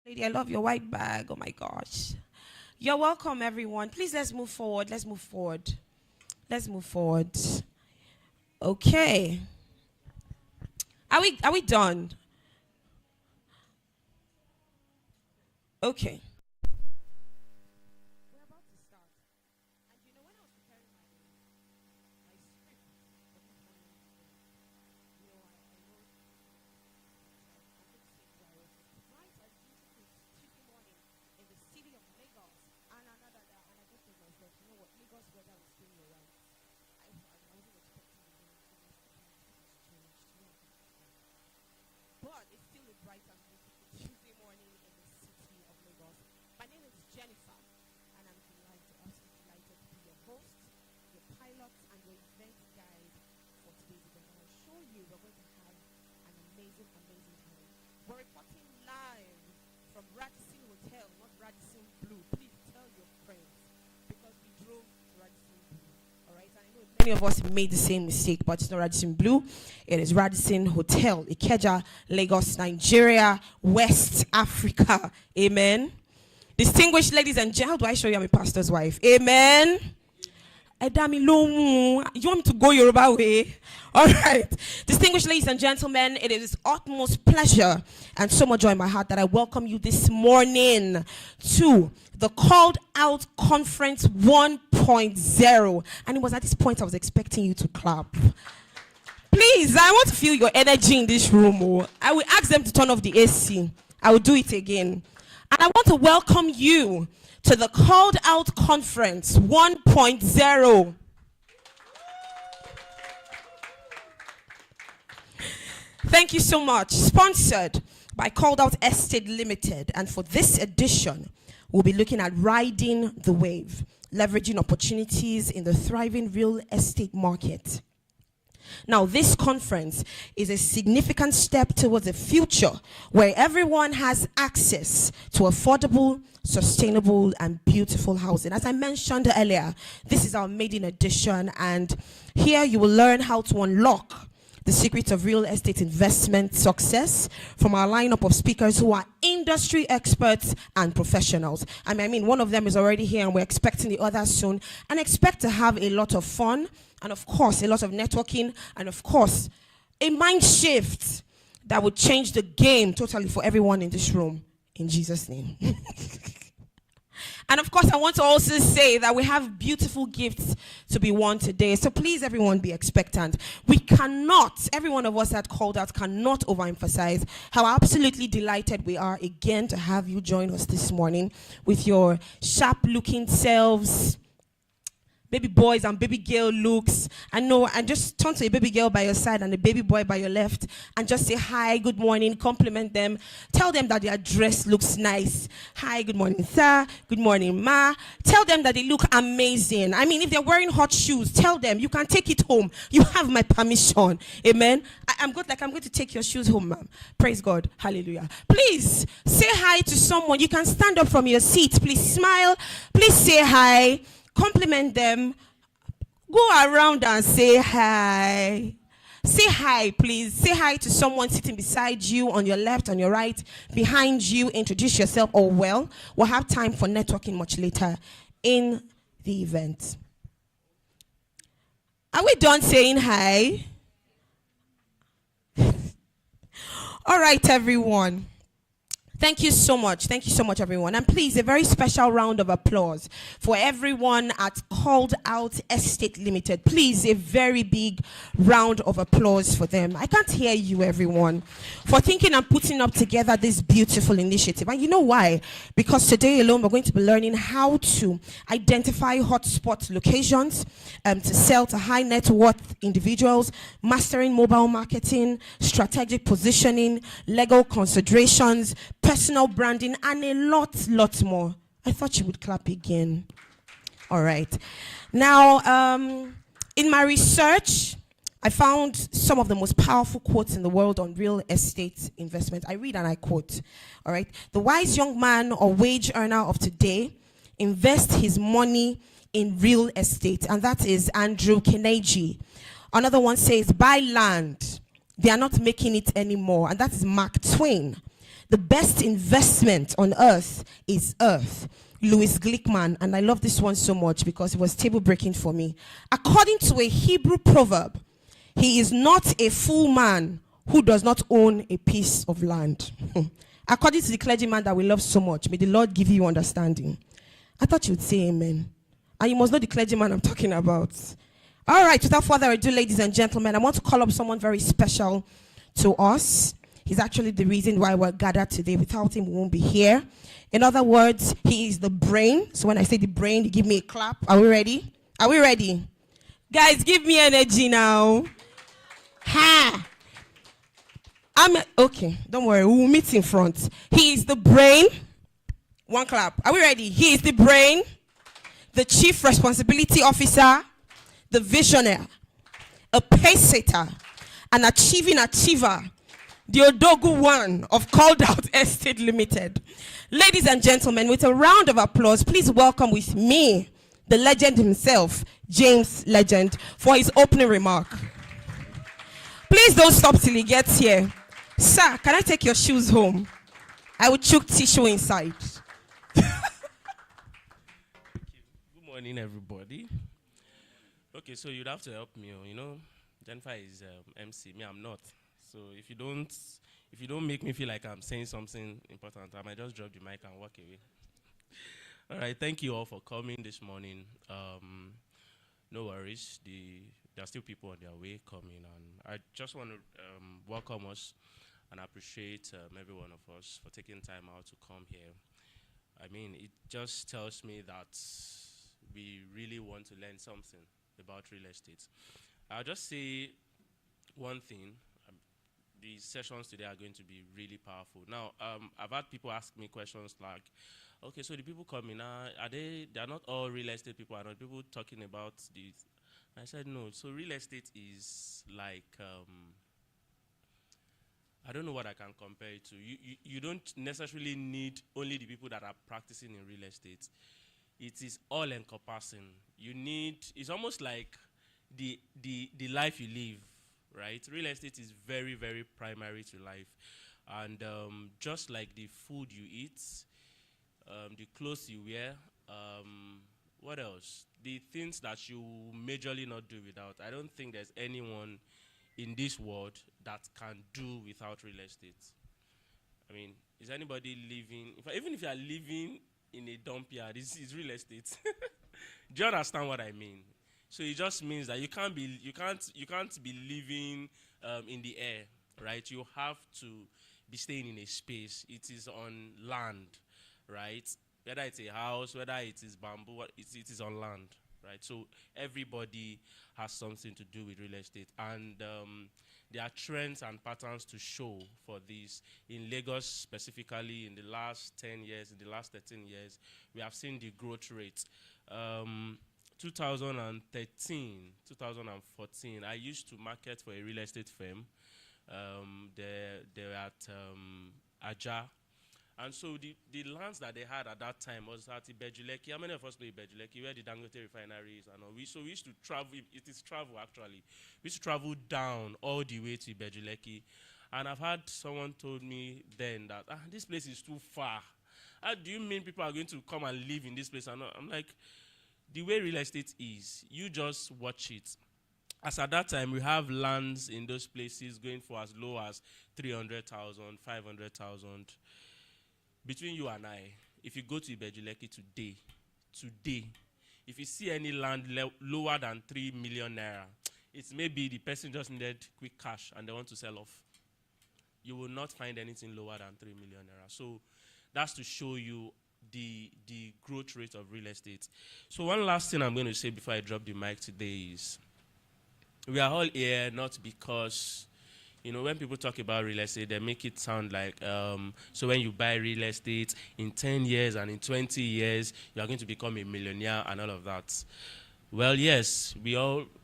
Lady, I love your white bag. Oh my gosh. You're welcome, everyone. Please let's move forward. Let's move forward. Let's move forward. Okay. Are we done? Okay. We're about to start. And you know when I was preparing my script for this morning, you know, I wrote I'm going to say where I wrote it. Bright as beautiful Tuesday morning in the city of Lagos. And I just told myself, you know what, Lagos weather will still be alright. I wasn't expecting the rain to be changed. But it's still a bright and beautiful Tuesday morning in the city of Lagos. My name is Jennifer, and I'm absolutely delighted to be your host, your pilot, and your event guide for today's event. And I'll show you we're going to have an amazing, amazing time. We're reporting live from Radisson Hotel, not Radisson Blue. Please tell your friends, because we drove to Radisson Blue. All right, and I know many of us made the same mistake, but it's not Radisson Blue. It is Radisson Hotel, Ikeja, Lagos, Nigeria, West Africa. Amen. Distinguished ladies and gentlemen, do I show you I'm a pastor's wife? Amen. You want me to go Yoruba way? All right. Distinguished ladies and gentlemen, it is utmost pleasure and so much joy in my heart that I welcome you this morning to the Called Out Conference 1.0. And it was at this point I was expecting you to clap. Please, I want to feel your energy in this room. I will ask them to turn off the AC. I will do it again. And I want to welcome you to the Called Out Conference 1.0. Thank you so much. Sponsored by Called Out Estate Limited. And for this edition, we'll be looking at riding the wave, leveraging opportunities in the thriving real estate market. Now, this conference is a significant step towards a future where everyone has access to affordable, sustainable, and beautiful housing. As I mentioned earlier, this is our maiden edition, and here you will learn how to unlock the secrets of real estate investment success from our lineup of speakers who are industry experts and professionals. I mean, one of them is already here, and we're expecting the others soon, and expect to have a lot of fun, and of course, a lot of networking, and of course, a mind shift that would change the game totally for everyone in this room, in Jesus' name. And of course, I want to also say that we have beautiful gifts to be won today. So please, everyone, be expectant. We cannot, every one of us that called out cannot overemphasize how absolutely delighted we are again to have you join us this morning with your sharp-looking selves, baby boys and baby girl looks. And just turn to a baby girl by your side and a baby boy by your left and just say hi, good morning, compliment them. Tell them that their dress looks nice. Hi, good morning, sir. Good morning, ma. Tell them that they look amazing. I mean, if they're wearing hot shoes, tell them you can take it home. You have my permission. Amen. I'm going to take your shoes home, ma'am. Praise God. Hallelujah. Please say hi to someone. You can stand up from your seat. Please smile. Please say hi. Compliment them. Go around and say hi. Say hi, please. Say hi to someone sitting beside you, on your left, on your right, behind you. Introduce yourself. Oh, well, we'll have time for networking much later in the event. Are we done saying hi? All right, everyone. Thank you so much. Thank you so much, everyone. And please, a very special round of applause for everyone at Called Out Estate Limited. Please, a very big round of applause for them. I can't hear you, everyone, for thinking and putting up together this beautiful initiative. And you know why? Because today alone, we're going to be learning how to identify hotspot locations to sell to high net worth individuals, mastering mobile marketing, strategic positioning, legal considerations, personal branding, and a lot more. I thought you would clap again. All right. Now, in my research, I found some of the most powerful quotes in the world on real estate investment. I read and I quote. All right. The wise young man or wage earner of today invests his money in real estate, and that is Andrew Carnegie. Another one says, buy land. They are not making it anymore, and that is Mark Twain. The best investment on earth is earth. Louis Glickman, and I love this one so much because it was table breaking for me. According to a Hebrew proverb, he is not a fool man who does not own a piece of land. According to the clergyman that we love so much, may the Lord give you understanding. I thought you would say amen. And you must know the clergyman I'm talking about. All right, without further ado, ladies and gentlemen, I want to call up someone very special to us. He's actually the reason why we're gathered today. Without him, we won't be here. In other words, he is the brain. So when I say the brain, you give me a clap. Are we ready? Are we ready? Guys, give me energy now. Ha! Okay, don't worry. We will meet in front. He is the brain. One clap. Are we ready? He is the brain, the chief responsibility officer, the visionary, a pace setter, an achieving achiever, the Odogu one of Calledout Estate Limited. Ladies and gentlemen, with a round of applause, please welcome with me the legend himself, James Legend, for his opening remark. Please don't stop till he gets here. Sir, can I take your shoes home? I will chuck tissue inside. Good morning, everybody. Okay, so you'd have to help me. Jennifer is MC. Me, I'm not. So if you don't make me feel like I'm saying something important, I might just drop the mic and walk away. All right, thank you all for coming this morning. No worries. There are still people on their way coming, and I just want to welcome us and appreciate every one of us for taking time out to come here. I mean, it just tells me that we really want to learn something about real estate. I'll just say one thing. The sessions today are going to be really powerful. Now, I've had people ask me questions like, okay, so the people coming, they're not all real estate people, are not people talking about this? I said, no. So real estate is like, I don't know what I can compare it to. You don't necessarily need only the people that are practicing in real estate. It is all encompassing. It's almost like the life you live, right? Real estate is very, very primary to life. And just like the food you eat, the clothes you wear, what else? The things that you majorly not do without. I don't think there's anyone in this world that can do without real estate. I mean, is anybody living, even if you are living in a dump yard, it's real estate. Do you understand what I mean? So it just means that you can't be living in the air, right? You have to be staying in a space. It is on land, right? Whether it's a house, whether it is bamboo, it is on land, right? So everybody has something to do with real estate, and there are trends and patterns to show for this. In Lagos specifically, in the last 10 years, in the last 13 years, we have seen the growth rate. 2013, 2014, I used to market for a real estate firm. They were at Aja. And so the lands that they had at that time was at Ibejuleki. How many of us know Ibejuleki, where the Dangote refinery is? And all? So we used to travel, it is travel actually. We used to travel down all the way to Ibejuleki. And I've had someone told me then that, this place is too far. How do you mean people are going to come and live in this place? And I'm like, the way real estate is, you just watch it. As at that time, we have lands in those places going for as low as 300,000, 500,000. Between you and I, if you go to Ibejuleki today, if you see any land lower than 3 million naira, it's maybe the person just needed quick cash and they want to sell off. You will not find anything lower than 3 million naira. So that's to show you the growth rate of real estate. So one last thing I'm going to say before I drop the mic today is, we are all here not because, when people talk about real estate, they make it sound like, so when you buy real estate, in 10 years and in 20 years, you are going to become a millionaire and all of that. Well, yes,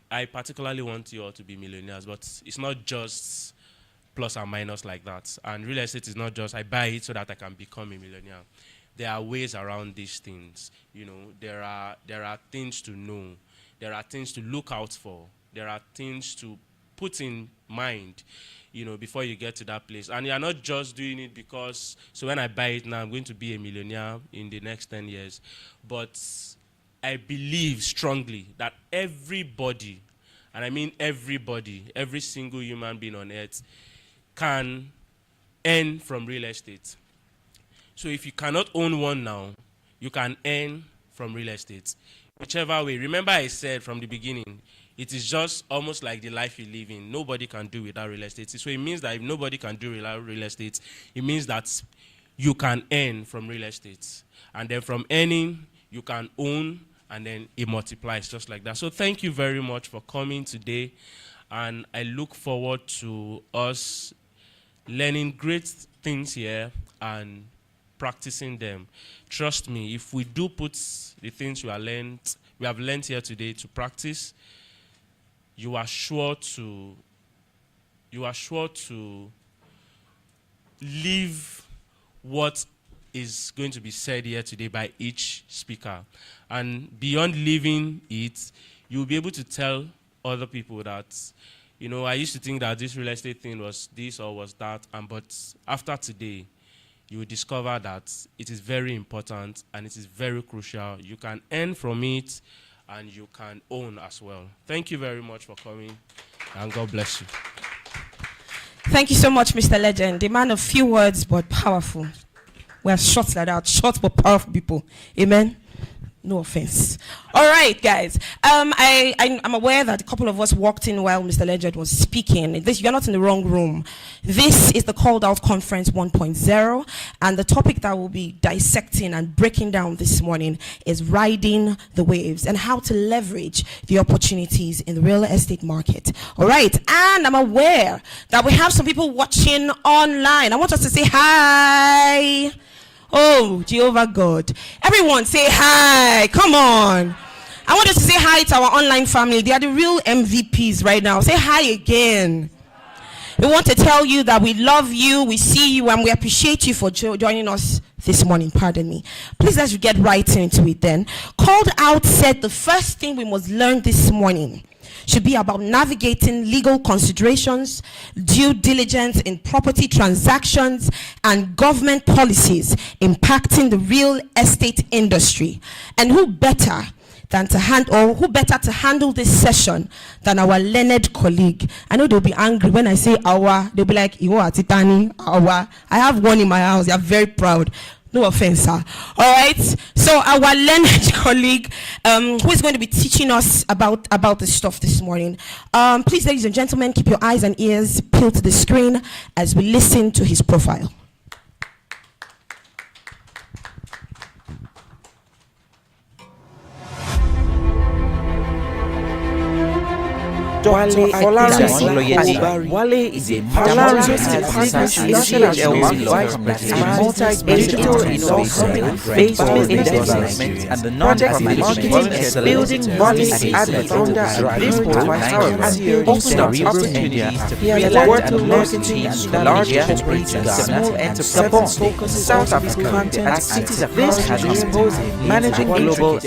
I particularly want you all to be millionaires, but it's not just plus and minus like that. And real estate is not just, I buy it so that I can become a millionaire. There are ways around these things. There are things to know. There are things to look out for. There are things to put in mind, before you get to that place. And you're not just doing it because, so when I buy it now, I'm going to be a millionaire in the next 10 years. But I believe strongly that everybody, and I mean everybody, every single human being on earth can earn from real estate. So if you cannot own one now, you can earn from real estate. Whichever way. Remember I said from the beginning, it is just almost like the life you live in. Nobody can do without real estate. So it means that if nobody can do without real estate, it means that you can earn from real estate. And then from earning, you can own, and then it multiplies just like that. So thank you very much for coming today. And I look forward to us learning great things here and practicing them. Trust me, if we do put the things we have learned here today to practice, you are sure to live what is going to be said here today by each speaker. And beyond living it, you'll be able to tell other people that, I used to think that this real estate thing was this or was that, but after today, you will discover that it is very important and it is very crucial. You can earn from it and you can own as well. Thank you very much for coming, and God bless you. Thank you so much, Mr. Legend. The man of few words but powerful. We are short like that, short but powerful people. Amen. No offense. All right, guys. I'm aware that a couple of us walked in while Mr. Legend was speaking. You're not in the wrong room. This is the Calledout Conference 1.0, and the topic that we'll be dissecting and breaking down this morning is riding the waves and how to leverage the opportunities in the real estate market. All right, and I'm aware that we have some people watching online. I want us to say hi. Oh, Jehovah God. Everyone say hi. Come on. I want us to say hi to our online family. They are the real MVPs right now. Say hi again. We want to tell you that we love you, we see you, and we appreciate you for joining us this morning. Pardon me. Please, let's get right into it then. Calledout said the first thing we must learn this morning should be about navigating legal considerations, due diligence in property transactions, and government policies impacting the real estate industry. And who better to handle this session than our learned colleague? I know they'll be angry when I say our. They'll be like, Iwo Atitani, our. I have one in my house. They're very proud. No offense, sir. All right. So our learned colleague, who is going to be teaching us about this stuff this morning. Please, ladies and gentlemen, keep your eyes and ears peeled to the screen as we listen to his profile. Wale is a multi-digital innovation based on development and the non-profit marketing building marketing under this portfolio opens up opportunities to freelance and marketing large corporations, small enterprises, South Africa, and cities across this has exposed managing global.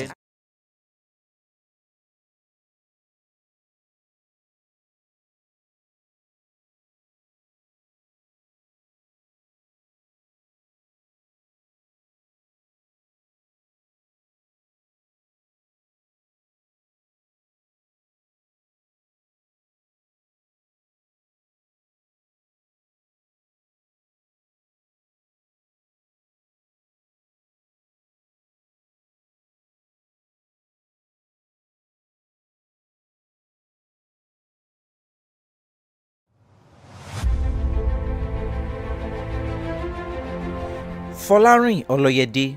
Folarin Oloyede.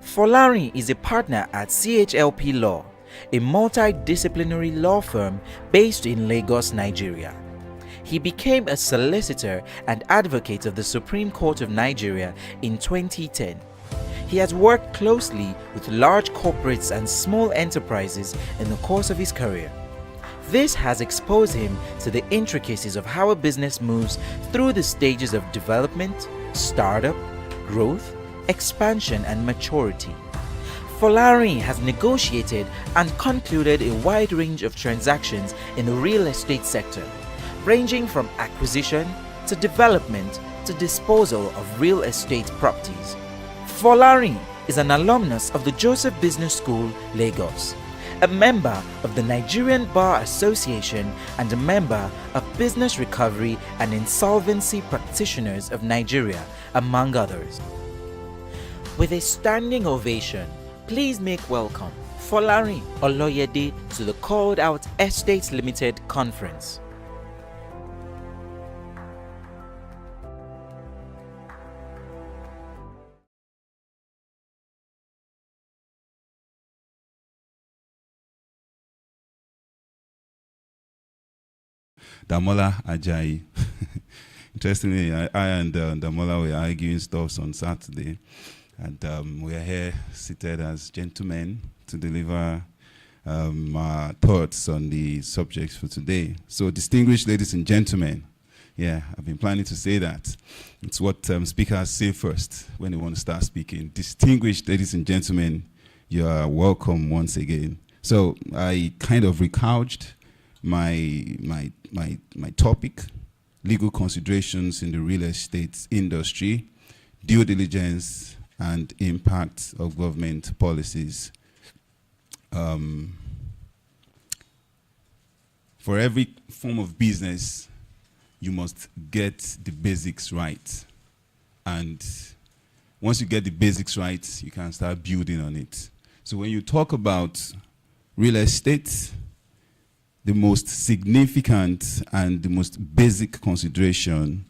Folarin is a partner at CHLP Law, a multidisciplinary law firm based in Lagos, Nigeria. He became a solicitor and advocate of the Supreme Court of Nigeria in 2010. He has worked closely with large corporates and small enterprises in the course of his career. This has exposed him to the intricacies of how a business moves through the stages of development, startup, growth, expansion, and maturity. Folarin has negotiated and concluded a wide range of transactions in the real estate sector, ranging from acquisition to development to disposal of real estate properties. Folarin is an alumnus of the Joseph Business School, Lagos, a member of the Nigerian Bar Association and a member of Business Recovery and Insolvency Practitioners of Nigeria, among others. With a standing ovation, please make welcome Folarin Oloyede to the Calledout Estates Limited Conference. Damola Ajayi. Interestingly, I and Damola were arguing stuff on Saturday, and we are here seated as gentlemen to deliver our thoughts on the subjects for today. So, distinguished ladies and gentlemen, yeah, I've been planning to say that. It's what speakers say first when they want to start speaking. Distinguished ladies and gentlemen, you are welcome once again. So, I kind of recouched my topic, legal considerations in the real estate industry, due diligence, and impact of government policies. For every form of business, you must get the basics right. And once you get the basics right, you can start building on it. So when you talk about real estate, the most significant and the most basic consideration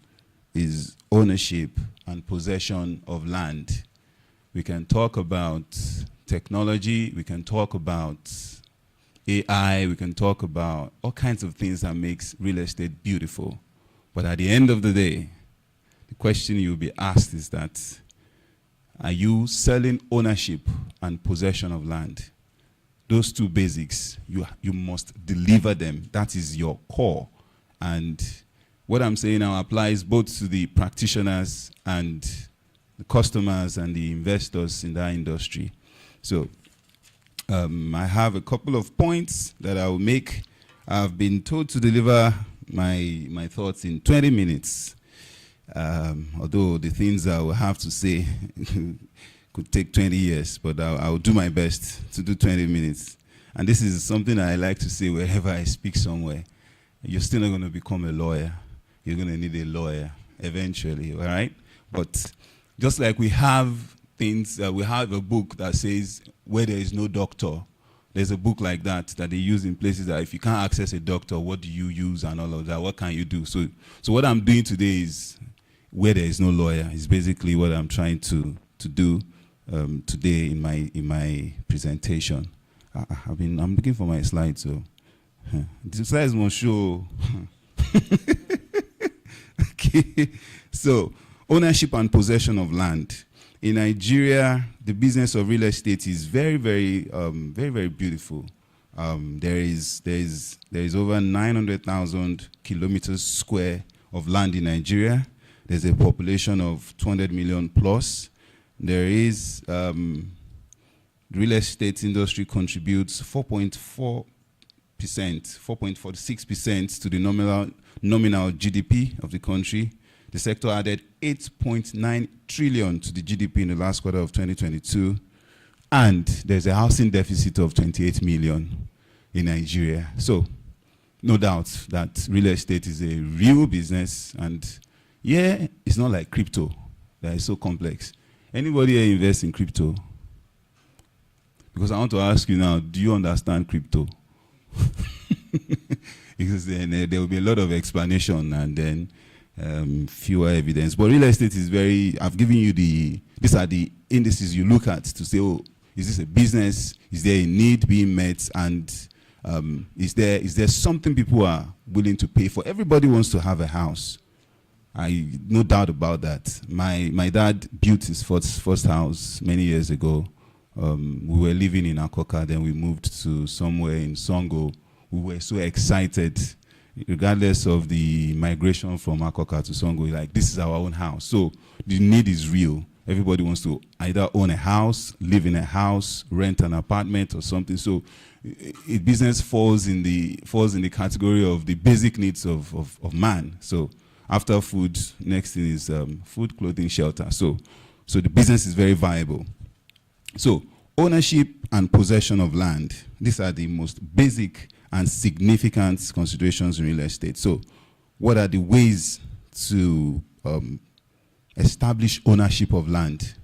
is ownership and possession of land. We can talk about technology, we can talk about AI, we can talk about all kinds of things that makes real estate beautiful. But at the end of the day, the question you'll be asked is that, are you selling ownership and possession of land? Those two basics, you must deliver them. That is your core. And what I'm saying now applies both to the practitioners and the customers and the investors in that industry. So I have a couple of points that I will make. I've been told to deliver my thoughts in 20 minutes. Although the things I will have to say could take 20 years, but I'll do my best to do 20 minutes. And this is something I like to say wherever I speak somewhere. You're still not going to become a lawyer. You're going to need a lawyer eventually, all right? But just like we have things, we have a book that says, where there is no doctor, there's a book like that they use in places that if you can't access a doctor, what do you use and all of that? What can you do? So what I'm doing today is where there is no lawyer is basically what I'm trying to do today in my presentation. I'm looking for my slides, so the slides won't show. Okay, so ownership and possession of land in Nigeria. The business of real estate is very, very beautiful. There is over 900,000 kilometers square of land in Nigeria. There's a population of 200 million plus. There is real estate industry contributes 4.4%, 4.46% to the nominal GDP of the country. The sector added 8.9 trillion to the GDP in the last quarter of 2022, and there's a housing deficit of 28 million in Nigeria. So, no doubt that real estate is a real business, and yeah, it's not like crypto that is so complex. Anybody here invest in crypto? Because I want to ask you now, do you understand crypto? Because then there will be a lot of explanation and then fewer evidence. But real estate is very, I've given you these are the indices you look at to say, oh, is this a business? Is there a need being met? And is there something people are willing to pay for? Everybody wants to have a house. No doubt about that. My dad built his first house many years ago. We were living in Akoka, then we moved to somewhere in Songo. We were so excited, regardless of the migration from Akoka to Songo, like, this is our own house. So the need is real. Everybody wants to either own a house, live in a house, rent an apartment or something. So business falls in the category of the basic needs of man. So after food, next thing is food, clothing, shelter. So the business is very viable. So ownership and possession of land, these are the most basic and significant considerations in real estate. So what are the ways to establish ownership of land?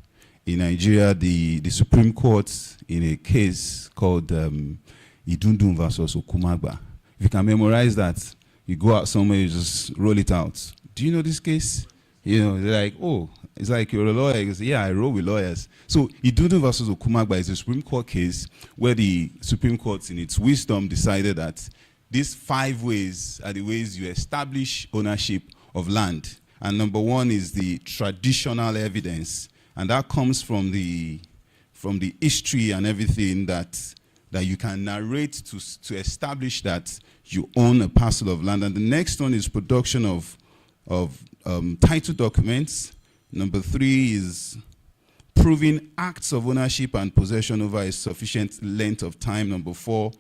In Nigeria, the Supreme Court, in a case called Idundun versus Okumagba, if you can memorize that, you go out somewhere, you just roll it out. Do you know this case? You know, they're like, oh, it's like you're a lawyer. You say, yeah, I roll with lawyers. So Idundun versus Okumagba is a Supreme Court case where the Supreme Court, in its wisdom, decided that these 5 ways are the ways you establish ownership of land. And number 1 is the traditional evidence. And that comes from the history and everything that you can narrate to establish that you own a parcel of land. And the next one is production of title documents. Number 3 is proving acts of ownership and possession over a sufficient length of time. Number 4,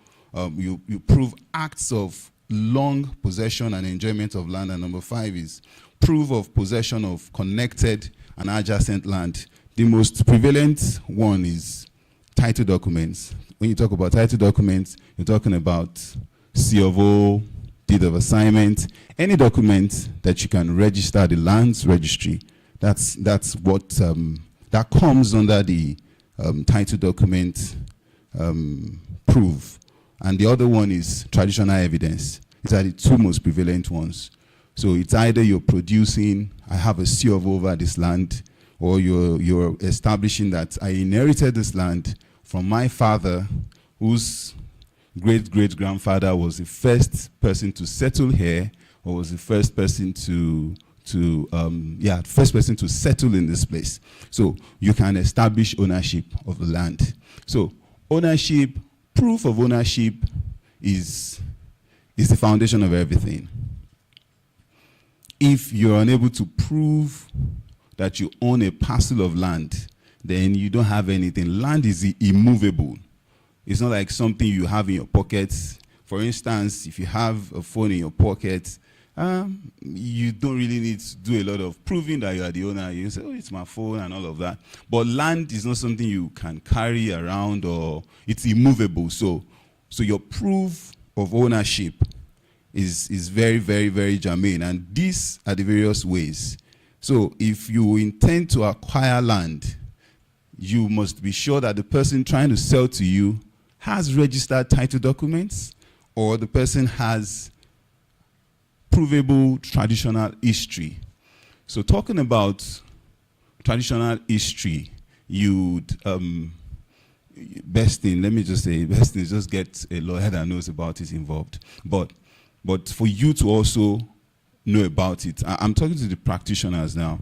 you prove acts of long possession and enjoyment of land. And number 5 is proof of possession of connected and adjacent land. The most prevalent one is title documents. When you talk about title documents, you're talking about C of O, deed of assignment, any document that you can register the lands registry. That's what that comes under the title document proof. And the other one is traditional evidence. These are the 2 most prevalent ones. So it's either you're producing, I have a C of O over this land, or you're establishing that I inherited this land from my father, whose great-great-grandfather was the first person to settle here, or was the first person to settle in this place. So you can establish ownership of the land. So ownership, proof of ownership is the foundation of everything. If you're unable to prove that you own a parcel of land, then you don't have anything. Land is immovable. It's not like something you have in your pocket. For instance, if you have a phone in your pocket, you don't really need to do a lot of proving that you are the owner. You say, oh, it's my phone and all of that. But land is not something you can carry around, or it's immovable. So your proof of ownership is very, very, very germane. And these are the various ways. So if you intend to acquire land, you must be sure that the person trying to sell to you has registered title documents, or the person has provable traditional history. So talking about traditional history, best thing is just get a lawyer that knows about it involved. But for you to also know about it, I'm talking to the practitioners now.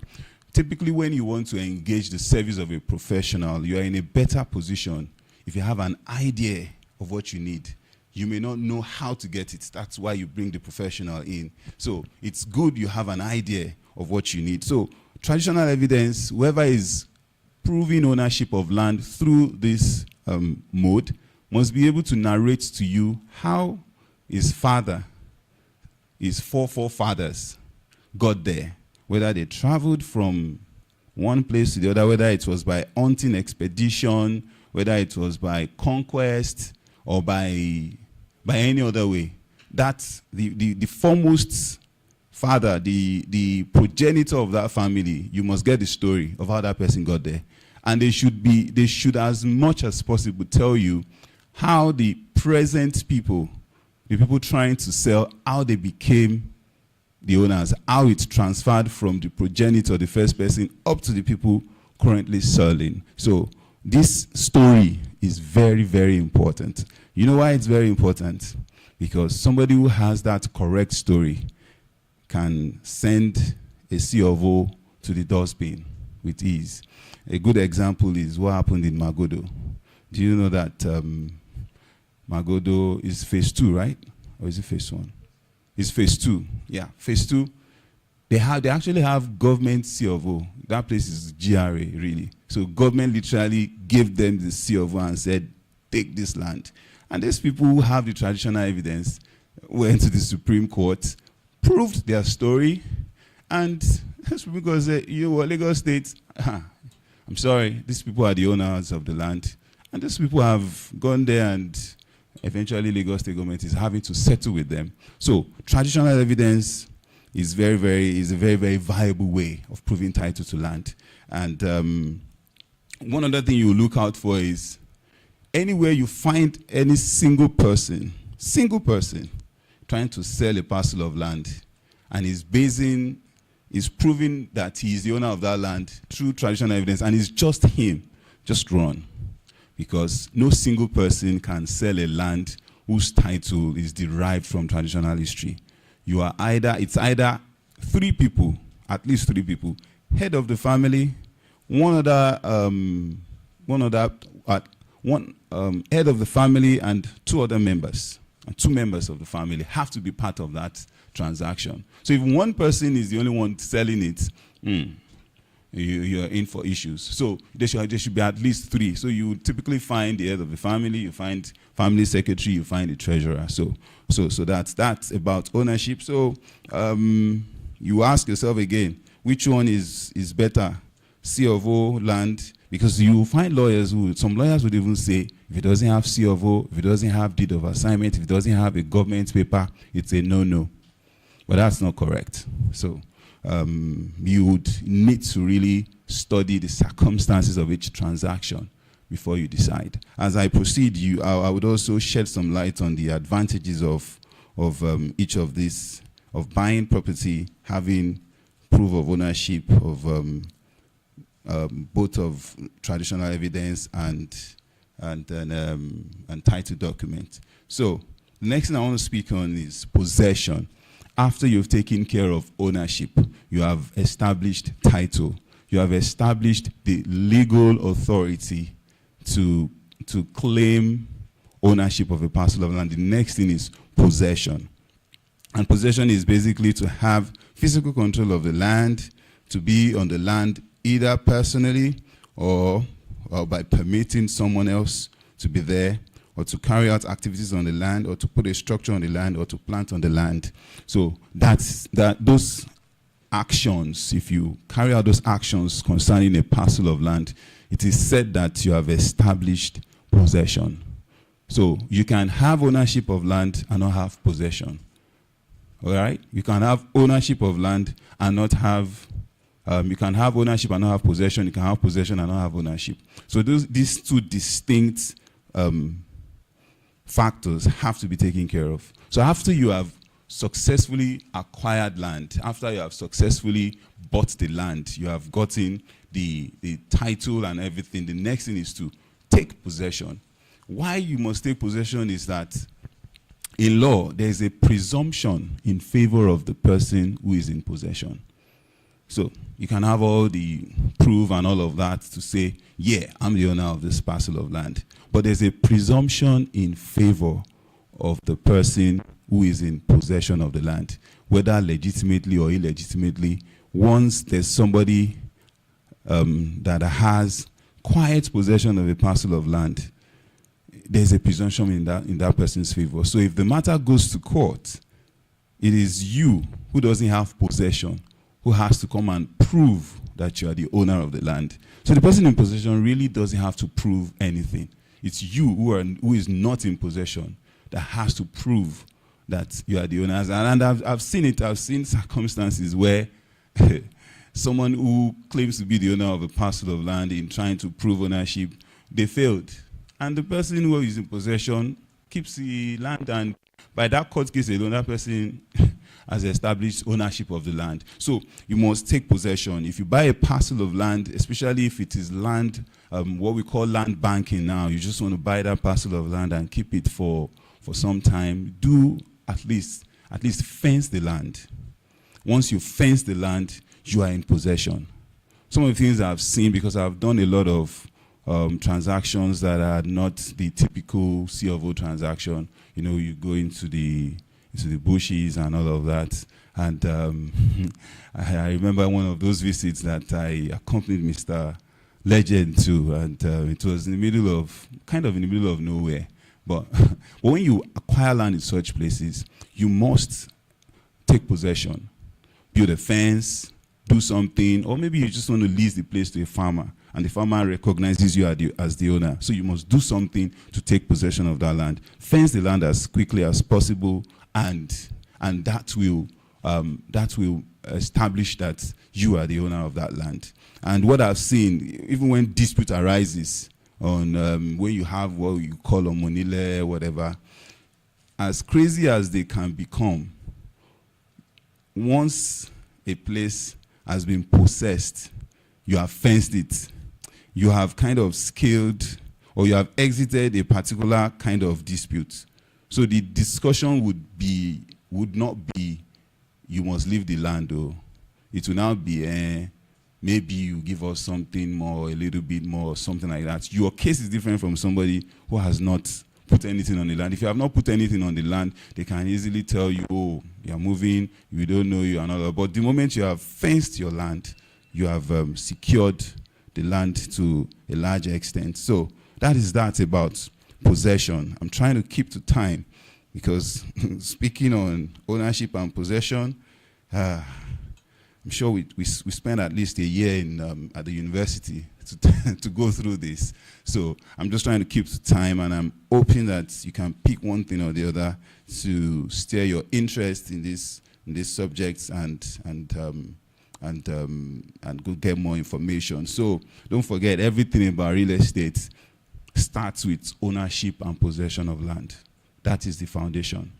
Typically, when you want to engage the service of a professional, you are in a better position if you have an idea of what you need. You may not know how to get it. That's why you bring the professional in. So it's good you have an idea of what you need. So traditional evidence, whoever is proving ownership of land through this mode must be able to narrate to you how his forefathers got there, whether they traveled from one place to the other, whether it was by hunting expedition, whether it was by conquest, or by any other way. That the foremost father, the progenitor of that family, you must get the story of how that person got there. And they should as much as possible tell you how the present people, the people trying to sell, how they became the owners, how it transferred from the progenitor, the first person, up to the people currently selling. So this story is very, very important. You know why it's very important? Because somebody who has that correct story can send a C of O to the dustbin with ease. A good example is what happened in Magodo. Do you know that Magodo is phase 2, right? Or is it phase 1? It's phase 2. Yeah, phase 2. They actually have government C of O. That place is GRA, really. So government literally gave them the C of O and said, take this land. And these people who have the traditional evidence went to the Supreme Court, proved their story, and because you were Lagos State, I'm sorry, these people are the owners of the land. And these people have gone there, and eventually Lagos State government is having to settle with them. So traditional evidence is a very, very viable way of proving title to land. And one other thing you look out for is anywhere you find any single person trying to sell a parcel of land and is proving that he is the owner of that land through traditional evidence and it's just him, just run. Because no single person can sell a land whose title is derived from traditional history. It's either three people, at least three people, head of the family, head of the family and two other members. And two members of the family have to be part of that transaction. So if one person is the only one selling it, you're in for issues. So there should be at least three. So you typically find the head of the family, you find family secretary, you find the treasurer. So that's about ownership. So you ask yourself again, which one is better, C of O, land? Because you find some lawyers would even say, if it doesn't have C of O, if it doesn't have deed of assignment, if it doesn't have a government paper, it's a no-no. But that's not correct. So you would need to really study the circumstances of each transaction before you decide. As I proceed, I would also shed some light on the advantages of each of these, of buying property, having proof of ownership of both of traditional evidence and title document. So the next thing I want to speak on is possession. After you've taken care of ownership, you have established title. You have established the legal authority to claim ownership of a parcel of land. The next thing is possession. And possession is basically to have physical control of the land, to be on the land either personally or by permitting someone else to be there, or to carry out activities on the land, or to put a structure on the land, or to plant on the land. So those actions, if you carry out those actions concerning a parcel of land, it is said that you have established possession. So you can have ownership of land and not have possession. All right? You can have ownership of land and not have you can have ownership and not have possession. You can have possession and not have ownership. So these two distinct factors have to be taken care of. So after you have successfully acquired land, after you have successfully bought the land, you have gotten the title and everything, the next thing is to take possession. Why you must take possession is that in law, there is a presumption in favor of the person who is in possession. So you can have all the proof and all of that to say, yeah, I'm the owner of this parcel of land. But there's a presumption in favor of the person who is in possession of the land, whether legitimately or illegitimately. Once there's somebody that has quiet possession of a parcel of land, there's a presumption in that person's favor. So if the matter goes to court, it is you who doesn't have possession who has to come and prove that you are the owner of the land. So the person in possession really doesn't have to prove anything. It's you who is not in possession that has to prove that you are the owners. And I've seen it. I've seen circumstances where someone who claims to be the owner of a parcel of land in trying to prove ownership, they failed. And the person who is in possession keeps the land, and by that court case alone, that person has established ownership of the land. So you must take possession. If you buy a parcel of land, especially if it is land, what we call land banking now, you just want to buy that parcel of land and keep it for some time, do at least fence the land. Once you fence the land, you are in possession. Some of the things I've seen, because I've done a lot of transactions that are not the typical C of O transaction. You know, you go into the into the bushes and all of that. And I remember one of those visits that I accompanied Mr. Legend to, and it was in the middle of, kind of in the middle of nowhere. But when you acquire land in such places, you must take possession, build a fence, do something, or maybe you just want to lease the place to a farmer, and the farmer recognizes you as the owner. So you must do something to take possession of that land. Fence the land as quickly as possible, and that will establish that you are the owner of that land. And what I've seen, even when dispute arises on when you have what you call a monile, whatever, as crazy as they can become, once a place has been possessed, you have fenced it, you have kind of scaled, or you have exited a particular kind of dispute. So the discussion would not be, you must leave the land, though. It will now be, maybe you give us something more, a little bit more, something like that. Your case is different from somebody who has not put anything on the land. If you have not put anything on the land, they can easily tell you, oh, you're moving, we don't know you, and all that. But the moment you have fenced your land, you have secured the land to a large extent. So that is that about possession. I'm trying to keep to time because speaking on ownership and possession, I'm sure we spent at least a year at the university to go through this. So I'm just trying to keep to time, and I'm hoping that you can pick one thing or the other to steer your interest in these subjects and go get more information. So don't forget, everything about real estate starts with ownership and possession of land. That is the foundation.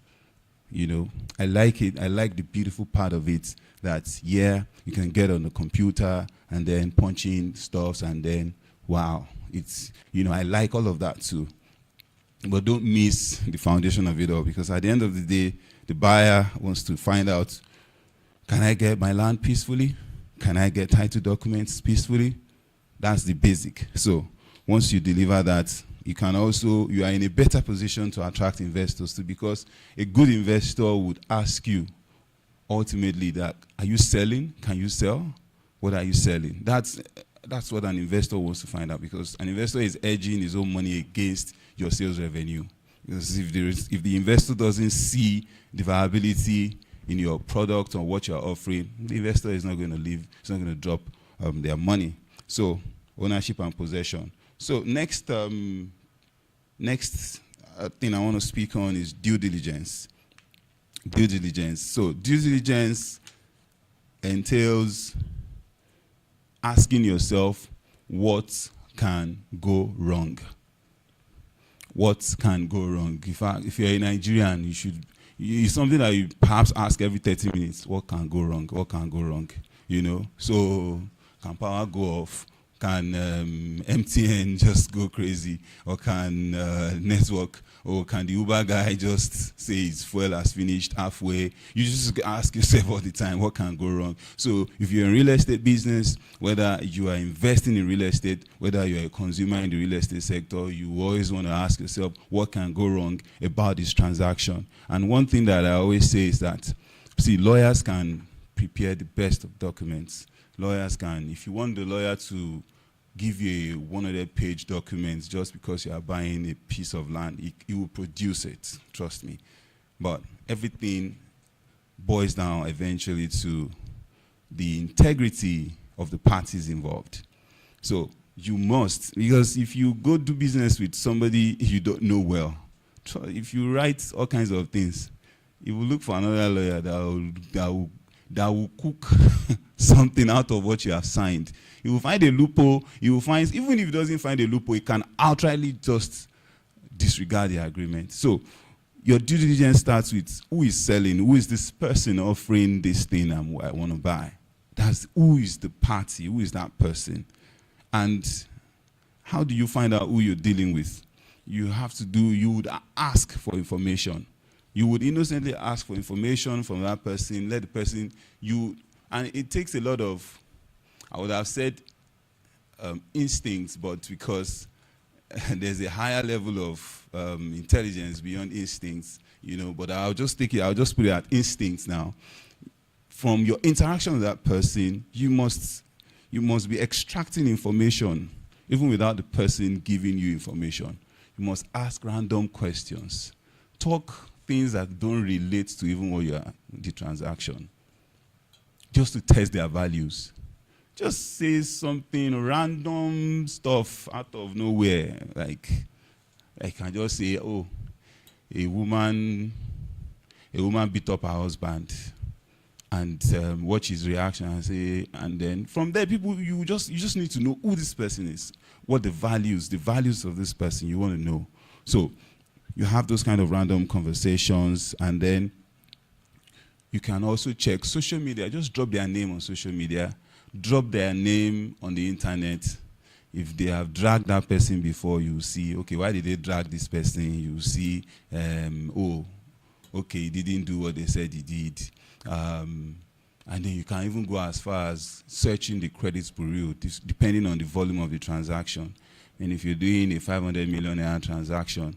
You know, I like it. I like the beautiful part of it that, yeah, you can get on the computer and then punch in stuff and then, wow, it's, you know, I like all of that too. But don't miss the foundation of it all, because at the end of the day, the buyer wants to find out, can I get my land peacefully? Can I get title documents peacefully? That's the basic. So once you deliver that, you are in a better position to attract investors too, because a good investor would ask you ultimately that, are you selling? Can you sell? What are you selling? That's what an investor wants to find out, because an investor is hedging his own money against your sales revenue. Because if the investor doesn't see the viability in your product or what you're offering, the investor is not going to leave, it's not going to drop their money. So ownership and possession. So next thing I want to speak on is due diligence. Due diligence. So due diligence entails asking yourself, what can go wrong? What can go wrong? If you're a Nigerian, it's something that you perhaps ask every 30 minutes. What can go wrong? What can go wrong? You know, so can power go off? Can MTN just go crazy? Or can network, or can the Uber guy just say his fuel has finished halfway? You just ask yourself all the time, what can go wrong? So if you're in real estate business, whether you are investing in real estate, whether you're a consumer in the real estate sector, you always want to ask yourself, what can go wrong about this transaction? And one thing that I always say is that, see, lawyers can prepare the best of documents. Lawyers can, if you want the lawyer to give you a 100-page document just because you are buying a piece of land, he will produce it, trust me. But everything boils down eventually to the integrity of the parties involved. So you must, because if you go do business with somebody you don't know well, if you write all kinds of things, you will look for another lawyer that will cook something out of what you have signed. You will find a loophole. You will find, even if he doesn't find a loophole, he can outrightly just disregard the agreement. So your due diligence starts with, who is selling? Who is this person offering this thing I want to buy? That's who is the party? Who is that person? And how do you find out who you're dealing with? You would ask for information. You would innocently ask for information from that person, let the person, and it takes a lot of, I would have said instincts, but because there's a higher level of intelligence beyond instincts, but I'll just put it at instincts now. From your interaction with that person, you must be extracting information, even without the person giving you information. You must ask random questions. Talk things that don't relate to even what the transaction, just to test their values. Just say something random stuff out of nowhere. Like, I can just say, oh, a woman beat up her husband, and watch his reaction and say, and then from there, you just need to know who this person is, what the values of this person you want to know. So you have those kind of random conversations, and then you can also check social media. Just drop their name on social media. Drop their name on the internet. If they have dragged that person before, you see, okay, why did they drag this person? You see, oh, okay, he didn't do what they said he did. And then you can even go as far as searching the credit bureau, depending on the volume of the transaction. And if you're doing a 500 million naira transaction,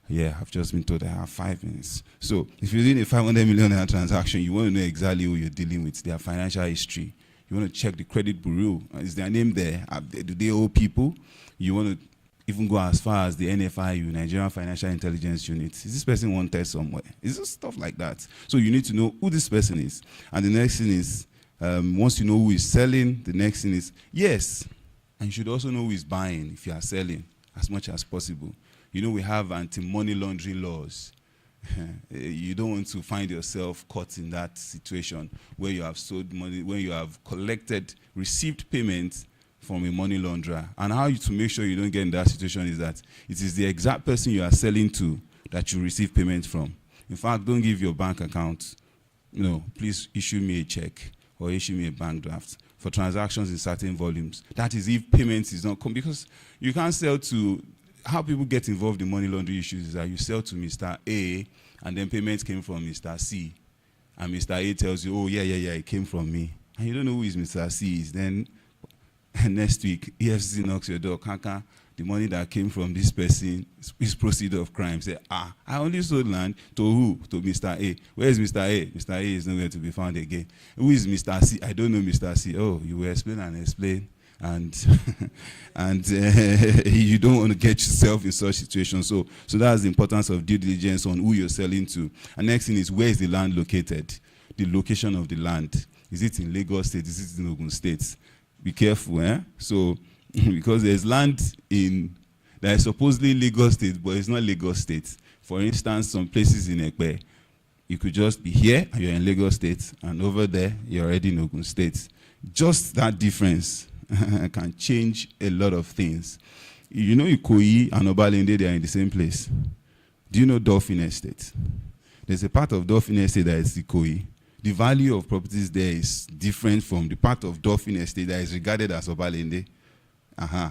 yeah, I've just been told I have 5 minutes. So if you're doing a 500 million naira transaction, you want to know exactly who you're dealing with, their financial history. You want to check the credit bureau. Is their name there? Do they owe people? You want to even go as far as the NFIU, Nigerian Financial Intelligence Unit. Is this person wanted somewhere? Is this stuff like that? So you need to know who this person is. And the next thing is, once you know who is selling, the next thing is, yes, and you should also know who is buying if you are selling as much as possible. We have anti-money laundering laws. You don't want to find yourself caught in that situation where you have sold money, when you have received payment from a money launderer. And how to make sure you don't get in that situation is that it is the exact person you are selling to that you receive payment from. In fact, don't give your bank account. Please issue me a check or issue me a bank draft for transactions in certain volumes. That is if payment is not because you can't sell to. How people get involved in money laundering issues is that you sell to Mr. A, and then payments came from Mr. C. And Mr. A tells you, oh, yeah, it came from me. And you don't know who is Mr. C is. Then next week, EFCC knocks your door. Kanka, the money that came from this person is proceeds of crime. Say, I only sold land to who? To Mr. A. Where is Mr. A? Mr. A is nowhere to be found again. Who is Mr. C? I don't know Mr. C. Oh, you will explain and explain. And you don't want to get yourself in such situations. So that's the importance of due diligence on who you're selling to. And next thing is, where is the land located? The location of the land. Is it in Lagos State? Is it in Ogun State? Be careful, eh? So, because there's land that is supposedly Lagos State, but it's not Lagos State. For instance, some places in Ekpe, you could just be here and you're in Lagos State, and over there you're already in Ogun State. Just that difference can change a lot of things. Ikoyi and Obalende, they are in the same place. Do you know Dolphin Estate? There's a part of Dolphin Estate that is Ikoyi. The value of properties there is different from the part of Dolphin Estate that is regarded as Obalende.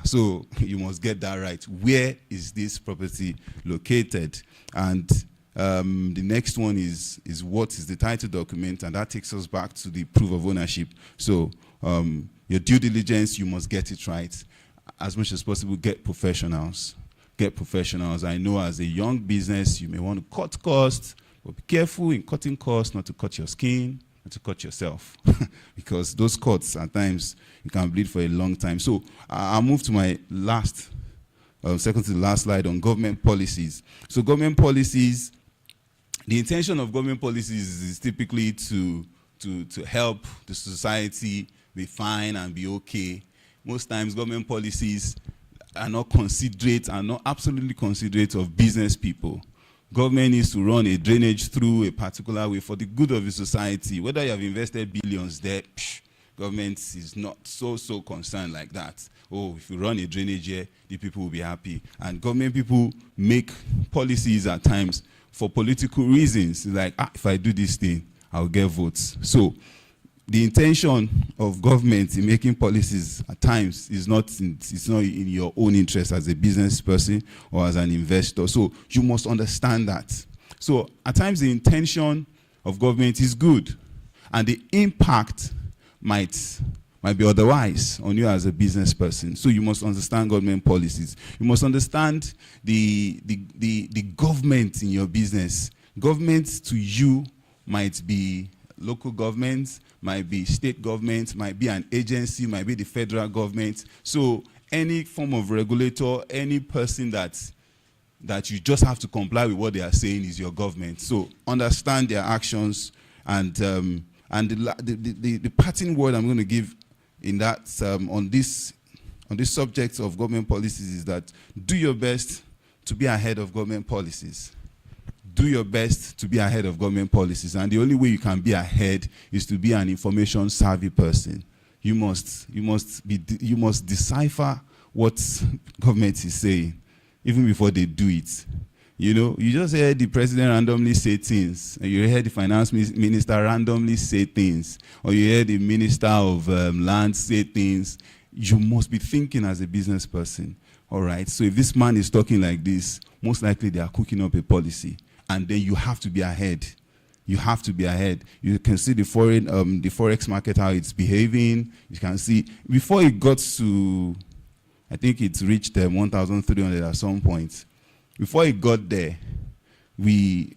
So you must get that right. Where is this property located? And the next one is what is the title document, and that takes us back to the proof of ownership. So your due diligence, you must get it right. As much as possible, get professionals. Get professionals. I know as a young business, you may want to cut costs, but be careful in cutting costs, not to cut your skin, not to cut yourself. Because those cuts, at times, you can bleed for a long time. So I'll move to my second to the last slide on government policies. So government policies, the intention of government policies is typically to help the society be fine and be okay. Most times government policies are not absolutely considerate of business people. Government needs to run a drainage through a particular way for the good of the society. Whether you have invested billions there, government is not so concerned like that. Oh, if you run a drainage here, the people will be happy. And government people make policies at times for political reasons. Like, if I do this thing, I'll get votes. So the intention of government in making policies at times is not in your own interest as a business person or as an investor. So you must understand that. So at times the intention of government is good, and the impact might might be otherwise on you as a business person. So you must understand government policies. You must understand the government in your business. Government to you might be local government, might be state government, might be an agency, might be the federal government. So any form of regulator, any person that you just have to comply with what they are saying is your government. So understand their actions, and the parting word I'm going to give in that on this subject of government policies is that do your best to be ahead of government policies. Do your best to be ahead of government policies, and the only way you can be ahead is to be an information savvy person. You must decipher what government is saying even before they do it. You know, you just heard the president randomly say things, and you heard the finance minister randomly say things, or you heard the minister of land say things. You must be thinking as a business person. All right. So if this man is talking like this, most likely they are cooking up a policy. And then you have to be ahead. You have to be ahead. You can see the forex market, how it's behaving. You can see, before it got to, I think it reached 1,300 at some point. Before it got there, the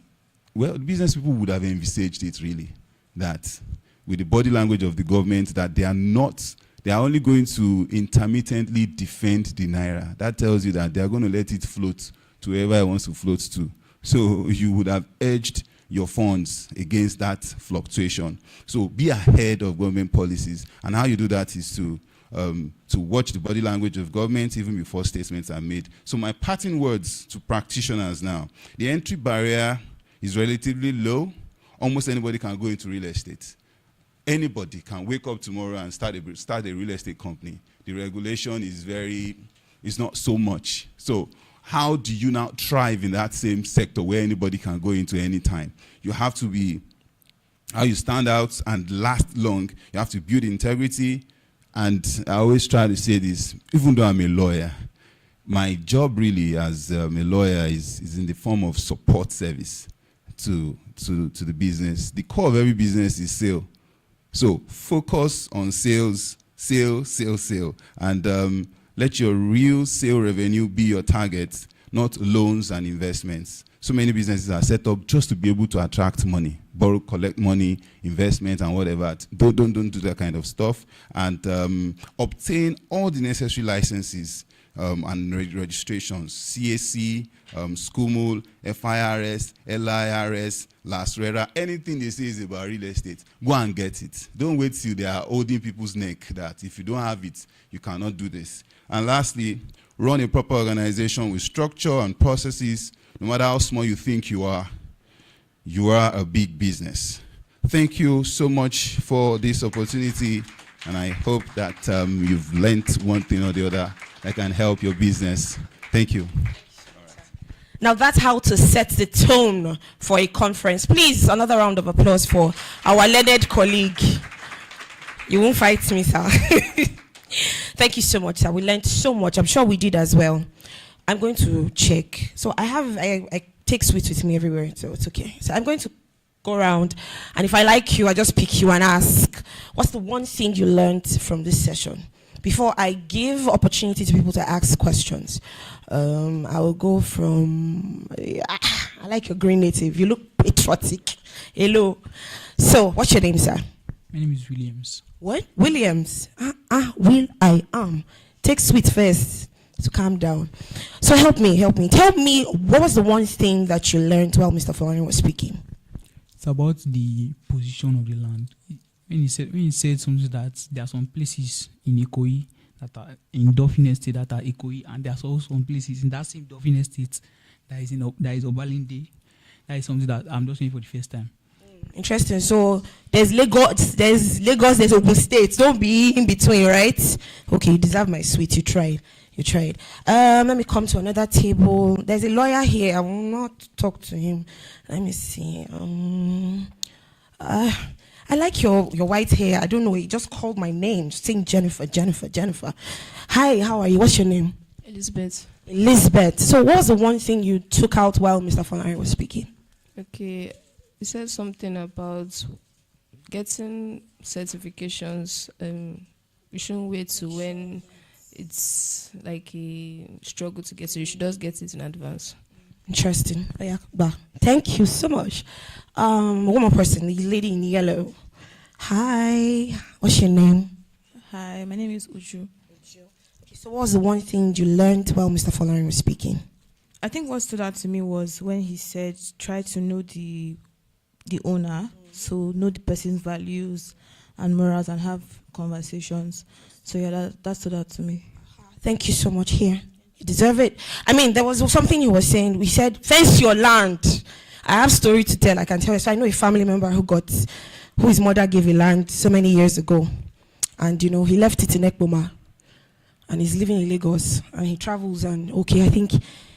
business people would have envisaged it really, that with the body language of the government, that they are only going to intermittently defend the naira. That tells you that they are going to let it float to wherever it wants to float to. So you would have edged your funds against that fluctuation. So be ahead of government policies. And how you do that is to watch the body language of government even before statements are made. So my parting words to practitioners now. The entry barrier is relatively low. Almost anybody can go into real estate. Anybody can wake up tomorrow and start a real estate company. The regulation is not so much. So how do you now thrive in that same sector where anybody can go into any time? You have to be, how you stand out and last long. You have to build integrity. And I always try to say this, even though I'm a lawyer, my job really as a lawyer is in the form of support service to the business. The core of every business is sale. So focus on sales, sale, and let your real sale revenue be your target, not loans and investments. So many businesses are set up just to be able to attract money, borrow, collect money, investment, and whatever. Don't do that kind of stuff. And obtain all the necessary licenses and registrations: CAC, SCUMUL, FIRS, LIRS, LASRERA. Anything they say is about real estate, go and get it. Don't wait till they are holding people's neck that if you don't have it, you cannot do this. And lastly, run a proper organization with structure and processes. No matter how small you think you are a big business. Thank you so much for this opportunity, and I hope that you've learned one thing or the other that can help your business. Thank you. Now that's how to set the tone for a conference. Please, another round of applause for our learned colleague. You won't fight me, sir. Thank you so much, sir. We learned so much. I'm sure we did as well. I'm going to check. So I take sweets with me everywhere, so it's okay. So I'm going to go around, and if I like you, I just pick you and ask, what's the one thing you learned from this session? Before I give opportunity to people to ask questions, I will go from, I like your green native. You look patriotic. Hello. So, what's your name, sir? My name is Williams. What? Williams. Will I am. Take sweet first to calm down. So help me. Tell me, what was the one thing that you learned while Mr. Folarin was speaking? It's about the position of the land. When he said something that there are some places in Ikoyi that are in Dauphin Estate that are Ikoyi, and there are also some places in that same Dauphin Estate that is Obalinde. That is something that I'm just saying for the first time. Interesting. So there's Lagos, there's Ogun State. Don't be in between, right? Okay, you deserve my sweet. You tried. Let me come to another table. There's a lawyer here. I will not talk to him. Let me see. I like your white hair. I don't know. He just called my name, saying Jennifer. Hi, how are you? What's your name? Elizabeth. So what was the one thing you took out while Mr. Folarin was speaking? Okay. You said something about getting certifications you shouldn't wait to when it's like a struggle to get it. You should just get it in advance. Interesting. Oh, yeah. Bah. Thank you so much. One more person, the lady in yellow. Hi. What's your name? Hi, my name is Uju. Okay, so what was the one thing you learned while Mr. Folarin was speaking? I think what stood out to me was when he said, try to know the owner, so know the person's values and morals and have conversations. So yeah, that stood out to me. Thank you so much. Here, you deserve it. I mean, there was something he was saying. We said, fence your land. I have story to tell. I can tell you. So I know a family member who his mother gave a land so many years ago, and you know he left it in Ekboma, and he's living in Lagos, and he travels, and okay, I think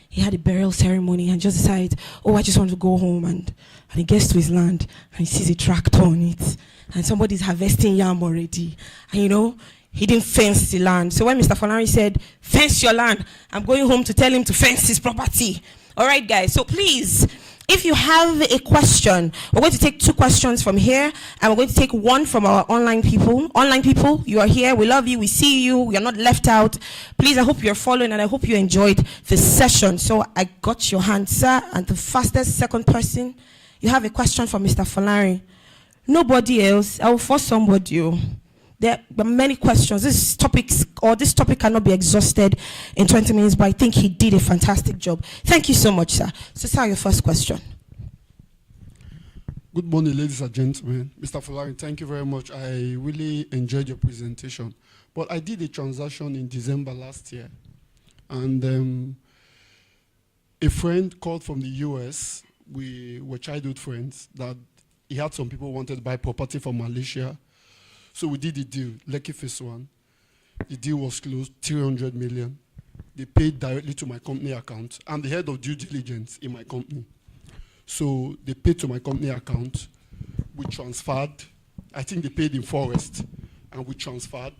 he had a burial ceremony and just decided, oh, I just want to go home, and he gets to his land and he sees a tractor on it, and somebody's harvesting yam already, and you know. He didn't fence the land. So when Mr. Folarin said, fence your land, I'm going home to tell him to fence his property. All right, guys. So please, if you have a question, we're going to take 2 questions from here, and we're going to take 1 from our online people. Online people, you are here. We love you. We see you. We are not left out. Please, I hope you're following, and I hope you enjoyed this session. So I got your hand, sir. And the fastest second person, you have a question for Mr. Folarin. Nobody else. I will force somebody. There are many questions. This topic cannot be exhausted in 20 minutes, but I think he did a fantastic job. Thank you so much, sir. So, sir, your first question. Good morning, ladies and gentlemen. Mr. Folarin, thank you very much. I really enjoyed your presentation. But I did a transaction in December last year, and a friend called from the US. We were childhood friends. That he had some people who wanted to buy property from Malaysia. So we did the deal, Lekki Phase 1. The deal was closed, 300 million. They paid directly to my company account. I'm the head of due diligence in my company. So they paid to my company account. We transferred. I think they paid in Forest, and we transferred.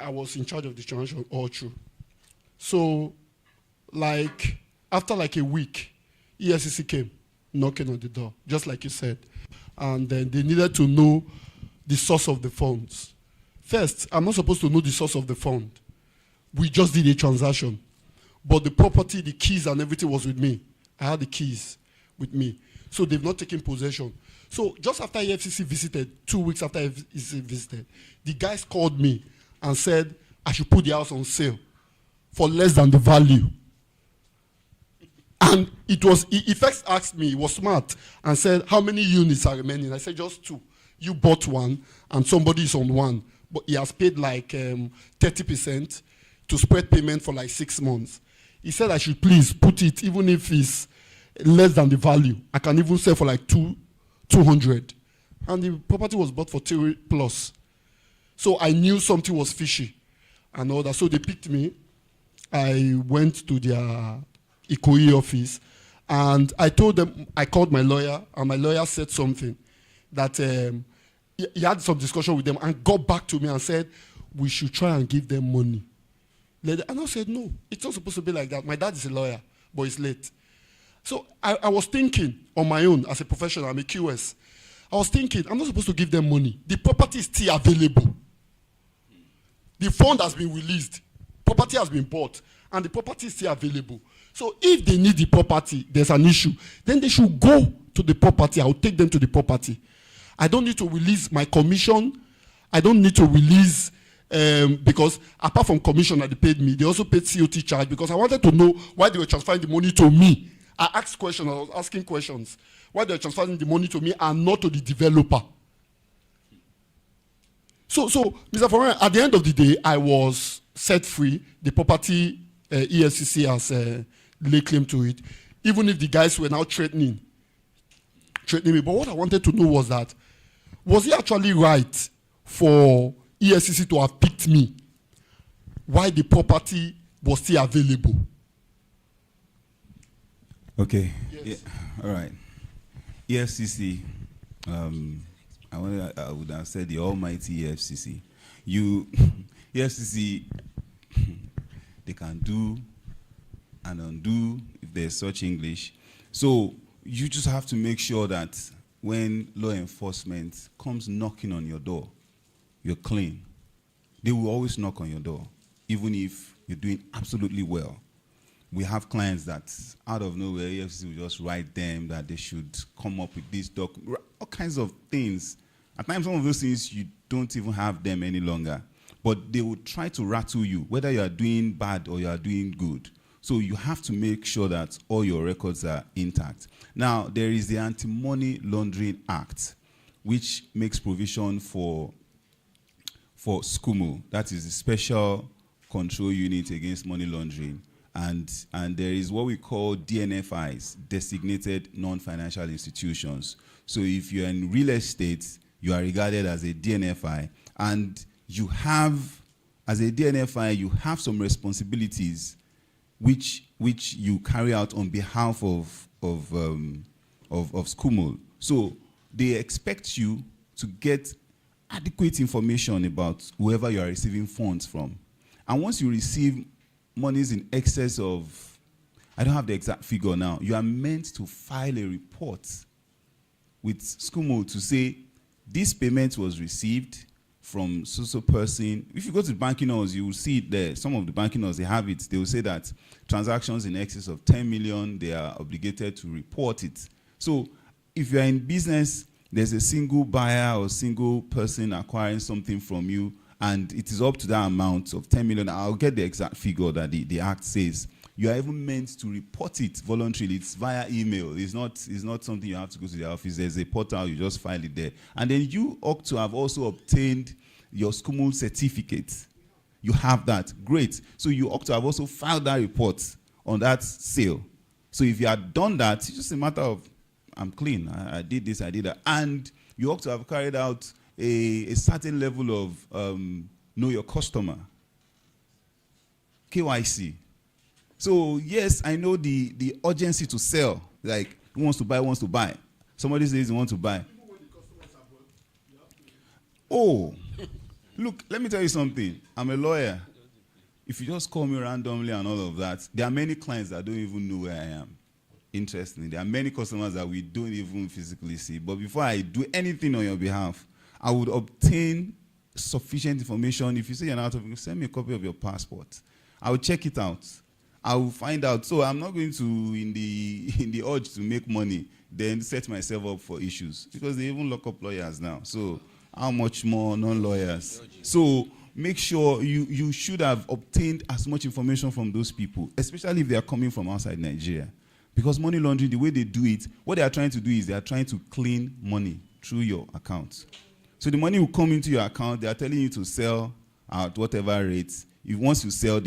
I was in charge of the transaction all through. So, after a week, EFCC came knocking on the door, just like you said. And then they needed to know the source of the funds. First, I'm not supposed to know the source of the fund. We just did a transaction. But the property, the keys and everything was with me. I had the keys with me. So they've not taken possession. So just after EFCC visited, 2 weeks after EFCC visited, the guys called me and said I should put the house on sale for less than the value. And he first asked me, he was smart, and said, how many units are remaining? I said, just 2. You bought 1, and somebody is on 1. But he has paid 30% to spread payment for 6 months. He said I should please put it, even if it's less than the value. I can even sell for 200. And the property was bought for 3 plus. So I knew something was fishy and all that. So they picked me. I went to their Ikoyi office, and I told them, I called my lawyer, and my lawyer said something that he had some discussion with them and got back to me and said, we should try and give them money. And I said, no, it's not supposed to be like that. My dad is a lawyer, but he's late. So I was thinking on my own as a professional, I'm a QS. I was thinking, I'm not supposed to give them money. The property is still available. The fund has been released. Property has been bought, and the property is still available. So if they need the property, there's an issue, then they should go to the property. I'll take them to the property. I don't need to release my commission. I don't need to release, because apart from commission that they paid me, they also paid COT charge, because I wanted to know why they were transferring the money to me. I asked questions, I was asking questions. Why they were transferring the money to me and not to the developer. So Mr. Folarin, at the end of the day, I was set free. The property, EFCC has laid claim to it, even if the guys were now threatening me. But what I wanted to know was that, was it actually right for EFCC to have picked me while the property was still available? Okay. Yes. Yeah. All right. EFCC, I would have said the almighty EFCC. EFCC, they can do and undo if there's such English. So you just have to make sure that when law enforcement comes knocking on your door, you're clean. they will always knock on your door, even if you're doing absolutely well. We have clients that out of nowhere, EFCC will just write them that they should come up with this all kinds of things. At times, some of those things, you don't even have them any longer. But they will try to rattle you, whether you are doing bad or you are doing good. So you have to make sure that all your records are intact. Now, there is the Anti-Money Laundering Act, which makes provision for SCUMO, that is the Special Control Unit Against Money Laundering. And there is what we call DNFIs, Designated Non-Financial Institutions. So if you're in real estate, you are regarded as a DNFI, and you have, as a DNFI, you have some responsibilities which you carry out on behalf of SCUMO. So they expect you to get adequate information about whoever you are receiving funds from. And once you receive monies in excess of, I don't have the exact figure now, you are meant to file a report with SCUMO to say, this payment was received from so person. If you go to the banking halls, you will see it there. Some of the banking halls, they have it. They will say that transactions in excess of 10 million, they are obligated to report it. So if you are in business, there's a single buyer or single person acquiring something from you, and it is up to that amount of 10 million. I'll get the exact figure that the act says. You are even meant to report it voluntarily. It's via email. It's not something you have to go to the office. There's a portal, you just file it there. And then you ought to have also obtained your SCUMO certificate. You have that. Great. So you ought to have also filed that report on that sale. So if you had done that, it's just a matter of, I'm clean. I did this, I did that. And you ought to have carried out a certain level of know your customer. KYC. So yes, I know the urgency to sell. Like, who wants to buy. Somebody says he wants to buy. Oh, look, let me tell you something. I'm a lawyer. If you just call me randomly and all of that, there are many clients that don't even know where I am. Interestingly, there are many customers that we don't even physically see. But before I do anything on your behalf, I would obtain sufficient information. If you say you're out of, send me a copy of your passport. I will check it out. I will find out. So I'm not going to, in the urge to make money, then set myself up for issues, because they even lock up lawyers now. So how much more non-lawyers? So make sure you should have obtained as much information from those people, especially if they are coming from outside Nigeria. Because money laundering, the way they do it, what they are trying to do is they are trying to clean money through your account. So the money will come into your account. They are telling you to sell at whatever rate. Once you sell,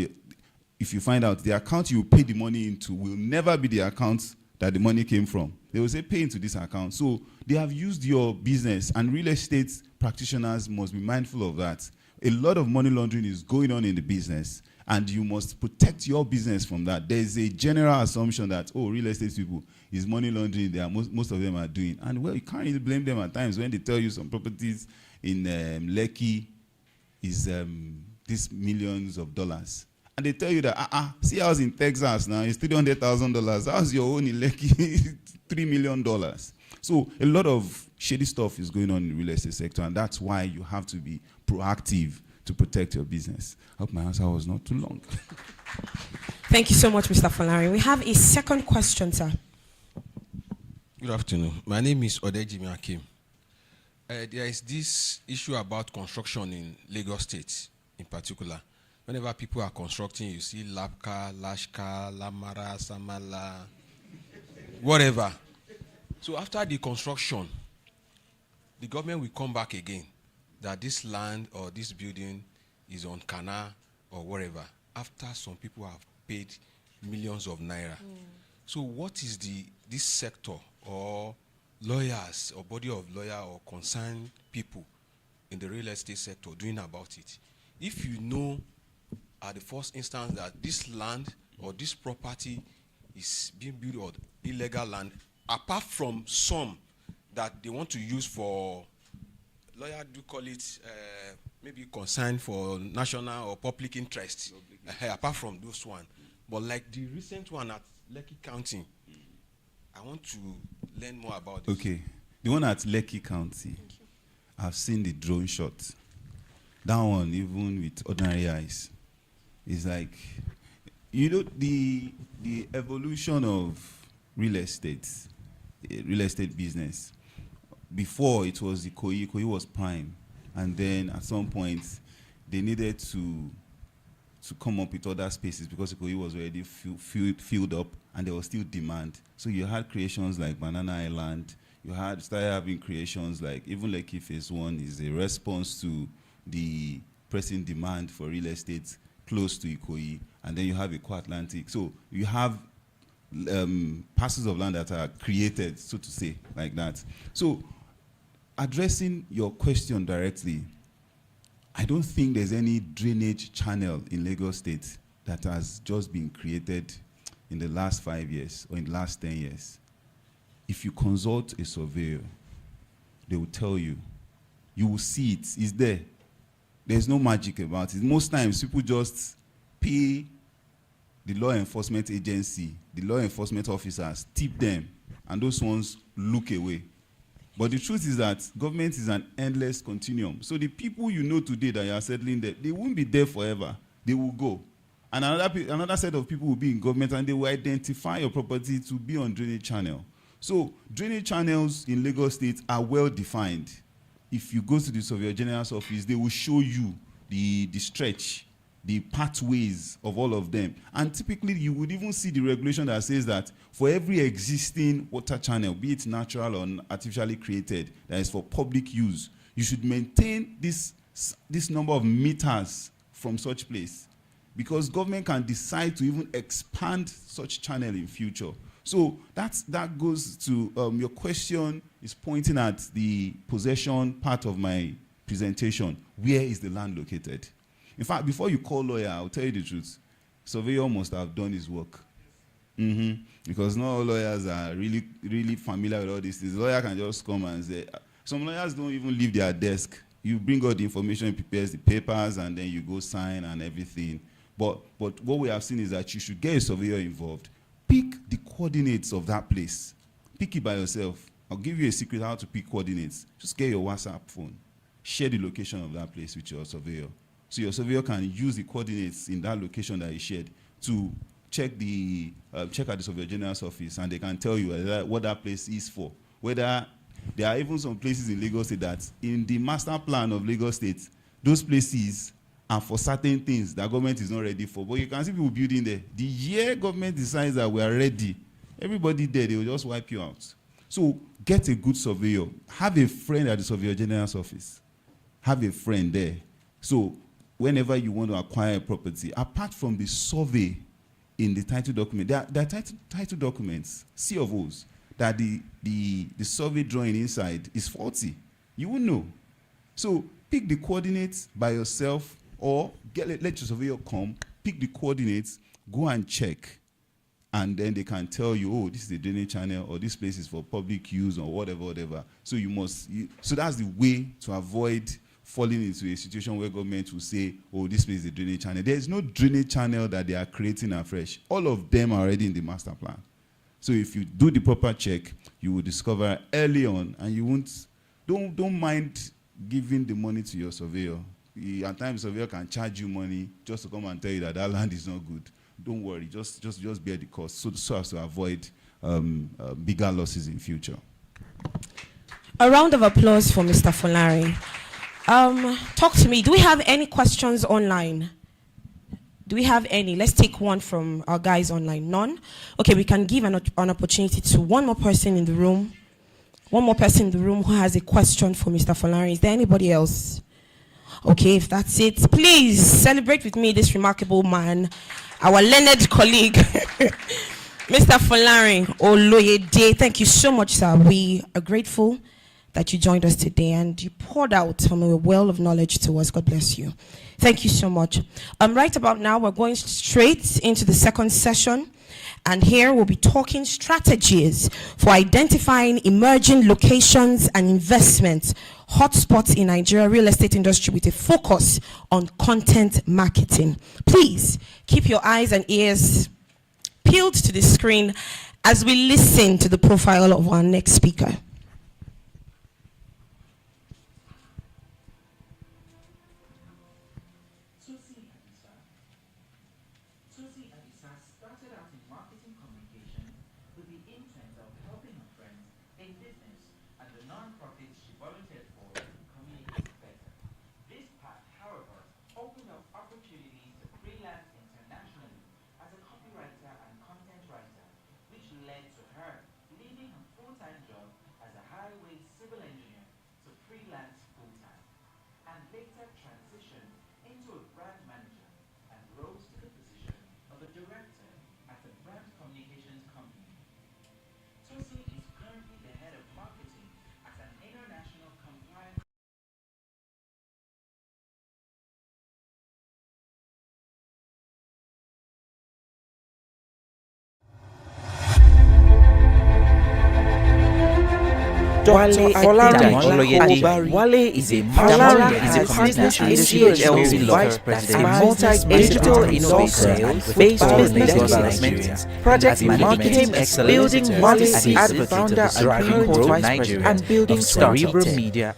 if you find out the account you pay the money into will never be the account that the money came from. They will say, pay into this account. So they have used your business, and real estate practitioners must be mindful of that. A lot of money laundering is going on in the business, and you must protect your business from that. There's a general assumption that, oh, real estate people is money laundering. Most of them are doing. And well, you can't really blame them at times when they tell you some properties in Lekki is these millions of dollars. And they tell you that, see house in Texas now, it's $300,000. How's your own in Lekki? $3 million. So a lot of shady stuff is going on in the real estate sector, and that's why you have to be proactive to protect your business. I hope my answer was not too long. Thank you so much, Mr. Folari. We have a second question, sir. Good afternoon. My name is Odejimi Akim. There is this issue about construction in Lagos State in particular. Whenever people are constructing, you see Labka, Lashka, Lamara, Samala, whatever. So after the construction, the government will come back again that this land or this building is on Kana or whatever, after some people have paid millions of naira. So what is this sector or lawyers or body of lawyer or concerned people in the real estate sector doing about it? If you know at the first instance that this land or this property is being built on illegal land, apart from some that they want to use for, lawyer do call it maybe concern for national or public interest, apart from those one. But like the recent one at Lekki County, I want to learn more about this. Okay. The one at Lekki County, I've seen the drone shot. That one, even with ordinary eyes, is like, you know, the evolution of real estate business. Before it was Ikoyi was prime, and then at some point they needed to come up with other spaces because Ikoyi was already filled up, and there was still demand. So you had creations like Banana Island. You started having creations like, even like if Phase 1 is a response to the pressing demand for real estate close to Ikoyi, and then you have Eko Atlantic. So you have parcels of land that are created, so to say, like that. So addressing your question directly, I don't think there's any drainage channel in Lagos State that has just been created in the last 5 years or in the last 10 years. If you consult a surveyor, they will tell you. You will see it. It's there. There's no magic about it. Most times, people just pay the law enforcement agency, the law enforcement officers, tip them, and those ones look away. But the truth is that government is an endless continuum. So the people you know today that you are settling there, they won't be there forever. They will go. And another set of people will be in government, and they will identify your property to be on drainage channel. So drainage channels in Lagos State are well defined. If you go to the Surveyor General's office, they will show you the stretch, the pathways of all of them. And typically, you would even see the regulation that says that for every existing water channel, be it natural or artificially created, that is for public use, you should maintain this number of meters from such place, because government can decide to even expand such channel in future. So that goes to your question is pointing at the possession part of my presentation. Where is the land located? In fact, before you call lawyer, I'll tell you the truth. Surveyor must have done his work. Because not all lawyers are really, really familiar with all these things. The lawyer can just come and say, some lawyers don't even leave their desk. You bring out the information, you prepare the papers, and then you go sign and everything. But what we have seen is that you should get a surveyor involved. Pick the coordinates of that place. Pick it by yourself. I'll give you a secret how to pick coordinates. Just get your WhatsApp phone. Share the location of that place with your surveyor. So your surveyor can use the coordinates in that location that he shared to check at the Surveyor General's office, and they can tell you what that place is for. Whether there are even some places in Lagos State that in the master plan of Lagos State, those places are for certain things that government is not ready for. But you can see people building there. The year government decides that we are ready, everybody there, they will just wipe you out. So get a good surveyor. Have a friend at the Surveyor General's office. Have a friend there. So whenever you want to acquire a property, apart from the survey in the title document, there are title documents, COs, that the survey drawing inside is faulty. You won't know. So pick the coordinates by yourself, or let your surveyor come, pick the coordinates, go and check, and then they can tell you, oh, this is a drainage channel, or this place is for public use, or whatever. So so that's the way to avoid falling into a situation where government will say, oh, this place is a drainage channel. There is no drainage channel that they are creating afresh. All of them are already in the master plan. So if you do the proper check, you will discover early on, and you don't mind giving the money to your surveyor. At times, surveyor can charge you money just to come and tell you that land is not good. Don't worry, just bear the cost, so as to avoid bigger losses in future. A round of applause for Mr. Folari. Talk to me. Do we have any questions online? Do we have any? Let's take one from our guys online. None? Okay, we can give an opportunity to one more person in the room. One more person in the room who has a question for Mr. Folari. Is there anybody else? Okay, if that's it, please celebrate with me this remarkable man, our learned colleague, Mr. Folari Oloyede. Thank you so much, sir. We are grateful that you joined us today, and you poured out from a well of knowledge to us. God bless you. Thank you so much. Right about now, we're going straight into the second session. And here we'll be talking strategies for identifying emerging locations and investments, hotspots in Nigeria real estate industry with a focus on content marketing. Please keep your eyes and ears peeled to the screen as we listen to the profile of our next speaker. Dr. Folarin Oloyede. Wale is a partner in CHLP Vice President, a multi-digital innovator based in Lagos, Nigeria. Project marketing excellence, building policy advocate, driving growth, Nigeria, and building Cerebral Media.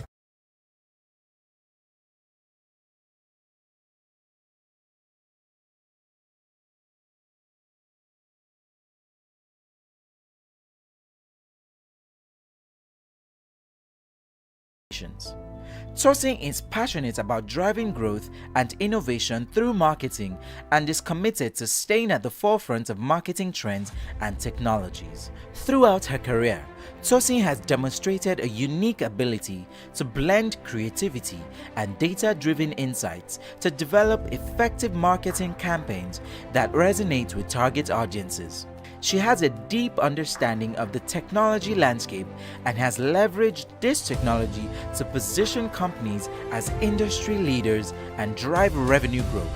Tosin is passionate about driving growth and innovation through marketing and is committed to staying at the forefront of marketing trends and technologies. Throughout her career, Tosin has demonstrated a unique ability to blend creativity and data-driven insights to develop effective marketing campaigns that resonate with target audiences. She has a deep understanding of the technology landscape and has leveraged this technology to position companies as industry leaders and drive revenue growth.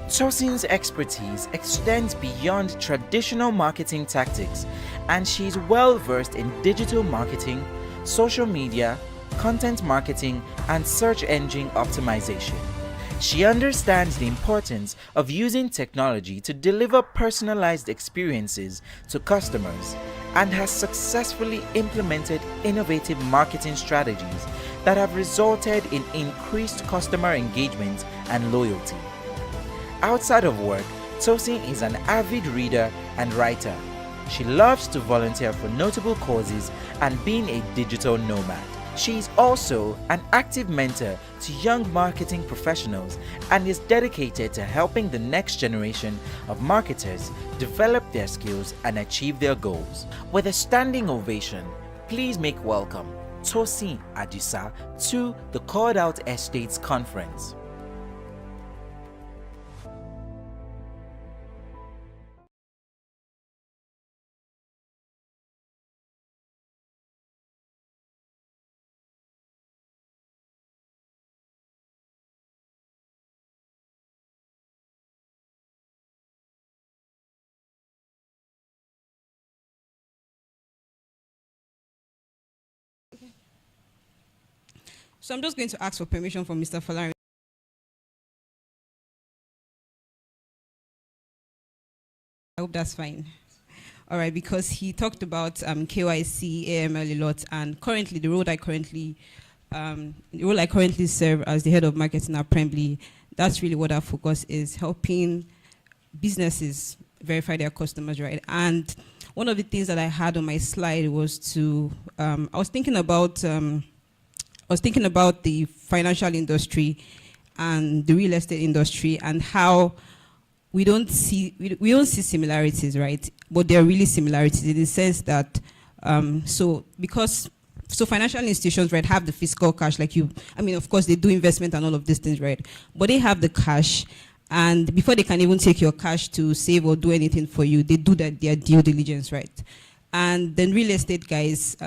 Tosin's expertise extends beyond traditional marketing tactics, and she's well versed in digital marketing, social media, content marketing, and search engine optimization. She understands the importance of using technology to deliver personalized experiences to customers and has successfully implemented innovative marketing strategies that have resulted in increased customer engagement and loyalty. Outside of work, Tosin is an avid reader and writer. She loves to volunteer for notable causes and being a digital nomad. She is also an active mentor to young marketing professionals and is dedicated to helping the next generation of marketers develop their skills and achieve their goals. With a standing ovation, please make welcome Tosin Adisa to the Calledout Estates Conference. So I'm just going to ask for permission from Mr. Folarin. I hope that's fine. All right, because he talked about KYC, AML a lot, and currently the role I currently serve as the head of marketing at Prembly, that's really what our focus is, helping businesses verify their customers, right? And one of the things that I had on my slide was to, I was thinking about the financial industry and the real estate industry and how we don't see similarities, right? But there are really similarities in the sense that so financial institutions, right, have the fiscal cash, like of course they do investment and all of these things, right? But they have the cash, and before they can even take your cash to save or do anything for you, they do their due diligence, right? And then real estate guys,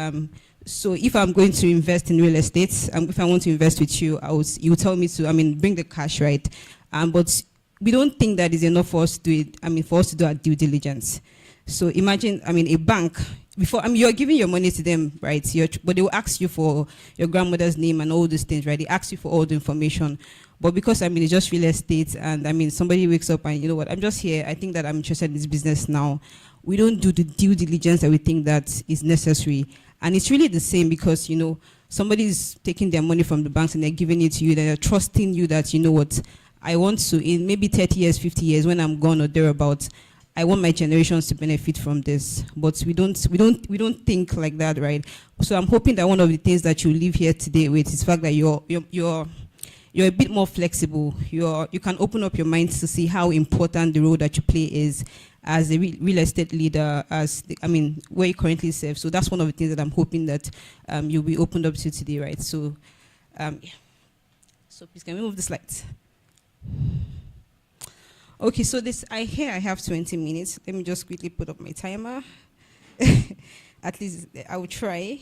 so if I'm going to invest in real estate, if I want to invest with you, you tell me to, bring the cash, right? But we don't think that is enough for us to do it, for us to do our due diligence. So imagine, a bank, before, you're giving your money to them, right? But they will ask you for your grandmother's name and all these things, right? They ask you for all the information. But because, it's just real estate, and somebody wakes up and, you know what, I'm just here, I think that I'm interested in this business now. We don't do the due diligence that we think that is necessary. And it's really the same because, somebody's taking their money from the banks and they're giving it to you, they're trusting you that, you know what, I want to, in maybe 30 years, 50 years, when I'm gone or thereabouts, I want my generations to benefit from this. But we don't think like that, right? So I'm hoping that one of the things that you leave here today with is the fact that you're a bit more flexible. You can open up your minds to see how important the role that you play is as a real estate leader, where you currently serve. So that's one of the things that I'm hoping that you'll be opened up to today, right? So, yeah. So please, can we move the slides? Okay, so I have 20 minutes. Let me just quickly put up my timer. At least I will try.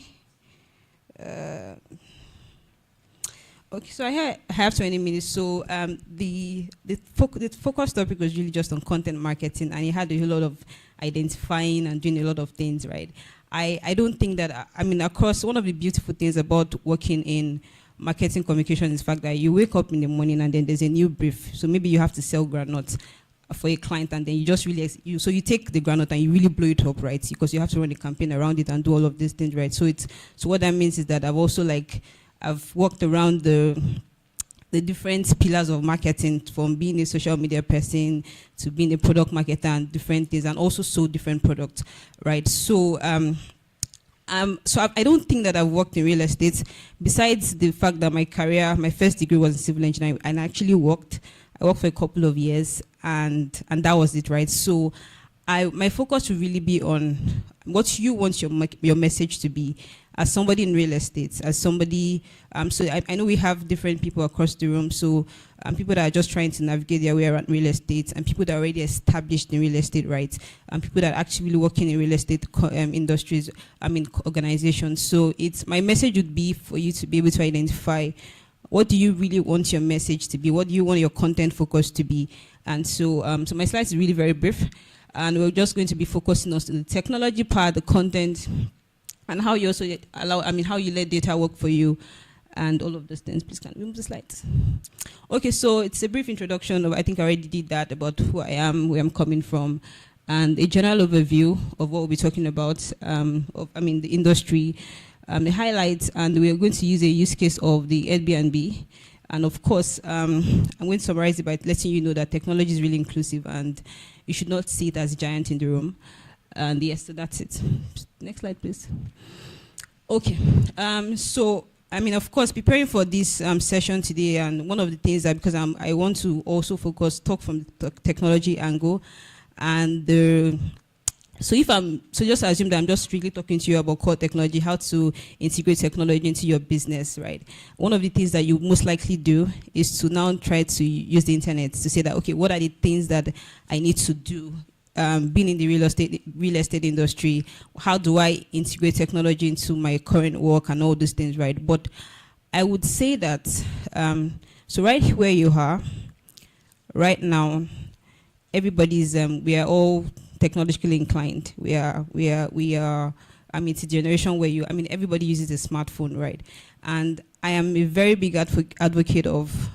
Okay, so I have 20 minutes. So the focus topic was really just on content marketing, and it had a lot of identifying and doing a lot of things, right? I don't think that, I mean, across, one of the beautiful things about working in marketing communication is the fact that you wake up in the morning and then there's a new brief. So maybe you have to sell groundnuts for a client, and then you just really, so you take the groundnut and you really blow it up, right? Because you have to run a campaign around it and do all of these things, right? So what that means is that I've worked around the different pillars of marketing, from being a social media person to being a product marketer and different things, and also sold different products, right? So I don't think that I've worked in real estate, besides the fact that my first degree was in civil engineering, and I actually worked for a couple of years, and that was it, right? So my focus will really be on what you want your message to be. As somebody in real estate, as somebody, so I know we have different people across the room, so people that are just trying to navigate their way around real estate, and people that are already established in real estate, right? And people that are actually working in real estate industries, organizations. So my message would be for you to be able to identify, what do you really want your message to be? What do you want your content focus to be? And so my slides is really very brief, and we're just going to be focusing on the technology part, the content, and how you also how you let data work for you, and all of those things. Please, can we move the slides? Okay, so it's a brief introduction of, I think I already did that, about who I am, where I'm coming from, and a general overview of what we'll be talking about, the industry, the highlights, and we're going to use a use case of the Airbnb. And of course, I'm going to summarize it by letting you know that technology is really inclusive, and you should not see it as a giant in the room. And yes, so that's it. Next slide, please. Okay, so, of course, preparing for this session today, and one of the things that, because I want to also talk from the technology angle, and so just assume that I'm just strictly talking to you about core technology, how to integrate technology into your business, right? One of the things that you most likely do is to now try to use the internet to say that, okay, what are the things that I need to do? Being in the real estate industry, how do I integrate technology into my current work and all these things, right? But I would say that, so right where you are, right now, everybody's, we are all technologically inclined. We are, it's a generation where everybody uses a smartphone, right? And I am a very big advocate of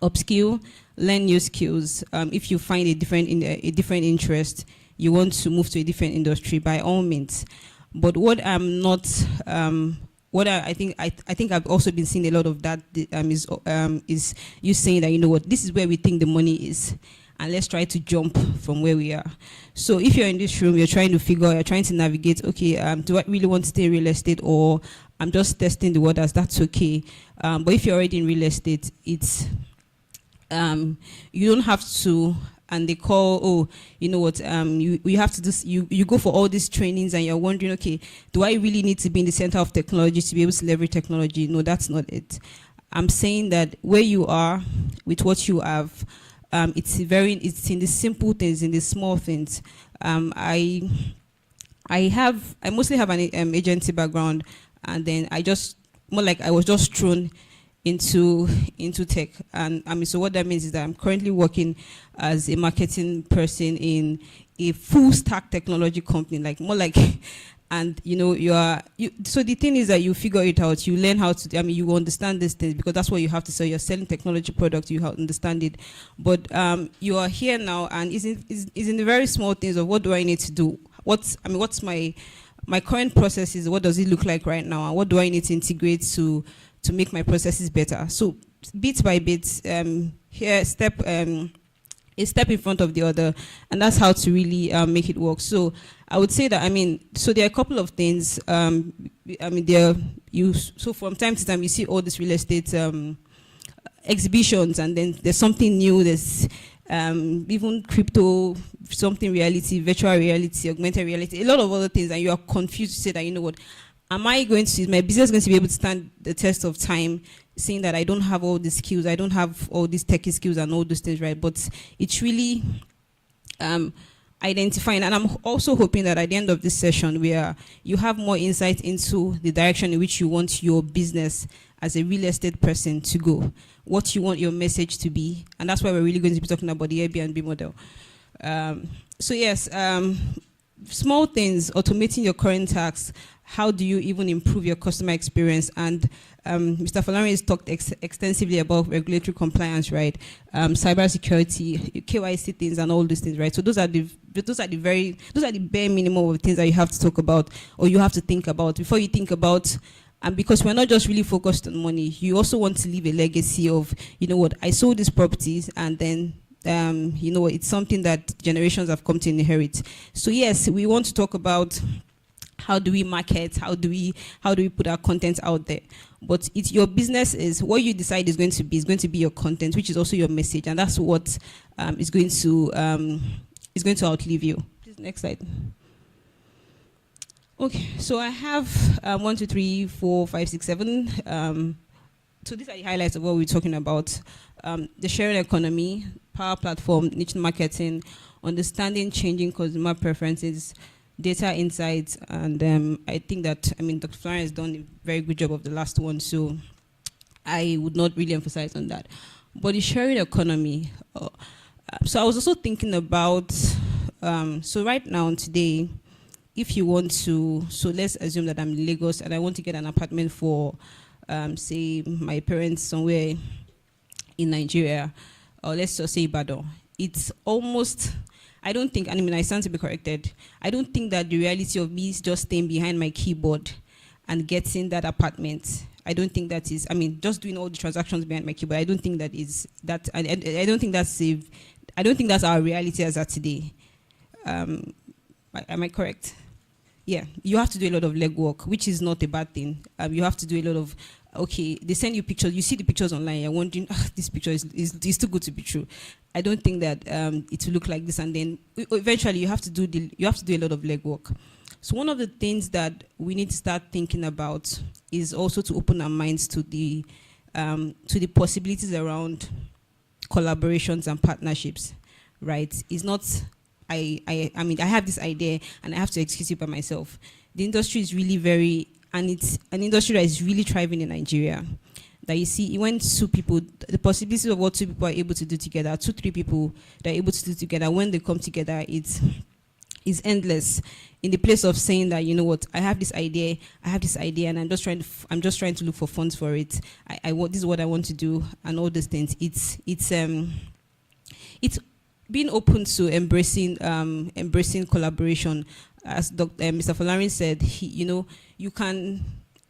upskill, learn new skills. If you find a different interest, you want to move to a different industry, by all means. But what I'm not, I think I've also been seeing a lot of that is you saying that, you know what, this is where we think the money is, and let's try to jump from where we are. So if you're in this room, you're trying to navigate, okay, do I really want to stay in real estate, or I'm just testing the waters, that's okay. But if you're already in real estate, it's, you don't have to, and they call, you know what, you have to do, you go for all these trainings, and you're wondering, okay, do I really need to be in the center of technology to be able to leverage technology? No, that's not it. I'm saying that where you are, with what you have, it's in the simple things, in the small things. I mostly have an agency background, and then I was just thrown into tech. And so what that means is that I'm currently working as a marketing person in a full stack technology company, and so the thing is that you figure it out, you learn how to, you understand these things, because that's what you have to sell. You're selling technology products, you have to understand it. But you are here now, and is in the very small things of, what do I need to do? What's my current processes, what does it look like right now, and what do I need to integrate to make my processes better? So bit by bit, here a step in front of the other, and that's how to really make it work. So I would say that, so there are a couple of things. So from time to time you see all these real estate exhibitions, and then there's something new. There's even crypto, something reality, virtual reality, augmented reality, a lot of other things, and you are confused to say that, you know what, is my business going to be able to stand the test of time, saying that I don't have all these skills, I don't have all these techie skills and all those things, right? But it's really, identifying, and I'm also hoping that at the end of this session where you have more insight into the direction in which you want your business as a real estate person to go, what you want your message to be, and that's why we're really going to be talking about the Airbnb model. So yes, small things, automating your current tasks. How do you even improve your customer experience? And Mr. Folarin has talked extensively about regulatory compliance, right? Cybersecurity, KYC things, and all these things, right? So those are the bare minimum of things that you have to talk about, or you have to think about before you think about. And because we're not just really focused on money, you also want to leave a legacy of, you know what, I sold these properties, and then you know, it's something that generations have come to inherit. So yes, we want to talk about how do we market, how do we put our content out there. But it's your business is what you decide is going to be your content, which is also your message, and that's what is going to outlive you. Please, next slide. Okay, so I have 1, 2, 3, 4, 5, 6, 7. So these are the highlights of what we're talking about. The sharing economy, power platform, niche marketing, understanding changing consumer preferences, data insights, and I think that, Dr. Florian has done a very good job of the last one, so I would not really emphasize on that. But the sharing economy, so I was also thinking about, so right now, today, if you want to, so let's assume that I'm in Lagos and I want to get an apartment for, say, my parents somewhere in Nigeria, or let's just say Ibadan. It's almost, I don't think, I stand to be corrected, I don't think that the reality of me is just staying behind my keyboard and getting that apartment. I don't think that is, just doing all the transactions behind my keyboard. I don't think that is, I don't think that's our reality as of today. Am I correct? Yeah, you have to do a lot of legwork, which is not a bad thing. You have to do a lot of, okay, they send you pictures, you see the pictures online, you're wondering, this picture is too good to be true. I don't think that it will look like this, and then eventually you have to do a lot of legwork. So one of the things that we need to start thinking about is also to open our minds to the possibilities around collaborations and partnerships, right? It's not, I have this idea and I have to execute it by myself. The industry is really and it's an industry that is really thriving in Nigeria. That you see, when two people, the possibilities of what two people are able to do together, 2, 3 people that are able to do together, when they come together, it's endless. In the place of saying that, you know what, I have this idea, and I'm just trying to look for funds for it. I want, this is what I want to do, and all these things. It's being open to embracing collaboration. As Mr. Folarin said, you can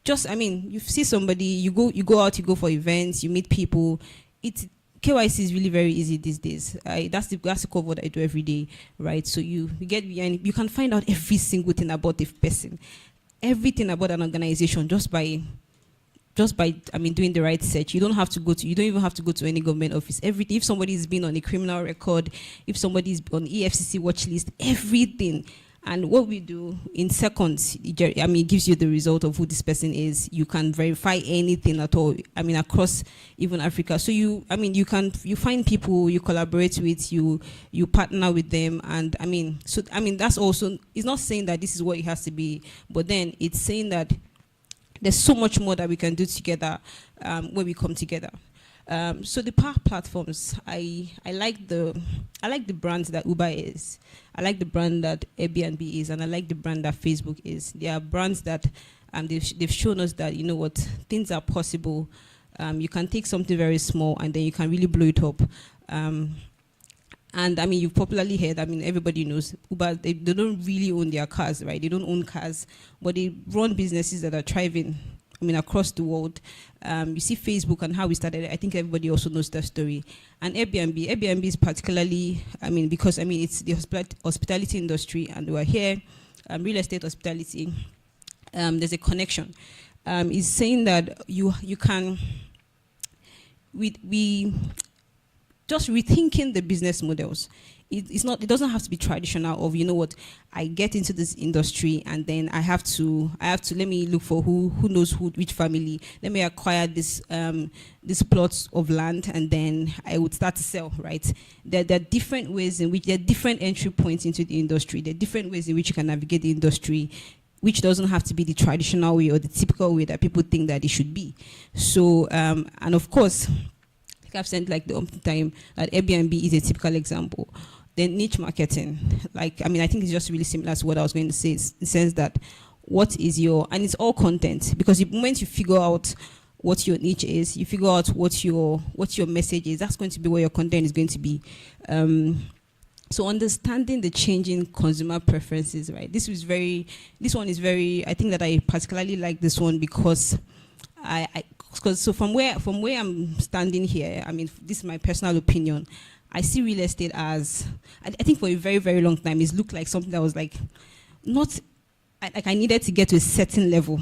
just, you see somebody, you go out, you go for events, you meet people. KYC is really very easy these days. That's the core of what I do every day, right? So you get behind, you can find out every single thing about a person, everything about an organization just by doing the right search. You don't even have to go to any government office. Everything, if somebody's been on a criminal record, if somebody's on EFCC watch list, everything. And what we do in seconds, it gives you the result of who this person is. You can verify anything at all. Across even Africa. So you find people you collaborate with, you partner with them, and that's also, it's not saying that this is what it has to be, but then it's saying that there's so much more that we can do together when we come together. So the power platforms, I like the brands that Uber is. I like the brand that Airbnb is, and I like the brand that Facebook is. They are brands that they've shown us that, you know what, things are possible. You can take something very small and then you can really blow it up. And you've popularly heard, everybody knows Uber, they don't really own their cars, right? They don't own cars, but they run businesses that are thriving, across the world. You see Facebook and how we started. I think everybody also knows that story. And Airbnb is particularly, because it's the hospitality industry, and we're here, real estate hospitality. There's a connection. It's saying that you can, we just rethinking the business models. it doesn't have to be traditional of, you know what, I get into this industry and then I have to let me look for who knows which family, let me acquire this plots of land and then I would start to sell, right? There are different ways in which there are different entry points into the industry. There are different ways in which you can navigate the industry, which doesn't have to be the traditional way or the typical way that people think that it should be. So, and of course, like I've said like the time, that Airbnb is a typical example. Then niche marketing, like, I mean, I think it's just really similar to what I was going to say, in the sense that what is your, and it's all content, because the moment you figure out what your niche is, you figure out what your message is, that's going to be where your content is going to be. So understanding the changing consumer preferences, right? This one is very, I think that I particularly like this one because so from where I'm standing here, I mean, this is my personal opinion, I see real estate as, I think for a very, very long time, it's looked like something that was like, not, like I needed to get to a certain level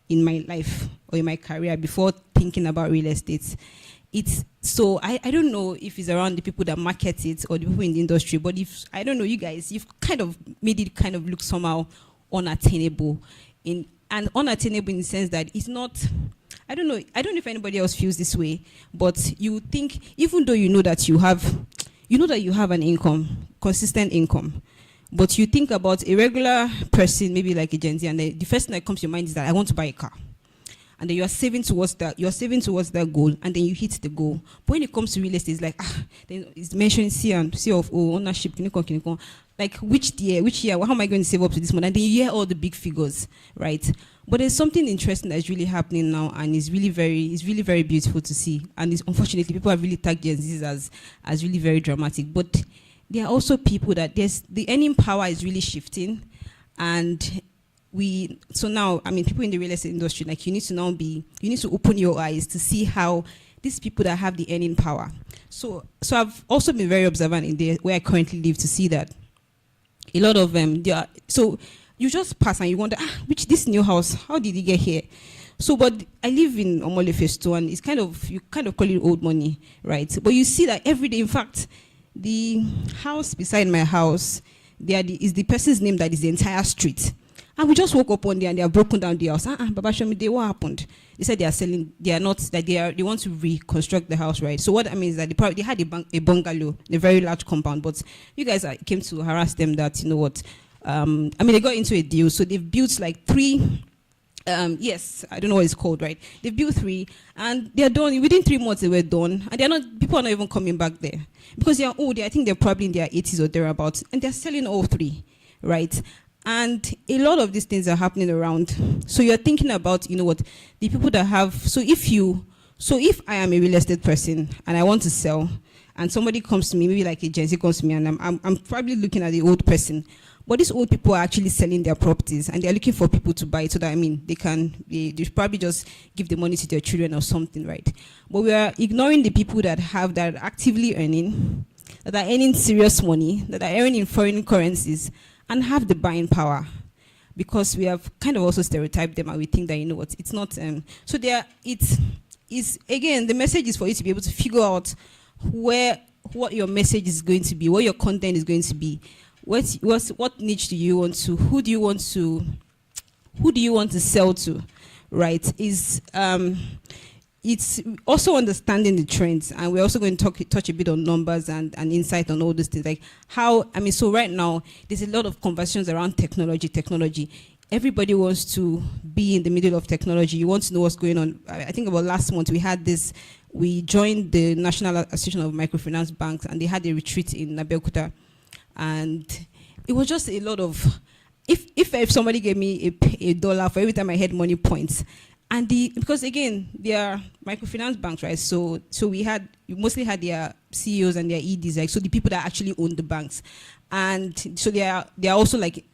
in my life or in my career before thinking about real estate. So I don't know if it's around the people that market it or the people in the industry, but if, I don't know, you guys, you've kind of made it kind of look somehow unattainable, and unattainable in the sense that it's not, I don't know if anybody else feels this way, but you think, even though you know that you have an income, consistent income, but you think about a regular person, maybe like a Gen Z, and the first thing that comes to your mind is that I want to buy a car. And then you're saving towards that goal, and then you hit the goal. But when it comes to real estate, it's like, then it's mentioned C of O, ownership, like which year, how am I going to save up to this money? And then you hear all the big figures, right? But there's something interesting that's really happening now, and it's really very beautiful to see. And unfortunately, people have really tagged Gen Zs as really very dramatic. But there are also people that the earning power is really shifting, and so now, I mean, people in the real estate industry, like you need to open your eyes to see how these people that have the earning power. So I've also been very observant in where I currently live to see that a lot of them, so you just pass and you wonder, this new house, how did it get here? So, but I live in Omole Phase 2, and it's you kind of call it old money, right? But you see that every day, in fact, the house beside my house, is the person's name that is the entire street. And we just woke up one day and they have broken down the house. Baba Shomide, what happened? They said they are selling, they want to reconstruct the house, right? So what I mean is that they had a bungalow, a very large compound, but you guys came to harass them that, you know what, I mean, they got into a deal. So they've built like 3, yes, I don't know what it's called, right? They've built 3 and they're done. Within 3 months they were done, and people are not even coming back there because they are old. I think they're probably in their 80s or thereabouts, and they're selling all 3, right? And a lot of these things are happening around. So you're thinking about, you know what, the people that have, so if I am a real estate person and I want to sell, and somebody comes to me, maybe like a Gen Z comes to me, and I'm probably looking at the old person, but these old people are actually selling their properties and they're looking for people to buy it, so that, I mean, they probably just give the money to their children or something, right? But we are ignoring the people that are actively earning, that are earning serious money, that are earning in foreign currencies, and have the buying power, because we have kind of also stereotyped them, and we think that, you know what, it's not. So again, the message is for you to be able to figure out what your message is going to be, what your content is going to be, what niche do you want to, who do you want to sell to, right? It's also understanding the trends, and we're also going to touch a bit on numbers and insight on all these things, like how, I mean, so right now, there's a lot of conversations around technology. Everybody wants to be in the middle of technology. You want to know what's going on. I think about last month, we joined the National Association of Microfinance Banks, and they had a retreat in Abeokuta. And it was just a lot of, if somebody gave me $1 for every time I had money points, and because again, they are microfinance banks, right? So we mostly had their CEOs and their EDs, like, so the people that actually own the banks. And so they are also like,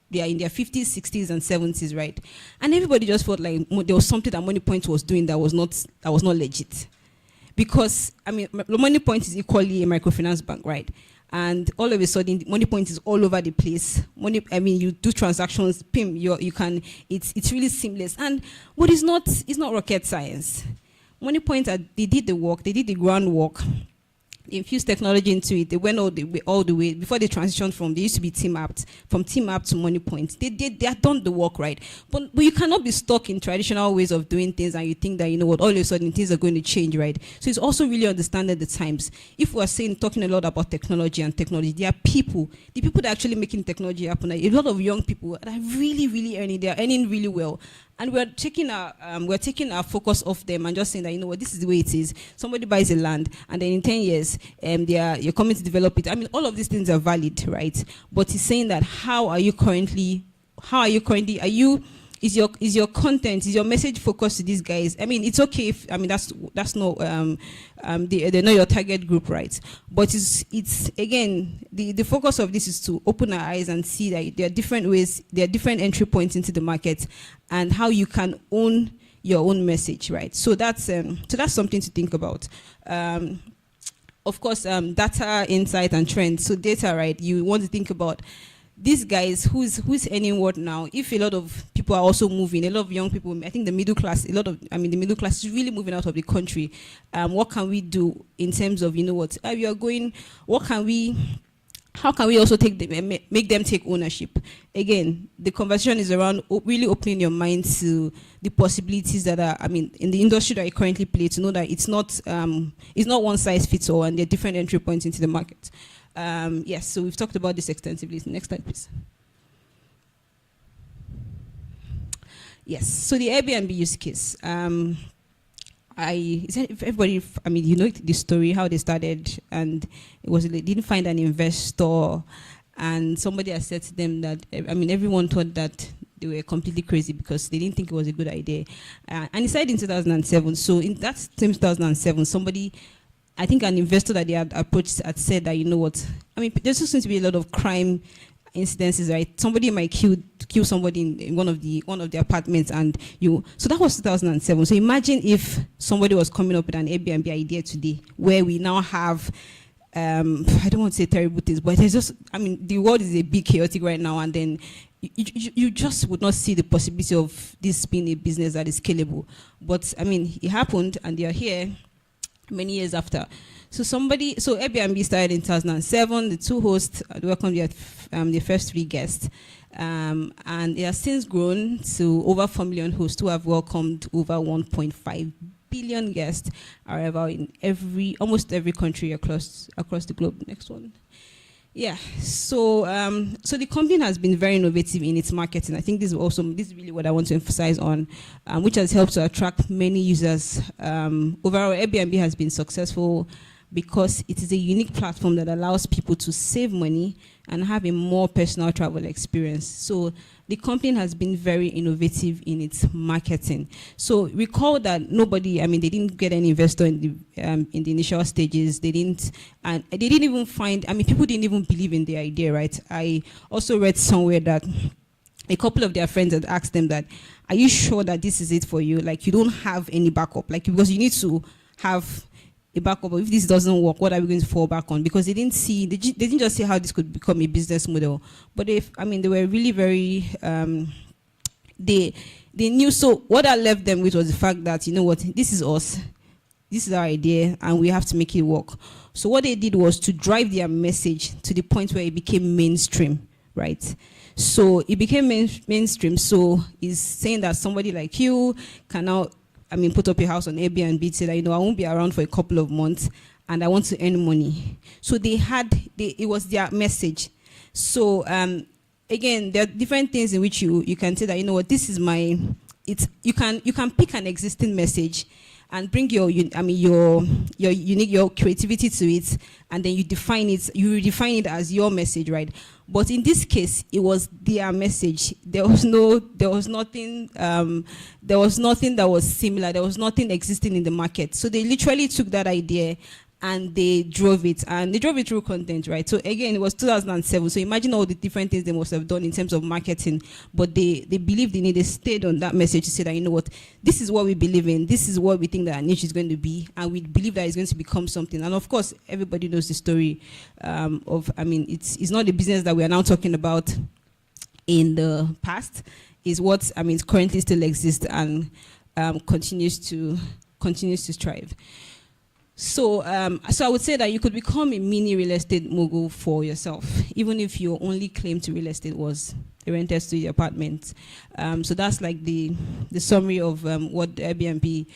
they are in their 50s, 60s, and 70s, right? And everybody just felt like there was something that Money Point was doing that was not legit. Because, I mean, Money Point is equally a microfinance bank, right? And all of a sudden, Money Point is all over the place. You do transactions, PIM, you can, it's really seamless. And what is not, it's not rocket science. Money Point, they did the work, they did the groundwork. they infused technology into it. They went all the way before they transitioned from, they used to be team app, from team app to money point. They have done the work, right? But you cannot be stuck in traditional ways of doing things and you think that, you know what, all of a sudden things are going to change, right? So it's also really understanding the times. If we're talking a lot about technology, there are people, the people that are actually making technology happen, a lot of young people that are really, really earning, they're earning really well. And we're taking our focus off them and just saying that, you know what, this is the way it is. Somebody buys a land and then in 10 years, you're coming to develop it. I mean, all of these things are valid, right? But he's saying that is your content, is your message focused to these guys? I mean, it's okay if, I mean, that's not, they're not your target group, right? But it's again, the focus of this is to open our eyes and see that there are different ways, there are different entry points into the market and how you can own your own message, right? So that's something to think about. Of course, data, insight, and trends. So data, right? You want to think about these guys, who's earning what now? If a lot of people are also moving, a lot of young people, I think the middle class, the middle class is really moving out of the country. What can we do in terms of, you know what, we are going, how can we also make them take ownership? Again, the conversation is around really opening your mind to the possibilities that are, I mean, in the industry that you currently play, to know that it's not one size fits all and there are different entry points into the market. Yes, so we've talked about this extensively. Next slide, please. Yes, so the Airbnb use case. Everybody, I mean, you know the story, how they started, and it was, they didn't find an investor, and somebody had said to them that, I mean, everyone thought that they were completely crazy because they didn't think it was a good idea. And it started in 2007. So in that same 2007, somebody, I think an investor that they had approached had said that, you know what, I mean, there just seems to be a lot of crime incidences, right? Somebody might kill somebody in one of the apartments, and so that was 2007. So imagine if somebody was coming up with an Airbnb idea today, where we now have, I don't want to say terrible things, but there's just, I mean, the world is a bit chaotic right now, and then you just would not see the possibility of this being a business that is scalable. But I mean, it happened, and they are here many years after. So Airbnb started in 2007. The two hosts welcomed their first 3 guests. And it has since grown to over 4 million hosts who have welcomed over 1.5 billion guests, however, in almost every country across the globe. Next one. Yeah, so the company has been very innovative in its marketing. I think this is really what I want to emphasize on, which has helped to attract many users. Overall, Airbnb has been successful because it is a unique platform that allows people to save money and have a more personal travel experience. So the company has been very innovative in its marketing. So recall that they didn't get any investor in the initial stages. They didn't even find, people didn't even believe in the idea, right? I also read somewhere that a couple of their friends had asked them that, are you sure that this is it for you? Like, you don't have any backup, because you need to have a backup. If this doesn't work, what are we going to fall back on? Because they didn't just see how this could become a business model. But they were really very, they knew. So what I left them with was the fact that, you know what, this is us, this is our idea, and we have to make it work. So what they did was to drive their message to the point where it became mainstream, right? So it became mainstream. So it's saying that somebody like you can now, put up your house on Airbnb, say that, I won't be around for a couple of months and I want to earn money. So it was their message. So again, there are different things in which you can say that, you know what, this is you can pick an existing message and bring your unique, your creativity to it, and then you redefine it as your message, right? But in this case, it was their message. There was nothing that was similar. There was nothing existing in the market. So they literally took that idea and they drove it through content, right? So again, it was 2007. So imagine all the different things they must have done in terms of marketing, but they believed in it. They stayed on that message to say that, you know what, this is what we believe in. This is what we think that our niche is going to be, and we believe that it's going to become something. And of course, everybody knows the story it's not the business that we are now talking about in the past. Is what currently still exists and continues to strive. So I would say that you could become a mini real estate mogul for yourself, even if your only claim to real estate was a rented studio apartment. So that's like the summary of what Airbnb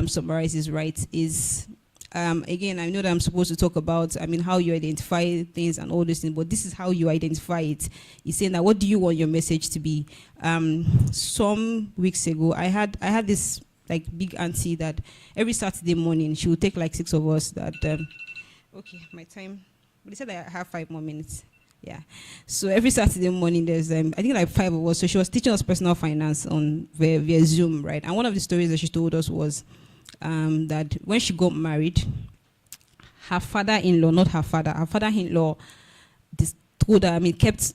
summarizes, right? Is again, I know that I'm supposed to talk about, how you identify things and all these things, but this is how you identify it. You're saying that, what do you want your message to be? Some weeks ago, I had this like big auntie that every Saturday morning, she would take like 6 of us that, okay, my time, but they said I have 5 more minutes. Yeah. So every Saturday morning, there's, I think like 5 of us. So she was teaching us personal finance via Zoom, right? And one of the stories that she told us was that when she got married, her father-in-law, not her father, her father-in-law told her, kept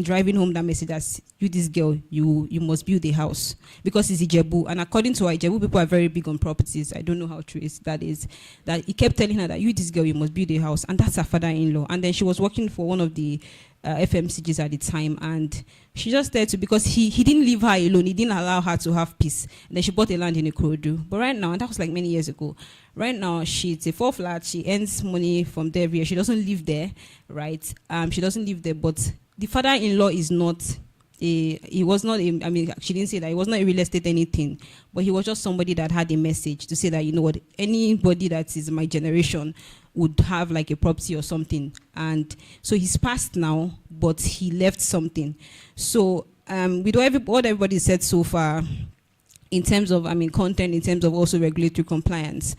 driving home that message as, you, this girl, you must build a house. Because it's Ijebu. And according to her, Ijebu people are very big on properties. I don't know how true that is. That he kept telling her that, you, this girl, you must build a house. And that's her father-in-law. And then she was working for one of the FMCGs at the time. And she just said to, because he didn't leave her alone. He didn't allow her to have peace. And then she bought a land in Ikorodu. But right now, and that was like many years ago, right now, she's a 4 flat. She earns money from there every year. She doesn't live there, right? She doesn't live there, but the father-in-law is not he was not she didn't say that he was not a real estate anything, but he was just somebody that had a message to say that, you know what, anybody that is my generation would have like a property or something. And so he's passed now, but he left something. So with what everybody said so far, in terms of content, in terms of also regulatory compliance,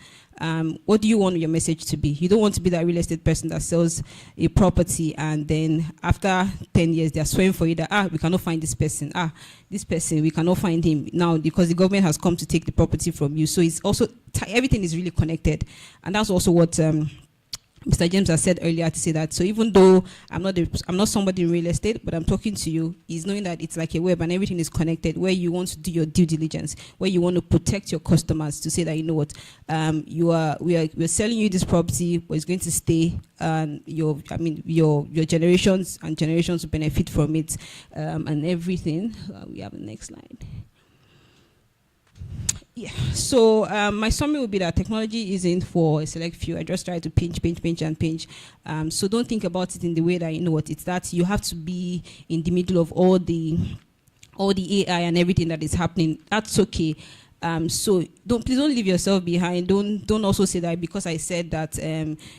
what do you want your message to be? You don't want to be that real estate person that sells a property and then after 10 years they're swearing for you that we cannot find this person. This person, we cannot find him now because the government has come to take the property from you. So it's also everything is really connected, and that's also what Mr. James has said earlier, to say that, so even though I'm not somebody in real estate, but I'm talking to you, is knowing that it's like a web and everything is connected, where you want to do your due diligence, where you want to protect your customers, to say that, you know what, we're selling you this property, but it's going to stay, your generations and generations will benefit from it, and everything. We have the next slide. Yeah, so my summary would be that technology isn't for a select few. I just try to pinch. So don't think about it in the way that, you know what, it's that you have to be in the middle of all the AI and everything that is happening. That's okay. So please don't leave yourself behind. Don't also say that because I said that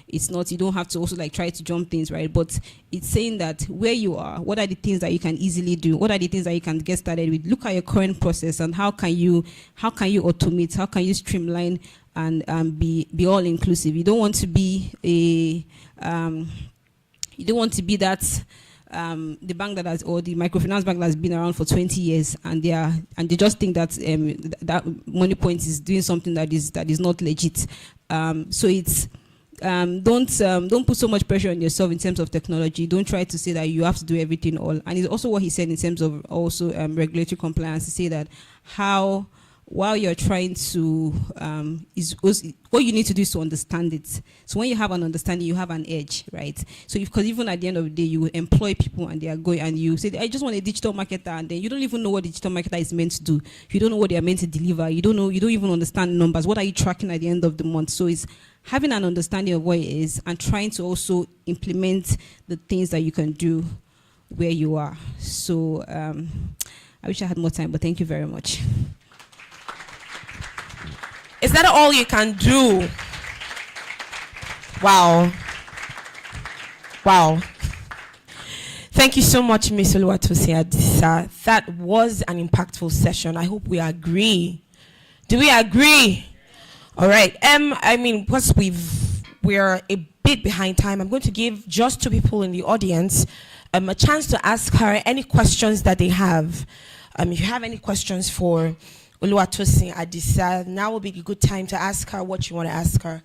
it's not, you don't have to also like try to jump things, right? But it's saying that where you are, what are the things that you can easily do? What are the things that you can get started with? Look at your current process and how can you automate? How can you streamline and be all inclusive? You don't want to be that the bank that has, or the microfinance bank that has been around for 20 years, and they just think that that Money Point is doing something that is not legit. So it's don't put so much pressure on yourself in terms of technology. Don't try to say that you have to do everything all. And it's also what he said in terms of also regulatory compliance, to say that while you're trying to, what you need to do is to understand it. So when you have an understanding, you have an edge, right? So because even at the end of the day, you employ people and they are going, and you say, I just want a digital marketer, and then you don't even know what digital marketer is meant to do. You don't know what they are meant to deliver. You don't even understand numbers. What are you tracking at the end of the month? So it's having an understanding of what it is and trying to also implement the things that you can do where you are. So I wish I had more time, but thank you very much. Is that all you can do? Wow. Thank you so much, Ms. Oluwatosin Adisa. That was an impactful session. I hope we agree. Do we agree? All right. Because we're a bit behind time, I'm going to give just 2 people in the audience a chance to ask her any questions that they have. If you have any questions for Oluwatosin Adisa, now will be a good time to ask her what you want to ask her.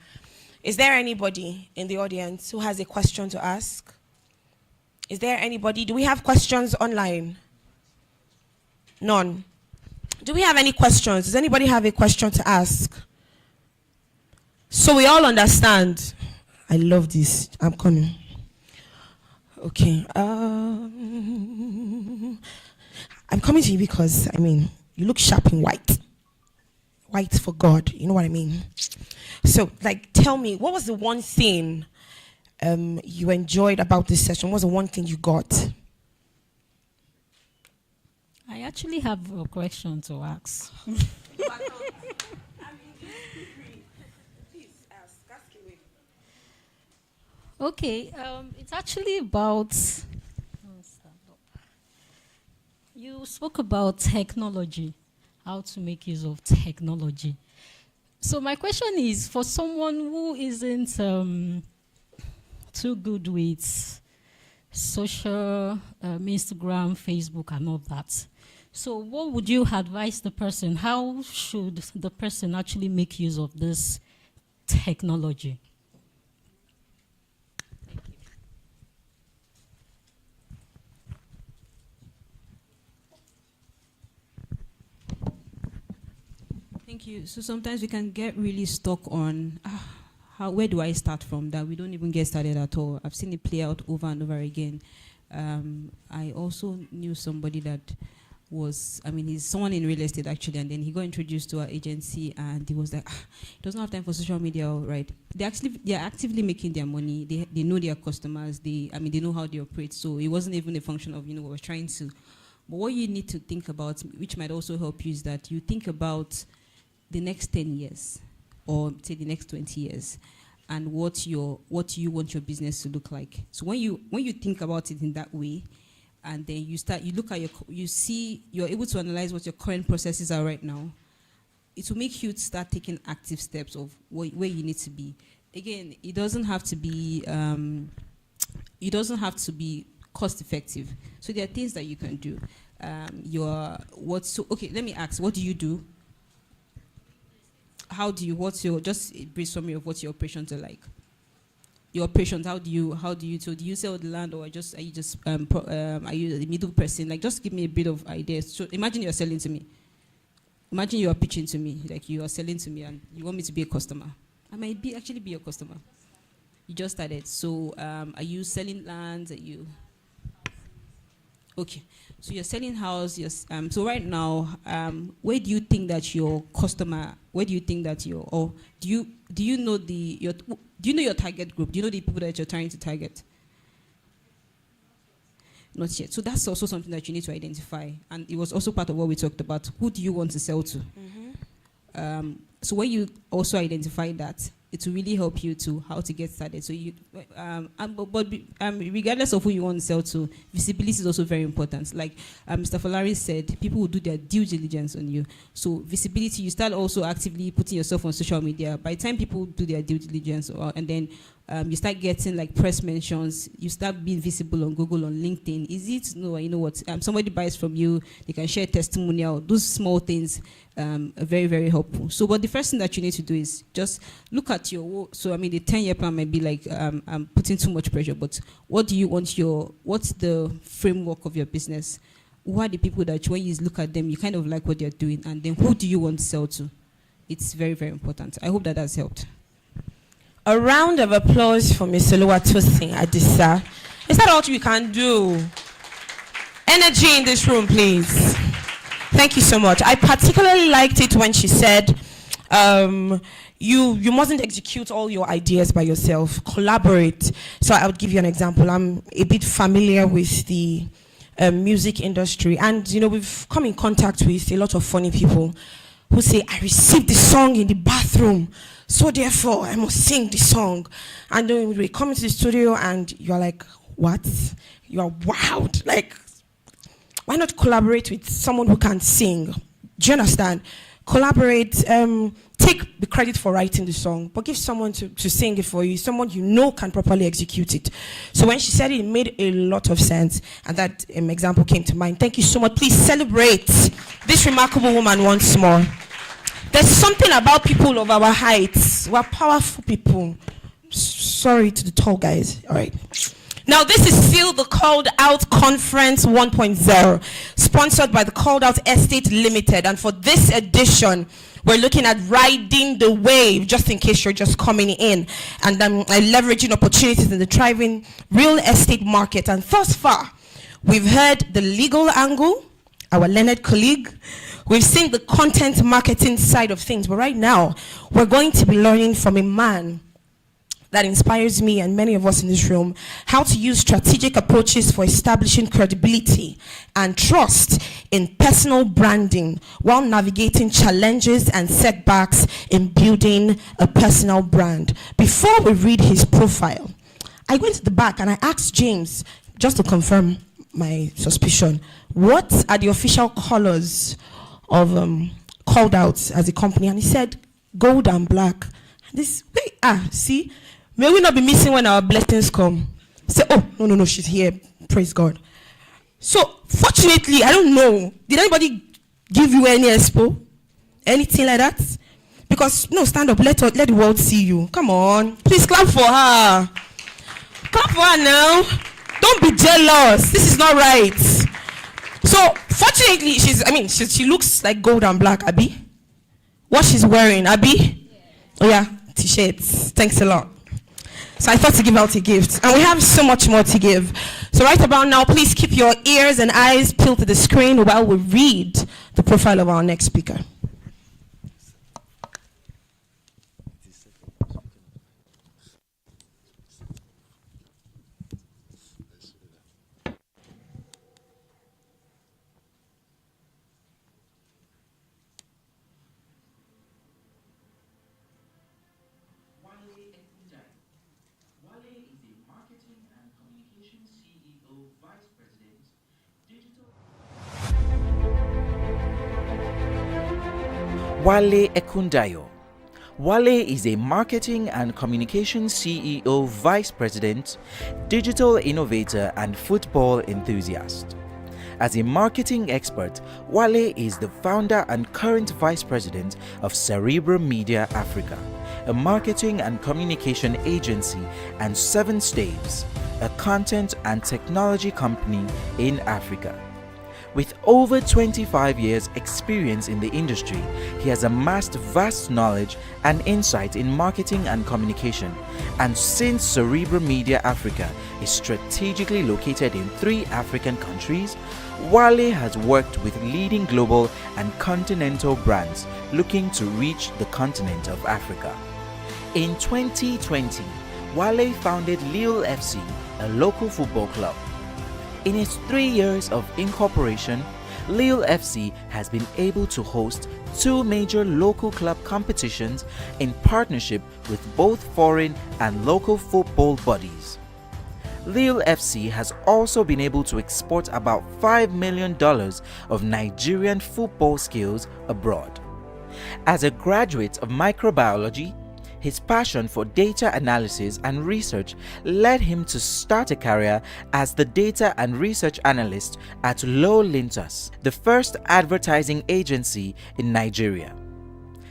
Is there anybody in the audience who has a question to ask? Is there anybody? Do we have questions online? None. Do we have any questions? Does anybody have a question to ask? So we all understand. I love this. I'm coming. Okay. I'm coming to you because, you look sharp in white. white for God. You know what I mean? So, like, tell me, what was the one thing you enjoyed about this session? What was the one thing you got? I actually have a question to ask. Okay, it's actually about. You spoke about technology, how to make use of technology. So my question is, for someone who isn't too good with social, Instagram, Facebook, and all that, so what would you advise the person? How should the person actually make use of this technology? Thank you. So sometimes we can get really stuck on where do I start from, that we don't even get started at all. I've seen it play out over and over again. I also knew somebody that was, he's someone in real estate actually, and then he got introduced to our agency and he was like, he doesn't have time for social media, right? They're actively making their money. They know their customers. They know how they operate. So it wasn't even a function of, what we're trying to. But what you need to think about, which might also help you, is that you think about the next 10 years or say the next 20 years and what you want your business to look like. So when you think about it in that way, and then you look at you're able to analyze what your current processes are right now, it will make you start taking active steps of where you need to be. Again, it doesn't have to be cost effective. So there are things that you can do. Okay, let me ask, what do you do? Just a brief summary of what your operations are like. Your operations, so do you sell the land, or are you the middle person? Like, just give me a bit of ideas. So imagine you're selling to me. Imagine you are pitching to me, like you are selling to me and you want me to be a customer. I might actually be your customer. You just started. So are you selling lands? Okay, so you're selling house. Yes. So right now, where do you think that your customer? Where do you think that do you know your target group? Do you know the people that you're trying to target? Not yet. So that's also something that you need to identify, and it was also part of what we talked about. Who do you want to sell to? Mm-hmm. So when you also identify that, it will really help you to how to get started. So regardless of who you want to sell to, visibility is also very important. Like Mr. Folari said, people will do their due diligence on you. So visibility, you start also actively putting yourself on social media. By the time people do their due diligence, and then you start getting like press mentions, you start being visible on Google, on LinkedIn. Easy to know, you know what, somebody buys from you, they can share testimonial. Those small things are very, very helpful. So, but the first thing that you need to do is just look at the 10-year plan might be like, I'm putting too much pressure, but what do you want what's the framework of your business? Who are the people that when you look at them, you kind of like what they're doing, and then who do you want to sell to? It's very, very important. I hope that has helped. A round of applause for Ms. Oluwatosin Adisa. Is that all we can do? Energy in this room, please. Thank you so much. I particularly liked it when she said, you mustn't execute all your ideas by yourself. Collaborate. So I would give you an example. I'm a bit familiar with the music industry, and we've come in contact with a lot of funny people who say, I received the song in the bathroom, so therefore I must sing the song. And then we come into the studio and you're like, what? You are wowed. Like, why not collaborate with someone who can sing? Do you understand? Collaborate, take the credit for writing the song, but give someone to sing it for you, someone can properly execute it. So when she said it, it made a lot of sense, and that example came to mind. Thank you so much. Please celebrate this remarkable woman once more. There's something about people of our heights. We're powerful people. Sorry to the tall guys. All right. Now, this is still the Called Out Conference 1.0, sponsored by the Called Out Estate Limited. And for this edition, we're looking at riding the wave, just in case you're just coming in, and leveraging opportunities in the thriving real estate market. And thus far, we've heard the legal angle, our learned colleague. We've seen the content marketing side of things, but right now, we're going to be learning from a man that inspires me and many of us in this room, how to use strategic approaches for establishing credibility and trust in personal branding while navigating challenges and setbacks in building a personal brand. Before we read his profile, I went to the back and I asked James, just to confirm my suspicion, what are the official colors of Calledout as a company? And he said, gold and black. See, may we not be missing when our blessings come. Say, oh, no, she's here. Praise God. So, fortunately, I don't know. Did anybody give you any expo? Anything like that? Because, no, stand up. Let the world see you. Come on. Please clap for her. Clap for her now. Don't be jealous. This is not right. So, fortunately, she looks like gold and black, Abby. What she's wearing, Abby? Yeah. Oh, yeah. T-shirts. Thanks a lot. So I thought to give out a gift. And we have so much more to give. So right about now, please keep your ears and eyes peeled to the screen while we read the profile of our next speaker. Wale Ekundayo. Wale is a marketing and communications CEO, vice president, digital innovator, and football enthusiast. As a marketing expert, Wale is the founder and current vice president of Cerebrum Media Africa, a marketing and communication agency, and 7 Staves, a content and technology company in Africa. With over 25 years experience in the industry, he has amassed vast knowledge and insight in marketing and communication. And since Cerebrum Media Africa is strategically located in 3 African countries, Wale has worked with leading global and continental brands looking to reach the continent of Africa. In 2020, Wale founded Lille FC, a local football club. In its 3 years of incorporation, Lille FC has been able to host 2 major local club competitions in partnership with both foreign and local football bodies. Lille FC has also been able to export about $5 million of Nigerian football skills abroad. As a graduate of microbiology, his passion for data analysis and research led him to start a career as the data and research analyst at Low Lintas, the first advertising agency in Nigeria.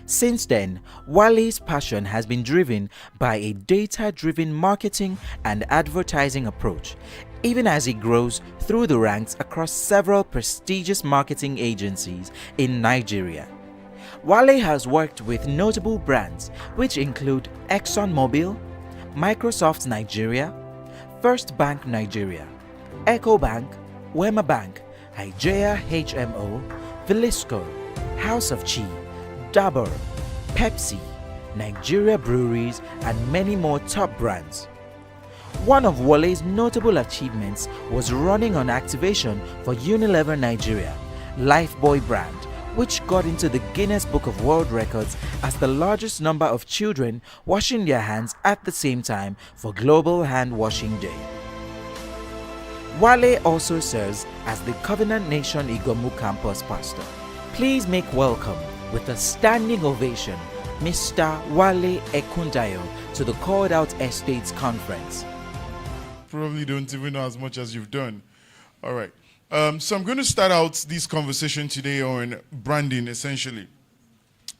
Since then, Wale's passion has been driven by a data-driven marketing and advertising approach, even as he grows through the ranks across several prestigious marketing agencies in Nigeria. Wale has worked with notable brands which include ExxonMobil, Microsoft Nigeria, First Bank Nigeria, EcoBank, Wema Bank, Hygeia HMO, Velisco, House of Chi, Dabur, Pepsi, Nigeria Breweries, and many more top brands. One of Wale's notable achievements was running on activation for Unilever Nigeria, Lifebuoy brand, which got into the Guinness Book of World Records as the largest number of children washing their hands at the same time for Global Hand Washing Day. Wale also serves as the Covenant Nation Igomu campus pastor. Please make welcome, with a standing ovation, Mr. Wale Ekundayo to the Calledout Estates Conference. Probably don't even know as much as you've done. All right. So I'm going to start out this conversation today on branding, essentially.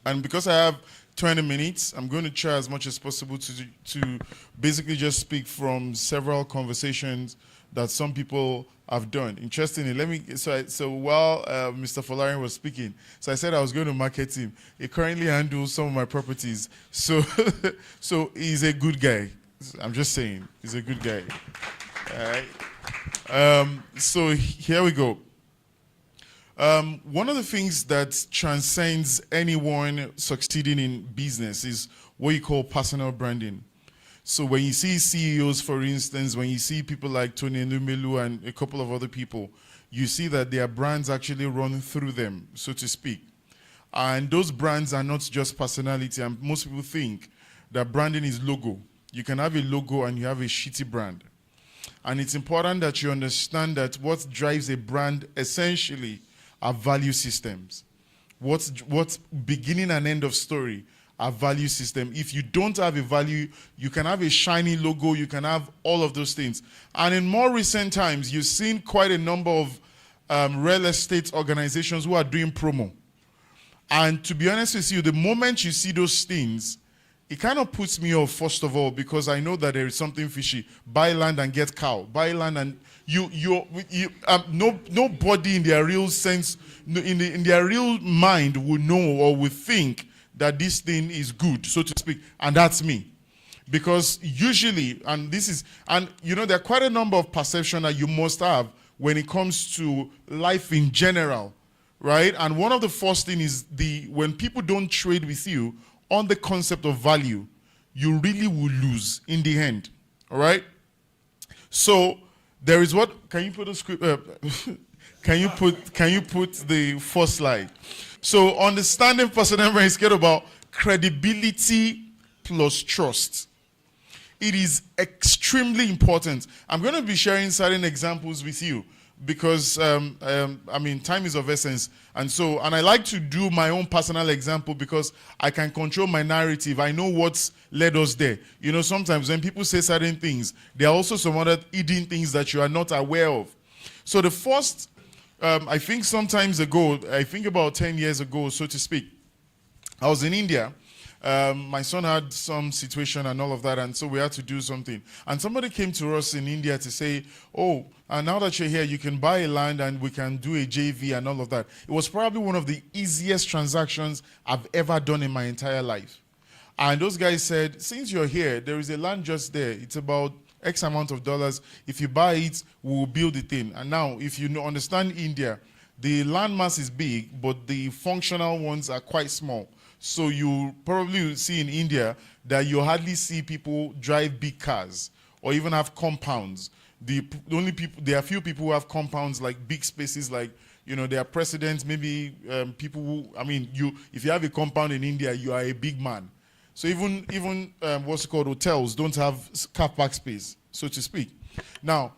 And because I have 20 minutes, I'm going to try as much as possible to basically just speak from several conversations that some people have done. Interestingly, so while Mr. Folarin was speaking, so I said I was going to market him. He currently handles some of my properties. So, so he's a good guy. I'm just saying, he's a good guy. All right. So here we go. One of the things that transcends anyone succeeding in business is what you call personal branding. So when you see CEOs, for instance, when you see people like Tony Numelu and a couple of other people, you see that their brands actually run through them, so to speak. And those brands are not just personality. And most people think that branding is logo. You can have a logo and you have a shitty brand. And it's important that you understand that what drives a brand essentially are value systems. What's beginning and end of story are value system. If you don't have a value, you can have a shiny logo, you can have all of those things. And in more recent times, you've seen quite a number of real estate organizations who are doing promo. And to be honest with you, the moment you see those things, it kind of puts me off, first of all, because I know that there is something fishy. Buy land and get cow. Buy land and nobody in their real sense, in their real mind would know or would think that this thing is good, so to speak, and that's me. Because usually, there are quite a number of perceptions that you must have when it comes to life in general, right? And one of the first things is when people don't trade with you on the concept of value, you really will lose in the end, all right? So there is can you put the script can you put the first slide? So understanding personal brand is about credibility plus trust. It is extremely important. I'm going to be sharing certain examples with you because time is of essence, and I like to do my own personal example because I can control my narrative. I know what's led us there. Sometimes when people say certain things, there are also some other hidden things that you are not aware of. So the first, I think about 10 years ago, so to speak, I was in India. My son had some situation and all of that, and so we had to do something. And somebody came to us in India to say, and now that you're here, you can buy a land and we can do a JV and all of that. It was probably one of the easiest transactions I've ever done in my entire life. And those guys said, since you're here, there is a land just there. It's about X amount of dollars. If you buy it, we'll build it in. And now, if you understand India, the land mass is big, but the functional ones are quite small. So you probably see in India that you hardly see people drive big cars or even have compounds. There are few people who have compounds like big spaces, like there are presidents, maybe people who, if you have a compound in India, you are a big man. So even what's called hotels don't have car park space, so to speak. Now,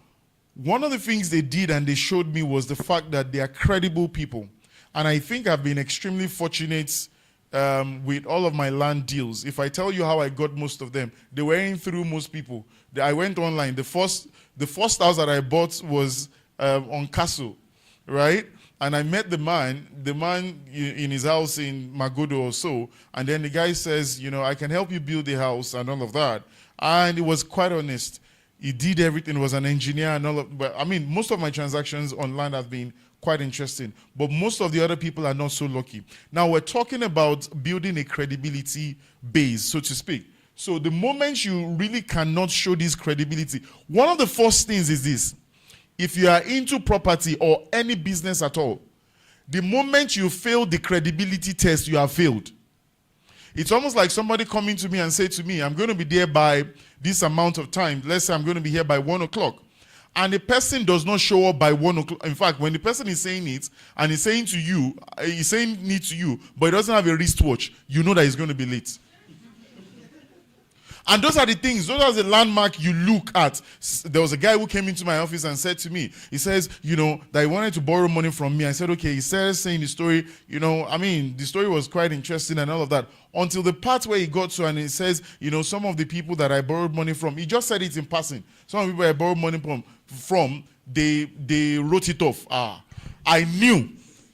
one of the things they did and they showed me was the fact that they are credible people. And I think I've been extremely fortunate with all of my land deals. If I tell you how I got most of them, they were in through most people. I went online. The first house that I bought was on Castle, right? And I met the man in his house in Magodo or so, and then the guy says, I can help you build the house and all of that. And it was quite honest. He did everything. He was an engineer and all of, but most of my transactions on land have been quite interesting, but most of the other people are not so lucky. Now we're talking about building a credibility base, so to speak. So the moment you really cannot show this credibility, one of the first things is this: if you are into property or any business at all, the moment you fail the credibility test, you have failed. It's almost like somebody coming to me and say to me, I'm going to be there by this amount of time. Let's say I'm going to be here by 1 o'clock. And the person does not show up by 1 o'clock. In fact, when the person is saying it, and he's saying it to you, but he doesn't have a wristwatch, you know that he's going to be late. And those are the things, those are the landmark you look at. There was a guy who came into my office and said to me, he says, that he wanted to borrow money from me. I said, okay. He started saying the story, the story was quite interesting and all of that. Until the part where he got to and he says, some of the people that I borrowed money from, he just said it in passing. Some of the people I borrowed money from, they wrote it off. I knew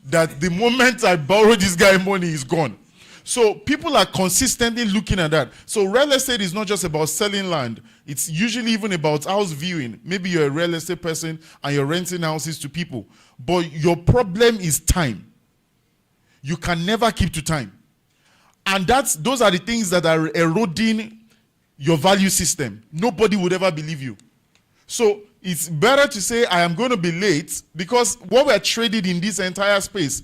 that the moment I borrowed this guy money, he's gone. So people are consistently looking at that. So real estate is not just about selling land. It's usually even about house viewing. Maybe you're a real estate person and you're renting houses to people. But your problem is time. You can never keep to time. And those are the things that are eroding your value system. Nobody would ever believe you. So it's better to say I am going to be late, because what we're trading in this entire space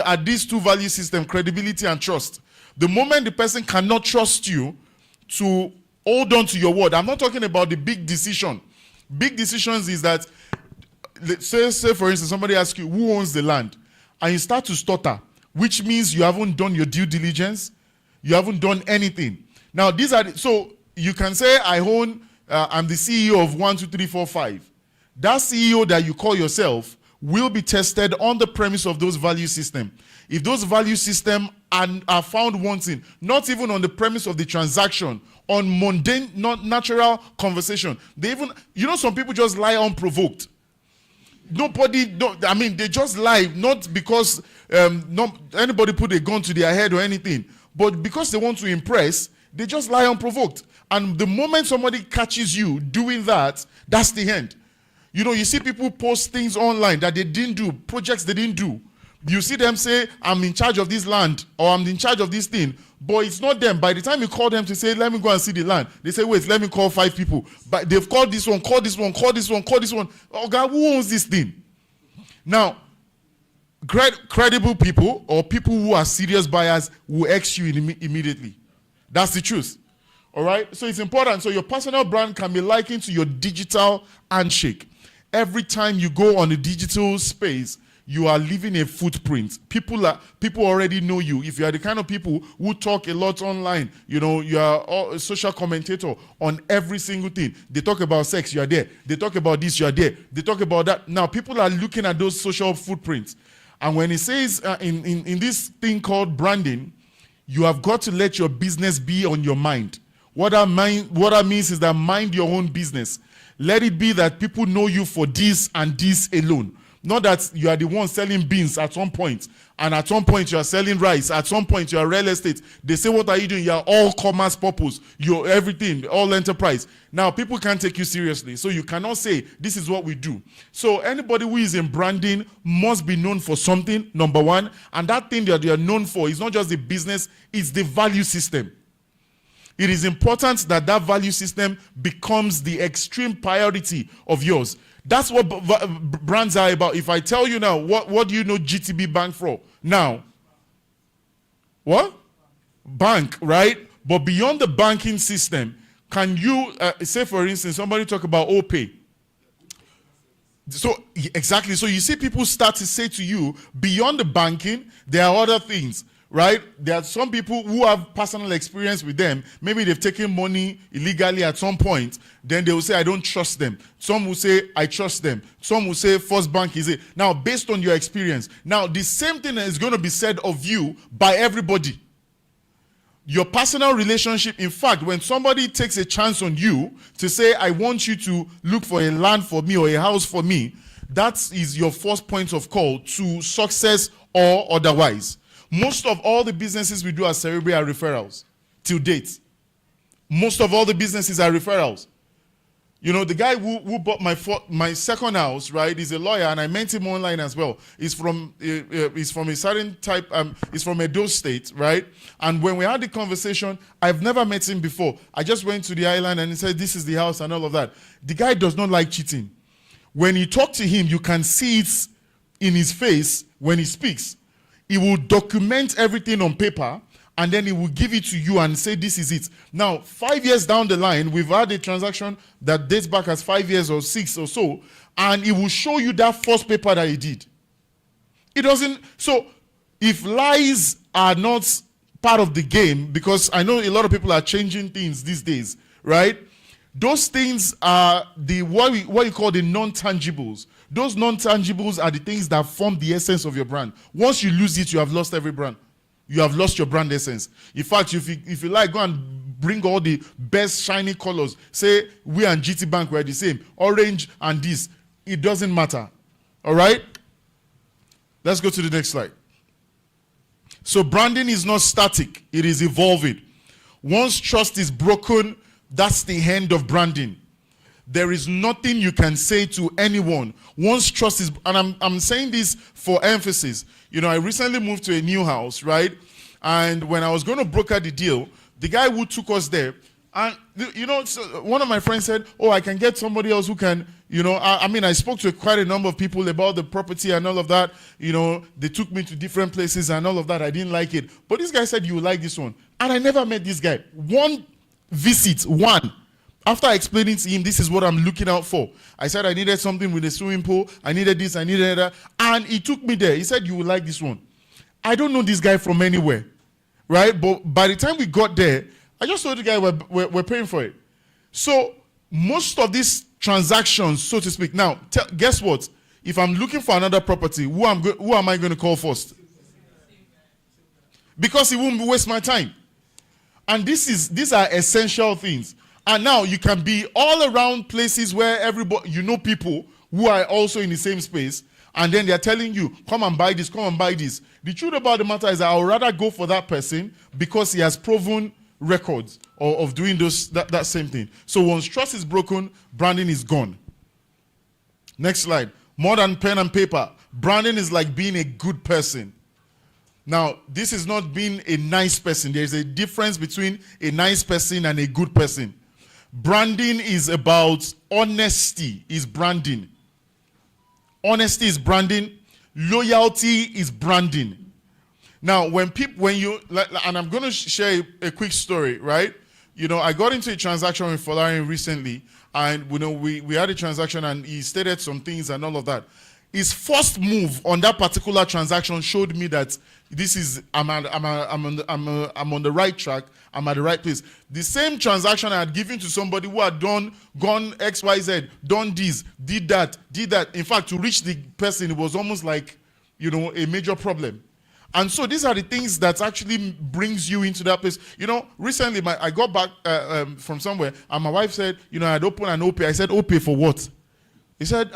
are these two value systems, credibility and trust. The moment the person cannot trust you to hold on to your word, I'm not talking about the big decision. Big decisions is that, say for instance, somebody asks you, who owns the land? And you start to stutter, which means you haven't done your due diligence. You haven't done anything. Now, these are, so you can say, I'm the CEO of 1, 2, 3, 4, 5. That CEO that you call yourself will be tested on the premise of those value systems. If those value systems are found wanting, not even on the premise of the transaction, on mundane, not natural conversation. They even, some people just lie unprovoked. They just lie, not because not anybody put a gun to their head or anything, but because they want to impress, they just lie unprovoked. And the moment somebody catches you doing that, that's the end. You see people post things online that they didn't do, projects they didn't do. You see them say, I'm in charge of this land, or I'm in charge of this thing, but it's not them. By the time you call them to say, let me go and see the land, they say, wait, let me call 5 people. But they've called this one, call this one, call this one, call this one. Oh God, who owns this thing? Now, credible people or people who are serious buyers will X you immediately. That's the truth. All right? So it's important. So your personal brand can be likened to your digital handshake. Every time you go on the digital space, you are leaving a footprint. People already know you. If you are the kind of people who talk a lot online, you are a social commentator on every single thing. They talk about sex, you are there. They talk about this, you are there. They talk about that. Now, people are looking at those social footprints. And when it says in this thing called branding, you have got to let your business be on your mind. What that means is that mind your own business. Let it be that people know you for this and this alone. Not that you are the one selling beans at some point, and at some point you are selling rice, at some point you are real estate. They say, what are you doing? You are all commerce purpose. You're everything, all enterprise. Now, people can't take you seriously, so you cannot say, this is what we do. So anybody who is in branding must be known for something, number one, and that thing that you are known for is not just the business, it's the value system. It is important that that value system becomes the extreme priority of yours. That's what brands are about. If I tell you now, what do you know GTB Bank for? Now, what? Bank, right? But beyond the banking system, can you, say for instance, somebody talk about OPay. So, exactly. So you see people start to say to you, beyond the banking, there are other things. Right? There are some people who have personal experience with them. Maybe they've taken money illegally at some point. Then they will say, I don't trust them. Some will say, I trust them. Some will say, First Bank is it. Now, based on your experience. Now, the same thing is going to be said of you by everybody. Your personal relationship, in fact, when somebody takes a chance on you to say, I want you to look for a land for me or a house for me, that is your first point of call to success or otherwise. Most of all the businesses we do at Cerebri are referrals, till date. Most of all the businesses are referrals. The guy who bought my second house, right, is a lawyer, and I met him online as well. He's from a certain type, he's from Edo State, right? And when we had the conversation, I've never met him before. I just went to the island and he said, this is the house and all of that. The guy does not like cheating. When you talk to him, you can see it in his face when he speaks. He will document everything on paper, and then he will give it to you and say, this is it. Now, 5 years down the line, we've had a transaction that dates back as 5 years or 6 or so, and he will show you that first paper that he did. It doesn't, so if lies are not part of the game, because I know a lot of people are changing things these days, right? Those things are the what you call the non-tangibles. Those non-tangibles are the things that form the essence of your brand. Once you lose it, you have lost every brand. You have lost your brand essence. In fact, if you like, go and bring all the best shiny colors. Say, we and GT Bank were the same. Orange and this. It doesn't matter. All right? Let's go to the next slide. So branding is not static. It is evolving. Once trust is broken, that's the end of branding. There is nothing you can say to anyone. Once trust is, and I'm saying this for emphasis. I recently moved to a new house, right? And when I was going to broker the deal, the guy who took us there, And so one of my friends said, "Oh, I can get somebody else who can." I spoke to quite a number of people about the property and all of that. They took me to different places and all of that. I didn't like it, but this guy said, "You will like this one," and I never met this guy. One visit, one. After explaining to him, this is what I'm looking out for. I said I needed something with a swimming pool. I needed this, I needed that. And he took me there. He said, "You will like this one." I don't know this guy from anywhere, right? But by the time we got there, I just told the guy we're paying for it. So most of these transactions, so to speak. Now, guess what? If I'm looking for another property, who am I going to call first? Because it won't waste my time. And these are essential things. And now you can be all around places where everybody, people who are also in the same space, and then they're telling you, come and buy this, come and buy this. The truth about the matter is that I would rather go for that person because he has proven records of doing that same thing. So once trust is broken, branding is gone. Next slide. More than pen and paper. Branding is like being a good person. Now, this is not being a nice person. There's a difference between a nice person and a good person. Branding is about honesty, is branding. Honesty is branding. Loyalty is branding. Now, and I'm going to share a quick story, right? I got into a transaction with Folarin recently, and we had a transaction, and he stated some things and all of that. His first move on that particular transaction showed me that I'm on the right track. I'm at the right place. The same transaction I had given to somebody who had gone XYZ, done this, did that. In fact, to reach the person, it was almost like, a major problem. And so these are the things that actually brings you into that place. Recently I got back from somewhere, and my wife said, I had opened an OP. I said, OP for what? I said,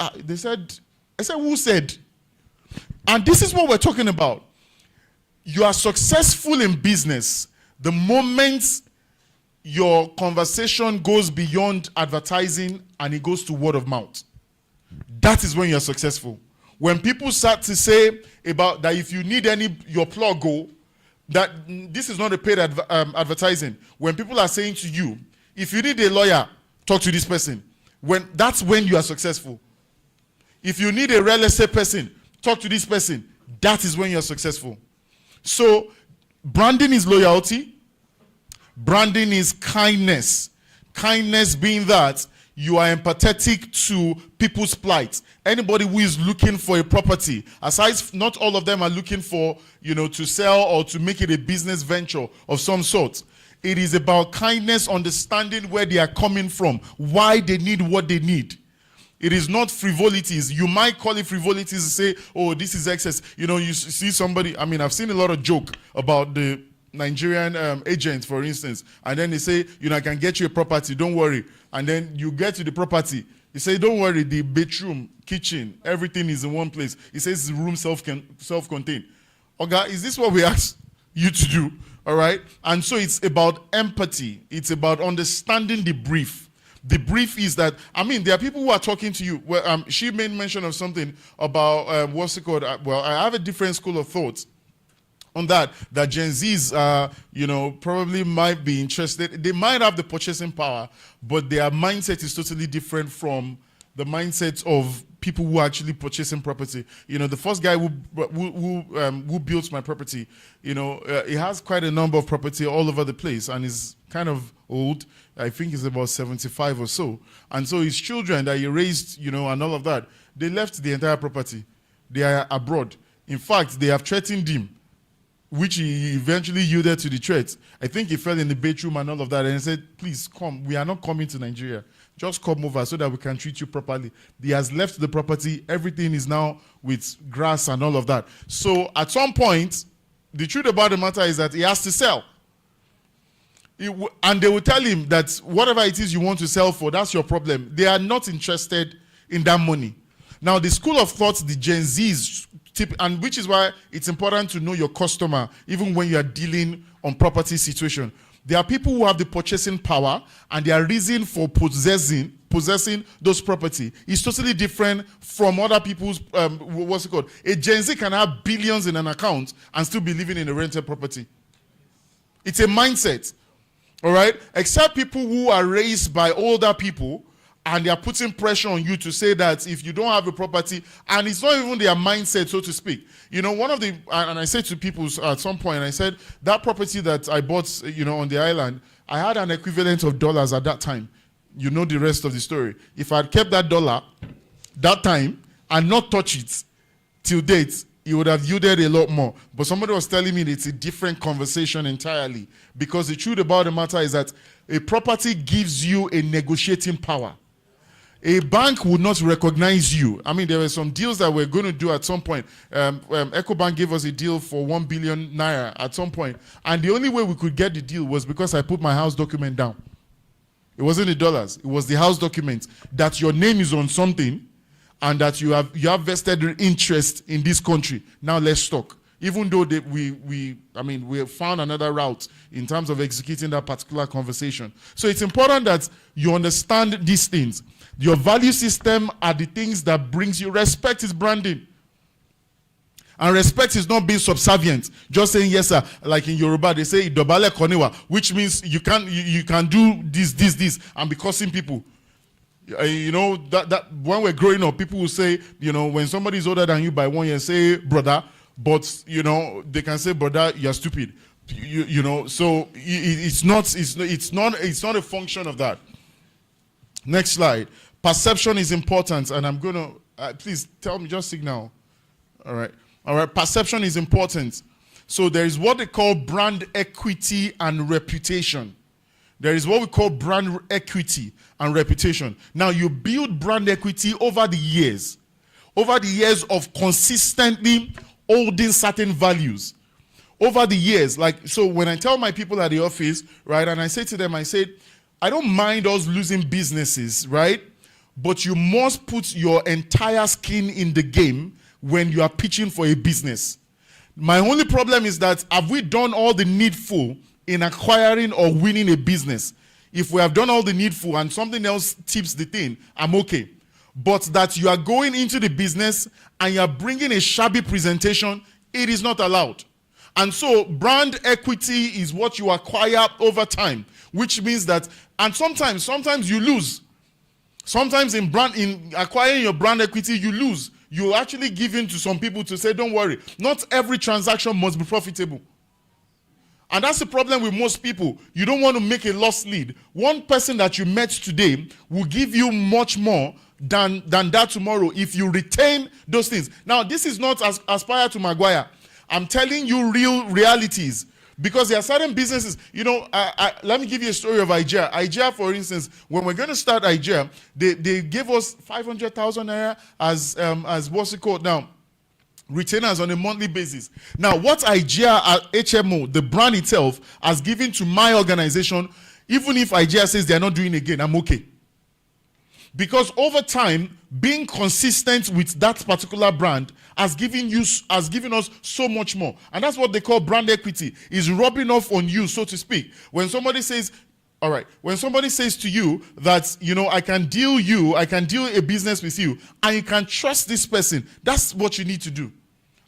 who said? And this is what we're talking about. You are successful in business the moment your conversation goes beyond advertising and it goes to word of mouth. That is when you're successful. When people start to say about that, if you need your plug go, that this is not a paid advertising. When people are saying to you, if you need a lawyer, talk to this person. That's when you are successful. If you need a real estate person, talk to this person. That is when you're successful. So, branding is loyalty. Branding is kindness. Kindness being that you are empathetic to people's plight. Anybody who is looking for a property, aside, not all of them are looking for, to sell or to make it a business venture of some sort. It is about kindness, understanding where they are coming from, why they need what they need. It is not frivolities. You might call it frivolities and say, oh, this is excess. You see somebody, I've seen a lot of joke about the Nigerian agents, for instance, and then they say, I can get you a property, don't worry. And then you get to the property, you say, don't worry, the bedroom, kitchen, everything is in one place. It says the room self-contained. Okay, is this what we asked you to do? All right? And so it's about empathy. It's about understanding the brief. The brief is that, there are people who are talking to you. Well, she made mention of something about, what's it called? I have a different school of thought on that Gen Zs, probably might be interested. They might have the purchasing power, but their mindset is totally different from the mindset of people who are actually purchasing property. The first guy who built my property, he has quite a number of property all over the place, and is kind of old. I think he's about 75 or so. And so his children that he raised, and all of that, they left the entire property. They are abroad. In fact, they have threatened him, which he eventually yielded to the threat. I think he fell in the bedroom and all of that, and he said, please come, we are not coming to Nigeria. Just come over so that we can treat you properly. He has left the property. Everything is now with grass and all of that. So at some point, the truth about the matter is that he has to sell. And they will tell him that whatever it is you want to sell for, that's your problem. They are not interested in that money. Now, the school of thought, the Gen Zs, and which is why it's important to know your customer, even when you are dealing on property situation. There are people who have the purchasing power, and their reason for possessing those property is totally different from other people's, what's it called? A Gen Z can have billions in an account and still be living in a rented property. It's a mindset. All right? Except people who are raised by older people and they are putting pressure on you to say that if you don't have a property, and it's not even their mindset, so to speak. You know, one of the, and I said to people at some point, I said, that property that I bought, you know, on the island, I had an equivalent of dollars at that time. You know the rest of the story. If I had kept that dollar that time and not touch it till date, it would have yielded a lot more. But somebody was telling me that it's a different conversation entirely. Because the truth about the matter is that a property gives you a negotiating power. A bank would not recognize you. I mean, there were some deals that we're going to do at some point. EcoBank gave us a deal for 1 billion naira at some point. And the only way we could get the deal was because I put my house document down. It wasn't the dollars. It was the house document that your name is on something and that you have vested interest in this country. Now let's talk. Even though we have found another route in terms of executing that particular conversation. So it's important that you understand these things. Your value system are the things that brings you respect. Is branding. And respect is not being subservient. Just saying yes, sir. Like in Yoruba, they say idobale konewa, which means you can do this, and be cursing people. You know, that when we're growing up, people will say, you know, when somebody is older than you by 1 year, say brother, but you know, they can say brother, you're stupid. You know, so it's not a function of that. Next slide. Perception is important, and I'm gonna please tell me, just signal. All right. Perception is important. So there is what they call brand equity and reputation. There is what we call brand equity and reputation. Now you build brand equity over the years of consistently holding certain values. Over the years, like, so when I tell my people at the office, right, and I say to them, I said, I don't mind us losing businesses, right? But you must put your entire skin in the game when you are pitching for a business. My only problem is that have we done all the needful in acquiring or winning a business? If we have done all the needful and something else tips the thing, I'm okay. But that you are going into the business and you are bringing a shabby presentation, it is not allowed. And so brand equity is what you acquire over time, which means that, and sometimes you lose. Sometimes in acquiring your brand equity, you lose. You actually give in to some people to say, don't worry, not every transaction must be profitable. And that's the problem with most people. You don't want to make a loss lead. One person that you met today will give you much more than that tomorrow if you retain those things. Now, this is not aspire to Maguire. I'm telling you realities. Because there are certain businesses, you know, let me give you a story of IGEA. IGEA, for instance, when we're going to start IGEA, they gave us 500,000 naira as what's it called now? Retainers on a monthly basis. Now, what IGEA HMO, the brand itself, has given to my organization, even if IGEA says they're not doing it again, I'm okay. Because over time, being consistent with that particular brand has given us so much more. And that's what they call brand equity, is rubbing off on you, so to speak. When somebody says, all right, when somebody says to you that, you know, I can deal a business with you, and you can trust this person, that's what you need to do.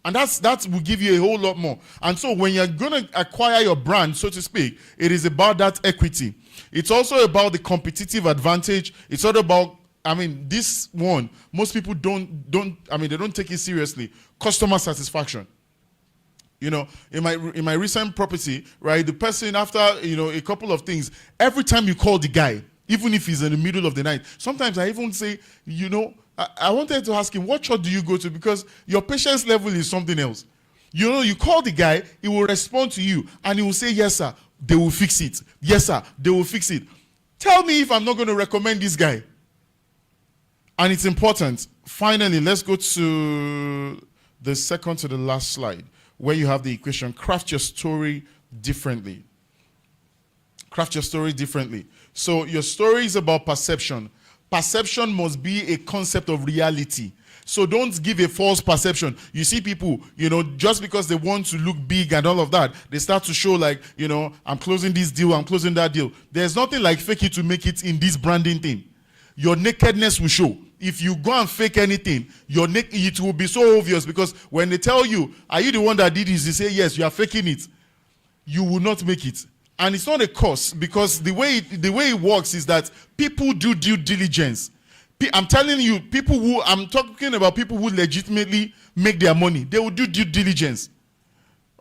And that will give you a whole lot more. And so when you're going to acquire your brand, so to speak, it is about that equity. It's also about the competitive advantage. It's all about, I mean, this one, most people they don't take it seriously. Customer satisfaction. You know, in my recent property, right, the person, after, you know, a couple of things, every time you call the guy, even if he's in the middle of the night, sometimes I even say, you know, I wanted to ask him, what church do you go to? Because your patience level is something else. You know, you call the guy, he will respond to you, and he will say, yes, sir, they will fix it. Yes, sir, they will fix it. Tell me if I'm not going to recommend this guy. And it's important. Finally, let's go to the second to the last slide, where you have the equation. Craft your story differently. Craft your story differently. So your story is about perception. Perception must be a concept of reality. So don't give a false perception. You see people, you know, just because they want to look big and all of that, they start to show like, you know, I'm closing this deal, I'm closing that deal. There's nothing like fake it to make it in this branding thing. Your nakedness will show. If you go and fake anything, it will be so obvious, because when they tell you, are you the one that did this? You say, yes, you are faking it. You will not make it. And it's not a cost, because the way it works is that people do due diligence. I'm telling you, I'm talking about people who legitimately make their money. They will do due diligence.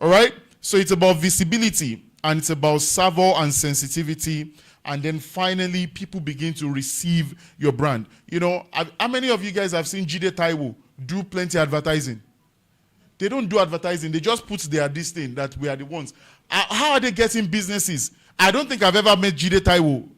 All right? So it's about visibility, and it's about savor and sensitivity. And then finally, people begin to receive your brand. You know, how many of you guys have seen Jide Taiwo do plenty advertising? They don't do advertising. They just put this thing that we are the ones. How are they getting businesses? I don't think I've ever met Jide Taiwo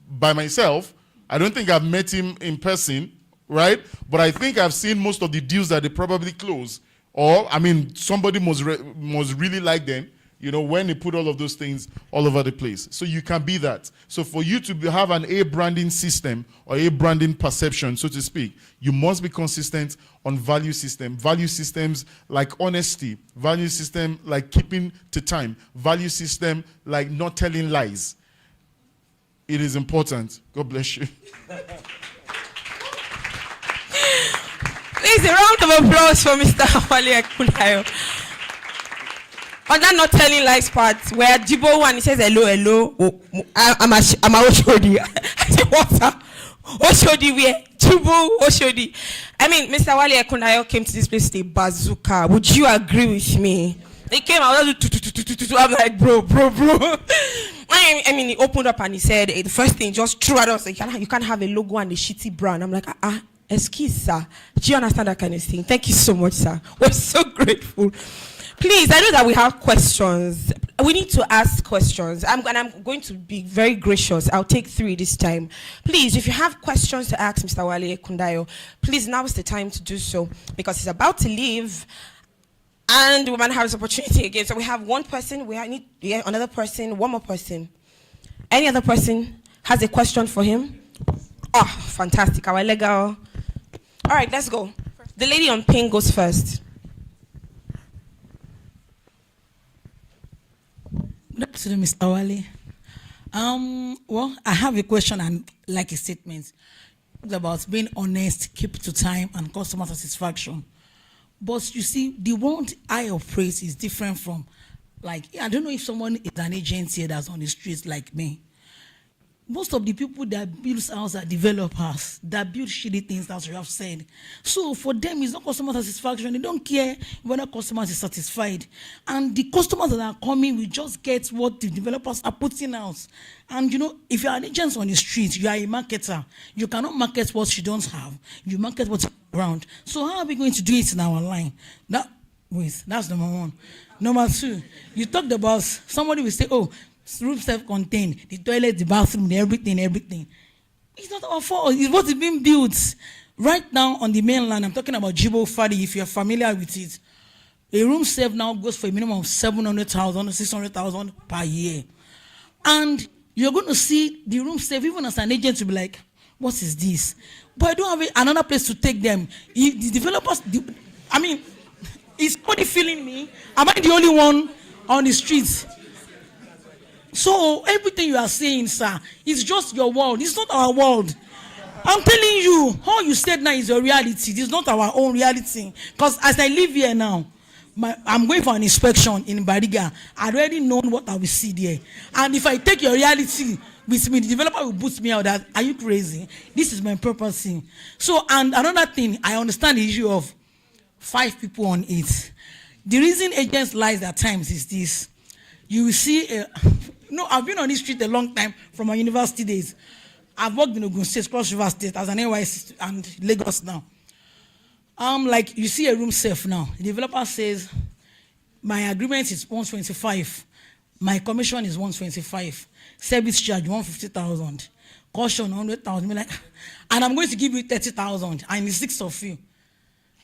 by myself. I don't think I've met him in person, right? But I think I've seen most of the deals that they probably close. Or, I mean, somebody must really like them, you know, when they put all of those things all over the place. So you can be that. So for you to have an A branding system or a branding perception, so to speak, you must be consistent on value system. Value systems like honesty. Value system like keeping to time. Value system like not telling lies. It is important. God bless you. Please, a round of applause for Mr. Wale Kundayo. On that not telling lies part, where Jibo one, he says, hello, I'm a Oshodi. I say, what, sir? Oshodi, where? Jibo, Oshodi. I mean, Mr. Wale Kundayo came to this place with a bazooka. Would you agree with me? He came out, I'm like, bro. I mean, he opened up and he said, the first thing, just threw at us, like, you can't have a logo and a shitty brand. I'm like, excuse, sir. Do you understand that kind of thing? Thank you so much, sir. We're so grateful. Please, I know that we have questions. We need to ask questions. I'm going to be very gracious. I'll take 3 this time. Please, if you have questions to ask Mr. Wale Kundayo, please, now is the time to do so, because he's about to leave. And we might have this opportunity again. So we have one person, we need another person, one more person. Any other person has a question for him? Oh, fantastic. Our legal. All right, let's go. The lady on pink goes first. Good afternoon, Mr. Wale. Well, I have a question and like a statement. It's about being honest, keep to time, and customer satisfaction. But you see, the word I of praise is different from, like, I don't know if someone is an agent here that's on the streets like me. Most of the people that build houses are developers that build shitty things, as you have said. So for them, it's not customer satisfaction. They don't care whether customers are satisfied. And the customers that are coming will just get what the developers are putting out. And you know, if you're an agent on the street, you are a marketer. You cannot market what you don't have. You market what's around. So how are we going to do it in our line? That's number one. Number 2, you talked about somebody will say, oh, room self-contained, the toilet, the bathroom, everything. It's not our fault. It's what is being built. Right now on the mainland, I'm talking about Jibo Fadi, if you're familiar with it. A room self now goes for a minimum of 700,000, 600,000 per year. And you're going to see the room self, even as an agent, to be like, what is this? But I don't have another place to take them. The developers, is somebody feeling me? Am I the only one on the streets? So everything you are saying, sir, is just your world. It's not our world. I'm telling you, all you said now is your reality. It is not our own reality. Because as I live here now, I'm going for an inspection in Bariga. I already know what I will see there. And if I take your reality with me, the developer will boost me out that, are you crazy? This is my property. So, and another thing, I understand the issue of 5 people on it. The reason agents lie at times is this. You will see, I've been on this street a long time from my university days. I've worked in Ogun State, Cross River State as an NYC and Lagos now. Like you see a room safe now. The developer says, my agreement is 125. My commission is 125. Service charge 150,000. Caution 100,000. Like, and I'm going to give you 30,000. I'm the 6th of you.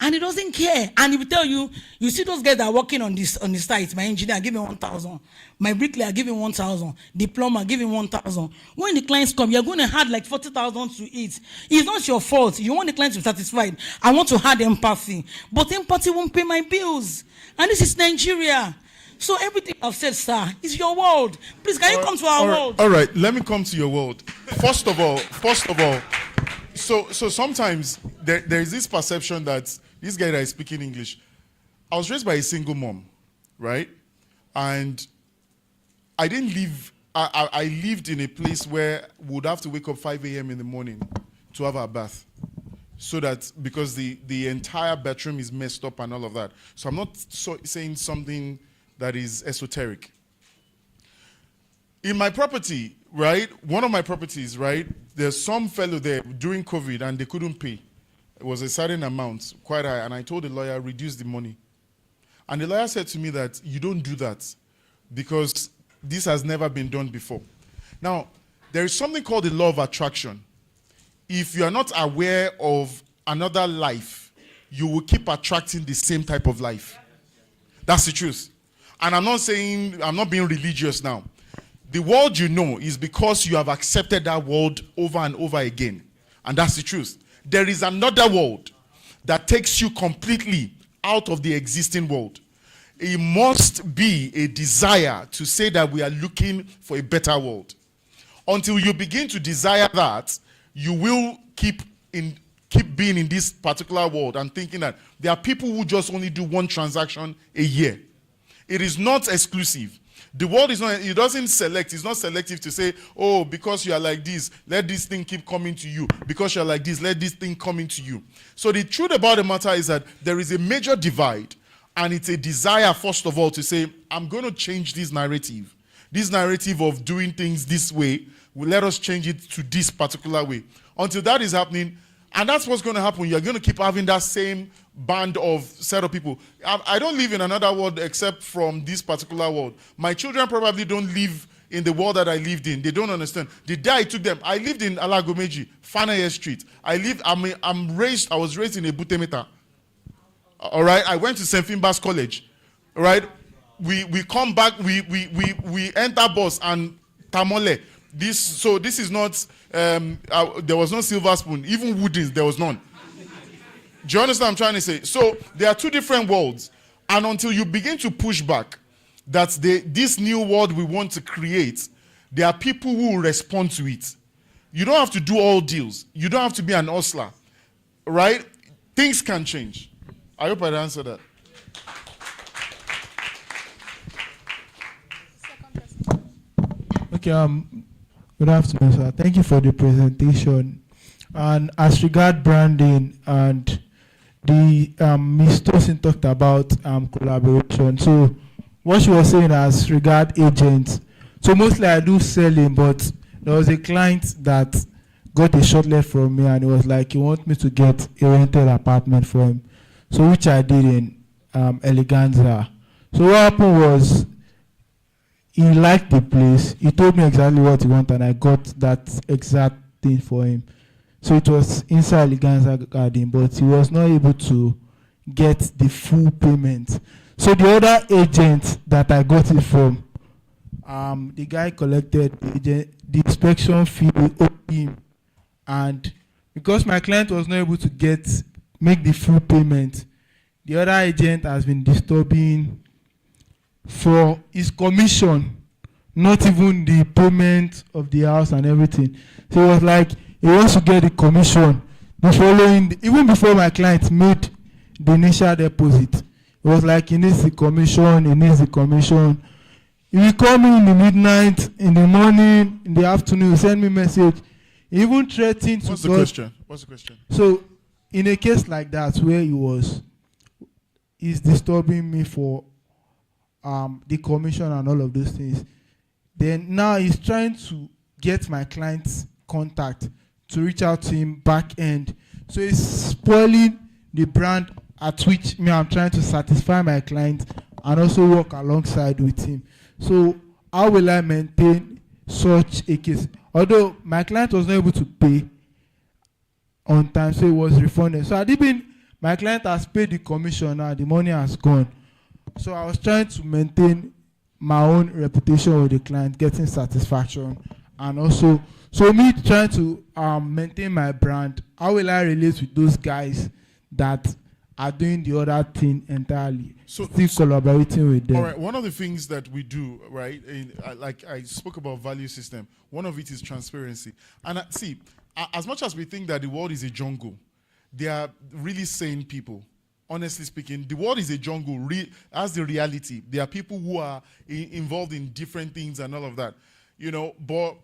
And he doesn't care. And he will tell you, you see those guys that are working on the site, my engineer, give him 1,000. My bricklayer, give him 1,000. The plumber, give him 1,000. When the clients come, you're going to add like 40,000 to it. It's not your fault. You want the client to be satisfied. I want to add empathy. But empathy won't pay my bills. And this is Nigeria. So everything I've said, sir, is your world. Please, can you come to our world? All right, let me come to your world. First of all, so sometimes there is this perception that this guy that is speaking English, I was raised by a single mom, right? And I didn't live I lived in a place where we would have to wake up 5 a.m. in the morning to have our bath. So that, because the entire bedroom is messed up and all of that. So I'm not saying something that is esoteric. In my property, right, one of my properties, right, there's some fellow there during COVID and they couldn't pay. It was a certain amount, quite high, and I told the lawyer, reduce the money. And the lawyer said to me that you don't do that because this has never been done before. Now, there is something called the law of attraction. If you are not aware of another life, you will keep attracting the same type of life. That's the truth. And I'm not saying, I'm not being religious now. The world you know is because you have accepted that world over and over again. And that's the truth. There is another world that takes you completely out of the existing world. It must be a desire to say that we are looking for a better world. Until you begin to desire that, you will keep being in this particular world and thinking that there are people who just only do one transaction a year. It is not exclusive. The world is not, it doesn't select, it's not selective to say, oh, because you are like this, let this thing keep coming to you. Because you are like this, let this thing come into you. So the truth about the matter is that there is a major divide, and it's a desire, first of all, to say, I'm going to change this narrative. This narrative of doing things this way, let us change it to this particular way. Until that is happening, and that's what's going to happen. You're going to keep having that same band of set of people. I don't live in another world except from this particular world. My children probably don't live in the world that I lived in. They don't understand. The day I took them, I lived in Alagomeji, Fanaye Street. I was raised in a Butemeta. All right, I went to St. Finbar's College. All right, we come back, we enter bus and Tamole. This is not, there was no silver spoon, even wooden, there was none. Do you understand what I'm trying to say? So there are two different worlds, and until you begin to push back that this new world we want to create, there are people who will respond to it. You don't have to do all deals. You don't have to be an hustler, right? Things can change. I hope I answered that. Okay, good afternoon, sir. Thank you for the presentation. And as regard branding, and the Ms. Tosin talked about collaboration. So what she was saying as regard agents. So mostly I do selling, but there was a client that got a shortlet from me, and it was like he wanted me to get a rented apartment for him. So which I did in Eleganza. So what happened was, he liked the place. He told me exactly what he wanted, and I got that exact thing for him. So it was inside Eleganza Garden, but he was not able to get the full payment. So the other agent that I got it from, the guy collected the inspection fee owed him, and because my client was not able to make the full payment, the other agent has been disturbing for his commission, not even the payment of the house and everything. So it was like he wants to get the commission even before my client made the initial deposit. It was like he needs the commission. He will call me in the midnight, in the morning, in the afternoon, send me a message. He even threatened to. What's the question? So in a case like that where he's disturbing me for the commission and all of those things, then now he's trying to get my client's contact to reach out to him back end. So he's spoiling the brand at which I'm trying to satisfy my client and also work alongside with him. So how will I maintain such a case? Although my client was not able to pay on time, so it was refunded. So my client has paid the commission now, the money has gone. So I was trying to maintain my own reputation with the client, getting satisfaction, and also, so me trying to maintain my brand. How will I relate with those guys that are doing the other thing entirely? Still collaborating with them. All right. One of the things that we do, right, like I spoke about value system. One of it is transparency. And as much as we think that the world is a jungle, they are really sane people. Honestly speaking, the world is a jungle. As the reality, there are people who are involved in different things and all of that. but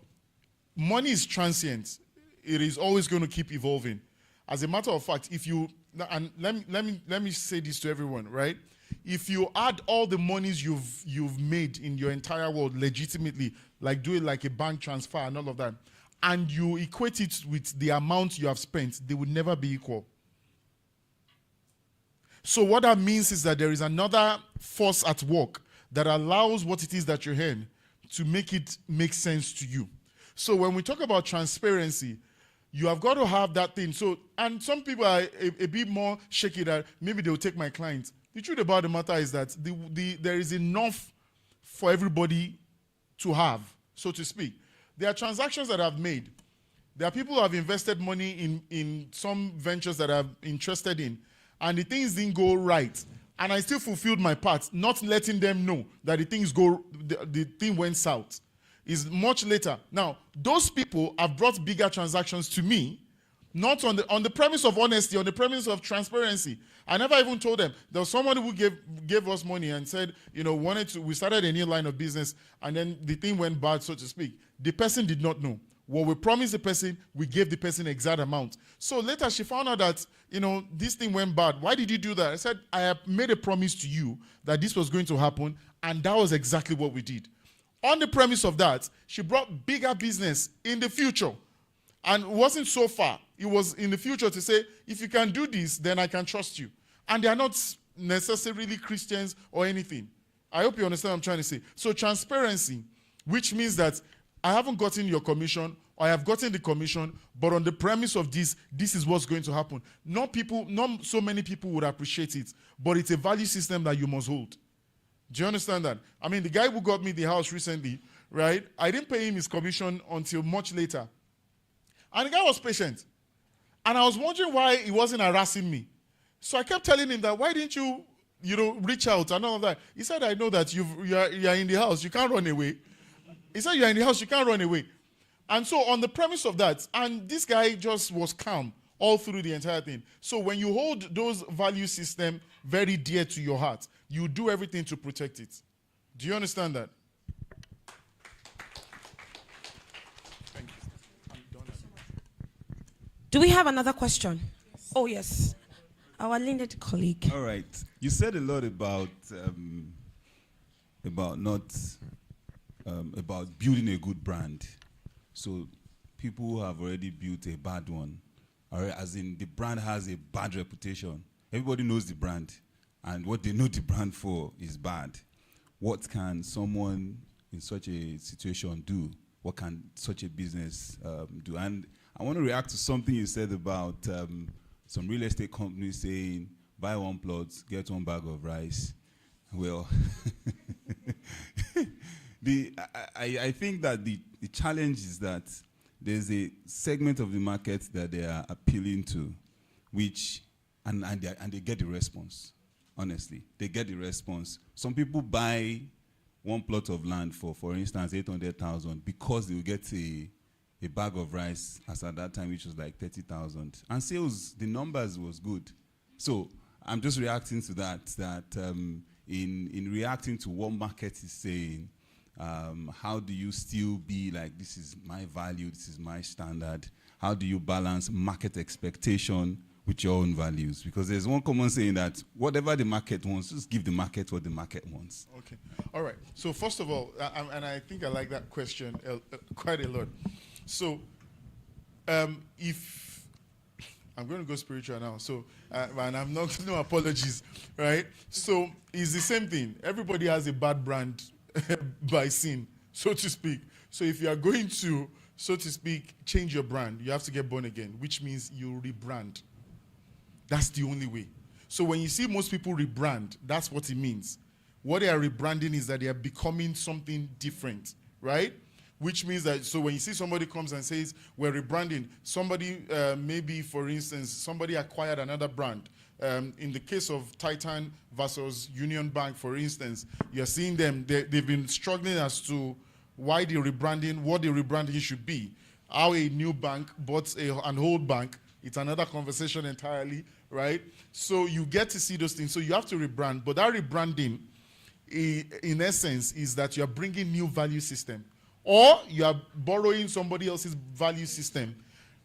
money is transient. It is always going to keep evolving. As a matter of fact, if you, and let me say this to everyone, right? If you add all the monies you've made in your entire world legitimately, like do it like a bank transfer and all of that, and you equate it with the amount you have spent, they would never be equal. So what that means is that there is another force at work that allows what it is that you earn to make it make sense to you. So when we talk about transparency, you have got to have that thing. So, and some people are a bit more shaky that maybe they'll take my clients. The truth about the matter is that there is enough for everybody to have, so to speak. There are transactions that I've made. There are people who have invested money in some ventures that I'm interested in, and the things didn't go right. And I still fulfilled my part, not letting them know that the thing went south. Is much later. Now, those people have brought bigger transactions to me, not on the premise of honesty, on the premise of transparency. I never even told them. There was someone who gave us money and said, we started a new line of business, and then the thing went bad, so to speak. The person did not know. What we promised the person, we gave the person the exact amount. So later she found out that, this thing went bad. Why did you do that? I said, I have made a promise to you that this was going to happen, and that was exactly what we did. On the premise of that, she brought bigger business in the future. And it wasn't so far. It was in the future to say, if you can do this, then I can trust you. And they are not necessarily Christians or anything. I hope you understand what I'm trying to say. So transparency, which means that I haven't gotten your commission, or I have gotten the commission, but on the premise of this is what's going to happen. Not so many people would appreciate it, but it's a value system that you must hold. Do you understand that? I mean, the guy who got me the house recently, right? I didn't pay him his commission until much later. And the guy was patient. And I was wondering why he wasn't harassing me. So I kept telling him that, why didn't you, reach out and all of that? He said, I know that you are in the house. You can't run away. He said, you're in the house. You can't run away. And so on the premise of that, and this guy just was calm all through the entire thing. So when you hold those value systems very dear to your heart, you do everything to protect it. Do you understand that? Thank you. I'm done. Do we have another question? Yes. Oh, yes. Our learned colleague. All right. You said a lot about building a good brand. So people who have already built a bad one, or as in the brand has a bad reputation. Everybody knows the brand, and what they know the brand for is bad. What can someone in such a situation do? What can such a business do? And I want to react to something you said about some real estate companies saying, buy one plot, get one bag of rice. Well, I think that the challenge is that there's a segment of the market that they are appealing to, which, and they get the response. Honestly, they get the response. Some people buy one plot of land for instance, 800,000 because they will get a bag of rice as at that time, which was like 30,000. And sales, the numbers was good. So I'm just reacting to that in reacting to what market is saying, how do you still be like, this is my value, this is my standard? How do you balance market expectation with your own values? Because there's one common saying that whatever the market wants, just give the market what the market wants. Okay. All right. So first of all, and I think I like that question quite a lot. So if I'm going to go spiritual now, so and I'm not, no apologies, right? So it's the same thing. Everybody has a bad brand by sin, so to speak. So if you are going to, so to speak, change your brand, you have to get born again, which means you rebrand. That's the only way. So when you see most people rebrand, that's what it means. What they are rebranding is that they are becoming something different, right? Which means that, so when you see somebody comes and says, we're rebranding, somebody, maybe, for instance, somebody acquired another brand. In the case of Titan versus Union Bank, for instance, you're seeing them, they've been struggling as to why the rebranding, what the rebranding should be. How a new bank bought an old bank, it's another conversation entirely, right? So you get to see those things. So you have to rebrand, but that rebranding, in essence, is that you're bringing new value system. or you are borrowing somebody else's value system,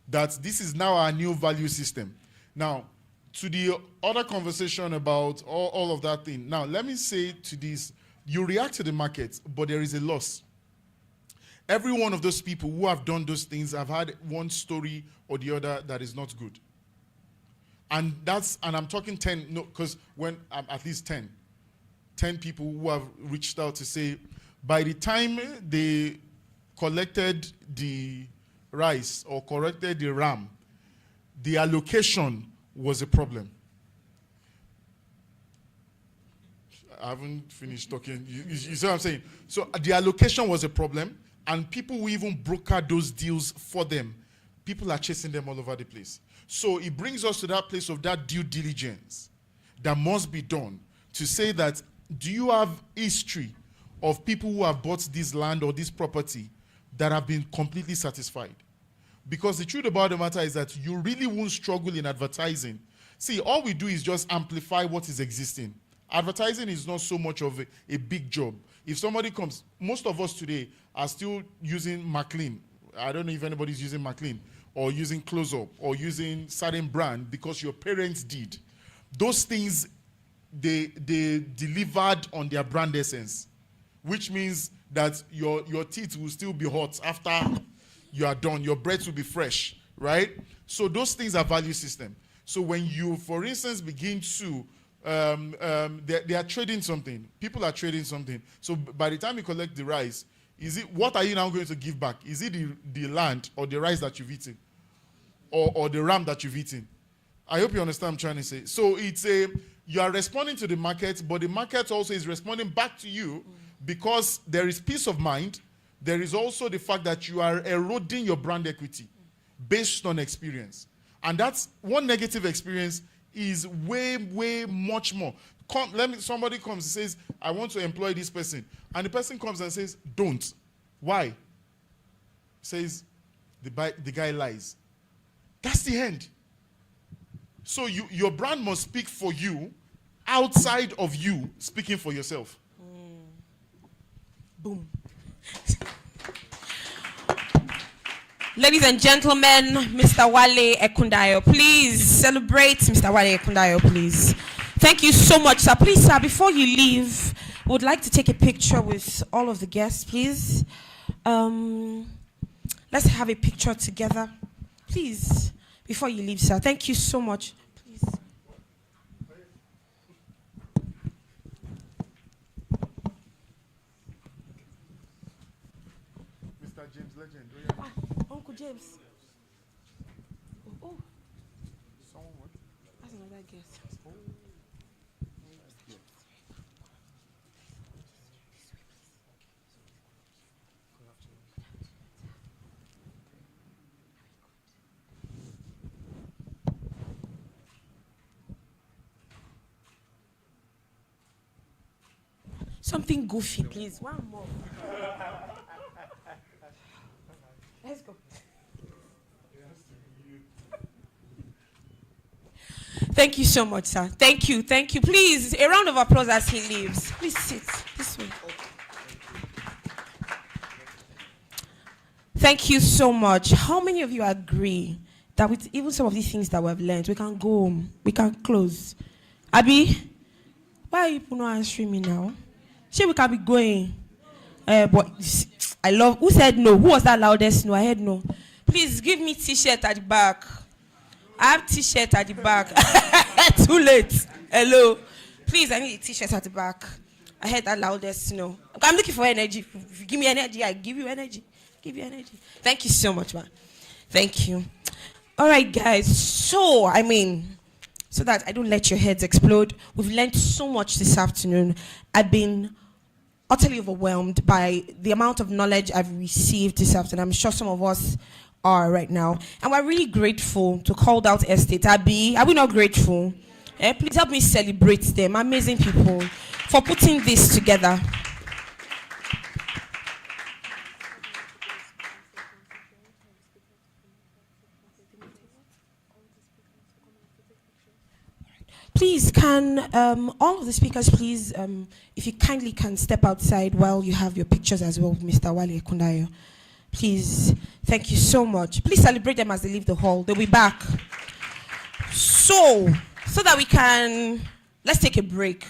that this is now our new value system. Now, to the other conversation about all of that thing. Now, let me say to this, you react to the market, but there is a loss. Every one of those people who have done those things have had one story or the other that is not good. And I'm talking 10, no, because when at least 10 people who have reached out to say, by the time they collected the rice or corrected the ram, the allocation was a problem. I haven't finished talking. You see what I'm saying? So the allocation was a problem, and people who even broker those deals for them, people are chasing them all over the place. So it brings us to that place of that due diligence that must be done to say that, do you have history of people who have bought this land or this property that have been completely satisfied? Because the truth about the matter is that you really won't struggle in advertising. See, all we do is just amplify what is existing. Advertising is not so much of a big job. If somebody comes, most of us today are still using McLean. I don't know if anybody's using McLean or using Close-Up or using certain brand because your parents did. Those things, they delivered on their brand essence, which means that your teeth will still be hot after you are done. Your breath will be fresh, right? So those things are value system. So when you, for instance, begin to, they are trading something. People are trading something. So by the time you collect the rice, what are you now going to give back? Is it the land or the rice that you've eaten? Or the ram that you've eaten? I hope you understand what I'm trying to say. So you are responding to the market, but the market also is responding back to you because there is peace of mind. There is also the fact that you are eroding your brand equity based on experience. And that's one negative experience is way, way much more. Somebody comes and says, I want to employ this person. And the person comes and says, don't. Why? Says, the guy lies. That's the end. So your brand must speak for you outside of you speaking for yourself. Boom. Ladies and gentlemen, Mr. Wale Ekundayo, please celebrate Mr. Wale Ekundayo, please. Thank you so much, sir. Please, sir, before you leave, we would like to take a picture with all of the guests, please. Let's have a picture together, please, before you leave, sir. Thank you so much. Please. Mr. James Legend. Uncle James. Oh. Someone what? That's another guest. Something goofy, please. One more. Let's go. Thank you so much, sir. Thank you. Thank you. Please, a round of applause as he leaves. Please sit this way. Thank you so much. How many of you agree that with even some of these things that we have learned, we can go home, we can close? Abby, why are you people not answering me now? Sure, we can be going. But I love, who said no? Who was that loudest no? I heard no. Please give me t-shirt at the back. I have t-shirt at the back. Too late. Hello. Please, I need a t-shirt at the back. I heard that loudest no. I'm looking for energy. If you give me energy, I give you energy. Give you energy. Thank you so much, man. Thank you. All right, guys. So that I don't let your heads explode, we've learned so much this afternoon. I've been utterly overwhelmed by the amount of knowledge I've received this afternoon. I'm sure some of us are right now. And we're really grateful to Calledout Estate. Abby, are we not grateful? Please help me celebrate them. Amazing people for putting this together. Please, can all of the speakers, please, if you kindly can step outside while you have your pictures as well, Mr. Wale Kundayo. Please, thank you so much. Please celebrate them as they leave the hall. They'll be back. So that we can, let's take a break.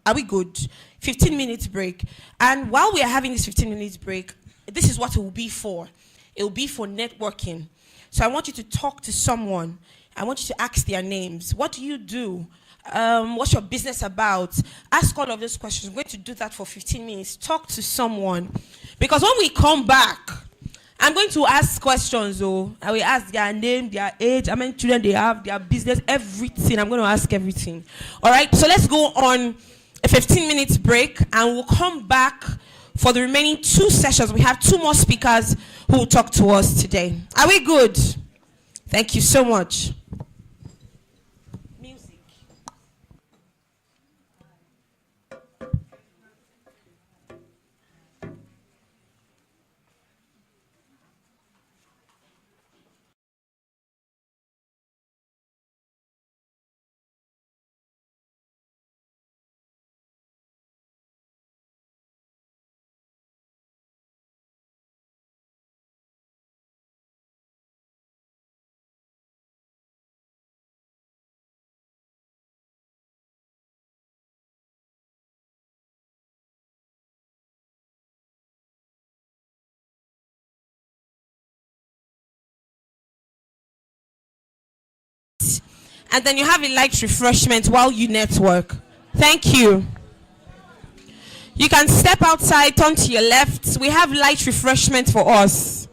Are we good? 15 minutes break. And while we are having this 15 minutes break, this is what it will be for. It will be for networking. So I want you to talk to someone. I want you to ask their names. What do you do? What's your business about? Ask all of those questions. I'm going to do that for 15 minutes. Talk to someone. Because when we come back, I'm going to ask questions. I will ask their name, their age, how many children they have, their business, everything. I'm going to ask everything. All right? So let's go on a 15 minutes break, and we'll come back for the remaining 2 sessions. We have 2 more speakers who will talk to us today. Are we good? Thank you so much. And then you have a light refreshment while you network. Thank you. You can step outside, turn to your left. We have light refreshment for us.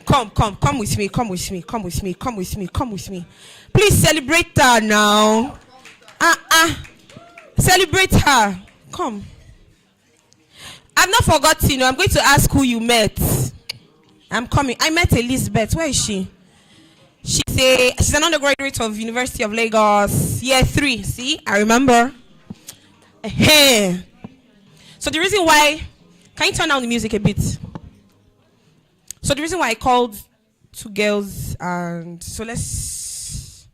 Talk. Come with me. Come with me. Come with me. Come with me. Come with me. Please celebrate her now. Celebrate her. Come. I've not forgotten. I'm going to ask who you met. I'm coming. I met Elizabeth. Where is she? She's an undergraduate of University of Lagos, year 3. See, I remember. So the reason why, can you turn down the music a bit? So the reason why I called 2 girls, and so it's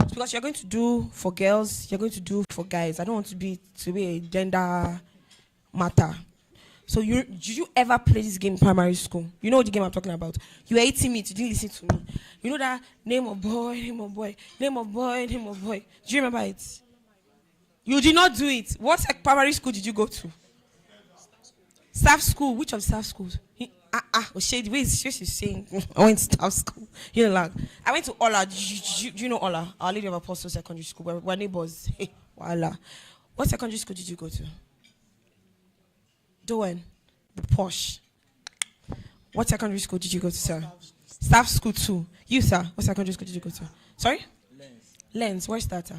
because you're going to do for girls, you're going to do for guys. I don't want to be a gender matter. So did you ever play this game in primary school? You know the game I'm talking about. You were 18 minutes, you didn't listen to me. You know that name of boy, name of boy, name of boy, name of boy. Do you remember it? You did not do it. What primary school did you go to? Staff school. Which of the staff schools? Shady. Wait, she's saying I went to staff school. You know, like I went to Ola. Do you know Ola? Our Lady of Apostle Secondary School. We're neighbors. Hey, Ola. What secondary school did you go to? Doen, the posh. What secondary school did you go to, sir? Staff school too. You, sir, what secondary school did you go to? Sorry? Lens. Where's that?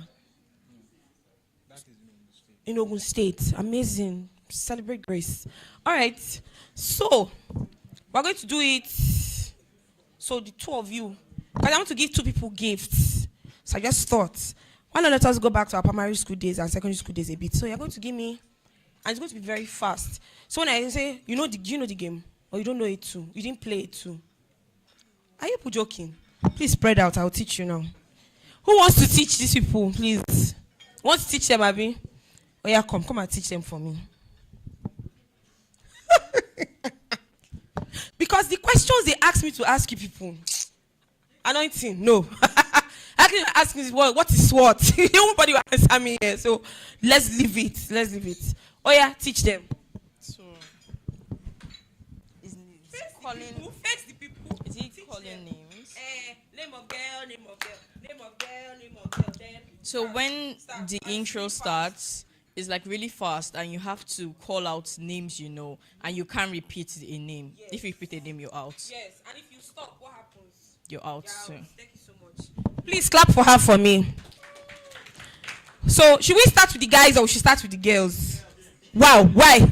In Ogun State. Amazing. Celebrate grace. All right. So, we're going to do it. So, the 2 of you. Because I want to give 2 people gifts. So, I just thought, why not let us go back to our primary school days and secondary school days a bit? So, you're going to give me, and it's going to be very fast. So, when I say, do you know the game? Or you don't know it too? You didn't play it too? Are you joking? Please spread out. I'll teach you now. Who wants to teach these people, please? Want to teach them, Abby? Oh yeah, come and teach them for me. Because the questions they ask me to ask you people, anointing, no. Actually, ask me what is what? Nobody will answer me here. So let's leave it. Oh yeah, teach them. So is calling? Face the people. Is he calling names? Name of girl, name of girl, name of girl, name of girl. Then. So when the intro starts, it's like really fast, and you have to call out names you know, and you can't repeat a name. Yes. If you repeat a name, you're out. Yes, and if you stop, what happens? You're out. Thank you so much. Please clap for her for me. So, should we start with the guys or we should start with the girls? Wow, why?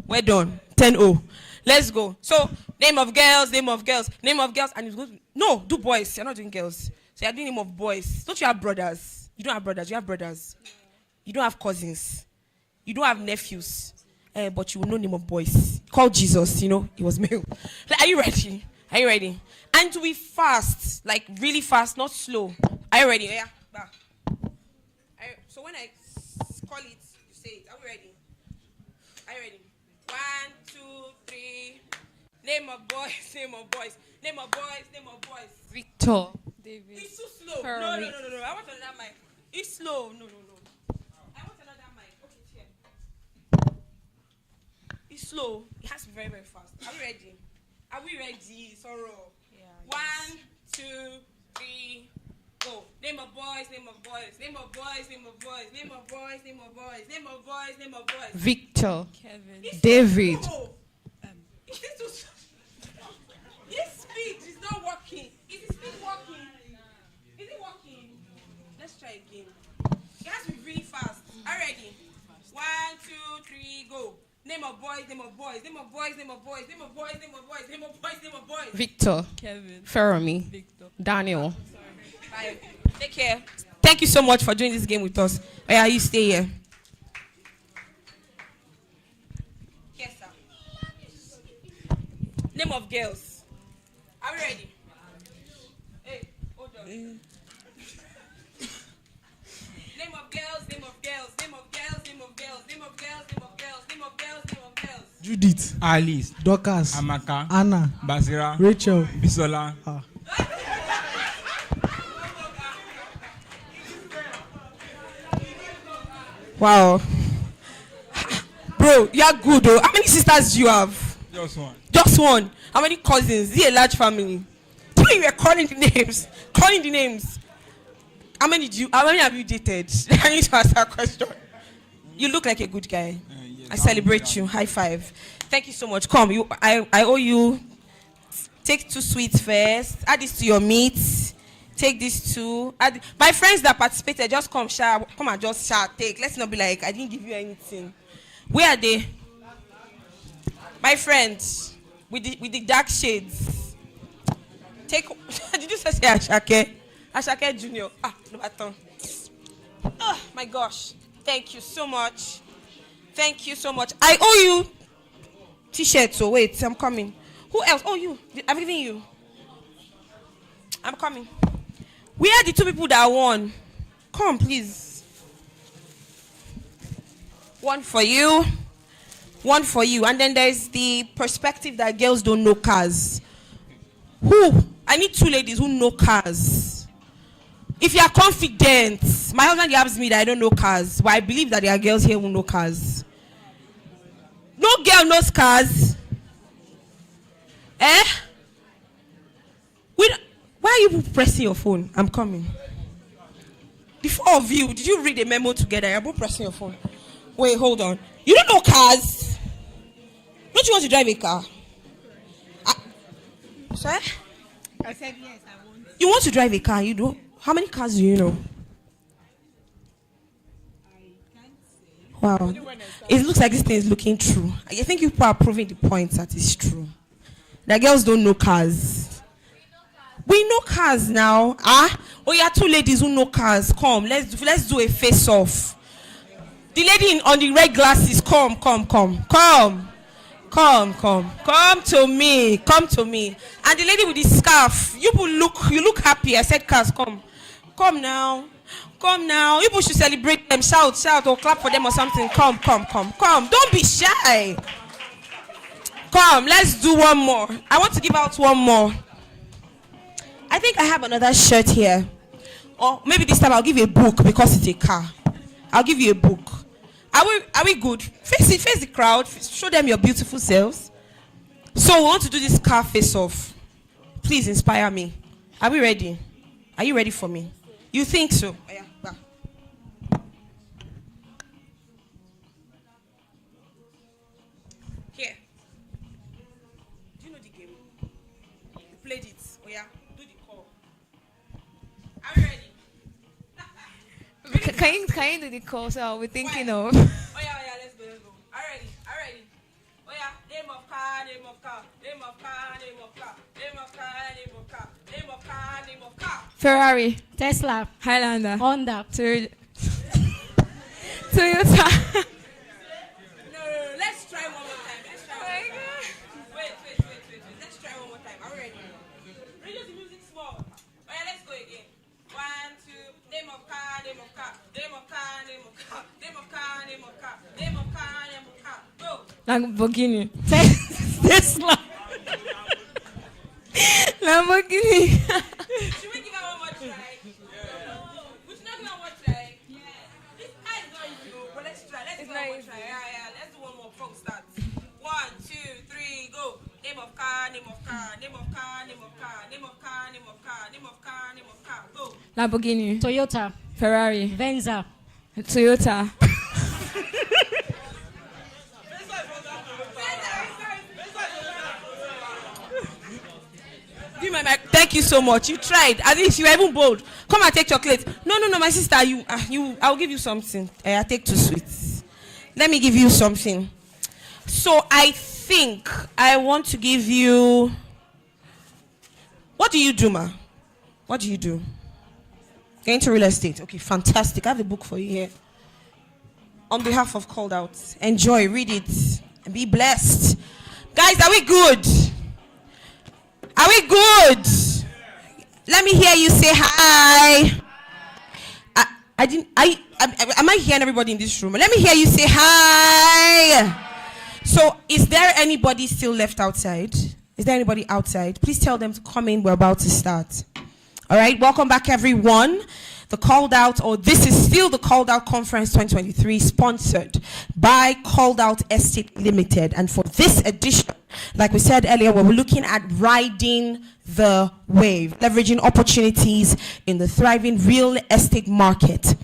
We're done. 10-0. Let's go. So, name of girls, name of girls, name of girls, and it's good. No, do boys. You're not doing girls. So, you're doing name of boys. Don't you have brothers? You don't have brothers. You have brothers. You don't have cousins. You don't have nephews. But you will know name of boys. Call Jesus, he was male. Like, are you ready? Are you ready? And to be fast, like really fast, not slow. Are you ready? Yeah. Back. So when I call it, you say it. Are we ready? Are you ready? 1, 2, 3. Name of boys, name of boys, name of boys, name of boys. Victor. David. It's too slow. No. I want another mic. It's slow. No. I want another mic. Okay, here. It's slow. It has to be very, very fast. Are we ready? Are we ready? Sorrow. Yeah. 1, 2, 3, go. Name of boys, name of boys, name of boys, name of boys, name of boys, name of boys, name of boys, name of boys. Victor. Kevin. David. Is this too slow? This speed is not working. Is the speed working? Is it working? Let's try again. It has to be really fast. Are you ready? 1, 2, 3, go. Name of boys, name of boys, name of boys, name of boys, name of boys, name of boys, name of boys, name of boys. Victor. Kevin. Feromi. Victor. Daniel. Bye. Take care. Thank you so much for doing this game with us. Oh yeah, you stay here. Yes, sir. Name of girls. Are we ready? Hey, hold on. Name of girls, name of girls, name of girls, name of girls, name of girls, name of girls, name of girls, name of girls. Judith, Alice, Dorcas, Amaka, Anna, Basira, Rachel, Bisola. Wow. Bro, you are good though. How many sisters do you have? Just one. Just one. How many cousins? Is it a large family? You were calling the names. Calling the names. How many have you dated? I need to ask that question. You look like a good guy. Yes, I celebrate you. High five. Thank you so much. Come, I owe you. Take 2 sweets first. Add this to your meat. Take this too. My friends that participated, just come share. Come and just share. Take. Let's not be like, I didn't give you anything. Where are they? My friends with the dark shades. Take. Did you say Ashake? Ashake Junior. No baton. Oh my gosh. Thank you so much. Thank you so much. I owe you t-shirt. So wait, I'm coming. Who else? Oh, you. I'm giving you. I'm coming. We are the 2 people that won. Come, please. One for you. One for you. And then there's the perspective that girls don't know cars. Who? I need 2 ladies who know cars. If you are confident, my husband yaps me that I don't know cars, but I believe that there are girls here who know cars. No girl knows cars. Eh? Why are you pressing your phone? I'm coming. The 4 of you, did you read a memo together? You're both pressing your phone. Wait, hold on. You don't know cars? Don't you want to drive a car? Sir? I said yes, I want. You want to drive a car? You do? How many cars do you know? Wow. It looks like this thing is looking true. I think people are proving the point that it's true. The girls don't know cars. We know cars now. Oh, yeah, 2 ladies who know cars. Come, let's do a face-off. The lady on the red glasses, come to me. And the lady with the scarf, you look happy. I said cars, come now. You should celebrate them, shout or clap for them or something. Come. Don't be shy. Come, let's do one more. I want to give out one more. I think I have another shirt here. Or maybe this time I'll give you a book because it's a car. I'll give you a book. Are we good? Face the crowd. Show them your beautiful selves. So we want to do this car face-off. Please inspire me. Are we ready? Are you ready for me? You think so? Oh, yeah. Back. Here. Do you know the game? You played it. Oh yeah. Do the call. Are we ready? Can you do the call? So we're thinking of. Oh yeah, let's go. Are you ready? Oh yeah, name of car. Ferrari, Tesla, Highlander, Honda, Toyota. No, let's try one more time. Wait. Let's try one more time. Are we ready? Reduce the music small. Oh yeah, let's go again. 1, 2. Name of car. Go. Lamborghini. Tesla. Lamborghini. Should we give her one more try? We should not give her one more try. Yeah. This eye is not easy, but let's try. Let's do one more try. Yeah. Let's do one more from start. 1, 2, 3, go. Name of car. Go. Lamborghini. Toyota, Ferrari. Venza, Toyota. Thank you so much. You tried. At least you were even bold. Come and take chocolate. No, my sister. I'll give you something. I take 2 sweets. Let me give you something. So I think I want to give you. What do you do, ma? What do you do? Get into real estate. Okay, fantastic. I have a book for you here. On behalf of Calledout, enjoy, read it, and be blessed. Guys, are we good? Are we good? Let me hear you say hi. Am I hearing everybody in this room? Let me hear you say hi. So, is there anybody still left outside? Is there anybody outside? Please tell them to come in. We're about to start. All right, welcome back, everyone. The Calledout, or this is still the Calledout Conference 2023, sponsored by Calledout Estate Limited. And for this edition, like we said earlier, we're looking at riding the wave, leveraging opportunities in the thriving real estate market.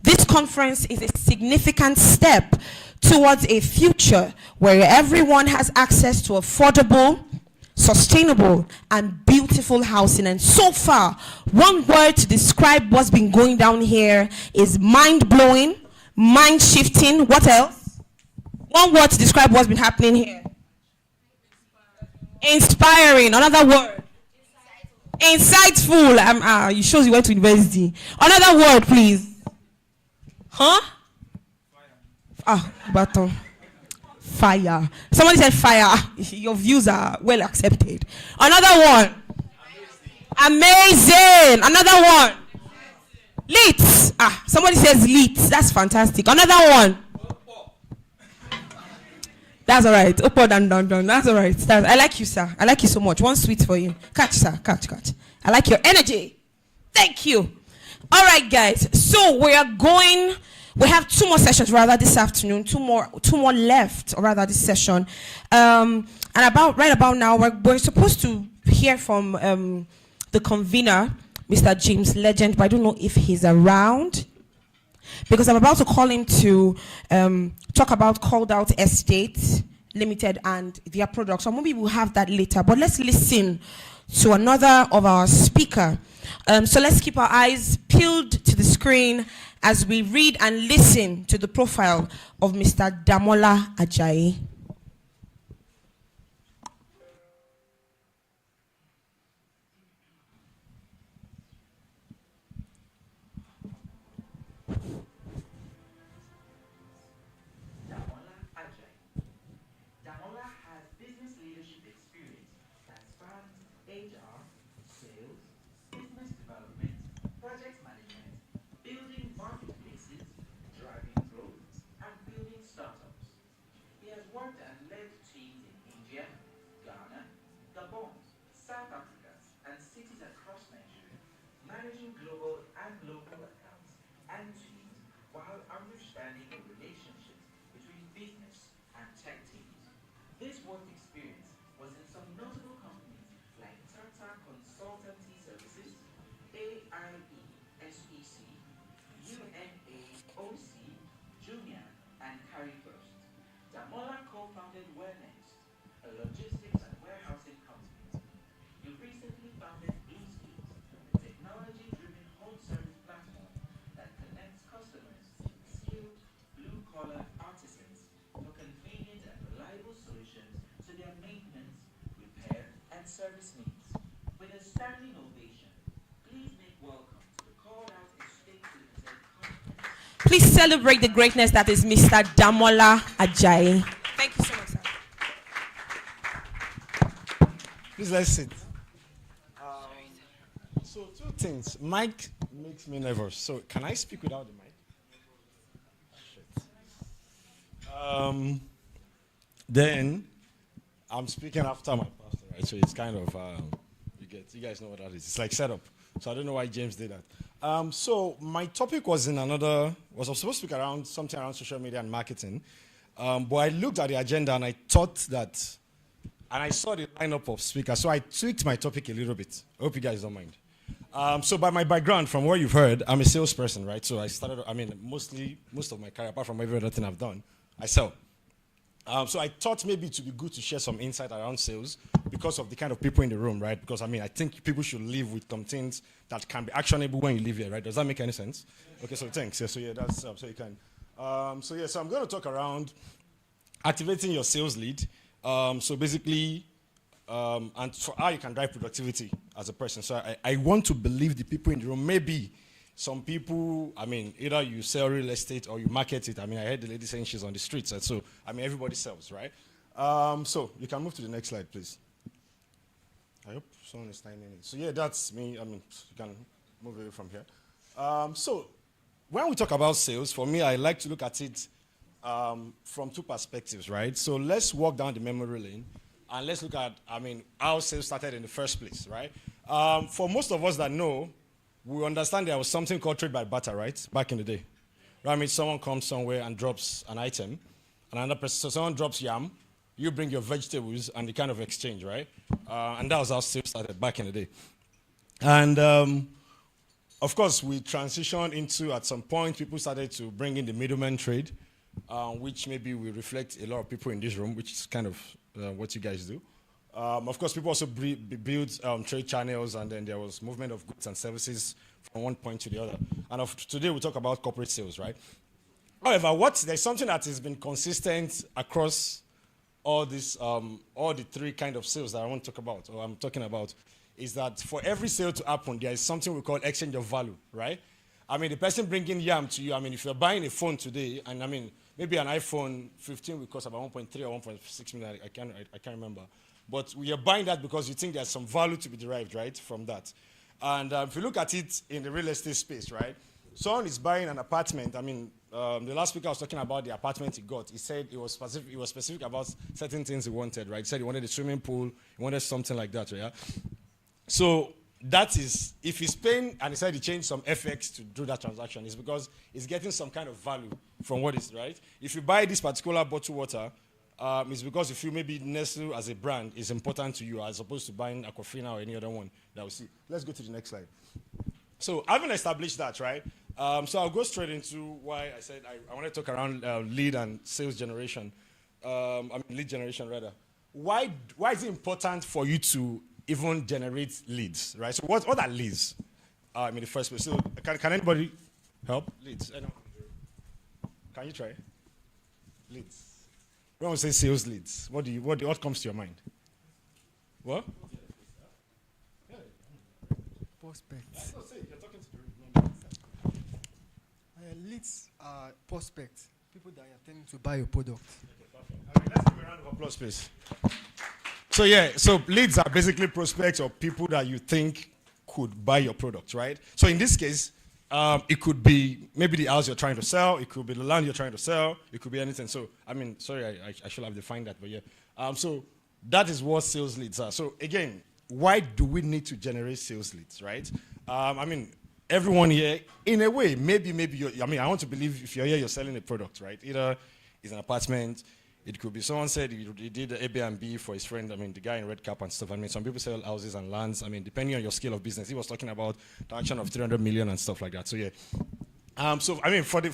This conference is a significant step towards a future where everyone has access to affordable, sustainable, and beautiful housing. And so far, one word to describe what's been going down here is mind-blowing, mind-shifting. What else? One word to describe what's been happening here. Inspiring. Another word. Insightful. You shows you went to university. Another word, please. Huh? Baton. Fire. Somebody said fire. Your views are well accepted. Another one. Amazing. Another one. Lit. Somebody says lit. That's fantastic. Another one. That's all right. Up, down, down, down. That's all right. I like you, sir. I like you so much. One sweet for you. Catch, sir. Catch. I like your energy. Thank you. All right, guys. So we have 2 more sessions rather this afternoon. Two more left, or rather this session. And right about now, we're supposed to hear from the convener, Mr. James Legend, but I don't know if he's around, because I'm about to call him to talk about Calledout Estate Limited and their products. So maybe we'll have that later. But let's listen to another of our speaker. So let's keep our eyes peeled to the screen as we read and listen to the profile of Mr. Damola Ajayi. Damola has business leadership experience that spans HR, sales, business development, project management, building marketplaces, driving growth, and building startups. He has worked and led teams in India, Ghana, Gabon, South Africa, and cities across Nigeria, managing global and local accounts and teams while understanding the relationships between business and tech teams. This work experience was in some notable companies like Tata Consultancy Services, AIE SEC, UNAOC, Junior, and Carry First. Damola co-founded Next, a logistics and warehousing company. You recently founded Blue Skills, a technology-driven home service platform that connects customers with skilled blue-collar artisans for convenient and reliable solutions to their maintenance, repair, and service needs. With a standing ovation, please make welcome to the Calledout Estate Limited conference. Please celebrate the greatness that is Mr. Damola Ajayi. Thank you so much, sir. Please let's sit. So 2 things. Mic makes me nervous. So can I speak without the mic? Shit. Then I'm speaking after my pastor, right? So it's kind of you guys know what that is. It's like setup. So I don't know why James did that. So my topic was I was supposed to speak around something around social media and marketing. But I looked at the agenda and I thought that, and I saw the lineup of speakers. So I tweaked my topic a little bit. I hope you guys don't mind. So by my background, from what you've heard, I'm a salesperson, right? So I started, most of my career, apart from every other thing I've done, I sell. So I thought maybe it would be good to share some insight around sales because of the kind of people in the room, right? Because I think people should live with some things that can be actionable when you live here, right? Does that make any sense? Okay, so thanks. Yeah, so yeah, that's so you can. So I'm going to talk around activating your sales lead. So basically, and for how you can drive productivity as a person. So I want to believe the people in the room. Maybe some people, either you sell real estate or you market it. I heard the lady saying she's on the streets. And so, everybody sells, right? So you can move to the next slide, please. I hope someone is timing it. So yeah, that's me. You can move away from here. So when we talk about sales, for me, I like to look at it from 2 perspectives, right? So let's walk down the memory lane and let's look at, how sales started in the first place, right? For most of us that know, we understand there was something called trade by barter, right? Back in the day. Right? Someone comes somewhere and drops an item, and another person, so someone drops yam, you bring your vegetables, and they kind of exchange, right? And that was how sales started back in the day. And of course, we transitioned into, at some point, people started to bring in the middleman trade. which maybe will reflect a lot of people in this room, which is kind of what you guys do. Of course, people also build trade channels, and then there was movement of goods and services from one point to the other. And today we talk about corporate sales, right? However, there's something that has been consistent across all the three kind of sales that I want to talk about, or I'm talking about, is that for every sale to happen, there is something we call exchange of value, right? I mean, the person bringing yam to you, I mean, if you're buying a phone today, and I mean, maybe an iPhone 15 will cost about 1.3 or 1.6 million, I can't remember. But you're buying that because you think there's some value to be derived, right, from that. And if you look at it in the real estate space, right, someone is buying an apartment. I mean, the last speaker was talking about the apartment he got. He said it was specific about certain things he wanted, right? He said he wanted a swimming pool, he wanted something like that, right? So that is, if he's paying, and he said he changed some FX to do that transaction, it's because he's getting some kind of value from what is, right? If you buy this particular bottled water, it's because you feel maybe Nestle as a brand is important to you as opposed to buying Aquafina or any other one that we see. Let's go to the next slide. So having established that, right? So I'll go straight into why I said I want to talk around lead and sales generation. Lead generation rather. Why is it important for you to even generate leads, right? So what are leads? In the first place. So can anybody help? Leads. Can you try? Leads. When we say sales leads, what comes to your mind? What? Prospects. Leads are prospects, people that are intending to buy your product. Okay, let's give a round of applause, please. So leads are basically prospects or people that you think could buy your product, right? So in this case, it could be maybe the house you're trying to sell, it could be the land you're trying to sell, it could be anything. So, I mean, sorry, I should have defined that, but yeah. So that is what sales leads are. So again, why do we need to generate sales leads, right? I mean, everyone here, in a way, maybe I want to believe if you're here, you're selling a product, right? Either it's an apartment, it could be someone said he did Airbnb for his friend, I mean, the guy in red cap and stuff. I mean, some people sell houses and lands. I mean, depending on your scale of business, he was talking about the action of 300 million and stuff like that. So, yeah. So, I mean, for the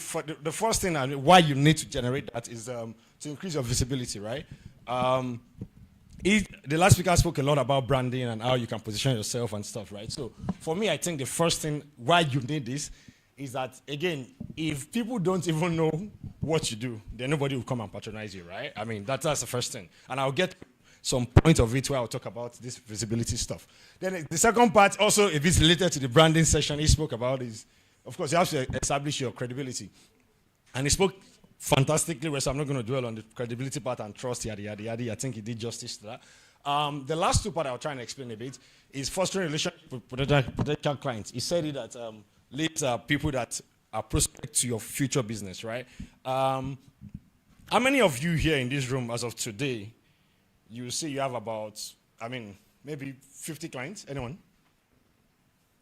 first thing, why you need to generate that is to increase your visibility, right? The last speaker spoke a lot about branding and how you can position yourself and stuff, right? So for me, I think the first thing why you need this is that, again, if people don't even know what you do, then nobody will come and patronize you, right? I mean, that's the first thing. And I'll get some point of it where I'll talk about this visibility stuff. Then the second part, also, if it's related to the branding session he spoke about, is, of course, you have to establish your credibility. And he spoke fantastically well, so I'm not going to dwell on the credibility part and trust, yada, yada, yada. I think he did justice to that. The last two part I'll try and explain a bit is fostering relationship with potential clients. He said it that leads are people that are prospects to your future business, right? How many of you here in this room as of today, you see you have about, I mean, maybe 50 clients? Anyone?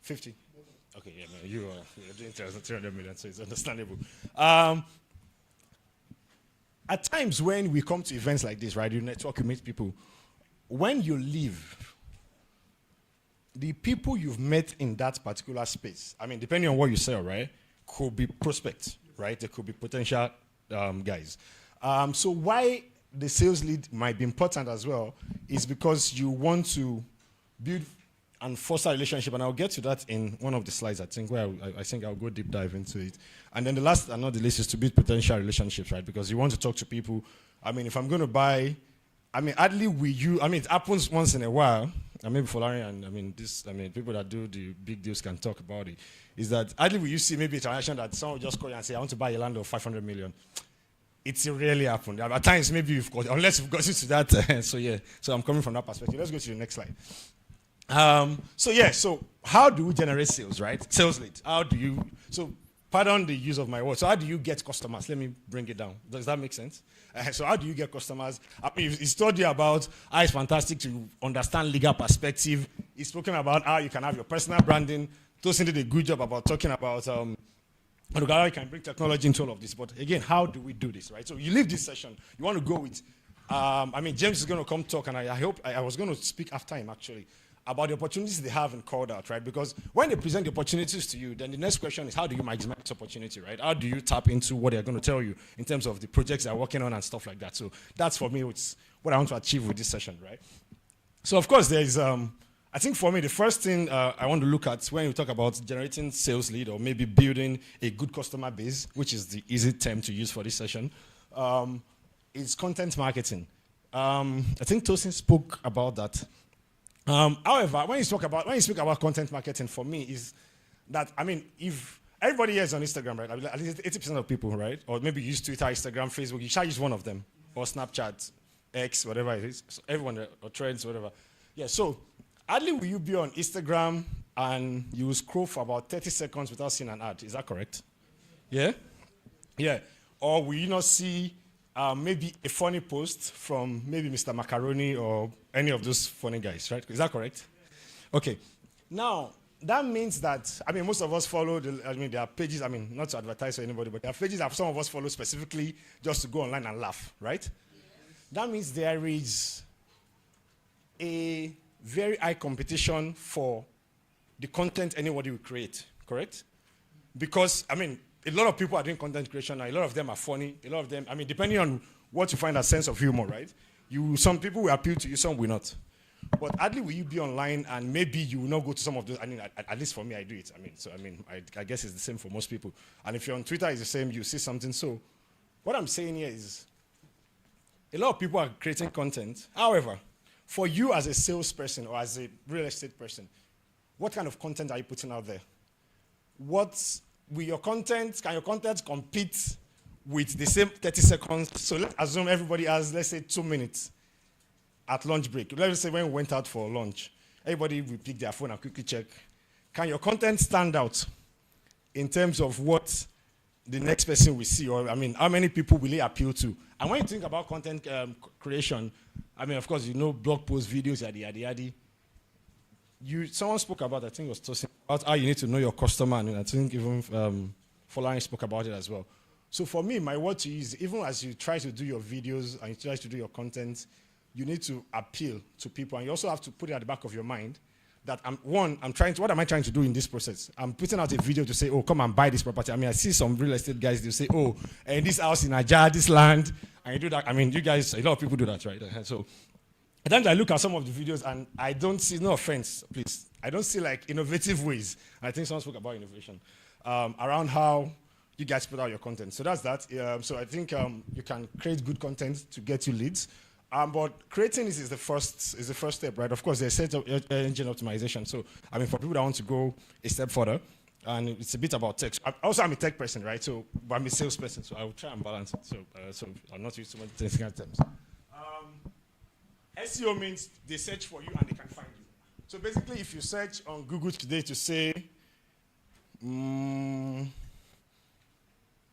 50? Okay, yeah, man, you're doing 300 million, so it's understandable. At times when we come to events like this, right, you network, you meet people, when you leave, the people you've met in that particular space, I mean, depending on what you sell, right, could be prospects, right? They could be potential guys. So why the sales lead might be important as well is because you want to build and foster a relationship, and I'll get to that in one of the slides, I think, where I think I'll go deep dive into it. And then the last and not the least is to build potential relationships, right? Because you want to talk to people. I mean, if I'm going to buy, I mean, hardly will you, I mean, it happens once in a while, and maybe for Larry and, I mean, people that do the big deals can talk about it, is that hardly will you see maybe a transaction that someone will just call you and say, I want to buy a land of 500 million. It's rarely happened. At times, maybe you've got, unless you've got into that, so yeah. So I'm coming from that perspective. Let's go to the next slide. So how do we generate sales, right? Sales leads. So pardon the use of my word. So how do you get customers? Let me bring it down. Does that make sense? So how do you get customers? I mean, he's told you about how it's fantastic to understand legal perspective. He's spoken about how you can have your personal branding. Tosin did a good job about talking about how you can bring technology into all of this. But again, how do we do this, right? So you leave this session. You want to go with, I mean, James is going to come talk, and I hope I was going to speak after him, actually. about the opportunities they have in Calledout, right? Because when they present the opportunities to you, then the next question is how do you maximize this opportunity, right? How do you tap into what they're going to tell you in terms of the projects they're working on and stuff like that? So that's for me, it's what I want to achieve with this session, right? So of course, there's, I think for me, the first thing I want to look at when you talk about generating sales lead or maybe building a good customer base, which is the easy term to use for this session, is content marketing. I think Tosin spoke about that. However, when you speak about content marketing, for me is that, I mean, if everybody here is on Instagram, right? At least 80% of people, right? Or maybe use Twitter, Instagram, Facebook. You shall use one of them, or Snapchat, X, whatever it is. So everyone, or Trends, whatever. Yeah. So, hardly will you be on Instagram and you will scroll for about 30 seconds without seeing an ad. Is that correct? Yeah. Yeah. Or will you not see maybe a funny post from maybe Mr. Macaroni or any of those funny guys, right? Is that correct? Okay. Now, that means that, I mean, most of us follow, there are pages, I mean, not to advertise for anybody, but there are pages that some of us follow specifically just to go online and laugh, right? Yes. That means there is a very high competition for the content anybody will create, correct? Because, I mean, a lot of people are doing content creation now. A lot of them are funny. A lot of them, I mean, depending on what you find as sense of humor, right? Some people will appeal to you, some will not. But hardly will you be online and maybe you will not go to some of those. I mean, at least for me, I do it. I guess it's the same for most people. And if you're on Twitter, it's the same. You see something. So what I'm saying here is a lot of people are creating content. However, for you as a salesperson or as a real estate person, what kind of content are you putting out there? Can your content compete with the same 30 seconds? So let's assume everybody has, let's say, 2 minutes at lunch break. Let's say when we went out for lunch, everybody will pick their phone and quickly check. Can your content stand out in terms of what the next person will see? Or, I mean, how many people will it appeal to? And when you think about content creation, I mean, of course, you know, blog posts, videos, yada. Someone spoke about, I think it was Tosin, about how you need to know your customer, and I think even Folarin spoke about it as well. So for me, my word to you is, even as you try to do your videos and you try to do your content, you need to appeal to people, and you also have to put it at the back of your mind that what am I trying to do in this process? I'm putting out a video to say, oh, come and buy this property. I mean, I see some real estate guys, they say, oh, and this house in Ajah, this land, and you do that. I mean, you guys, a lot of people do that, right? So at times I look at some of the videos and I don't see, no offense, please, I don't see like innovative ways. I think someone spoke about innovation around how you guys put out your content. So that's that. So I think you can create good content to get you leads. But creating this is the first step, right? Of course, there's engine optimization. So, I mean, for people that want to go a step further, and it's a bit about tech. I'm a tech person, right? So, but I'm a salesperson, so I will try and balance it. So I'll not use too much technical terms. SEO means they search for you and they can find you. So basically, if you search on Google today to say,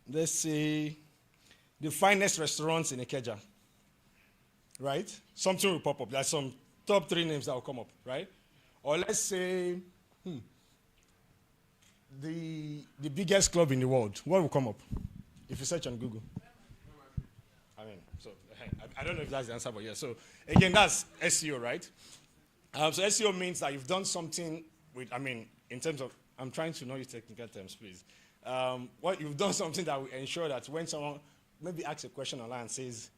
let's say, the finest restaurants in Ikeja, right? Something will pop up. There's some top 3 names that will come up, right? Or let's say, the biggest club in the world. What will come up if you search on Google? I mean, so I don't know if that's the answer, but yeah. So again, that's SEO, right? So SEO means that you've done something with, I mean, in terms of, I'm trying to know your technical terms, please. You've done something that will ensure that when someone maybe asks a question online and says,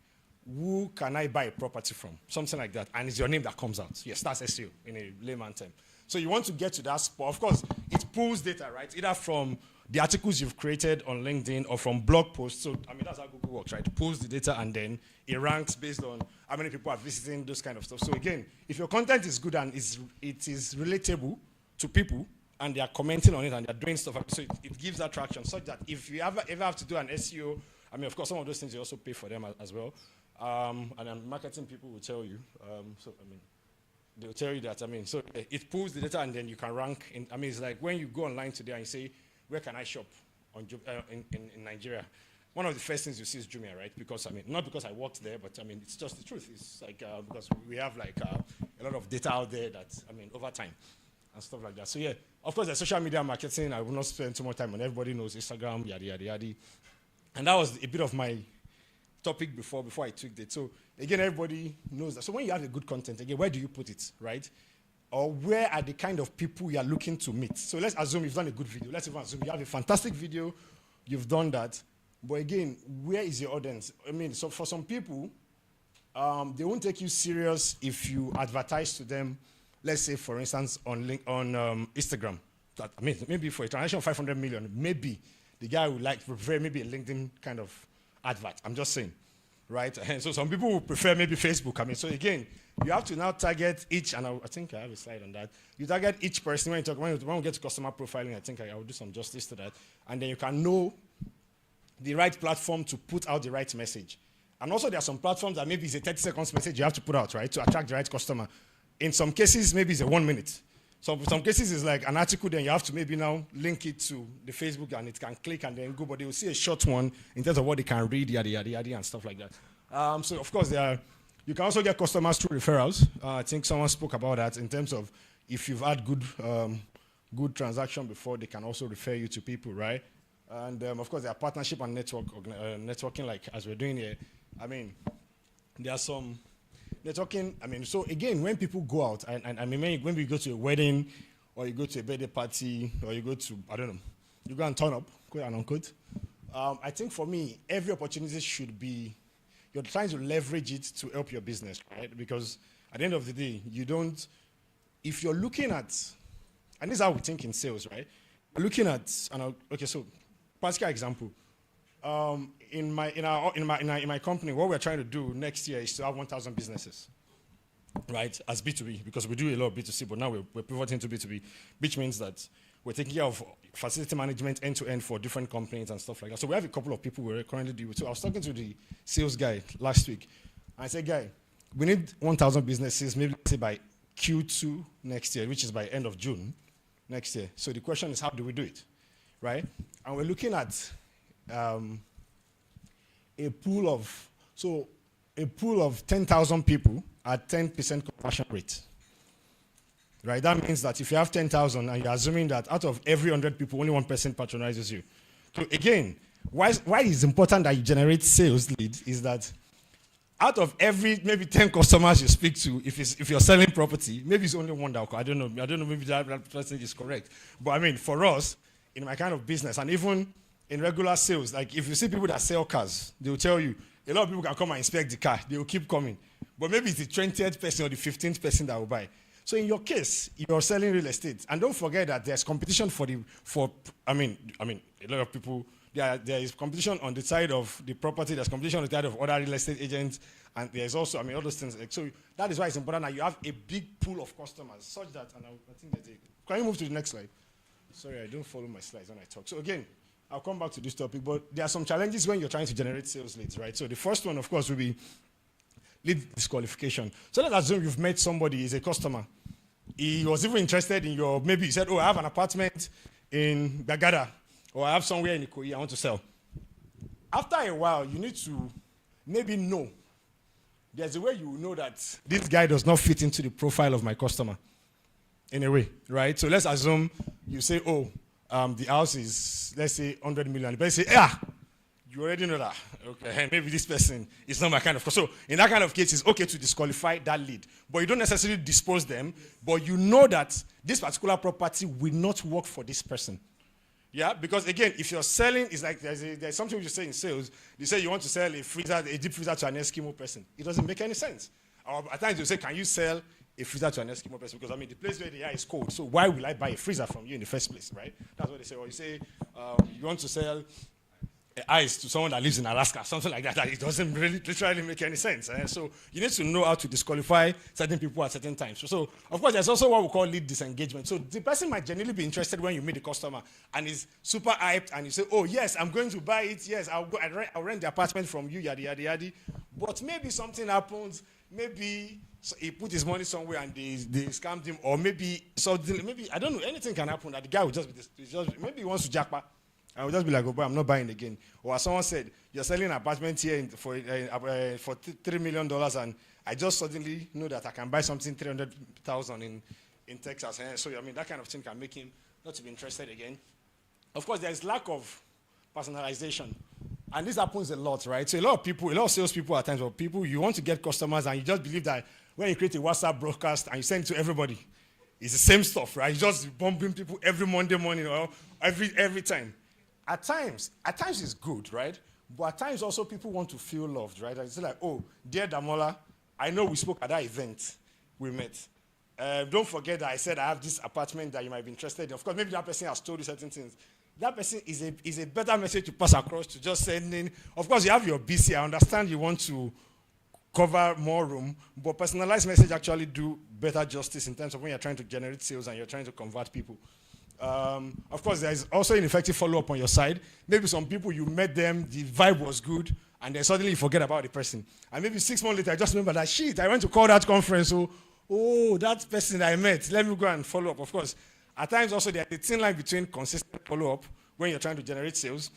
who can I buy a property from? Something like that. And it's your name that comes out. Yes, that's SEO in a layman term. So you want to get to that spot. Of course, it pulls data, right? Either from the articles you've created on LinkedIn or from blog posts. So, I mean, that's how Google works, right? It pulls the data and then it ranks based on how many people are visiting, those kind of stuff. So again, if your content is good and it is relatable to people and they are commenting on it and they're doing stuff, so it gives that traction such that if you ever have to do an SEO, I mean, of course, some of those things you also pay for them as well. And marketing people will tell you. They'll tell you that. I mean, so it pulls the data and then you can rank. It's like when you go online today and you say, where can I shop in Nigeria? One of the first things you see is Jumia, right? Because, I mean, not because I worked there, but, I mean, it's just the truth. It's like, because we have, like, a lot of data out there that, I mean, over time and stuff like that. So, yeah, of course, there's social media marketing. I will not spend too much time on. Everybody knows Instagram, yada, yada, yada. And that was a bit of my topic before I tweaked it. So again, everybody knows that. So when you have a good content, again, where do you put it, right? or where are the kind of people you are looking to meet? So let's assume you've done a good video. Let's even assume you have a fantastic video, you've done that. But again, where is your audience? I mean, so for some people, they won't take you serious if you advertise to them, let's say, for instance, on Instagram. That, I mean, maybe for a transaction of 500 million, maybe the guy would like prefer maybe a LinkedIn kind of advert. I'm just saying, right? And so some people would prefer maybe Facebook. I mean, so again, you have to now target each, and I think I have a slide on that. You target each person when we get to customer profiling. I think I will do some justice to that, and then you can know the right platform to put out the right message. And also, there are some platforms that maybe it's a 30 seconds message you have to put out, right, to attract the right customer. In some cases, maybe it's a 1 minute. So for some cases, it's like an article, then you have to maybe now link it to the Facebook, and it can click and then go, but they will see a short one in terms of what they can read, yada, yada, yada, and stuff like that. So, of course, you can also get customers through referrals. I think someone spoke about that in terms of if you've had good transaction before, they can also refer you to people, right? And, of course, there are partnership and networking, like as we're doing here. I mean, there are some networking. I mean, so again, when people go out, and I mean, when we go to a wedding, or you go to a birthday party, or you go to, I don't know, you go and turn up, quote and unquote. I think for me, every opportunity should be, you're trying to leverage it to help your business, right? Because at the end of the day, you don't, if you're looking at, and this is how we think in sales, right? We're looking at, okay, so practical example. In my company, what we're trying to do next year is to have 1,000 businesses, right? As B2B, because we do a lot of B2C, but now we're pivoting to B2B, which means that we're taking care of facility management end-to-end for different companies and stuff like that. So we have a couple of people we're currently dealing with. So I was talking to the sales guy last week, and I said, guy, we need 1,000 businesses, maybe say by Q2 next year, which is by end of June next year. So the question is, how do we do it, right? And we're looking at a pool of 10,000 people at 10% conversion rate. Right? That means that if you have 10,000 and you're assuming that out of every 100 people, only 1% patronizes you. So again, why it's important that you generate sales lead is that out of every maybe 10 customers you speak to, if you're selling property, maybe it's only one that will call. I don't know, maybe that percentage is correct. But I mean, for us, in my kind of business, and even in regular sales, like if you see people that sell cars, they will tell you, a lot of people can come and inspect the car. They will keep coming. But maybe it's the 20th person or the 15th person that will buy. So in your case, you're selling real estate. And don't forget that there's competition I mean, a lot of people, there is competition on the side of the property, there's competition on the side of other real estate agents, and there's also, all those things. So that is why it's important that you have a big pool of customers, such that, and I think that can you move to the next slide? Sorry, I don't follow my slides when I talk. So again, I'll come back to this topic, but there are some challenges when you're trying to generate sales leads, right? So the first one, of course, will be lead disqualification. So let's assume you've met somebody, he's a customer. He was even interested in maybe he said, oh, I have an apartment in Bagada, or I have somewhere in Ikoyi I want to sell. After a while, you need to maybe know. There's a way you know that this guy does not fit into the profile of my customer, in a way, right? So let's assume you say, oh, the house is, let's say, 100 million. But you say, you already know that. Okay, maybe this person is not my kind of customer. So in that kind of case, it's okay to disqualify that lead. But you don't necessarily dispose them, but you know that this particular property will not work for this person. Yeah, because again, if you're selling, it's like there's something you say in sales. You say you want to sell a deep freezer to an Eskimo person. It doesn't make any sense. Or at times you say, can you sell a freezer to an Eskimo person? Because the place where they are is cold. So why will I buy a freezer from you in the first place, right? That's what they say. Or you say you want to sell ice to someone that lives in Alaska, something like that. It doesn't really literally make any sense. So you need to know how to disqualify certain people at certain times. So of course, there's also what we call lead disengagement. So the person might genuinely be interested when you meet the customer and is super hyped, and you say, oh yes, I'm going to buy it. Yes, I'll rent the apartment from you, yada, yada, yada. But maybe something happens. Maybe he put his money somewhere and they scammed him, or maybe I don't know, anything can happen that the guy will just maybe he wants to jackpot. I will just be like, oh boy, I'm not buying again. Or as someone said, you're selling an apartment here for $3 million, and I just suddenly know that I can buy something $300,000 in Texas. So that kind of thing can make him not to be interested again. Of course, there's lack of personalization, and this happens a lot, right? So a lot of salespeople at times, or people, you want to get customers, and you just believe that when you create a WhatsApp broadcast and you send it to everybody, It's the same stuff, right? Just bombing people every Monday morning or every time. At times it's good, right? But at times also people want to feel loved, right? It's like, oh, dear Damola, I know we spoke at that event we met. Don't forget that I said I have this apartment that you might be interested in. Of course, maybe that person has told you certain things. That person is a better message to pass across to just sending. Of course, you have your BC. I understand you want to cover more room, but personalized message actually do better justice in terms of when you're trying to generate sales and you're trying to convert people. Of course, there is also an effective follow-up on your side. Maybe some people, you met them, the vibe was good, and then suddenly you forget about the person. And maybe 6 months later, I just remember that, shit, I went to call that conference, so, oh, that person I met, let me go and follow up. Of course, at times also there's a thin line between consistent follow-up when you're trying to generate sales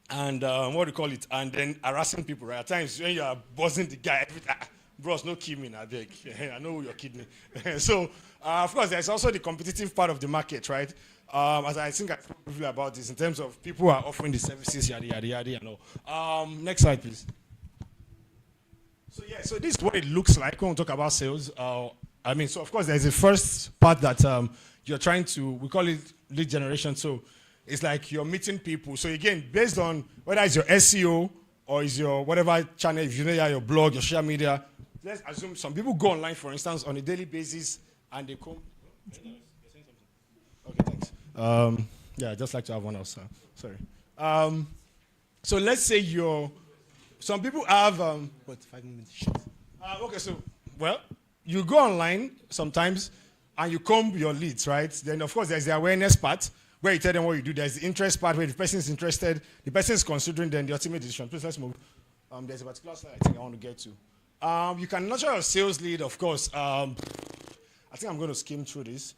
and what do you call it, and then harassing people, right? At times when you are buzzing the guy, bros, no kid me, I beg. I know you're kidding me. So, of course, there's also the competitive part of the market, right? As I think I spoke briefly about this in terms of people who are offering the services, yada, yada, yada, and all. Next slide, please. So, yeah, so this is what it looks like when we talk about sales. So of course, there's the first part that you're trying to, we call it lead generation. So it's like you're meeting people. So again, based on whether it's your SEO or is your whatever channel, if you know your blog, your social media, let's assume some people go online, for instance, on a daily basis, and they come. Okay, thanks. Yeah, I'd just like to have one else. Sorry. So let's say some people have, 5 minutes? Okay, so, well, you go online sometimes, and you comb your leads, right? Then, of course, there's the awareness part, where you tell them what you do. There's the interest part, where the person is interested, the person is considering, then the ultimate decision. Please, let's move. There's a particular slide I think I want to get to. You can nurture your sales lead, of course. I think I'm going to skim through this.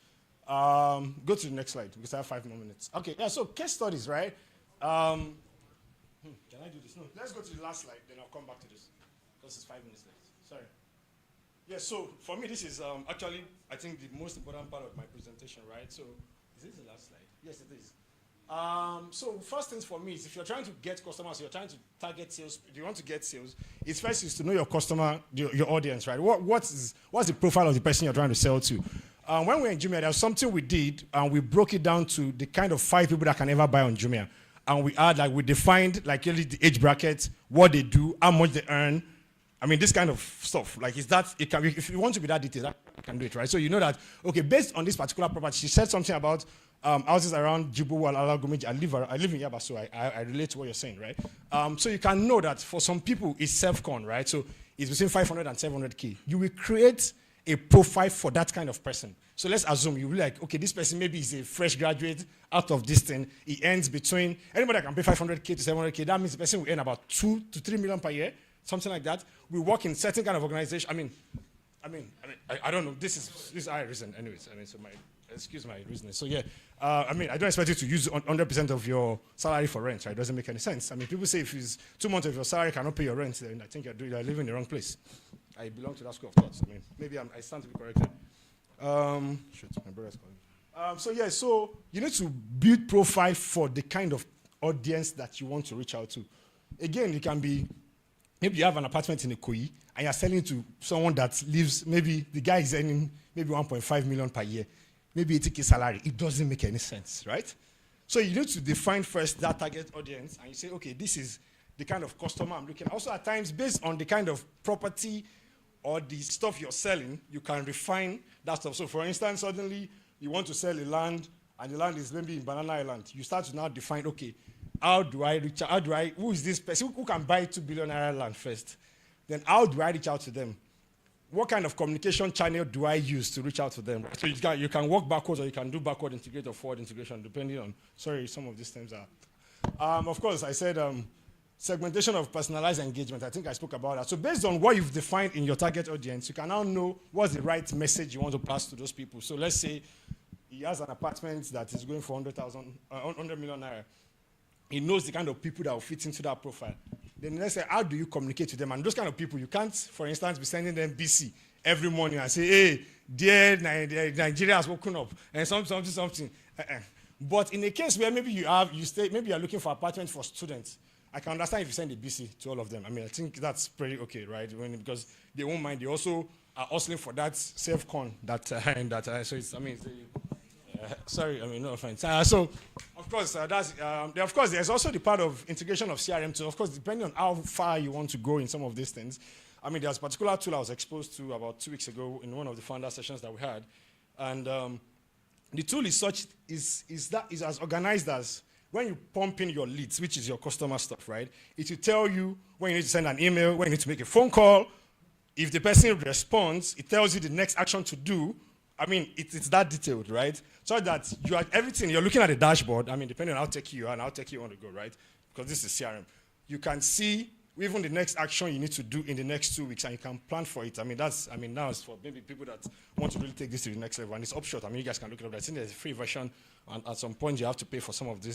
Go to the next slide, because I have 5 more minutes. Okay, yeah, so case studies, right? Can I do this? No, let's go to the last slide, then I'll come back to this, because it's 5 minutes left. Sorry. Yeah, so for me, this is actually, I think, the most important part of my presentation, right? So, is this the last slide? Yes, it is. So first things for me is if you're trying to get customers, you're trying to target sales, if you want to get sales, it's first is to know your customer, your audience, right? What's the profile of the person you're trying to sell to? When we were in Jumia, there was something we did, and we broke it down to the kind of 5 people that can ever buy on Jumia. And we defined really the age bracket, what they do, how much they earn. I mean, this kind of stuff. Like, if you want to be that detailed, you can do it, right? So you know that, okay, based on this particular property, she said something about houses around Jibowu and Alagomeji. I live in Yaba, so I relate to what you're saying, right? So you can know that for some people, it's self-con, right? So it's between 500 and 700K. You will create a profile for that kind of person. So let's assume you'll be like, okay, this person maybe is a fresh graduate out of this thing. He earns between, anybody that can pay 500K to 700K, that means the person will earn about 2 to 3 million per year, something like that. We work in certain kind of organization. I don't know. This is our reason, anyways. Excuse my reasoning. So yeah, I don't expect you to use 100% of your salary for rent, right? It doesn't make any sense. People say if it's 2 months of your salary cannot pay your rent, then I think you're living in the wrong place. I belong to that school of thought. Maybe I stand to be corrected. My brother's calling. So you need to build profile for the kind of audience that you want to reach out to. Again, it can be, maybe you have an apartment in Ikoyi, and you're selling to someone that lives, maybe the guy is earning maybe 1.5 million per year, maybe 80K salary. It doesn't make any sense, right? So you need to define first that target audience, and you say, okay, this is the kind of customer I'm looking at. Also, at times, based on the kind of property or the stuff you're selling, you can refine that stuff. So for instance, suddenly you want to sell a land, and the land is maybe in Banana Island. You start to now define, okay, who is this person? Who can buy 2 billion naira land first? Then how do I reach out to them? What kind of communication channel do I use to reach out to them? So you can work backwards, or you can do backward integration or forward integration, depending on, some of these terms are. Of course, I said segmentation of personalized engagement. I think I spoke about that. So based on what you've defined in your target audience, you can now know what's the right message you want to pass to those people. So let's say he has an apartment that is going for 100 million naira. He knows the kind of people that will fit into that profile. Then let's say, how do you communicate to them? And those kind of people, you can't, for instance, be sending them BC every morning and say, hey, dear Nigeria has woken up, and something. But in a case where maybe maybe you're looking for apartment for students, I can understand if you send a BC to all of them. I think that's pretty okay, right? Because they won't mind. They also are hustling for that safe con that so it's sorry, I mean, no offense. So, of course, of course, there's also the part of integration of CRM too. Of course, depending on how far you want to go in some of these things. I mean, there's a particular tool I was exposed to about 2 weeks ago in one of the founder sessions that we had. And the tool is as organized as when you pump in your leads, which is your customer stuff, right? It will tell you when you need to send an email, when you need to make a phone call. If the person responds, it tells you the next action to do. I mean, it's that detailed, right? So that you are everything, you're looking at a dashboard. I mean, depending on how techy you are and how techy you want to go, right? Because this is CRM. You can see even the next action you need to do in the next 2 weeks, and you can plan for it. I mean, now it's for maybe people that want to really take this to the next level, and it's upshot. I mean, you guys can look it up. I think there's a free version, and at some point you have to pay for some of the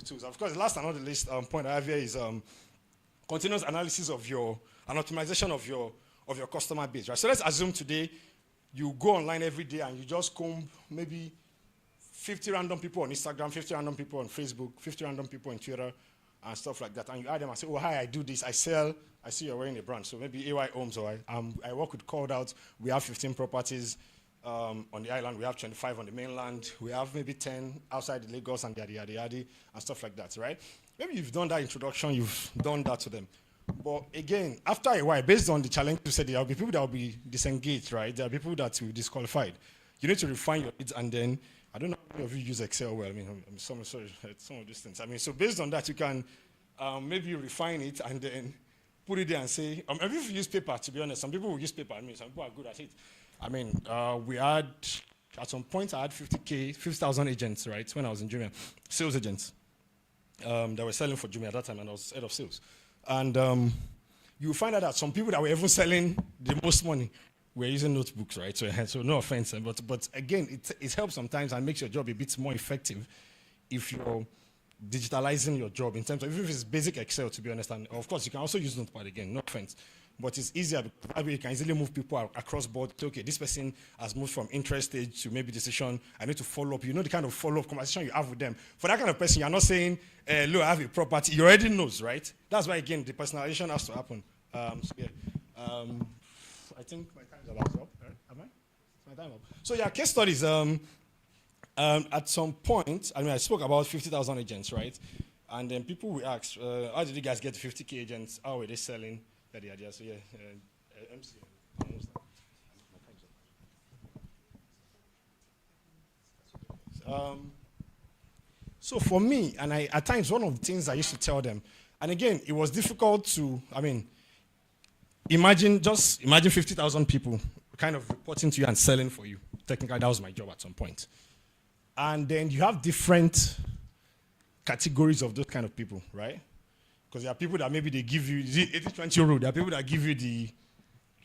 tools. Of course, the last and not the least point I have here is continuous analysis of and optimization of your customer base, right? So let's assume today you go online every day and you just comb maybe 50 random people on Instagram, 50 random people on Facebook, 50 random people on Twitter, and stuff like that. And you add them and say, oh, hi, I do this, I sell, I see you're wearing a brand. So maybe AY Homes, or I work with Calledout. We have 15 properties on the island. We have 25 on the mainland. We have maybe 10 outside the Lagos and yada, and stuff like that, right? Maybe you've done that introduction, you've done that to them. But again, after a while, based on the challenge you said, there will be people that will be disengaged, right? There are people that will be disqualified. You need to refine your leads, and then, I don't know how many of you use Excel well. I mean, some of these things. I mean, so based on that, you can maybe refine it and then put it there and say, maybe if you use paper, to be honest, some people will use paper. I mean, some people are good at it. I mean, at some point, I had 50,000 agents, right, when I was in Jumia, sales agents that were selling for Jumia at that time, and I was head of sales. And you find out that some people that were even selling the most money were using notebooks, right? So no offense, but again, it helps sometimes and makes your job a bit more effective if you're digitalizing your job in terms of, even if it's basic Excel, to be honest. And of course, you can also use Notepad again, no offense. But it's easier because that way you can easily move people across board. Okay, this person has moved from interest stage to maybe decision. I need to follow up. You know the kind of follow-up conversation you have with them. For that kind of person, you're not saying, look, I have a property. You already knows, right? That's why, again, the personalization has to happen. I think my time is about up. Am I? My time up. So yeah, case studies. At some point, I mean, I spoke about 50,000 agents, right? And then people will ask, how did you guys get 50K agents? How were they selling? So yeah, MC. So for me, and at times, one of the things I used to tell them, and again, it was difficult to, I mean, imagine 50,000 people kind of reporting to you and selling for you. Technically, that was my job at some point. And then you have different categories of those kind of people, right? Because there are people that maybe they give you the 80-20 rule. There are people that give you the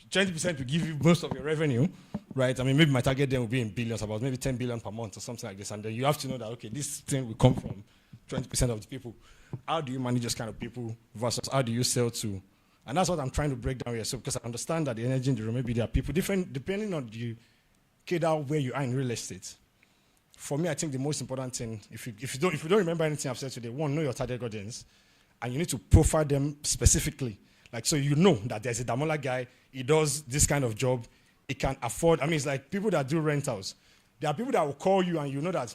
20% to give you most of your revenue, right? I mean, maybe my target then will be in billions, about maybe 10 billion per month or something like this. And then you have to know that, okay, this thing will come from 20% of the people. How do you manage those kind of people versus how do you sell to? And that's what I'm trying to break down here. So because I understand that the energy in the room, maybe there are people different, depending on the cadre where you are in real estate. For me, I think the most important thing, if you don't remember anything I've said today, one, know your target audience. And you need to profile them specifically. Like, so you know that there's a Damola guy, he does this kind of job, he can afford, I mean, it's like people that do rentals. There are people that will call you and you know that,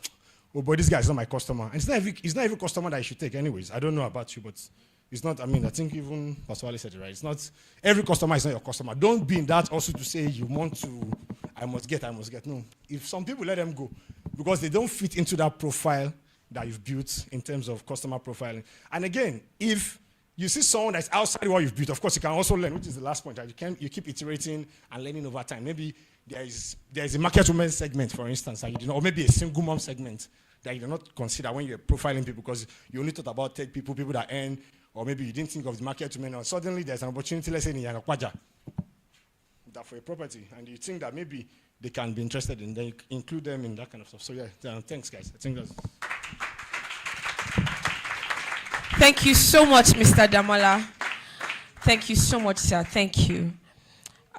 oh boy, this guy is not my customer. And it's not every customer that you should take anyways. I don't know about you, but it's not, I mean, I think even Pastor Ali said it right. It's not, every customer is not your customer. Don't be in that also to say you want to, I must get. No. If some people, let them go because they don't fit into that profile that you've built in terms of customer profiling. And again, if you see someone that's outside what you've built, of course, you can also learn, which is the last point. That you keep iterating and learning over time. Maybe there is a market woman segment, for instance, that you do not, or maybe a single mom segment that you do not consider when you're profiling people because you only thought about tech people that earn, or maybe you didn't think of the market women, or suddenly there's an opportunity, let's say in Yanakwaja, that for a property, and you think that maybe they can be interested in, then you include them in that kind of stuff. So yeah, thanks guys. I think that's... Thank you so much, Mr. Damola. Thank you so much, sir. Thank you.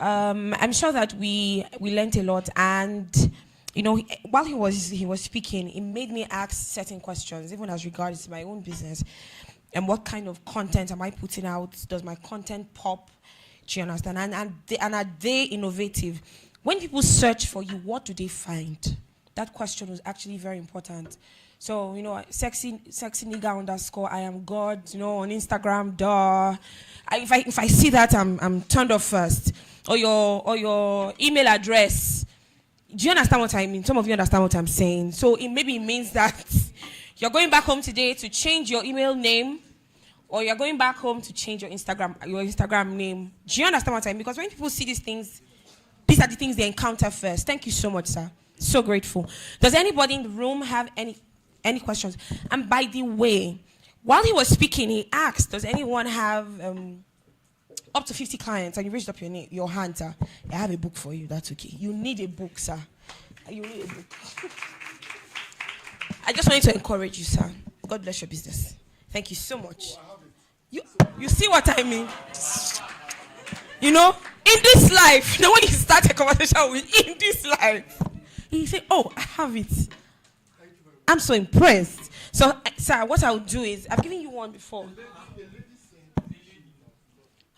I'm sure that we learned a lot, and you know, while he was speaking, it made me ask certain questions, even as regards my own business, and what kind of content am I putting out? Does my content pop? Do you understand? And are they innovative? When people search for you, what do they find? That question was actually very important. So, you know, sexy nigga _ I am God, you know, on Instagram, duh. If I see that, I'm turned off first. Or your email address. Do you understand what I mean? Some of you understand what I'm saying. So it means that you're going back home today to change your email name, or you're going back home to change your Instagram name. Do you understand what I mean? Because when people see these things, these are the things they encounter first. Thank you so much, sir. So grateful. Does anybody in the room have any questions? And by the way, while he was speaking, he asked, does anyone have up to 50 clients? And you raised up your hand, sir. I have a book for you. That's okay. You need a book, sir. You need a book. I just wanted to encourage you, sir. God bless your business. Thank you so much. You see what I mean? You know, in this life, you know, when you start a conversation with, in this life, you say, oh, I have it. I'm so impressed. So, sir, what I'll do is, I've given you one before.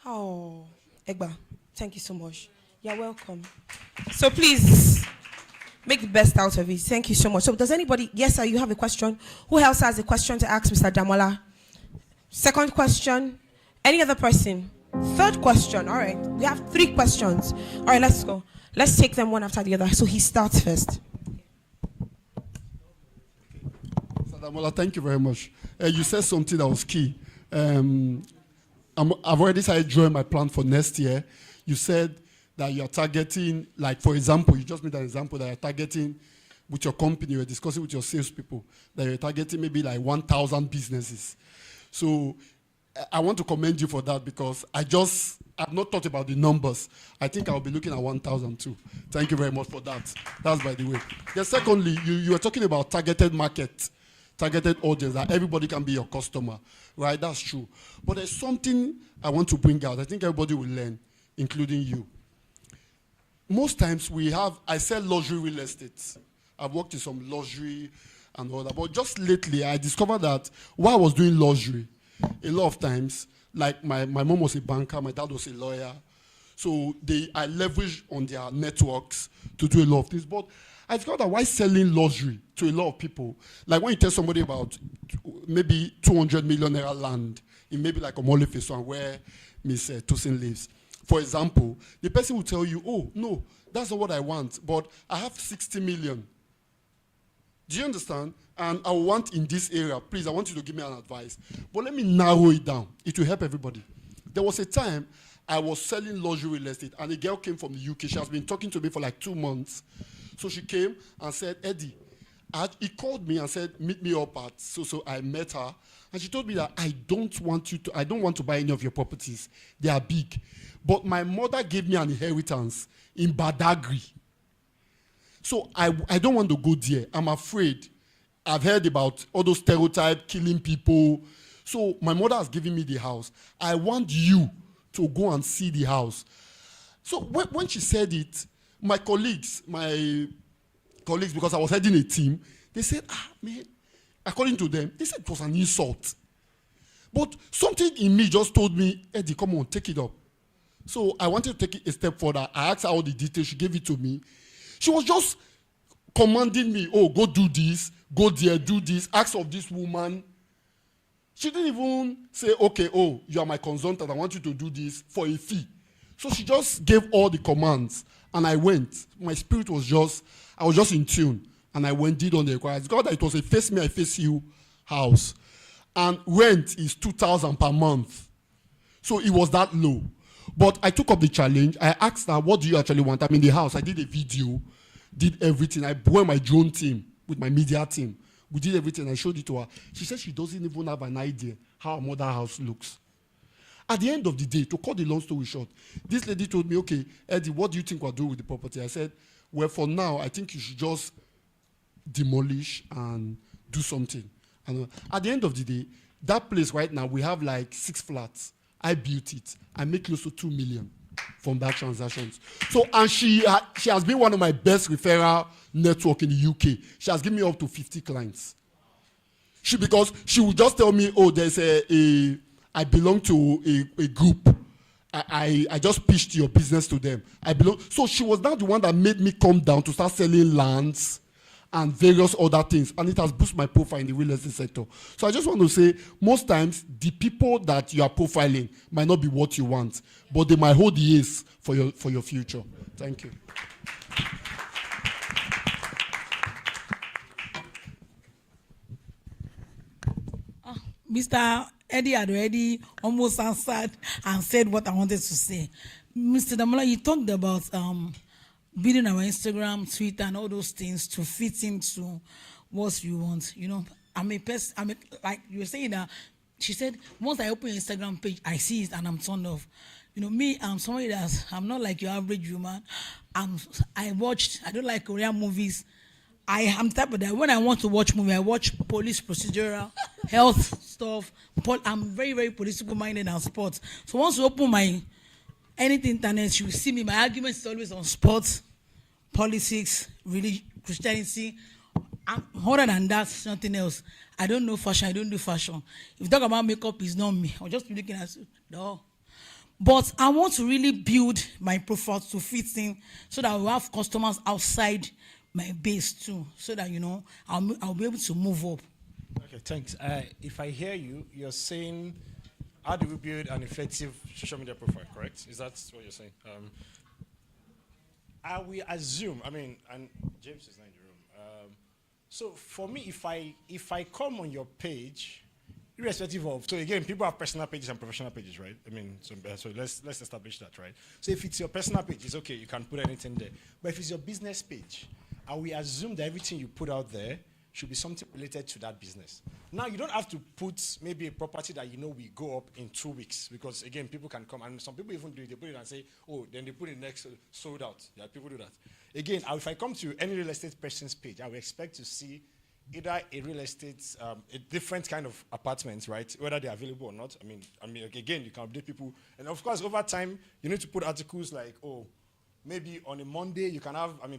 Oh, Egba, thank you so much. You're welcome. So please, make the best out of it. Thank you so much. So does anybody, yes, sir, you have a question? Who else has a question to ask Mr. Damola? Second question. Any other person? Third question. All right. We have 3 questions. All right, let's go. Let's take them one after the other. So he starts first. Mr. Damola, thank you very much. You said something that was key. I've already started drawing my plan for next year. You said that you're targeting, like, for example, you just made an example that you're targeting with your company, you're discussing with your salespeople, that you're targeting maybe like 1,000 businesses. So I want to commend you for that, because I've not thought about the numbers. I think I'll be looking at 1,000 too. Thank you very much for that. That's by the way. Then secondly, you were talking about targeted market, targeted audience, that everybody can be your customer, right? That's true. But there's something I want to bring out. I think everybody will learn, including you. Most times I sell luxury real estate. I've worked in some luxury and all that. But just lately, I discovered that while I was doing luxury, a lot of times, like my mom was a banker, my dad was a lawyer. So I leveraged on their networks to do a lot of things. But I discovered that while selling luxury to a lot of people, like when you tell somebody about maybe 200 million naira land in maybe like Omolefeso, where Miss Tosin lives, for example, the person will tell you, oh, no, that's not what I want, but I have 60 million. Do you understand? And I want in this area, please, I want you to give me an advice. But let me narrow it down. It will help everybody. There was a time I was selling luxury real estate, and a girl came from the UK. She has been talking to me for like 2 months. So she came and said, Eddie, he called me and said, meet me up at, so I met her. And she told me that I don't want to buy any of your properties. They are big. But my mother gave me an inheritance in Badagry. So I don't want to go there. I'm afraid. I've heard about all those stereotypes, killing people. So my mother has given me the house. I want you to go and see the house. So when she said it, my colleagues, because I was heading a team, they said, man, according to them, they said it was an insult. But something in me just told me, Eddie, come on, take it up. So I wanted to take it a step further. I asked her all the details. She gave it to me. She was just commanding me, oh, go do this, go there, do this, ask of this woman. She didn't even say, okay, oh, you are my consultant, I want you to do this for a fee. So she just gave all the commands, and I went. My spirit was I was just in tune, and I went, did on the requirements. God, it was a face me, I face you house. And rent is 2,000 per month. So it was that low. But I took up the challenge. I asked her, what do you actually want? I'm in the house. I did a video, did everything. I brought my drone team with my media team. We did everything. I showed it to her. She said she doesn't even have an idea how a mother house looks. At the end of the day, to cut the long story short, this lady told me, okay, Eddie, what do you think we'll do with the property? I said, well, for now, I think you should just demolish and do something. And at the end of the day, that place right now, we have like 6 flats. I built it. I make close to 2 million from that transactions. So, and she has been one of my best referral network in the UK. She has given me up to 50 clients. Because she would just tell me, oh, there's I belong to a group. I just pitched your business to them. I belong. So she was now the one that made me come down to start selling lands and various other things, and it has boosted my profile in the real estate sector. So I just want to say, most times the people that you are profiling might not be what you want, but they might hold the ace for your future. Thank you. Mr. Eddie had already almost answered and said what I wanted to say. Mr. Damola, you talked about building our Instagram, Twitter, and all those things to fit into what you want. You know, I'm a person, like you were saying that, she said, once I open Instagram page, I see it and I'm turned off. You know, me, I'm somebody I'm not like your average woman. I don't like Korean movies. I am type of that. When I want to watch movie, I watch police procedural, health stuff. I'm very, very political minded and sports. So once you open my anything internet, you see me. My argument is always on sports, politics, religion, Christianity. Other than that, nothing else. I don't know fashion. I don't do fashion. If you talk about makeup, it's not me. I'll just be looking at no. But I want to really build my profile to fit in, so that I will have customers outside my base too, so that, you know, I'll be able to move up. Okay, thanks. If I hear you, you're saying, how do we build an effective social media profile, correct? Is that what you're saying? I will assume, and James is not in the room. So for me, if I come on your page, irrespective of, so again, people have personal pages and professional pages, right? So let's establish that, right? So if it's your personal page, it's okay, you can put anything there. But if it's your business page, I will assume that everything you put out there should be something related to that business. Now, you don't have to put maybe a property that you know will go up in 2 weeks, because again, people can come, and some people even do it, they put it and say, oh, then they put it next, sold out. Yeah, people do that. Again, if I come to any real estate person's page, I will expect to see either a real estate, a different kind of apartments, right? Whether they're available or not. Again, you can update people. And of course, over time, you need to put articles like, oh, maybe on a Monday you can have, you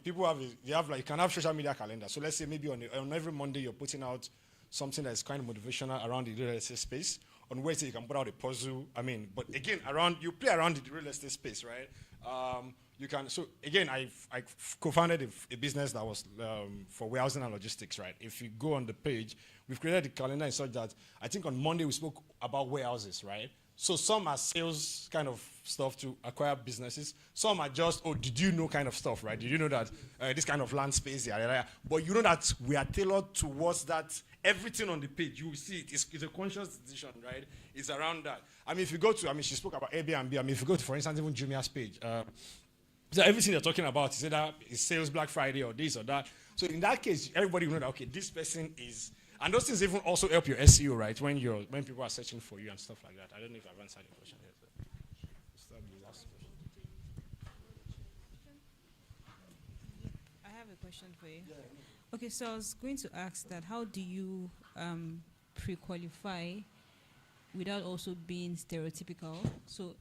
can have social media calendar. So let's say maybe on every Monday you're putting out something that's kind of motivational around the real estate space. On Wednesday you can put out a puzzle. But again, you play around the real estate space, right? You can, so again, I co-founded a business that was for warehousing and logistics, right? If you go on the page, we've created a calendar in such that I think on Monday we spoke about warehouses, right? So some are sales kind of stuff to acquire businesses. Some are just, oh, did you know kind of stuff, right? Did you know that this kind of land space, yeah. But you know that we are tailored towards that. Everything on the page, you will see it. It's a conscious decision, right? It's around that. If you go to, she spoke about Airbnb. if you go to, for instance, even Jumia's page, so everything you're talking about is either sales Black Friday or this or that. So in that case, everybody will know that, okay, this person is, and those things even also help your SEO, right? When people are searching for you and stuff like that. I don't know if I've answered your question yet. I have a question for you. Okay, so I was going to ask that, how do you pre-qualify without also being stereotypical? So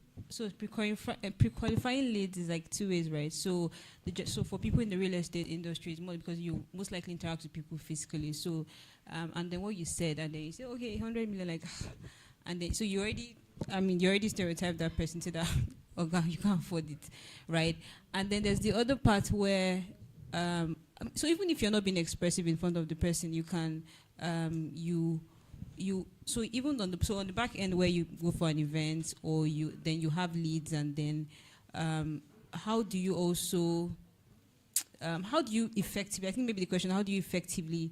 pre-qualifying leads is like 2 ways, right? So for people in the real estate industry, it's more because you most likely interact with people physically. So and then what you said, and then you say, okay, 100 million, like, and then so you already stereotyped that person to that, oh God, you can't afford it, right? And then there's the other part where, so even if you're not being expressive in front of the person, you can, so even on the back end where you go for an event, or then you have leads, and then how do you effectively, I think maybe the question, how do you effectively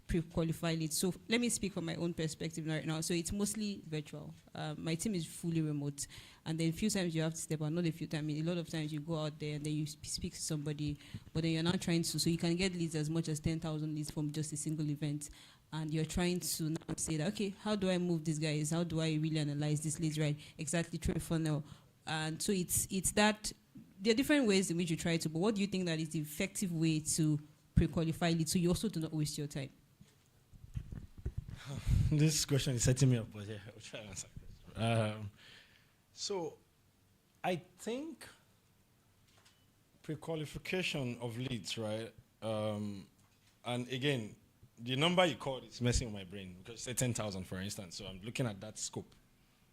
pre-qualify leads? So let me speak from my own perspective right now. So it's mostly virtual. My team is fully remote, and then a few times you have to step out, not a few times, a lot of times you go out there and then you speak to somebody, but then you're not trying to, so you can get leads as much as 10,000 leads from just a single event. And you're trying to now say that, okay, how do I move these guys? How do I really analyze these leads, right? Exactly, through a funnel. And so it's that, there are different ways in which you try to, but what do you think that is the effective way to pre-qualify leads so you also do not waste your time? This question is setting me up, but yeah, I'll try to answer. So I think pre-qualification of leads, right? And again, the number you called is messing with my brain, because you said 10,000, for instance. So I'm looking at that scope,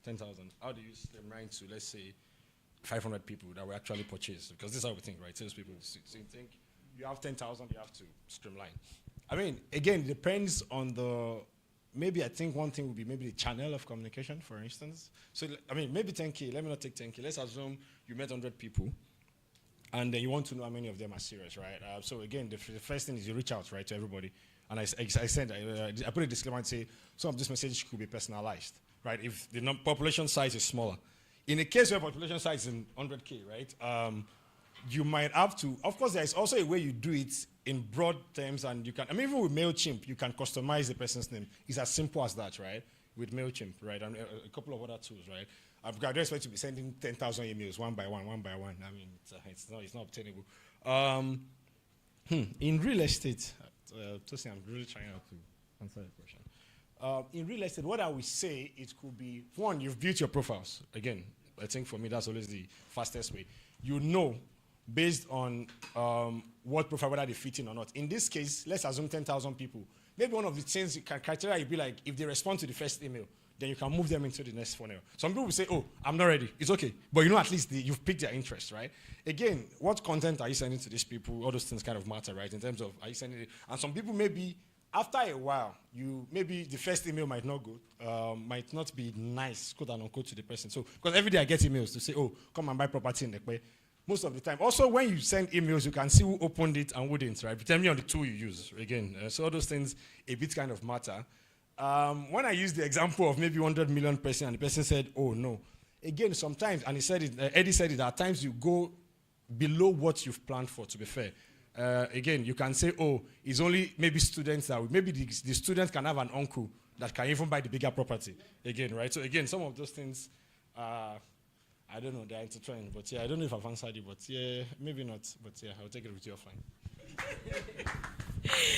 10,000. How do you streamline to, let's say, 500 people that will actually purchase, because this is how we think, right? Sales people, so you think you have 10,000, you have to streamline. I mean, again, it depends on the, maybe I think one thing would be maybe the channel of communication, for instance. So, I mean, maybe 10K, let me not take 10K. Let's assume you met 100 people, and then you want to know how many of them are serious, right? So again, the first thing is you reach out, right, to everybody. And I put a disclaimer and say, some of this message could be personalized, right? If the population size is smaller. In a case where population size is in 100K, right? You might have to, of course, there is also a way you do it in broad terms, and you can, I mean, even with MailChimp, you can customize the person's name. It's as simple as that, right? With MailChimp, right? And a couple of other tools, right? I've got expect to be sending 10,000 emails one by one. I mean, it's not obtainable. In real estate, Tosin, I'm really trying not to answer the question. In real estate, what I would say, it could be, one, you've built your profiles. Again, I think for me, that's always the fastest way. You know, based on what profile, whether they fit in or not. In this case, let's assume 10,000 people. Maybe one of the things, criteria, you'd be like, if they respond to the first email, then you can move them into the next funnel. Some people will say, oh, I'm not ready. It's okay. But you know, at least you've picked their interest, right? Again, what content are you sending to these people? All those things kind of matter, right? In terms of, are you sending it? And some people maybe, after a while, maybe the first email might not go, might not be nice, quote and unquote, to the person. So, because every day I get emails to say, oh, come and buy property in Ekpe. Most of the time. Also, when you send emails, you can see who opened it and who didn't, right? Depending on the tool you use. Again, so all those things a bit kind of matter. When I use the example of maybe 100 million person and the person said, oh, no. Again, sometimes, and he said it, Eddie said it, at times you go below what you've planned for, to be fair. Again, you can say, oh, it's only maybe students that, maybe the students can have an uncle that can even buy the bigger property. Again, right? So again, some of those things, I don't know, they're intertwined, but yeah, I don't know if I've answered you, but yeah, maybe not, but yeah, I'll take it with you offline.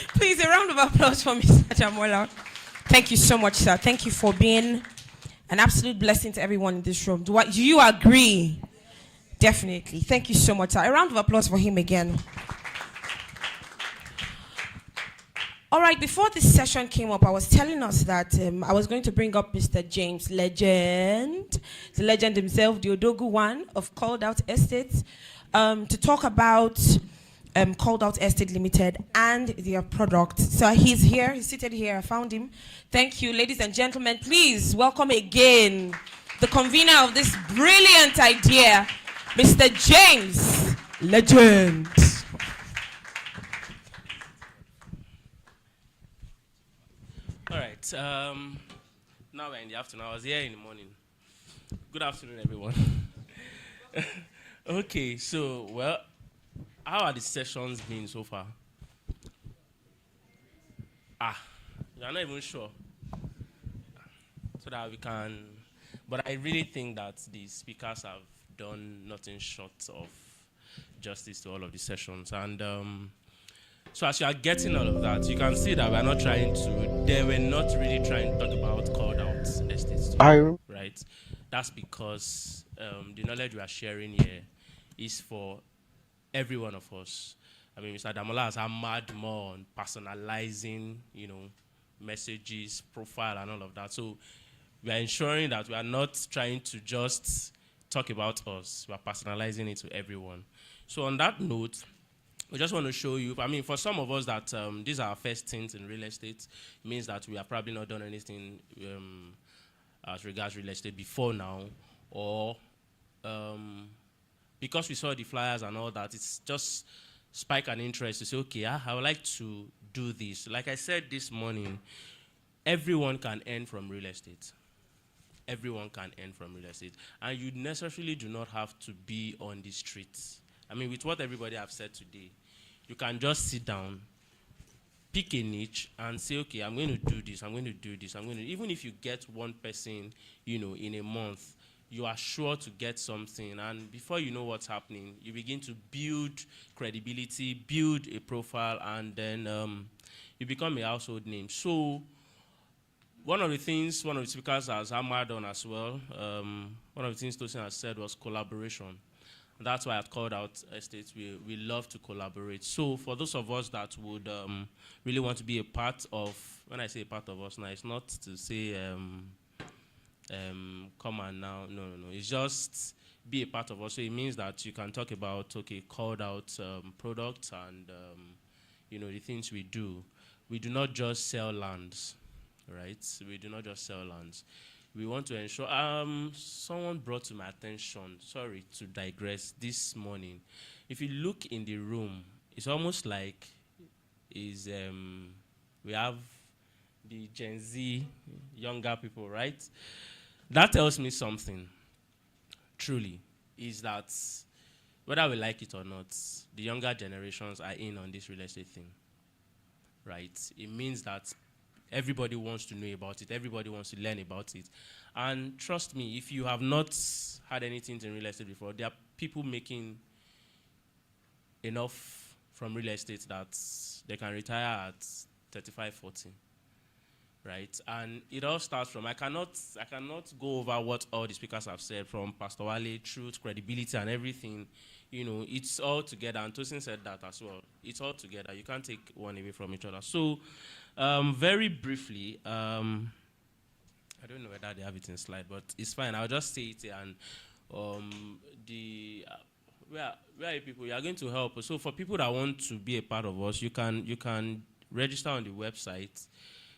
Please, a round of applause for Mr. Jamola. Thank you so much, sir. Thank you for being an absolute blessing to everyone in this room. Do you agree? Definitely. Thank you so much, sir. A round of applause for him again. All right, before this session came up, I was telling us that I was going to bring up Mr. James Legend, the legend himself, the Odogu one of Calledout Estates, to talk about Calledout Estate Limited and their product. So he's here, he's seated here, I found him. Thank you, ladies and gentlemen. Please welcome again the convener of this brilliant idea, Mr. James Legend. All right. Now we're in the afternoon. I was here in the morning. Good afternoon, everyone. Okay, so, well, how are the sessions been so far? You're not even sure. So that we can, but I really think that the speakers have done nothing short of justice to all of the sessions. And so as you are getting all of that, you can see that we're not trying to, they were not really trying to talk about Calledout Estates, right? That's because the knowledge we are sharing here is for every one of us. I mean, Mr. Damola has hammered more on personalizing, messages, profile, and all of that. So we are ensuring that we are not trying to just talk about us. We are personalizing it to everyone. So on that note, we just want to show you, I mean, for some of us that these are our first things in real estate, it means that we have probably not done anything as regards real estate before now, or because we saw the flyers and all that, it's just spike an interest to say, okay, I would like to do this. Like I said this morning, everyone can earn from real estate. Everyone can earn from real estate. And you necessarily do not have to be on the streets. I mean, with what everybody have said today, you can just sit down, pick a niche, and say, okay, I'm going to do this, I'm going to do this, I'm going to, even if you get one person, in a month, you are sure to get something. And before you know what's happening, you begin to build credibility, build a profile, and then you become a household name. So one of the things one of the speakers has hammered on as well, one of the things Tosin has said was collaboration. And that's why at Calledout Estates, we love to collaborate. So for those of us that would really want to be a part of, when I say a part of us now, it's not to say, come on now, no. It's just be a part of us. So it means that you can talk about, okay, called out products and, the things we do. We do not just sell lands, right? We do not just sell lands. We want to ensure, someone brought to my attention, sorry to digress, this morning. If you look in the room, it's almost like we have the Gen Z younger people, right? That tells me something, truly, is that whether we like it or not, the younger generations are in on this real estate thing, right? It means that everybody wants to know about it. Everybody wants to learn about it. And trust me, if you have not had anything in real estate before, there are people making enough from real estate that they can retire at 35, 40. Right? And it all starts from, I cannot go over what all the speakers have said, from Pastor Wale, truth, credibility, and everything. It's all together. And Tosin said that as well. It's all together. You can't take one away from each other. So, very briefly, I don't know whether they have it in slide, but it's fine. I'll just say it here. And where are people? You are going to help. So for people that want to be a part of us, you can register on the website.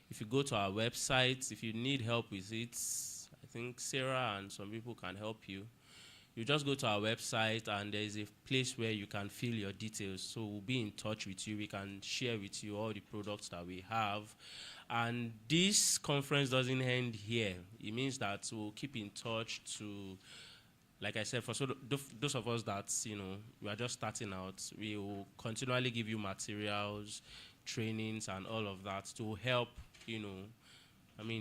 If you go to our website, if you need help with it, I think Sarah and some people can help you. You just go to our website and there's a place where you can fill your details. So we'll be in touch with you. We can share with you all the products that we have. And this conference doesn't end here. It means that we'll keep in touch to, like I said, for those of us that, we are just starting out, we will continually give you materials, trainings, and all of that to help.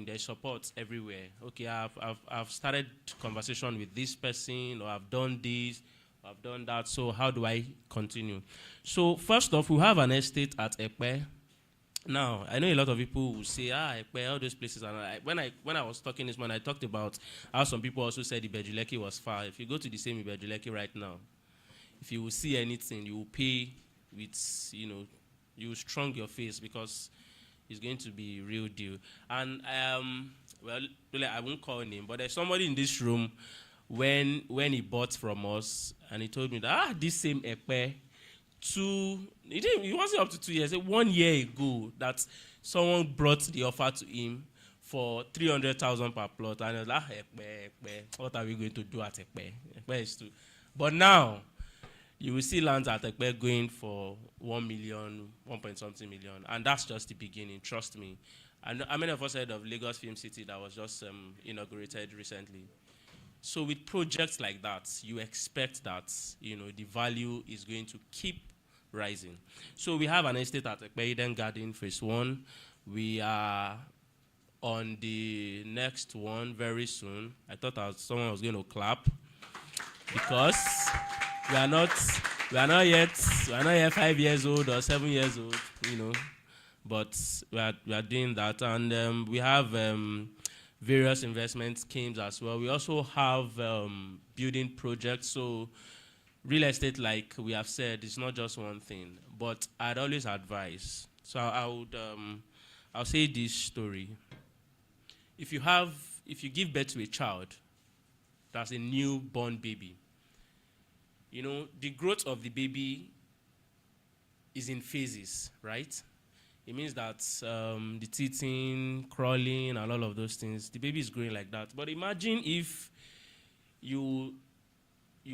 There's support everywhere. Okay, I've started conversation with this person, or I've done this, I've done that, so how do I continue? So first off, we have an estate at Ekpe. Now, I know a lot of people will say, Ekpe, all those places. And when I was talking this morning, I talked about how some people also said Ibejuleki was far. If you go to the same Ibejuleki right now, if you will see anything, you will pay with, you will strong your face, because it's going to be real deal. And, really, I won't call him, but there's somebody in this room, when he bought from us, and he told me that, this same Ekpe, it wasn't up to 2 years, 1 year ago, that someone brought the offer to him for 300,000 per plot. And I was like, Ekpe, what are we going to do at Ekpe? Ekpe is too. But now, you will see lands at Ekpe going for 1 million, 1.something million, and that's just the beginning, trust me. And how many of us heard of Lagos Film City that was just inaugurated recently? So with projects like that, you expect that, the value is going to keep rising. So we have an estate at Ekpe Eden Garden, phase 1. We are on the next one very soon. I thought someone was going to clap, because we are not yet 5 years old or 7 years old, but we are doing that. And we have various investment schemes as well. We also have building projects. So real estate, like we have said, is not just one thing, but I'd always advise. So I'll say this story. If you give birth to a child, that's a newborn baby, the growth of the baby is in phases, right? It means that the teething, crawling, and all of those things, the baby is growing like that. But imagine if you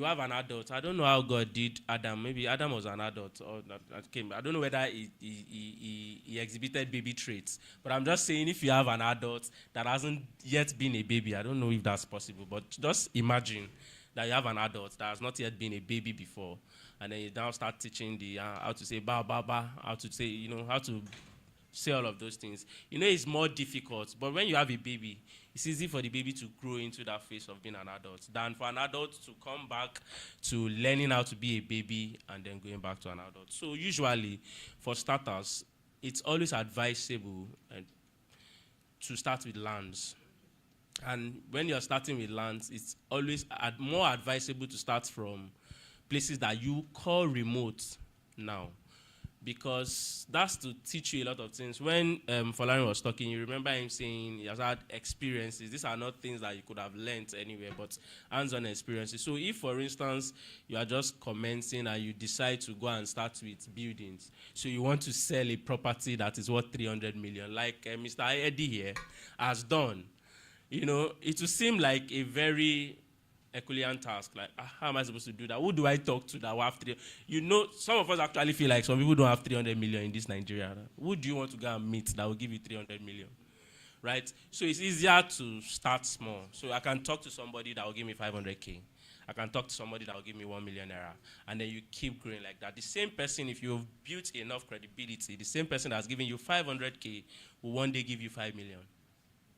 have an adult. I don't know how God did Adam. Maybe Adam was an adult, or that came. I don't know whether he exhibited baby traits. But I'm just saying, if you have an adult that hasn't yet been a baby, I don't know if that's possible. But just imagine that you have an adult that has not yet been a baby before, and then you now start teaching how to say ba ba ba, how to say, how to say all of those things. It's more difficult. But when you have a baby, it's easy for the baby to grow into that phase of being an adult than for an adult to come back to learning how to be a baby and then going back to an adult. So usually, for starters, it's always advisable to start with lands. And when you're starting with lands, it's always more advisable to start from places that you call remote now. because that's to teach you a lot of things. When Folarin was talking, you remember him saying he has had experiences. These are not things that you could have learnt anywhere, but hands-on experiences. So if, for instance, you are just commencing and you decide to go and start with buildings, so you want to sell a property that is worth 300 million, like Mr. Eddie here has done, you know, it will seem like a very Herculean task. Like, how am I supposed to do that? Who do I talk to that will have 300? You know, some of us actually feel like some people don't have 300 million in this Nigeria. Who do you want to go and meet that will give you 300 million? Right? So it's easier to start small. So I can talk to somebody that will give me 500K. I can talk to somebody that will give me 1 million naira. And then you keep growing like that. The same person, if you've built enough credibility, the same person that's giving you 500K will one day give you 5 million.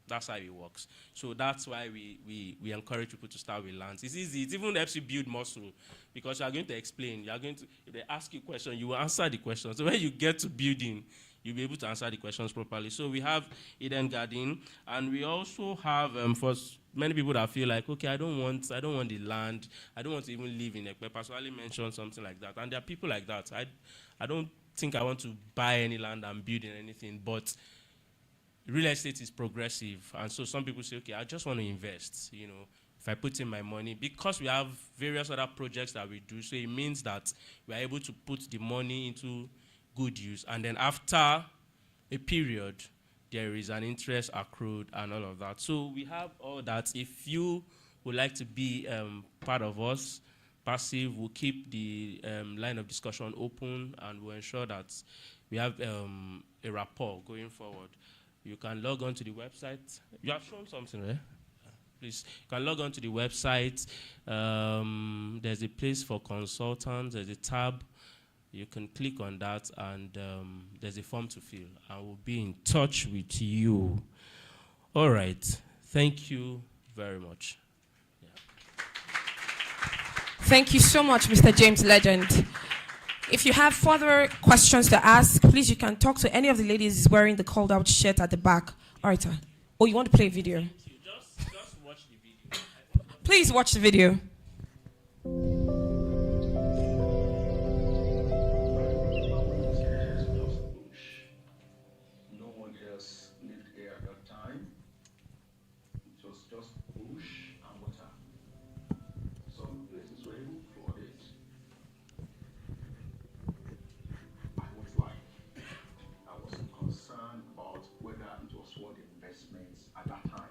That's how it works. So that's why we encourage people to start with lands. It's easy. It even helps you build muscle because you are going to explain. You are going to, if they ask you a question, you will answer the question. So when you get to building, you'll be able to answer the questions properly. So we have Eden Garden, and we also have for many people that feel like, okay, I don't want the land. I don't want to even live in Ekpe. Personally mentioned something like that. And there are people like that. I don't think I want to buy any land and build in anything, but real estate is progressive, and so some people say, okay, I just want to invest, you know, if I put in my money, because we have various other projects that we do, so it means that we are able to put the money into good use, and then after a period, there is an interest accrued and all of that. So we have all that. If you would like to be part of us, passive, we'll keep the line of discussion open, and we'll ensure that we have a rapport going forward. You can log on to the website. You have shown something, right? Please, you can log on to the website. There's a place for consultants. There's a tab. You can click on that, and there's a form to fill. I will be in touch with you. All right. Thank you very much. Yeah. Thank you so much, Mr. James Legend. If you have further questions to ask, please, you can talk to any of the ladies wearing the called out shirt at the back. All right, sir. Oh, you want to play a video? Just watch the video. Please watch the video. No one else lived here at that time. It was just bush and water. Some places were even flooded. I was like, I wasn't concerned about whether it was worth investments at that time.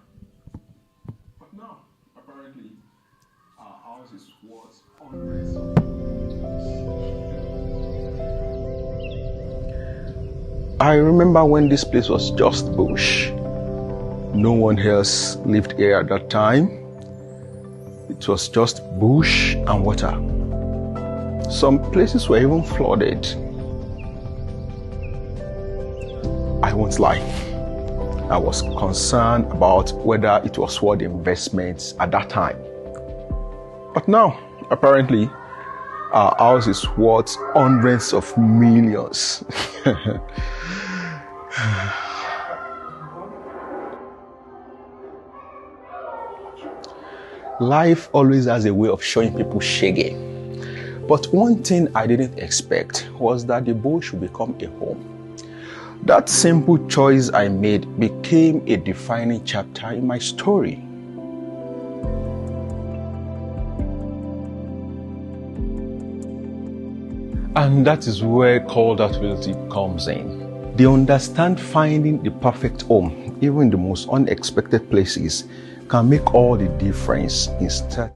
But now, apparently, our house is worth hundreds of millions. I remember when this place was just bush. No one else lived here at that time. It was just bush and water. Some places were even flooded. I won't lie. I was concerned about whether it was worth investments at that time. But now, apparently, our house is worth hundreds of millions. Life always has a way of showing people shaggy. But one thing I didn't expect was that the bush would become a home. That simple choice I made became a defining chapter in my story. And that is where Calledout Realty comes in. They understand finding the perfect home, even in the most unexpected places, can make all the difference in starting.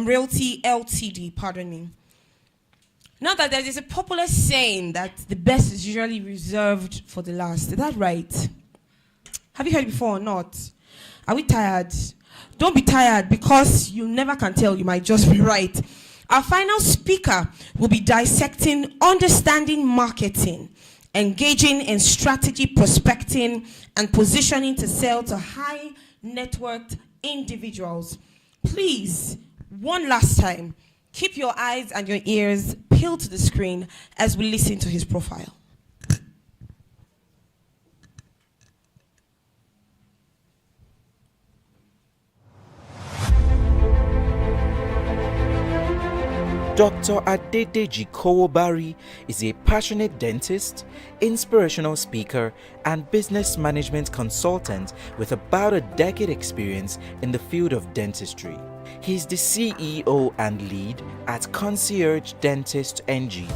Realty Ltd, pardon me. Now that there is a popular saying that the best is usually reserved for the last. Is that right? Have you heard it before or not? Are we tired? Don't be tired, because you never can tell. You might just be right. Our final speaker will be dissecting understanding marketing, engaging in strategy prospecting, and positioning to sell to high net worth individuals. Please, one last time, keep your eyes and your ears peeled to the screen as we listen to his profile. Dr. Adedeji Kowobari is a passionate dentist, inspirational speaker, and business management consultant with about a decade experience in the field of dentistry. He is the CEO and lead at Concierge Dentist NG,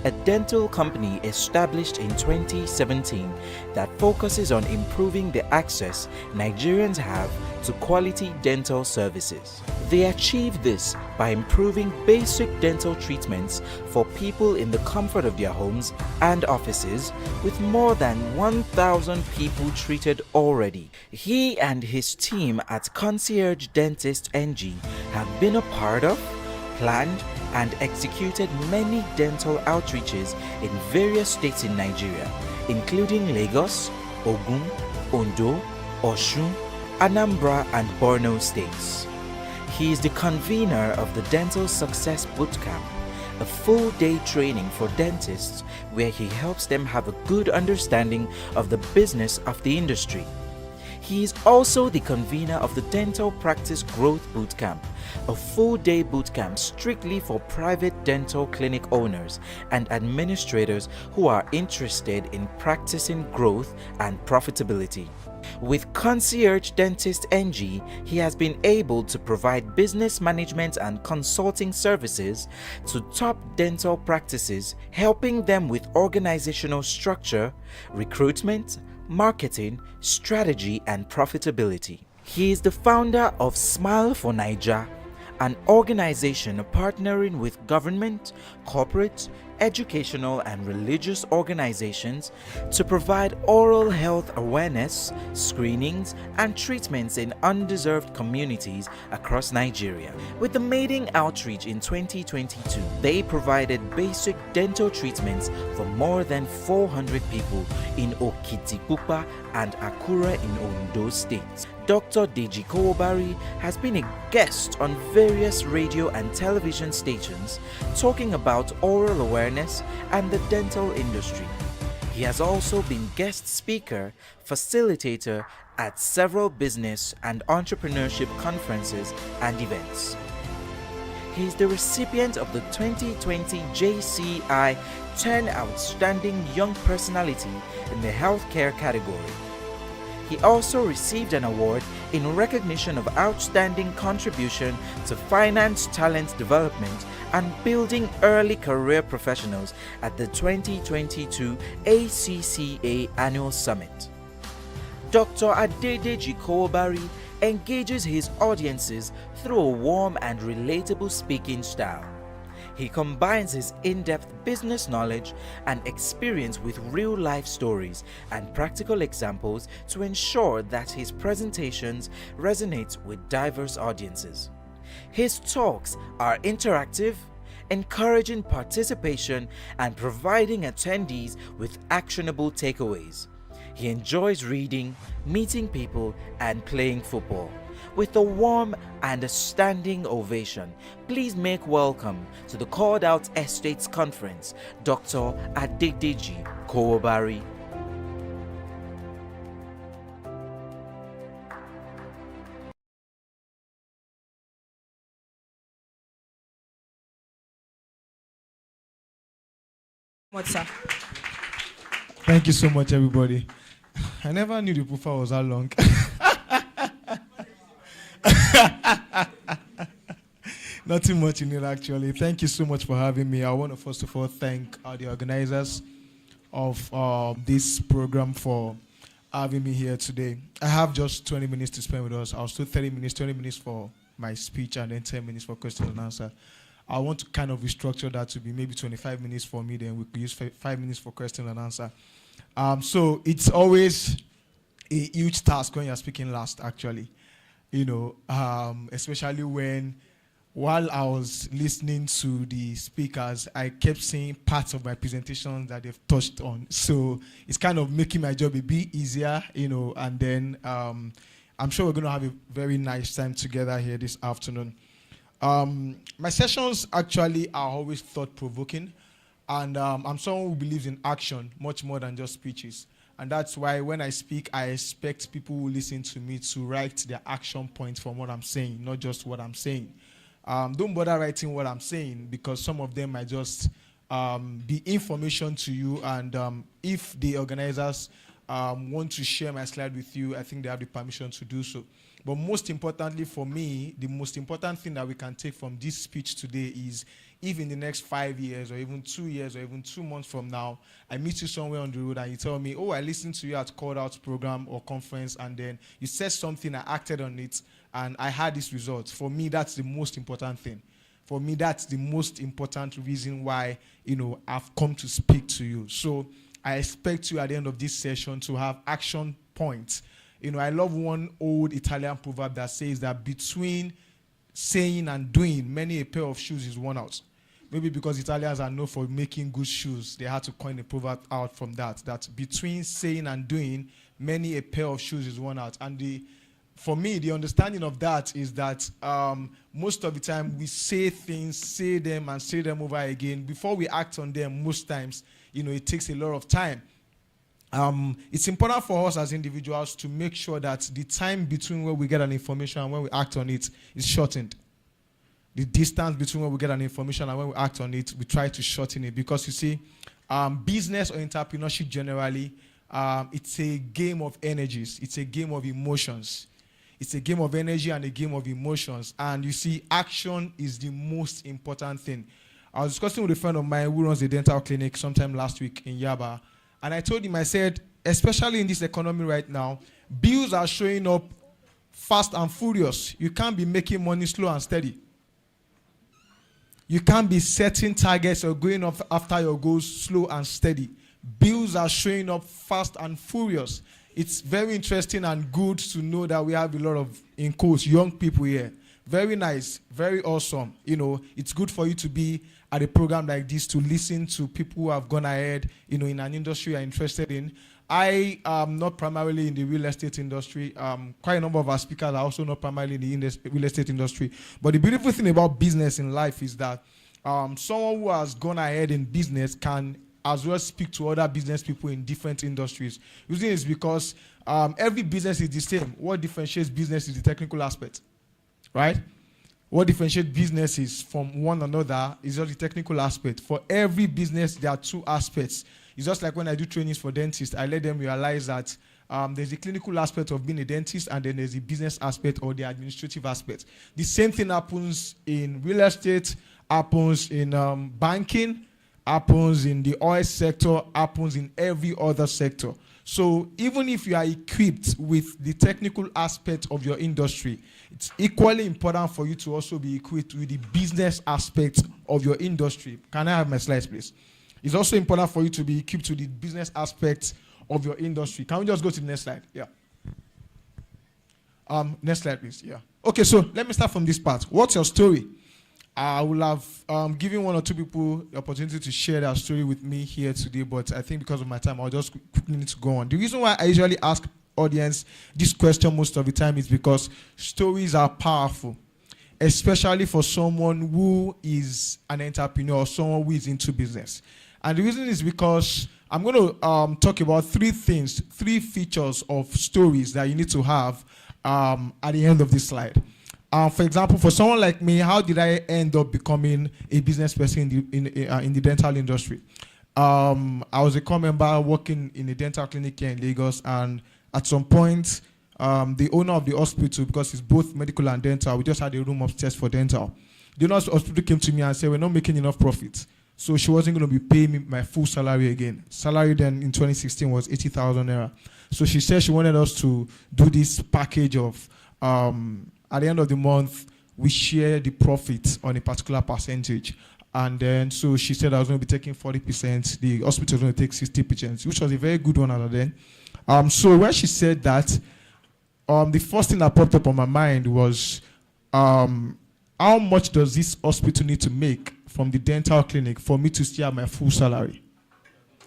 a dental company established in 2017 that focuses on improving the access Nigerians have to quality dental services. They achieve this by improving basic dental treatments for people in the comfort of their homes and offices, with more than 1,000 people treated already. He and his team at Concierge Dentist NG have been a part of, planned, and executed many dental outreaches in various states in Nigeria, including Lagos, Ogun, Ondo, Osun, Anambra, and Borno states. He is the convener of the Dental Success Bootcamp, a full-day training for dentists where he helps them have a good understanding of the business of the industry. He is also the convener of the Dental Practice Growth Bootcamp, a full-day bootcamp strictly for private dental clinic owners and administrators who are interested in practicing growth and profitability. With Concierge Dentist NG, he has been able to provide business management and consulting services to top dental practices, helping them with organizational structure, recruitment, marketing, strategy, and profitability. He is the founder of Smile for Naija, an organization partnering with government, corporate, educational, and religious organizations to provide oral health awareness, screenings, and treatments in undeserved communities across Nigeria. With the maiden outreach in 2022, they provided basic dental treatments for more than 400 people in Okitipupa and Akure in Ondo states. Dr. Deji Kowobari has been a guest on various radio and television stations talking about oral awareness and the dental industry. He has also been guest speaker, facilitator at several business and entrepreneurship conferences and events. He is the recipient of the 2020 JCI 10 Outstanding Young Personality in the Healthcare category. He also received an award in recognition of outstanding contribution to finance talent development and building early career professionals at the 2022 ACCA Annual Summit. Dr. Adedeji Kowobari engages his audiences through a warm and relatable speaking style. He combines his in-depth business knowledge and experience with real-life stories and practical examples to ensure that his presentations resonate with diverse audiences. His talks are interactive, encouraging participation and providing attendees with actionable takeaways. He enjoys reading, meeting people, and playing football. With a warm and a standing ovation, please make welcome to the Calledout Estates Conference, Dr. Adedeji Kowobari. What's up? Thank you so much, everybody. I never knew the profile was that long. Nothing much in it, actually. Thank you so much for having me. I want to first of all thank the organizers of this program for having me here today. I have just 20 minutes to spend with us. I'll still 30 minutes, 20 minutes for my speech, and then 10 minutes for question and answer. I want to kind of restructure that to be maybe 25 minutes for me, then we could use 5 minutes for question and answer. So it's always a huge task when you're speaking last, actually. You know, especially while I was listening to the speakers, I kept seeing parts of my presentation that they've touched on. So it's kind of making my job a bit easier, you know, and then I'm sure we're going to have a very nice time together here this afternoon. My sessions actually are always thought-provoking, and I'm someone who believes in action much more than just speeches. And that's why when I speak, I expect people who listen to me to write their action points from what I'm saying, not just what I'm saying. don't bother writing what I'm saying, because some of them might just be information to you. And if the organizers want to share my slide with you, I think they have the permission to do so. But most importantly for me, the most important thing that we can take from this speech today is, if in the next 5 years or even 2 years or even 2 months from now, I meet you somewhere on the road and you tell me, oh, I listened to you at Calledout program or conference, and then you said something, I acted on it, and I had this result. For me, that's the most important thing. For me, that's the most important reason why, I've come to speak to you. So I expect you at the end of this session to have action points. I love one old Italian proverb that says that between saying and doing, many a pair of shoes is worn out. Maybe because Italians are known for making good shoes, they had to coin a proverb out from that between saying and doing, many a pair of shoes is worn out. And for me, the understanding of that is that most of the time we say things, say them, and say them over again. Before we act on them, most times, it takes a lot of time. It's important for us as individuals to make sure that the time between where we get an information and when we act on it is shortened. The distance between where we get an information and when we act on it, we try to shorten it. Because you see, business or entrepreneurship generally, it's a game of energies. It's a game of emotions. It's a game of energy and a game of emotions. And you see, action is the most important thing. I was discussing with a friend of mine who runs a dental clinic sometime last week in Yaba. And I told him, I said, especially in this economy right now, bills are showing up fast and furious. You can't be making money slow and steady. You can't be setting targets or going up after your goals slow and steady. Bills are showing up fast and furious. It's very interesting and good to know that we have a lot of, in quotes, young people here. Very nice, very awesome. It's good for you to be at a program like this, to listen to people who have gone ahead, in an industry you're interested in. I am not primarily in the real estate industry. Quite a number of our speakers are also not primarily in the real estate industry. But the beautiful thing about business in life is that someone who has gone ahead in business can as well speak to other business people in different industries. The reason is because every business is the same. What differentiates business is the technical aspect, right? What differentiates businesses from one another is just the technical aspect. For every business, there are two aspects. It's just like when I do trainings for dentists, I let them realize that there's the clinical aspect of being a dentist, and then there's the business aspect or the administrative aspect. The same thing happens in real estate, happens in banking, happens in the oil sector, happens in every other sector. So even if you are equipped with the technical aspect of your industry, it's equally important for you to also be equipped with the business aspect of your industry. Can I have my slides, please? It's also important for you to be equipped with the business aspect of your industry. Can we just go to the next slide? Yeah. Next slide, please. Yeah. Okay, so let me start from this part. What's your story? I will have given one or two people the opportunity to share their story with me here today, but I think because of my time, I'll just quickly need to go on. The reason why I usually ask audience this question most of the time is because stories are powerful, especially for someone who is an entrepreneur or someone who is into business. And the reason is because I'm going to talk about three things, three features of stories that you need to have at the end of this slide. For example, for someone like me, how did I end up becoming a business person in the dental industry? I was a core member working in a dental clinic here in Lagos, and at some point, the owner of the hospital, because it's both medical and dental, we just had a room upstairs for dental. The owner of the hospital came to me and said, we're not making enough profit. So she wasn't going to be paying me my full salary again. Salary then in 2016 was 80,000 naira. So she said she wanted us to do this package of, at the end of the month, we share the profit on a particular percentage. And then, so she said I was going to be taking 40%, the hospital was going to take 60%, which was a very good one at then. So when she said that, the first thing that popped up on my mind was, how much does this hospital need to make from the dental clinic for me to still have my full salary?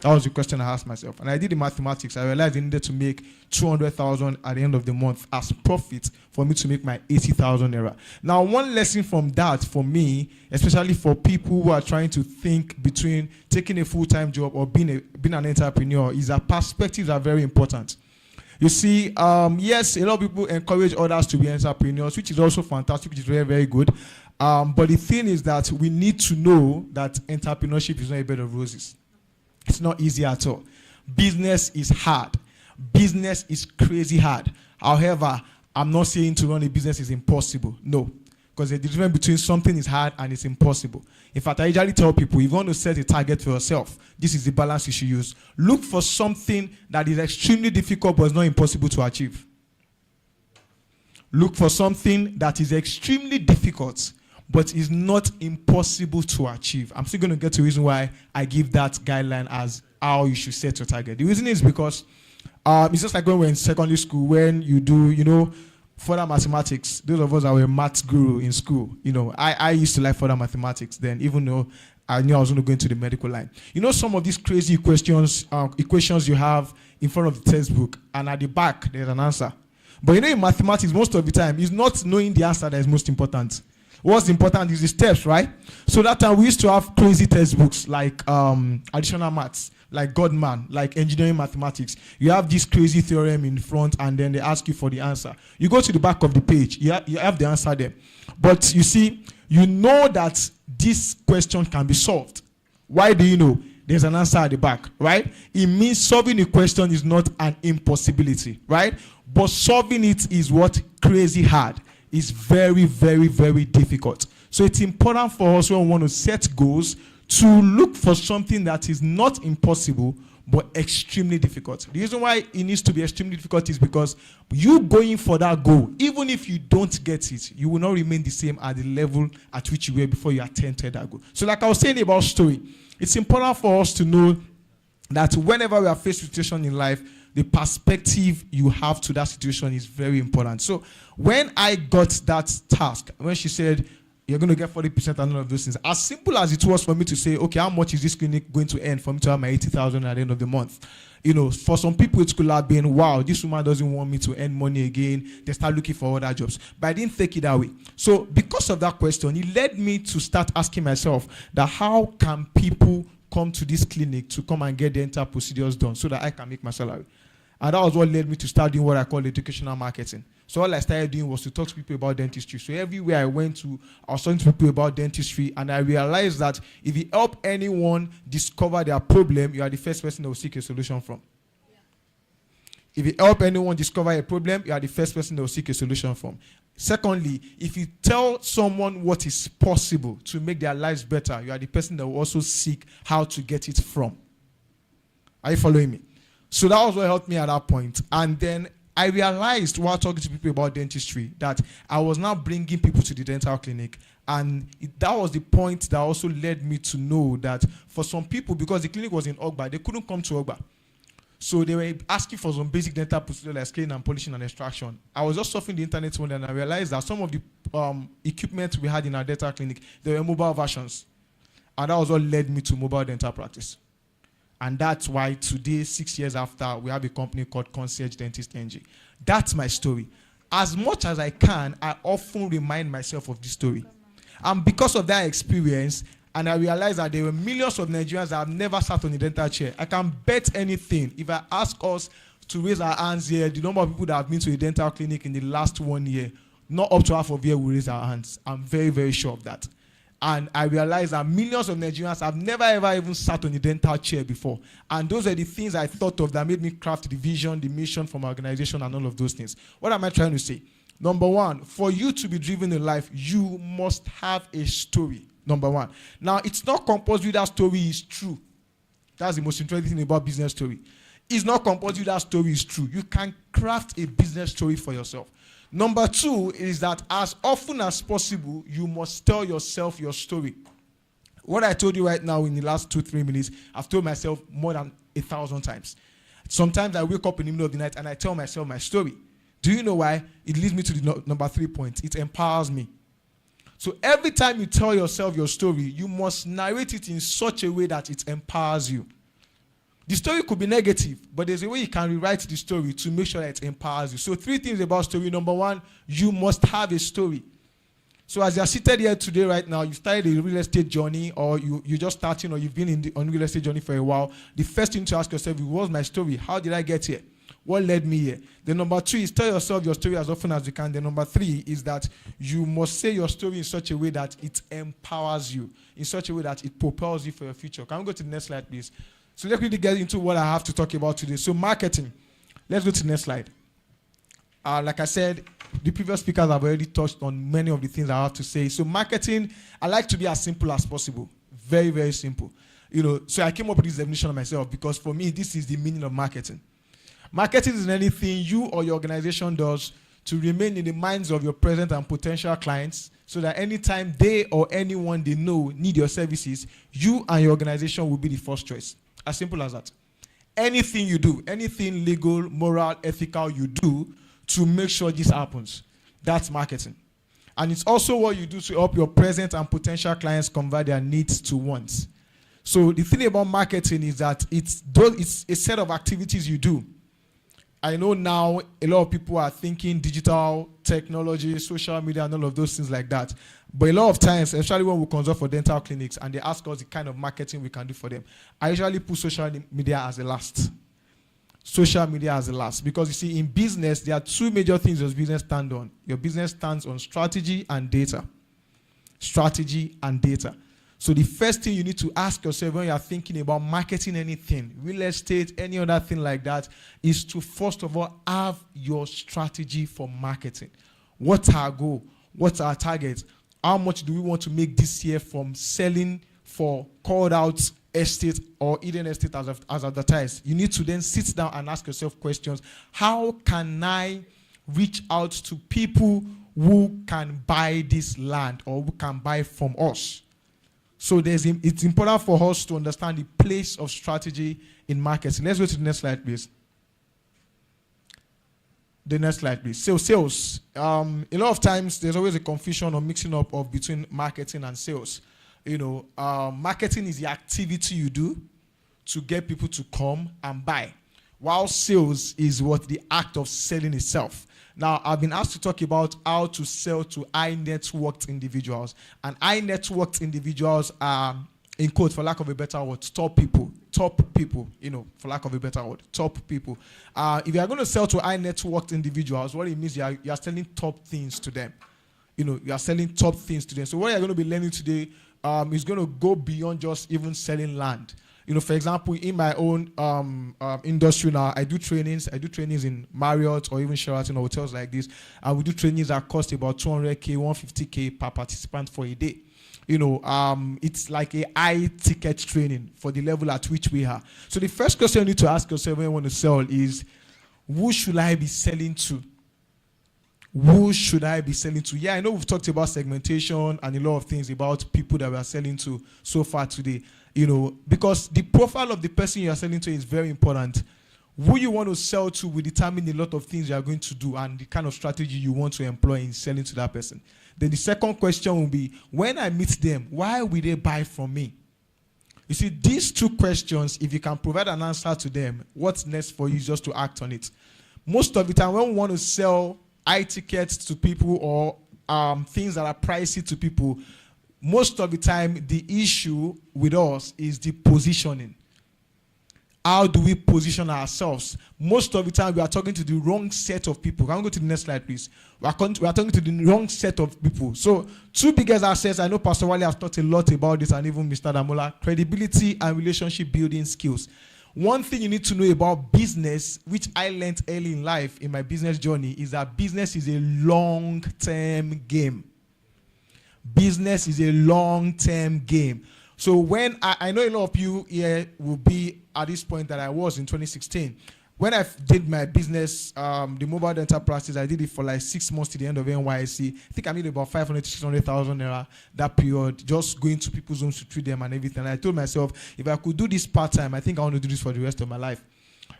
That was the question I asked myself. And I did the mathematics. I realized I needed to make 200,000 at the end of the month as profit for me to make my 80,000 naira. Now, one lesson from that for me, especially for people who are trying to think between taking a full-time job or being an entrepreneur, is that perspectives are very important. You see, yes, a lot of people encourage others to be entrepreneurs, which is also fantastic, which is very, very good. But the thing is that we need to know that entrepreneurship is not a bed of roses. It's not easy at all. Business is hard. Business is crazy hard. However, I'm not saying to run a business is impossible. No. Because there's a difference between something is hard and it's impossible. In fact, I usually tell people, if you want to set a target for yourself, this is the balance you should use. Look for something that is extremely difficult but is not impossible to achieve. Look for something that is extremely difficult but is not impossible to achieve. I'm still going to get to the reason why I give that guideline as how you should set your target. The reason is because it's just like when we're in secondary school, when you do, further mathematics. Those of us that were maths guru in school, I used to like further mathematics then, even though I knew I was going to go into the medical line. Some of these crazy equations you have in front of the textbook, and at the back, there's an answer. But in mathematics, most of the time, it's not knowing the answer that is most important. What's important is the steps, right? So that time, we used to have crazy textbooks like additional maths, like Godman, like engineering mathematics. You have this crazy theorem in front, and then they ask you for the answer. You go to the back of the page, you have the answer there. But you see, you know that this question can be solved. Why do you know? There's an answer at the back, right? It means solving the question is not an impossibility, right? But solving it is what? Crazy hard. It's very, very, very difficult. So it's important for us when we want to set goals to look for something that is not impossible but extremely difficult. The reason why it needs to be extremely difficult is because you going for that goal, even if you don't get it, you will not remain the same at the level at which you were before you attempted that goal. So like I was saying about story, it's important for us to know that whenever we are faced with a situation in life, the perspective you have to that situation is very important. So when I got that task, when she said, you're going to get 40% and all of those things, as simple as it was for me to say, okay, how much is this clinic going to earn for me to have my 80,000 at the end of the month? For some people, it could have been, wow, this woman doesn't want me to earn money again. They start looking for other jobs. But I didn't take it that way. So because of that question, it led me to start asking myself that how can people come to this clinic to come and get dental procedures done so that I can make my salary? And that was what led me to start doing what I call educational marketing. So all I started doing was to talk to people about dentistry. So everywhere I went to, I was talking to people about dentistry, and I realized that if you help anyone discover their problem, you are the first person they will seek a solution from. If you help anyone discover a problem, you are the first person they will seek a solution from. Secondly, if you tell someone what is possible to make their lives better, you are the person that will also seek how to get it from. Are you following me? So that was what helped me at that point. And then I realized while talking to people about dentistry that I was now bringing people to the dental clinic. And that was the point that also led me to know that for some people, because the clinic was in Ogba, they couldn't come to Ogba. So they were asking for some basic dental procedures like scaling and polishing and extraction. I was just surfing the internet one day and I realized that some of the equipment we had in our dental clinic, they were mobile versions. And that was what led me to mobile dental practice. And that's why today, 6 years after, we have a company called Concierge Dentist NG. That's my story. As much as I can, I often remind myself of this story. And because of that experience, and I realized that there were millions of Nigerians that have never sat on a dental chair. I can bet anything. If I ask us to raise our hands here, the number of people that have been to a dental clinic in the last 1 year, not up to half of you will raise our hands. I'm very, very sure of that. And I realized that millions of Nigerians have never ever even sat on a dental chair before. And those are the things I thought of that made me craft the vision, the mission from my organization and all of those things. What am I trying to say? Number one, for you to be driven in life, you must have a story. Number one. Now, it's not compulsory that story is true. That's the most interesting thing about business story. It's not compulsory that story is true. You can craft a business story for yourself. Number two is that as often as possible, you must tell yourself your story. What I told you right now in the last 2-3 minutes, I've told myself more than 1,000 times. Sometimes I wake up in the middle of the night and I tell myself my story. Do you know why? It leads me to the number 3 point. It empowers me. So every time you tell yourself your story, you must narrate it in such a way that it empowers you. The story could be negative, but there's a way you can rewrite the story to make sure that it empowers you. So 3 things about story. Number one, you must have a story. So as you're seated here today right now, you started a real estate journey, or you're just starting, or you've been on real estate journey for a while. The first thing to ask yourself is, what's my story? How did I get here? what led me here. The number 2 is tell yourself your story as often as you can. The number 3 is that you must say your story in such a way that it empowers you, in such a way that it propels you for your future. Can we go to the next slide, please? So let's really get into what I have to talk about today. So marketing. Let's go to the next slide. Like I said, the previous speakers have already touched on many of the things I have to say. So marketing, I like to be as simple as possible. Very, very simple. So I came up with this definition myself because for me, this is the meaning of marketing. Marketing is anything you or your organization does to remain in the minds of your present and potential clients so that anytime they or anyone they know need your services, you and your organization will be the first choice. As simple as that. Anything you do, anything legal, moral, ethical you do to make sure this happens, that's marketing. And it's also what you do to help your present and potential clients convert their needs to wants. So the thing about marketing is that it's a set of activities you do. I know now a lot of people are thinking digital, technology, social media, and all of those things like that. But a lot of times, especially when we consult for dental clinics and they ask us the kind of marketing we can do for them, I usually put social media as the last. Social media as the last. Because you see, in business, there are 2 major things your business stands on. Your business stands on strategy and data. Strategy and data. So the first thing you need to ask yourself when you are thinking about marketing anything, real estate, any other thing like that, is to first of all have your strategy for marketing. What's our goal? What's our target? How much do we want to make this year from selling for Calledout estate or Eden estate as advertised? You need to then sit down and ask yourself questions. How can I reach out to people who can buy this land or who can buy from us? So it's important for us to understand the place of strategy in marketing. Let's go to the next slide, please. The next slide, please. Sales. A lot of times, there's always a confusion or mixing up of between marketing and sales. Marketing is the activity you do to get people to come and buy, while sales is what the act of selling itself. Now, I've been asked to talk about how to sell to high-net-worth individuals. And high-net-worth individuals are, in quote, for lack of a better word, top people, for lack of a better word, top people. If you are going to sell to high-net-worth individuals, what it means you are selling top things to them. You are selling top things to them. So what you're going to be learning today is going to go beyond just even selling land. For example, in my own industry now, I do trainings. I do trainings in Marriott or even Sheraton or hotels like this. And we do trainings that cost about 200K, 150K per participant for a day. It's like a high ticket training for the level at which we are. So the first question you need to ask yourself when you want to sell is, who should I be selling to? Who should I be selling to? Yeah, I know we've talked about segmentation and a lot of things about people that we are selling to so far today. Because the profile of the person you are selling to is very important. Who you want to sell to will determine a lot of things you are going to do and the kind of strategy you want to employ in selling to that person. Then the second question will be, when I meet them, why will they buy from me? You see, these 2 questions, if you can provide an answer to them, what's next for you is just to act on it. Most of the time, when we want to sell high tickets to people or things that are pricey to people, most of the time, the issue with us is the positioning. How do we position ourselves? Most of the time, we are talking to the wrong set of people. Can we go to the next slide, please? We are talking to the wrong set of people. So, 2 biggest assets, I know Pastor Wale has talked a lot about this, and even Mr. Damola, credibility and relationship building skills. One thing you need to know about business, which I learned early in life in my business journey, is that business is a long-term game. Business is a long-term game. So when I know a lot of you here will be at this point that I was in 2016. When I did my business, the mobile dental practice, I did it for like 6 months to the end of NYC. I think I made about 500 to 600,000 naira that period, just going to people's homes to treat them and everything. And I told myself, if I could do this part-time, I think I want to do this for the rest of my life.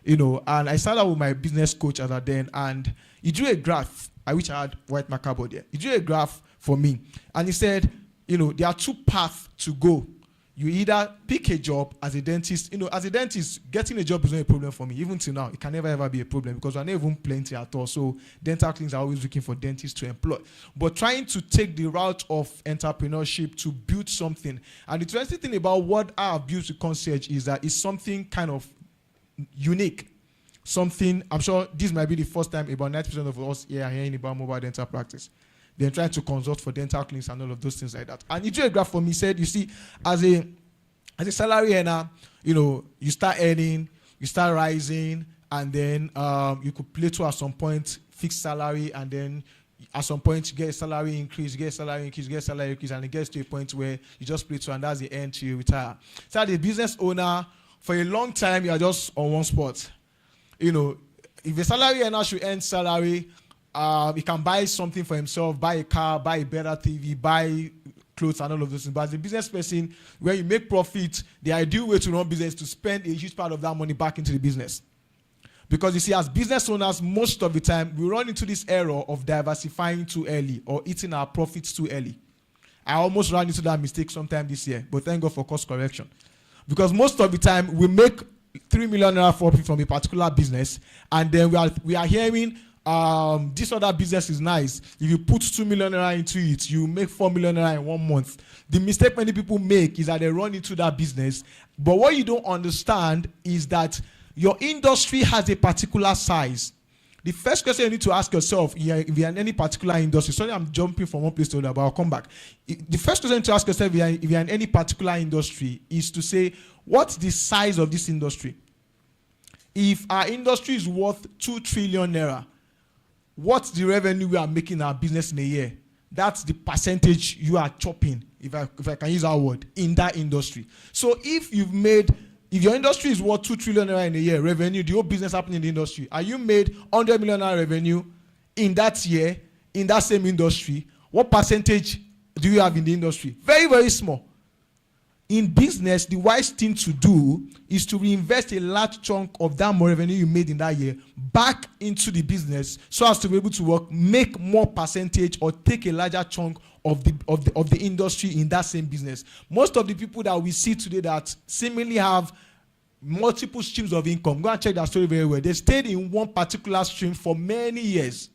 And I started with my business coach as at then, and he drew a graph. I wish I had white marker board there. He drew a graph for me, and he said, there are 2 paths to go. You either pick a job as a dentist. As a dentist, getting a job is not a problem for me. Even till now, it can never ever be a problem because we're not even plenty at all. So dental clinics are always looking for dentists to employ. But trying to take the route of entrepreneurship to build something. And the interesting thing about what I have built with Concierge is that it's something kind of unique. something, I'm sure this might be the first time about 90% of us here are hearing about mobile dental practice. They're trying to consult for dental clinics and all of those things like that. And he drew a graph for me, said, you see, as a salary earner, you start earning, you start rising, and then you could plateau at some point, fixed salary, and then at some point you get a salary increase, and it gets to a point where you just plateau, and that's the end till you retire. So as a business owner, for a long time, you are just on one spot. If a salary earner should earn salary, he can buy something for himself, buy a car, buy a better TV, buy clothes and all of those things. But as a business person, when you make profit, the ideal way to run business is to spend a huge part of that money back into the business. Because you see, as business owners, most of the time, we run into this error of diversifying too early or eating our profits too early. I almost ran into that mistake sometime this year, but thank God for course correction. Because most of the time, we make 3 million naira profit from a particular business, and then we are hearing, this other business is nice. If you put 2 million naira into it, you make 4 million naira in 1 month. The mistake many people make is that they run into that business. But what you don't understand is that your industry has a particular size. The first question you need to ask yourself, if you're in any particular industry, sorry I'm jumping from one place to another, but I'll come back. The first question you need to ask yourself if you're in any particular industry is to say, what's the size of this industry? If our industry is worth 2 trillion naira, what's the revenue we are making in our business in a year? That's the percentage you are chopping, if I can use that word, in that industry. So if your industry is worth 2 trillion naira in a year revenue, the whole business happening in the industry, and you made 100 million naira revenue in that year, in that same industry, what percentage do you have in the industry? Very, very small. In business, the wise thing to do is to reinvest a large chunk of that more revenue you made in that year back into the business so as to be able to make more percentage or take a larger chunk of the industry in that same business. Most of the people that we see today that seemingly have multiple streams of income, go and check that story very well. They stayed in one particular stream for many years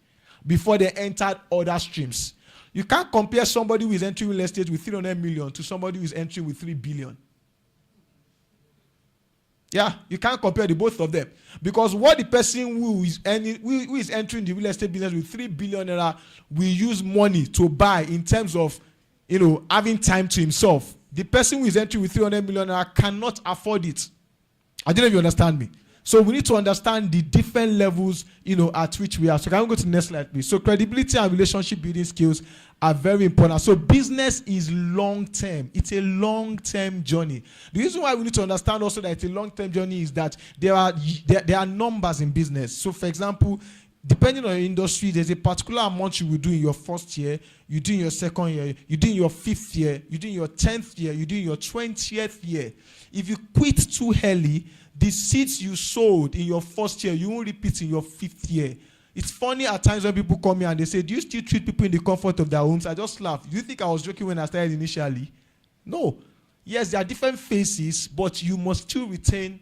before they entered other streams. You can't compare somebody who is entering real estate with 300 million to somebody who is entering with 3 billion. Yeah, you can't compare the both of them. Because what the person who is entering the real estate business with 3 billion naira will use money to buy in terms of, having time to himself. The person who is entering with 300 million naira cannot afford it. I don't know if you understand me. So we need to understand the different levels, at which we are. So can we go to the next slide, please? So credibility and relationship building skills are very important. So business is long-term. It's a long-term journey. The reason why we need to understand also that it's a long-term journey is that there are numbers in business. So for example, depending on your industry, there's a particular amount you will do in your first year, you do in your second year, you do in your 5th year, you do in your 10th year, you do in your 20th year. If you quit too early, the seeds you sowed in your first year, you won't repeat in your 5th year. It's funny at times when people come here and they say, do you still treat people in the comfort of their homes? I just laugh. Do you think I was joking when I started initially? No. Yes, there are different phases, but you must still retain,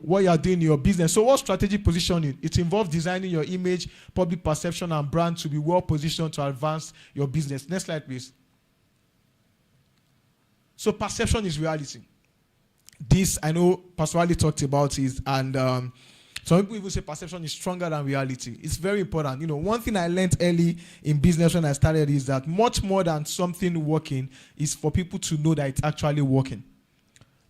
what you are doing in your business. So what strategic positioning? It involves designing your image, public perception, and brand to be well positioned to advance your business. Next slide, please. So perception is reality. This, I know Pastor Ali talked about it, and some people even say perception is stronger than reality. It's very important. One thing I learned early in business when I started is that much more than something working is for people to know that it's actually working.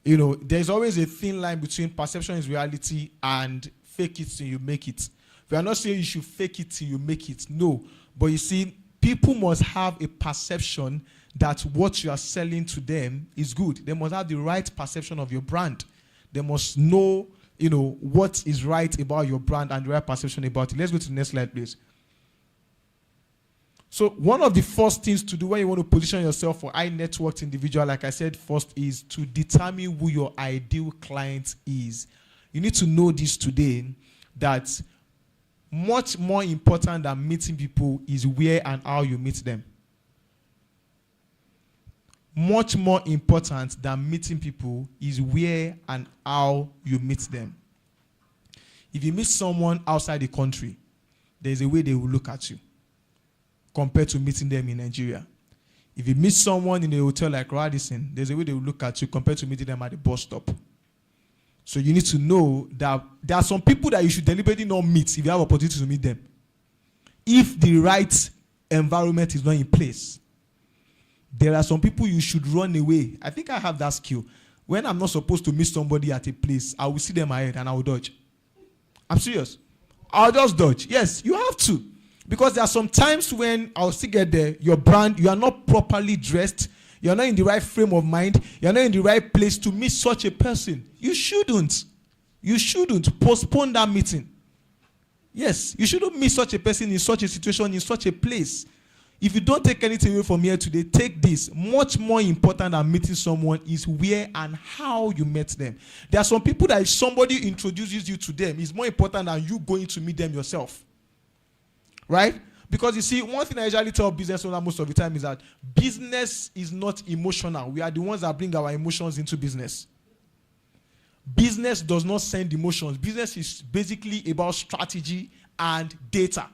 There's always a thin line between perception is reality and fake it till you make it. We are not saying you should fake it till you make it. No. But you see, people must have a perception that what you are selling to them is good. They must have the right perception of your brand. They must know, what is right about your brand and the right perception about it. Let's go to the next slide, please. So one of the first things to do when you want to position yourself for high net worth individual, like I said first, is to determine who your ideal client is. You need to know this today, that much more important than meeting people is where and how you meet them. Much more important than meeting people is where and how you meet them. If you meet someone outside the country, there's a way they will look at you compared to meeting them in Nigeria. If you meet someone in a hotel like Radisson, there's a way they will look at you compared to meeting them at the bus stop. So you need to know that there are some people that you should deliberately not meet if you have opportunity to meet them. If the right environment is not in place, there are some people you should run away. I think I have that skill. When I'm not supposed to meet somebody at a place, I will see them ahead and I will dodge. I'm serious. I'll just dodge. Yes, you have to. Because there are some times when I'll still get there, your brand, you are not properly dressed, you're not in the right frame of mind, you're not in the right place to meet such a person. You shouldn't. You shouldn't postpone that meeting. Yes, you shouldn't meet such a person in such a situation, in such a place. If you don't take anything away from here today, take this. Much more important than meeting someone is where and how you met them. There are some people that if somebody introduces you to them, it's more important than you going to meet them yourself. Right? Because you see, one thing I usually tell business owners most of the time is that business is not emotional. We are the ones that bring our emotions into business. Business does not send emotions. Business is basically about strategy and data.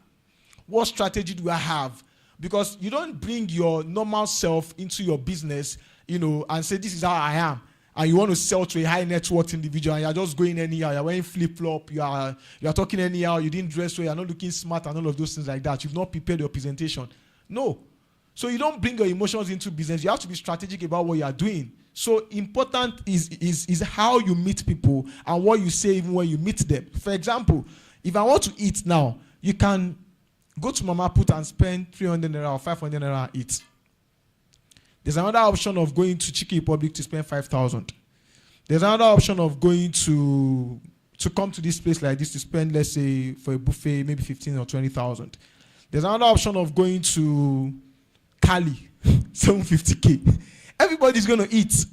What strategy do I have? Because you don't bring your normal self into your business, and say, this is how I am. And you want to sell to a high net worth individual, and you're just going anyhow, you're wearing flip-flop, you're talking anyhow, you didn't dress well, you're not looking smart and all of those things like that. You've not prepared your presentation. No. So you don't bring your emotions into business. You have to be strategic about what you are doing. So important is how you meet people and what you say even when you meet them. For example, if I want to eat now, you can go to Mama Put and spend 300 naira or 500 naira and eat. There's another option of going to Chicken Republic to spend 5,000. There's another option of going to come to this place like this to spend, let's say, for a buffet, maybe 15 or 20,000. There's another option of going to Cali, 750K. Everybody's going to eat.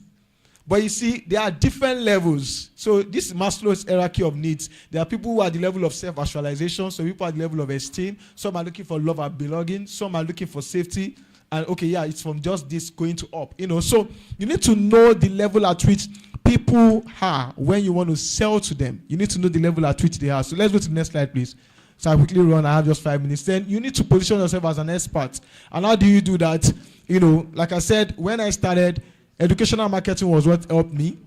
But you see, there are different levels. So this is Maslow's hierarchy of needs. There are people who are at the level of self-actualization. Some people are at the level of esteem. Some are looking for love and belonging. Some are looking for safety. And okay, yeah, it's from just this going to up. So you need to know the level at which people are when you want to sell to them. You need to know the level at which they are. So let's go to the next slide, please. So I quickly run. I have just 5 minutes. Then you need to position yourself as an expert. And how do you do that? Like I said, when I started, educational marketing was what helped me.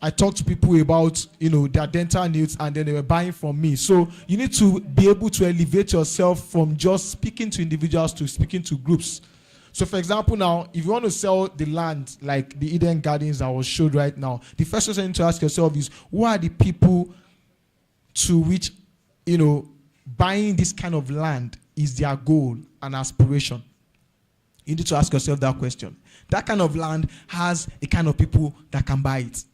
I talked to people about, their dental needs, and then they were buying from me. So you need to be able to elevate yourself from just speaking to individuals to speaking to groups. So for example, now, if you want to sell the land, like the Eden Gardens that was showed right now, the first question you need to ask yourself is, who are the people to which, buying this kind of land is their goal and aspiration? You need to ask yourself that question. That kind of land has a kind of people that can buy it.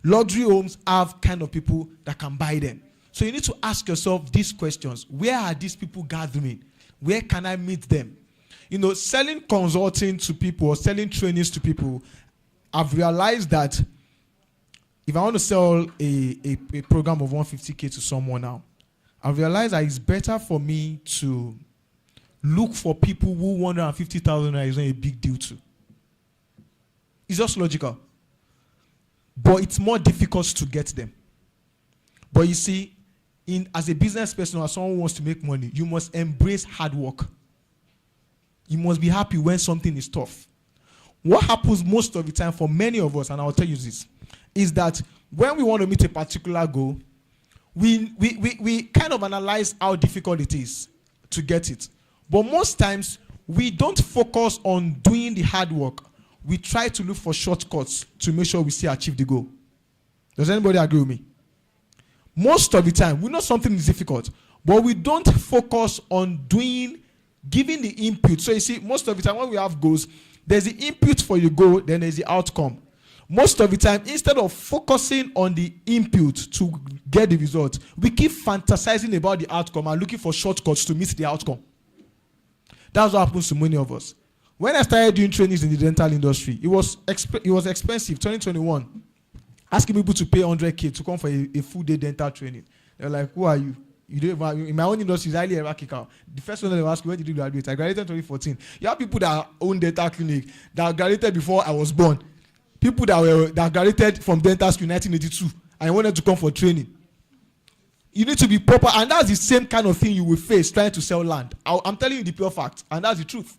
Luxury homes have kind of people that can buy them. So you need to ask yourself these questions. Where are these people gathering? Where can I meet them? Selling consulting to people or selling trainings to people, I've realized that if I want to sell a program of 150K to someone now, I've realized that it's better for me to look for people who 150,000 is not a big deal to. It's just logical. But it's more difficult to get them. But you see, as a business person or someone who wants to make money, you must embrace hard work. You must be happy when something is tough. What happens most of the time for many of us, and I'll tell you this, is that when we want to meet a particular goal, we kind of analyze how difficult it is to get it. But most times, we don't focus on doing the hard work. We try to look for shortcuts to make sure we still achieve the goal. Does anybody agree with me? Most of the time, we know something is difficult, but we don't focus on giving the input. So you see, most of the time when we have goals, there's the input for your goal, then there's the outcome. Most of the time, instead of focusing on the input to get the result, we keep fantasizing about the outcome and looking for shortcuts to meet the outcome. That's what happens to many of us. When I started doing trainings in the dental industry, it was expensive. 2021, asking people to pay 100K to come for a full day dental training. They're like, who are you? In my own industry, it's highly hierarchical. The first one they ask me, when did you graduate? I graduated in 2014. You have people that own dental clinic that graduated before I was born. People that graduated from dental school in 1982 and wanted to come for training. You need to be proper, and that's the same kind of thing you will face trying to sell land. I'm telling you the pure fact, and that's the truth.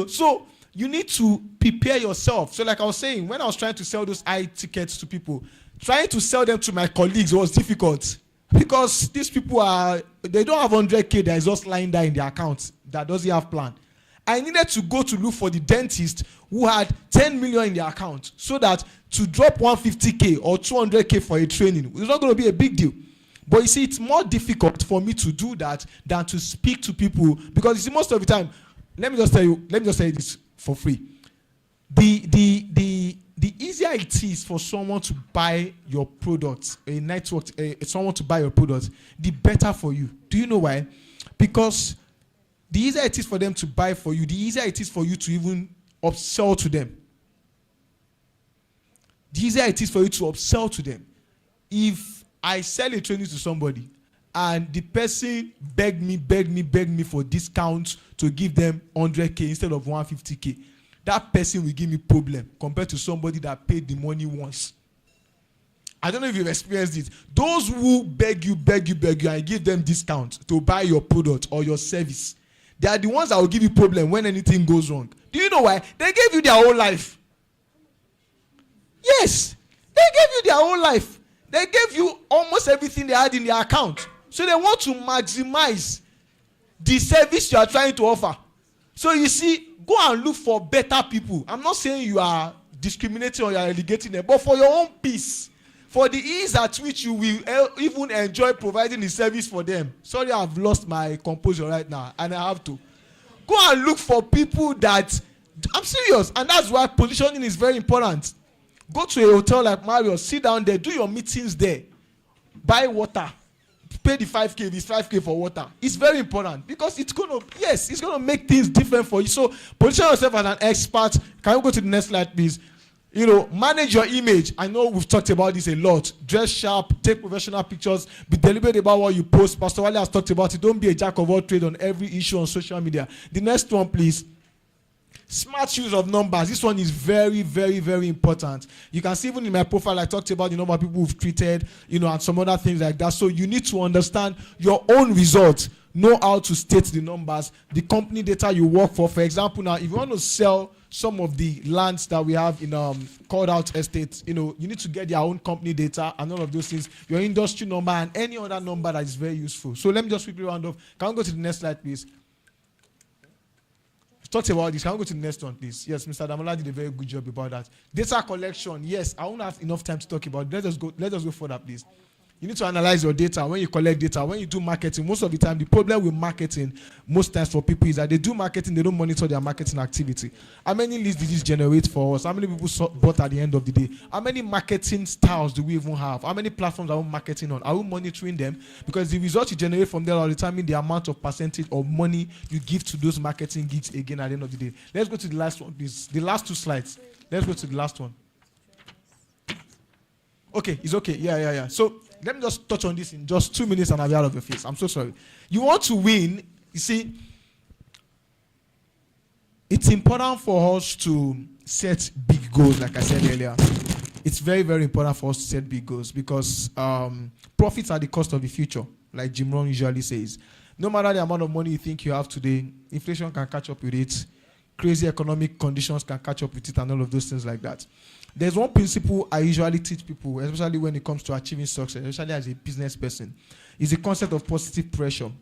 So you need to prepare yourself. So like I was saying, when I was trying to sell those high tickets to people, Trying to sell them to my colleagues was difficult because these people they don't have 100K that is just lying there in their account that doesn't have plan. I needed to go to look for the dentist who had 10 million in their account so that to drop 150K or 200K for a training is not going to be a big deal. But you see, it's more difficult for me to do that than to speak to people because you see, most of the time, let me just tell you this for free. The easier it is for someone to buy your product, someone to buy your product, the better for you. Do you know why? Because the easier it is for them to buy for you, the easier it is for you to even upsell to them. The easier it is for you to upsell to them. If I sell a training to somebody and the person begged me for discounts to give them 100K instead of 150K, that person will give me problem compared to somebody that paid the money once. I don't know if you've experienced it. Those who beg you and give them discount to buy your product or your service, they are the ones that will give you problem when anything goes wrong. Do you know why? They gave you their whole life. Yes, they gave you their whole life. They gave you almost everything they had in their account. So they want to maximize the service you are trying to offer. So you see, go and look for better people. I'm not saying you are discriminating or you are relegating them, but for your own peace, for the ease at which you will even enjoy providing the service for them. Sorry, I've lost my composure right now, and I have to. Go and look for people that, I'm serious, and that's why positioning is very important. Go to a hotel like Marriott, sit down there, do your meetings there, buy water, pay the 5K, this 5K for water. It's very important because it's going to make things different for you. So position yourself as an expert. Can you go to the next slide, please? Manage your image. I know we've talked about this a lot. Dress sharp, take professional pictures, be deliberate about what you post. Pastor Wale has talked about it. Don't be a jack of all trades on every issue on social media. The next one, please. Smart use of numbers. This one is very, very, very important. You can see even in my profile, I talked about the number of people who've treated, and some other things like that. So you need to understand your own results. Know how to state the numbers, the company data you work for. For example, now, if you want to sell some of the lands that we have in Calledout estates, you need to get your own company data and all of those things, your industry number and any other number that is very useful. So let me just quickly round off. Can we go to the next slide, please? Talked about this. Can we go to the next one, please? Yes, Mr. Damola did a very good job about that. Data collection. Yes, I won't have enough time to talk about it. Let us go further, please. You need to analyze your data. When you collect data, when you do marketing, most of the time, the problem with marketing, most times for people, is that they do marketing, they don't monitor their marketing activity. How many leads did this generate for us? How many people bought at the end of the day? How many marketing styles do we even have? How many platforms are we marketing on? Are we monitoring them? Because the results you generate from there will determine the amount of percentage of money you give to those marketing gigs again at the end of the day. Let's go to the last one, please. The last two slides. Let's go to the last one. Okay, it's okay. Yeah. So let me just touch on this in just 2 minutes and I'll be out of your face. I'm so sorry. You want to win, you see, it's important for us to set big goals, like I said earlier. It's very, very important for us to set big goals because profits are the cost of the future, like Jim Rohn usually says. No matter the amount of money you think you have today, inflation can catch up with it. Crazy economic conditions can catch up with it and all of those things like that. There's one principle I usually teach people, especially when it comes to achieving success, especially as a business person, is the concept of positive pressure.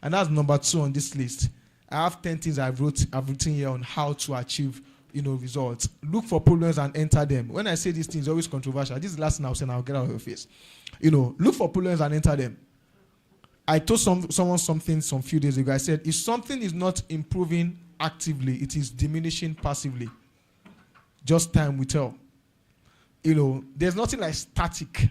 And that's number 2 on this list. I have 10 things I've written here on how to achieve, results. Look for problems and enter them. When I say these things, it's always controversial. This is the last thing I'll say and I'll get out of your face. Look for problems and enter them. I told someone something some few days ago. I said, if something is not improving actively, it is diminishing passively. Just time will tell. There's nothing like static.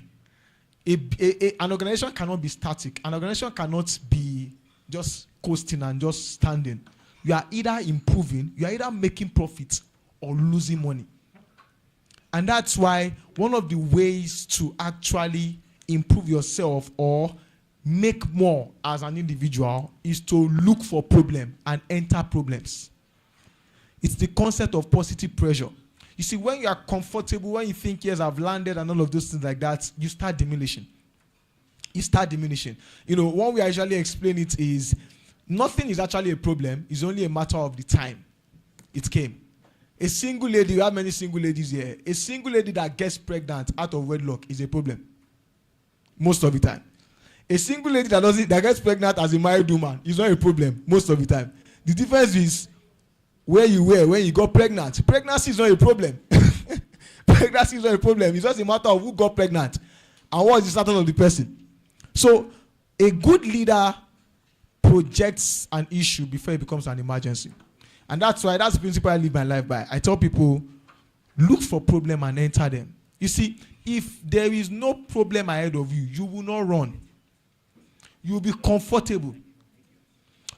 An organization cannot be static. An organization cannot be just coasting and just standing. You are either improving, you are either making profits or losing money. And that's why one of the ways to actually improve yourself or make more as an individual is to look for problem and enter problems. It's the concept of positive pressure. You see, when you are comfortable, when you think, yes, I've landed and all of those things like that, you start diminishing. One way I usually explain it is nothing is actually a problem. It's only a matter of the time it came. A single lady, we have many single ladies here. A single lady that gets pregnant out of wedlock is a problem. Most of the time. A single lady that gets pregnant as a married woman is not a problem most of the time. The difference is where you were when you got pregnant. Pregnancy is not a problem. Pregnancy is not a problem. It's just a matter of who got pregnant and what is the status of the person. So a good leader projects an issue before it becomes an emergency. And that's the principle I live my life by. I tell people, look for problem and enter them. You see, if there is no problem ahead of you, you will not run. You will be comfortable.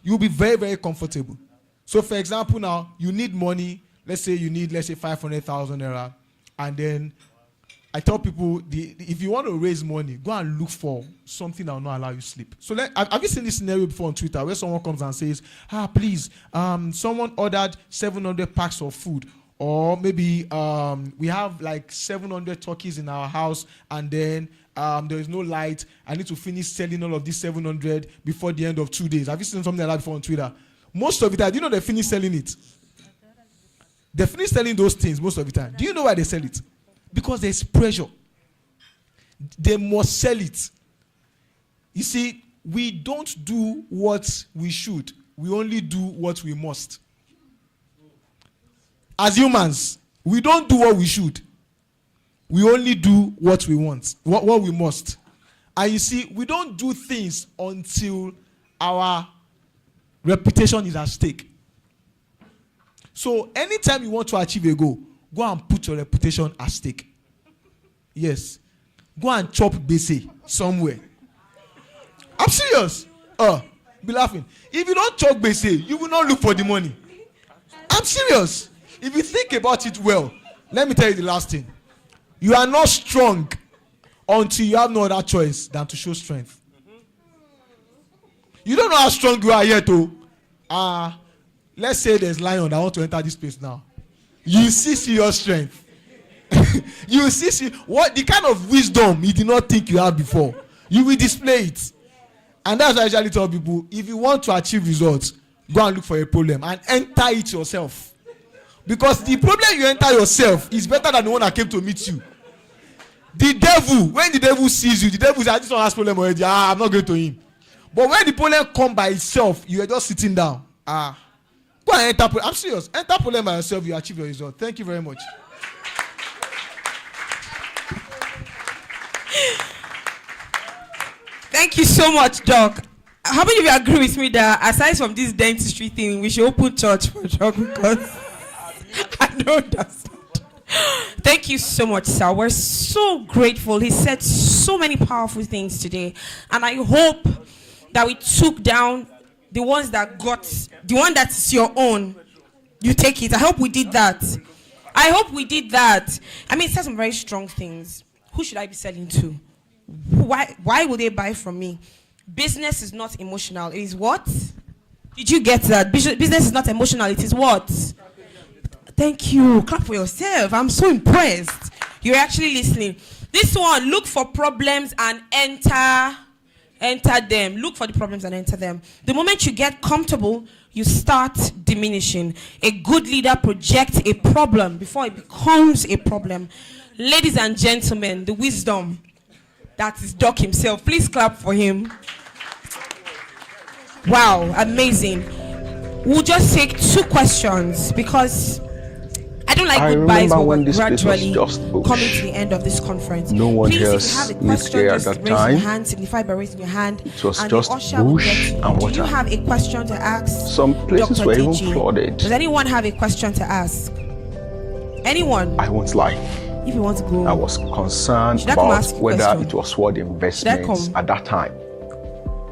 You will be very, very comfortable. So for example now, you need money. Let's say 500,000 naira. And then I tell people, if you want to raise money, go and look for something that will not allow you sleep. So have you seen this scenario before on Twitter where someone comes and says, please, someone ordered 700 packs of food. Or maybe we have like 700 turkeys in our house and then there is no light. I need to finish selling all of these 700 before the end of 2 days. Have you seen something like that before on Twitter? Most of the time, do you know they finish selling it? They finish selling those things most of the time. Do you know why they sell it? Because there's pressure. They must sell it. You see, we don't do what we should. We only do what we must. As humans, we don't do what we should. We only do what we want, what we must. And you see, we don't do things until our reputation is at stake. So anytime you want to achieve a goal, go and put your reputation at stake. Yes. Go and chop bese somewhere. I'm serious. Be laughing. If you don't chop bese, you will not look for the money. I'm serious. If you think about it well, let me tell you the last thing. You are not strong until you have no other choice than to show strength. You don't know how strong you are yet, oh. Let's say there's lion that want to enter this place now. You see your strength. You see what the kind of wisdom you did not think you had before. You will display it. And that's why I usually tell people, if you want to achieve results, go and look for a problem and enter it yourself. Because the problem you enter yourself is better than the one that came to meet you. The devil, when the devil sees you, the devil says, this one has problem already. I'm not going to him. But when the problem come by itself, you are just sitting down. Go and enter problem. I'm serious. Enter problem by yourself, you achieve your result. Thank you very much. Thank you so much, Doc. How many of you agree with me that aside from this dentistry thing, we should open church for Doc because I don't understand. Thank you so much, sir. We're so grateful. He said so many powerful things today. And I hope that we took down the ones that got, the one that's your own. You take it. I hope we did that. I hope we did that. I mean, it says some very strong things. Who should I be selling to? Why would they buy from me? Business is not emotional. It is what? Did you get that? Business is not emotional. It is what? Thank you. Clap for yourself. I'm so impressed. You're actually listening. This one, look for problems and enter them. Look for the problems and enter them. The moment you get comfortable, you start diminishing. A good leader projects a problem before it becomes a problem. Ladies and gentlemen, the wisdom that is Doc himself. Please clap for him. Wow, amazing. We'll just take 2 questions because I don't like goodbyes, but we're gradually coming to the end of this conference. No one Please, else if you have a lived question, here at just that raise your time. hand, signify by raising your hand. It was and just the usher will bush get to you. and Do you water. have a question to ask? Some places Dr. were even DG? flooded. Does anyone have a question to ask? Anyone? I won't lie. If you want to go. I was concerned Should I come about ask you a whether question? it was worth investments come? at that time.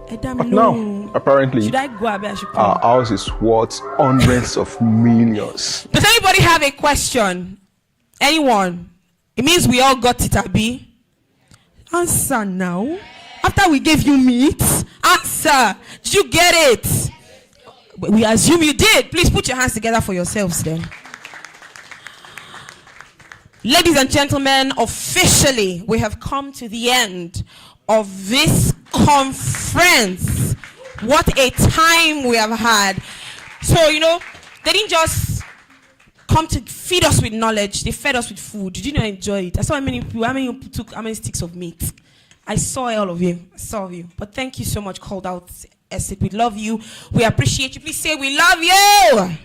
Edam, But no. now, apparently, Should I go? I should come. our house is worth hundreds of millions. Does anybody have a question? Anyone? It means we all got it, Abi. Answer now. After we gave you meat, answer. Did you get it? We assume you did. Please put your hands together for yourselves then. Ladies and gentlemen, officially, we have come to the end of this conference. What a time we have had. So, they didn't just come to feed us with knowledge. They fed us with food. Did you not enjoy it? I saw how many people took how many sticks of meat. I saw all of you. I saw you. But thank you so much, Calledout Estate. We love you. We appreciate you. Please say we love you.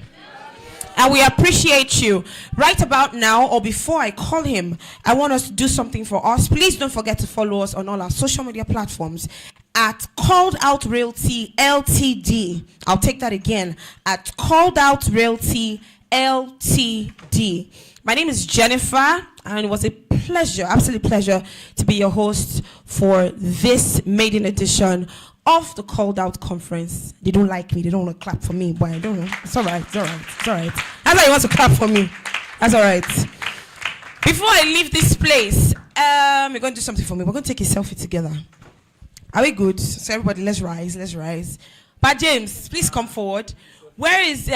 And we appreciate you. Right about now, or before I call him, I want us to do something for us. Please don't forget to follow us on all our social media platforms at Calledout Realty Ltd. I'll take that again. At Calledout Realty Ltd. My name is Jennifer, and it was a pleasure, absolute pleasure, to be your host for this maiden edition of the Calledout conference. They don't like me. They don't want to clap for me, but I don't know. It's all right. It's all right. It's all right. That's why you want to clap for me. That's all right. Before I leave this place, we're going to do something for me. We're going to take a selfie together. Are we good? So everybody, let's rise. Let's rise. But James, please come forward. Where is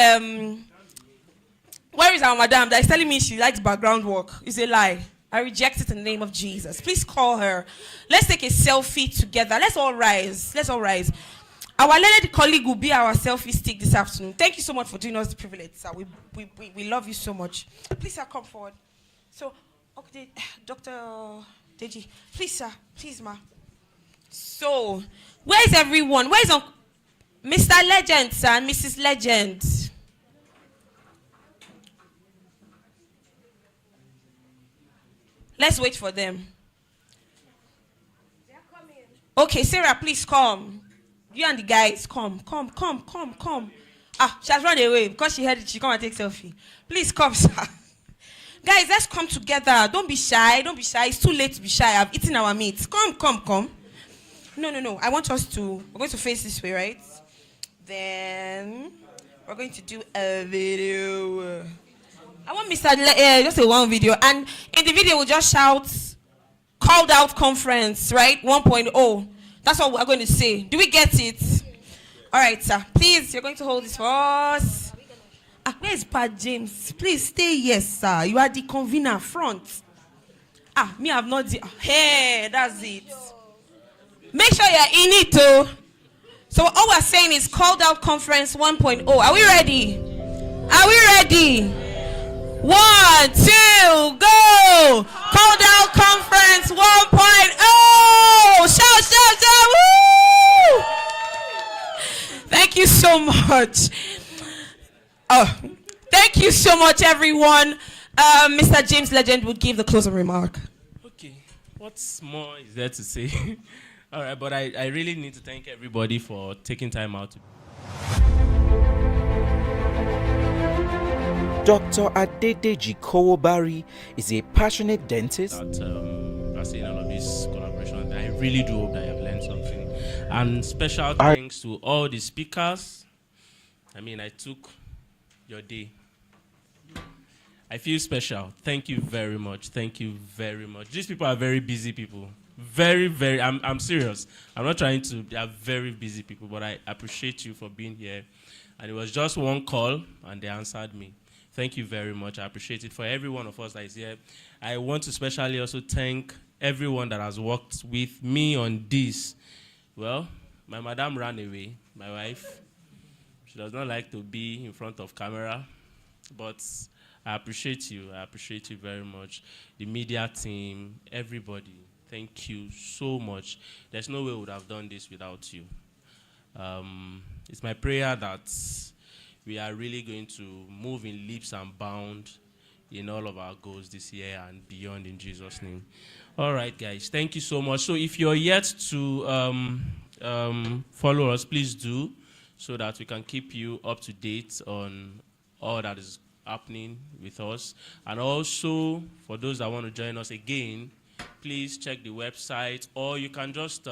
our madam that is telling me she likes background work? It's a lie. I reject it in the name of Jesus. Please call her. Let's take a selfie together. Let's all rise. Let's all rise. Our learned colleague will be our selfie stick this afternoon. Thank you so much for doing us the privilege, sir. We love you so much. Please, sir, come forward. So, okay, Dr. Deji, please, sir. Please, ma. So, where's everyone? Where's Mr. Legend, sir, and Mrs. Legend? Let's wait for them. Okay, Sarah, please come. You and the guys, come. Ah, she has run away because she heard it. She come and take selfie. Please come, sir. Guys, let's come together. Don't be shy. Don't be shy. It's too late to be shy. I've eaten our meat. Come. No. I want us to. We're going to face this way, right? Then we're going to do a video. I want Mr. Just a one video. And in the video, we'll just shout, Calledout conference, right? 1.0. That's what we're going to say. Do we get it? All right, sir. Please, you're going to hold this for us. Where's Pat James? Please stay here, sir. You are the convener front. Me, I've not. Hey, that's it. Make sure you're in it, too. So all we're saying is Calledout conference 1.0. Are we ready? Are we ready? 1, 2, go! Calledout conference 1.0! Shout! Woo! Thank you so much. Thank you so much, everyone. Mr. James Legend would give the closing remark. Okay, what's more is there to say? All right, but I really need to thank everybody for taking time out. Dr. Adedeji Kowobari is a passionate dentist. That seeing all of this collaboration, I really do hope that you have learned something. And special thanks to all the speakers. I took your day. I feel special. Thank you very much. Thank you very much. These people are very busy people. Very, I'm serious. I'm not trying to, they are very busy people, but I appreciate you for being here. And it was just one call, and they answered me. Thank you very much. I appreciate it for every one of us that is here. I want to especially also thank everyone that has worked with me on this. Well, my madam ran away, my wife. She does not like to be in front of camera, but I appreciate you. I appreciate you very much. The media team, everybody, thank you so much. There's no way we would have done this without you. It's my prayer that we are really going to move in leaps and bounds in all of our goals this year and beyond in Jesus' name. All right, guys, thank you so much. So if you're yet to follow us, please do, so that we can keep you up to date on all that is happening with us. And also, for those that want to join us again, please check the website, or you can just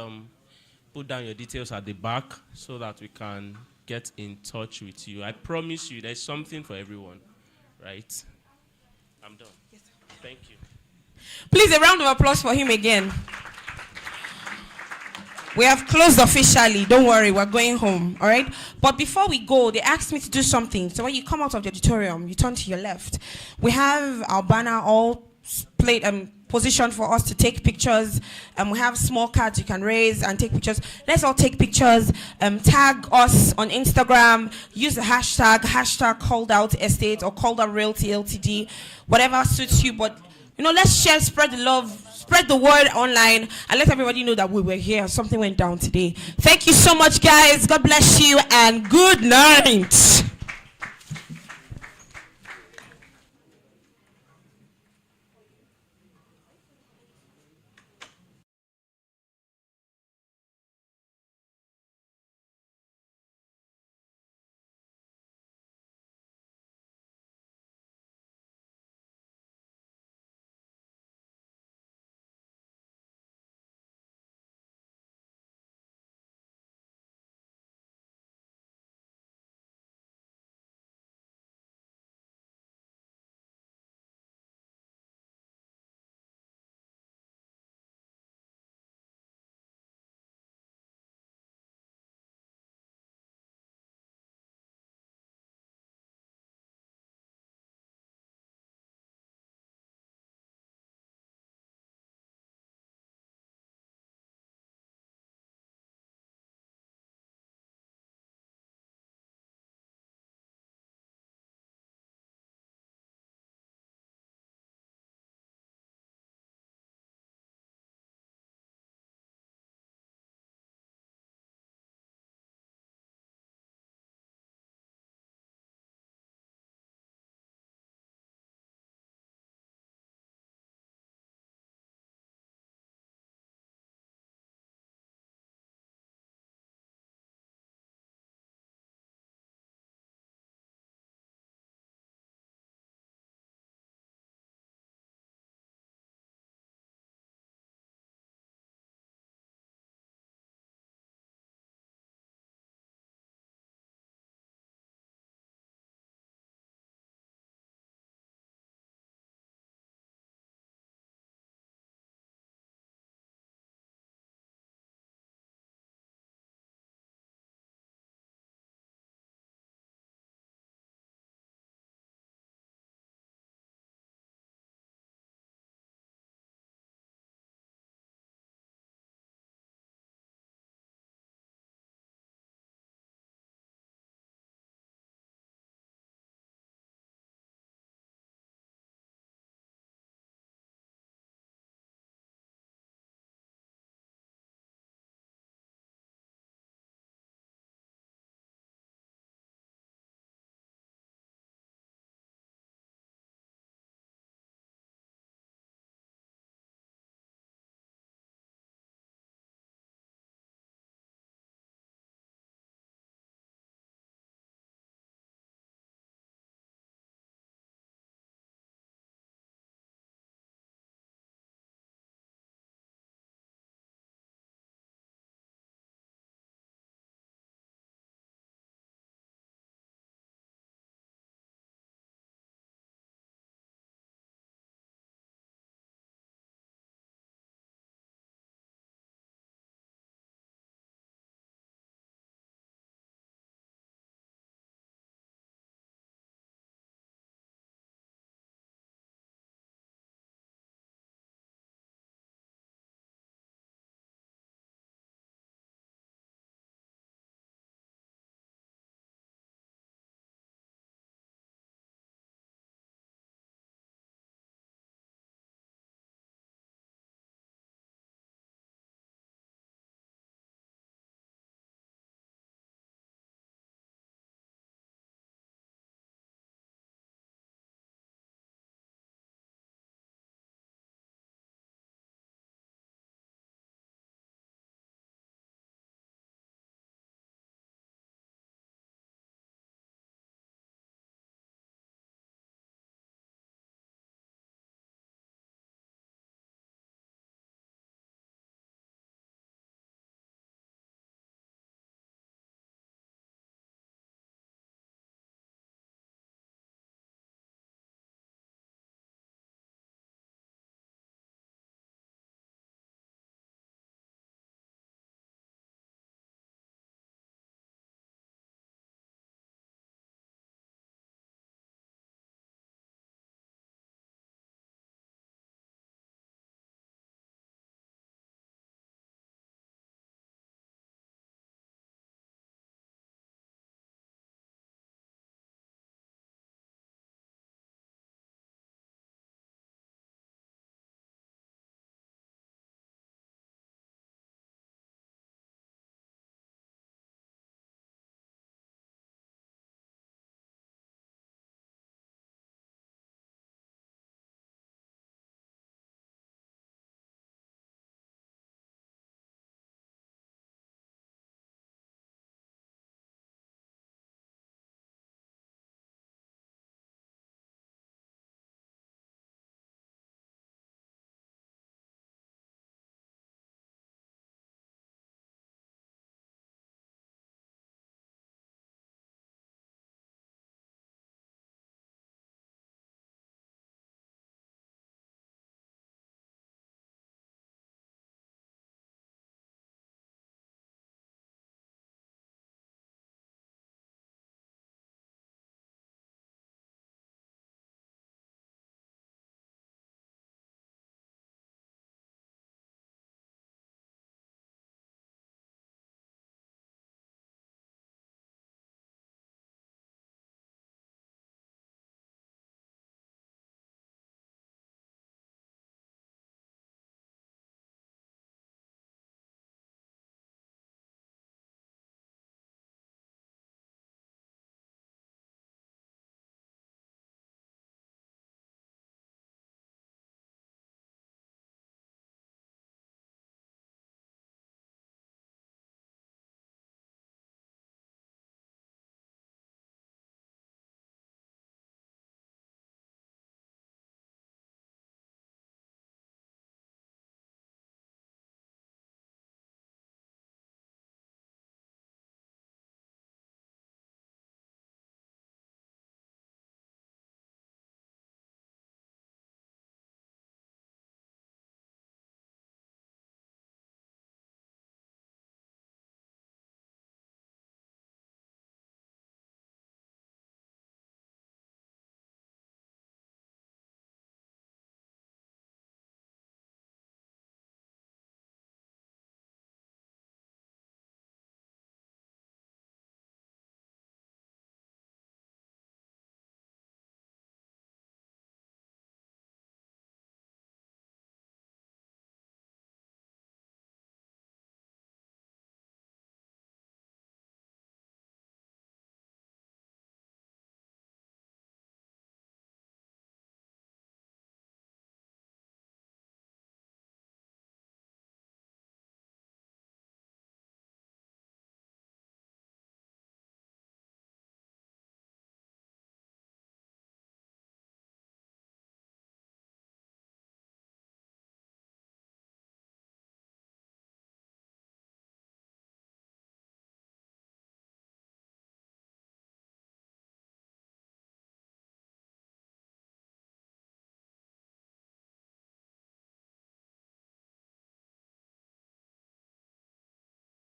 put down your details at the back so that we can get in touch with you. I promise you there's something for everyone, right? I'm done. Yes, thank you. Please, a round of applause for him again. We have closed officially. Don't worry, we're going home, all right? But before we go, they asked me to do something. So when you come out of the auditorium, you turn to your left. We have our banner all position for us to take pictures. We have small cards you can raise and take pictures. Let's all take pictures. Tag us on Instagram. Use the hashtag Calledout Estate or Calledout Realty Ltd. Whatever suits you. But let's share, spread the love, spread the word online, and let everybody know that we were here. Something went down today. Thank you so much, guys. God bless you, and good night.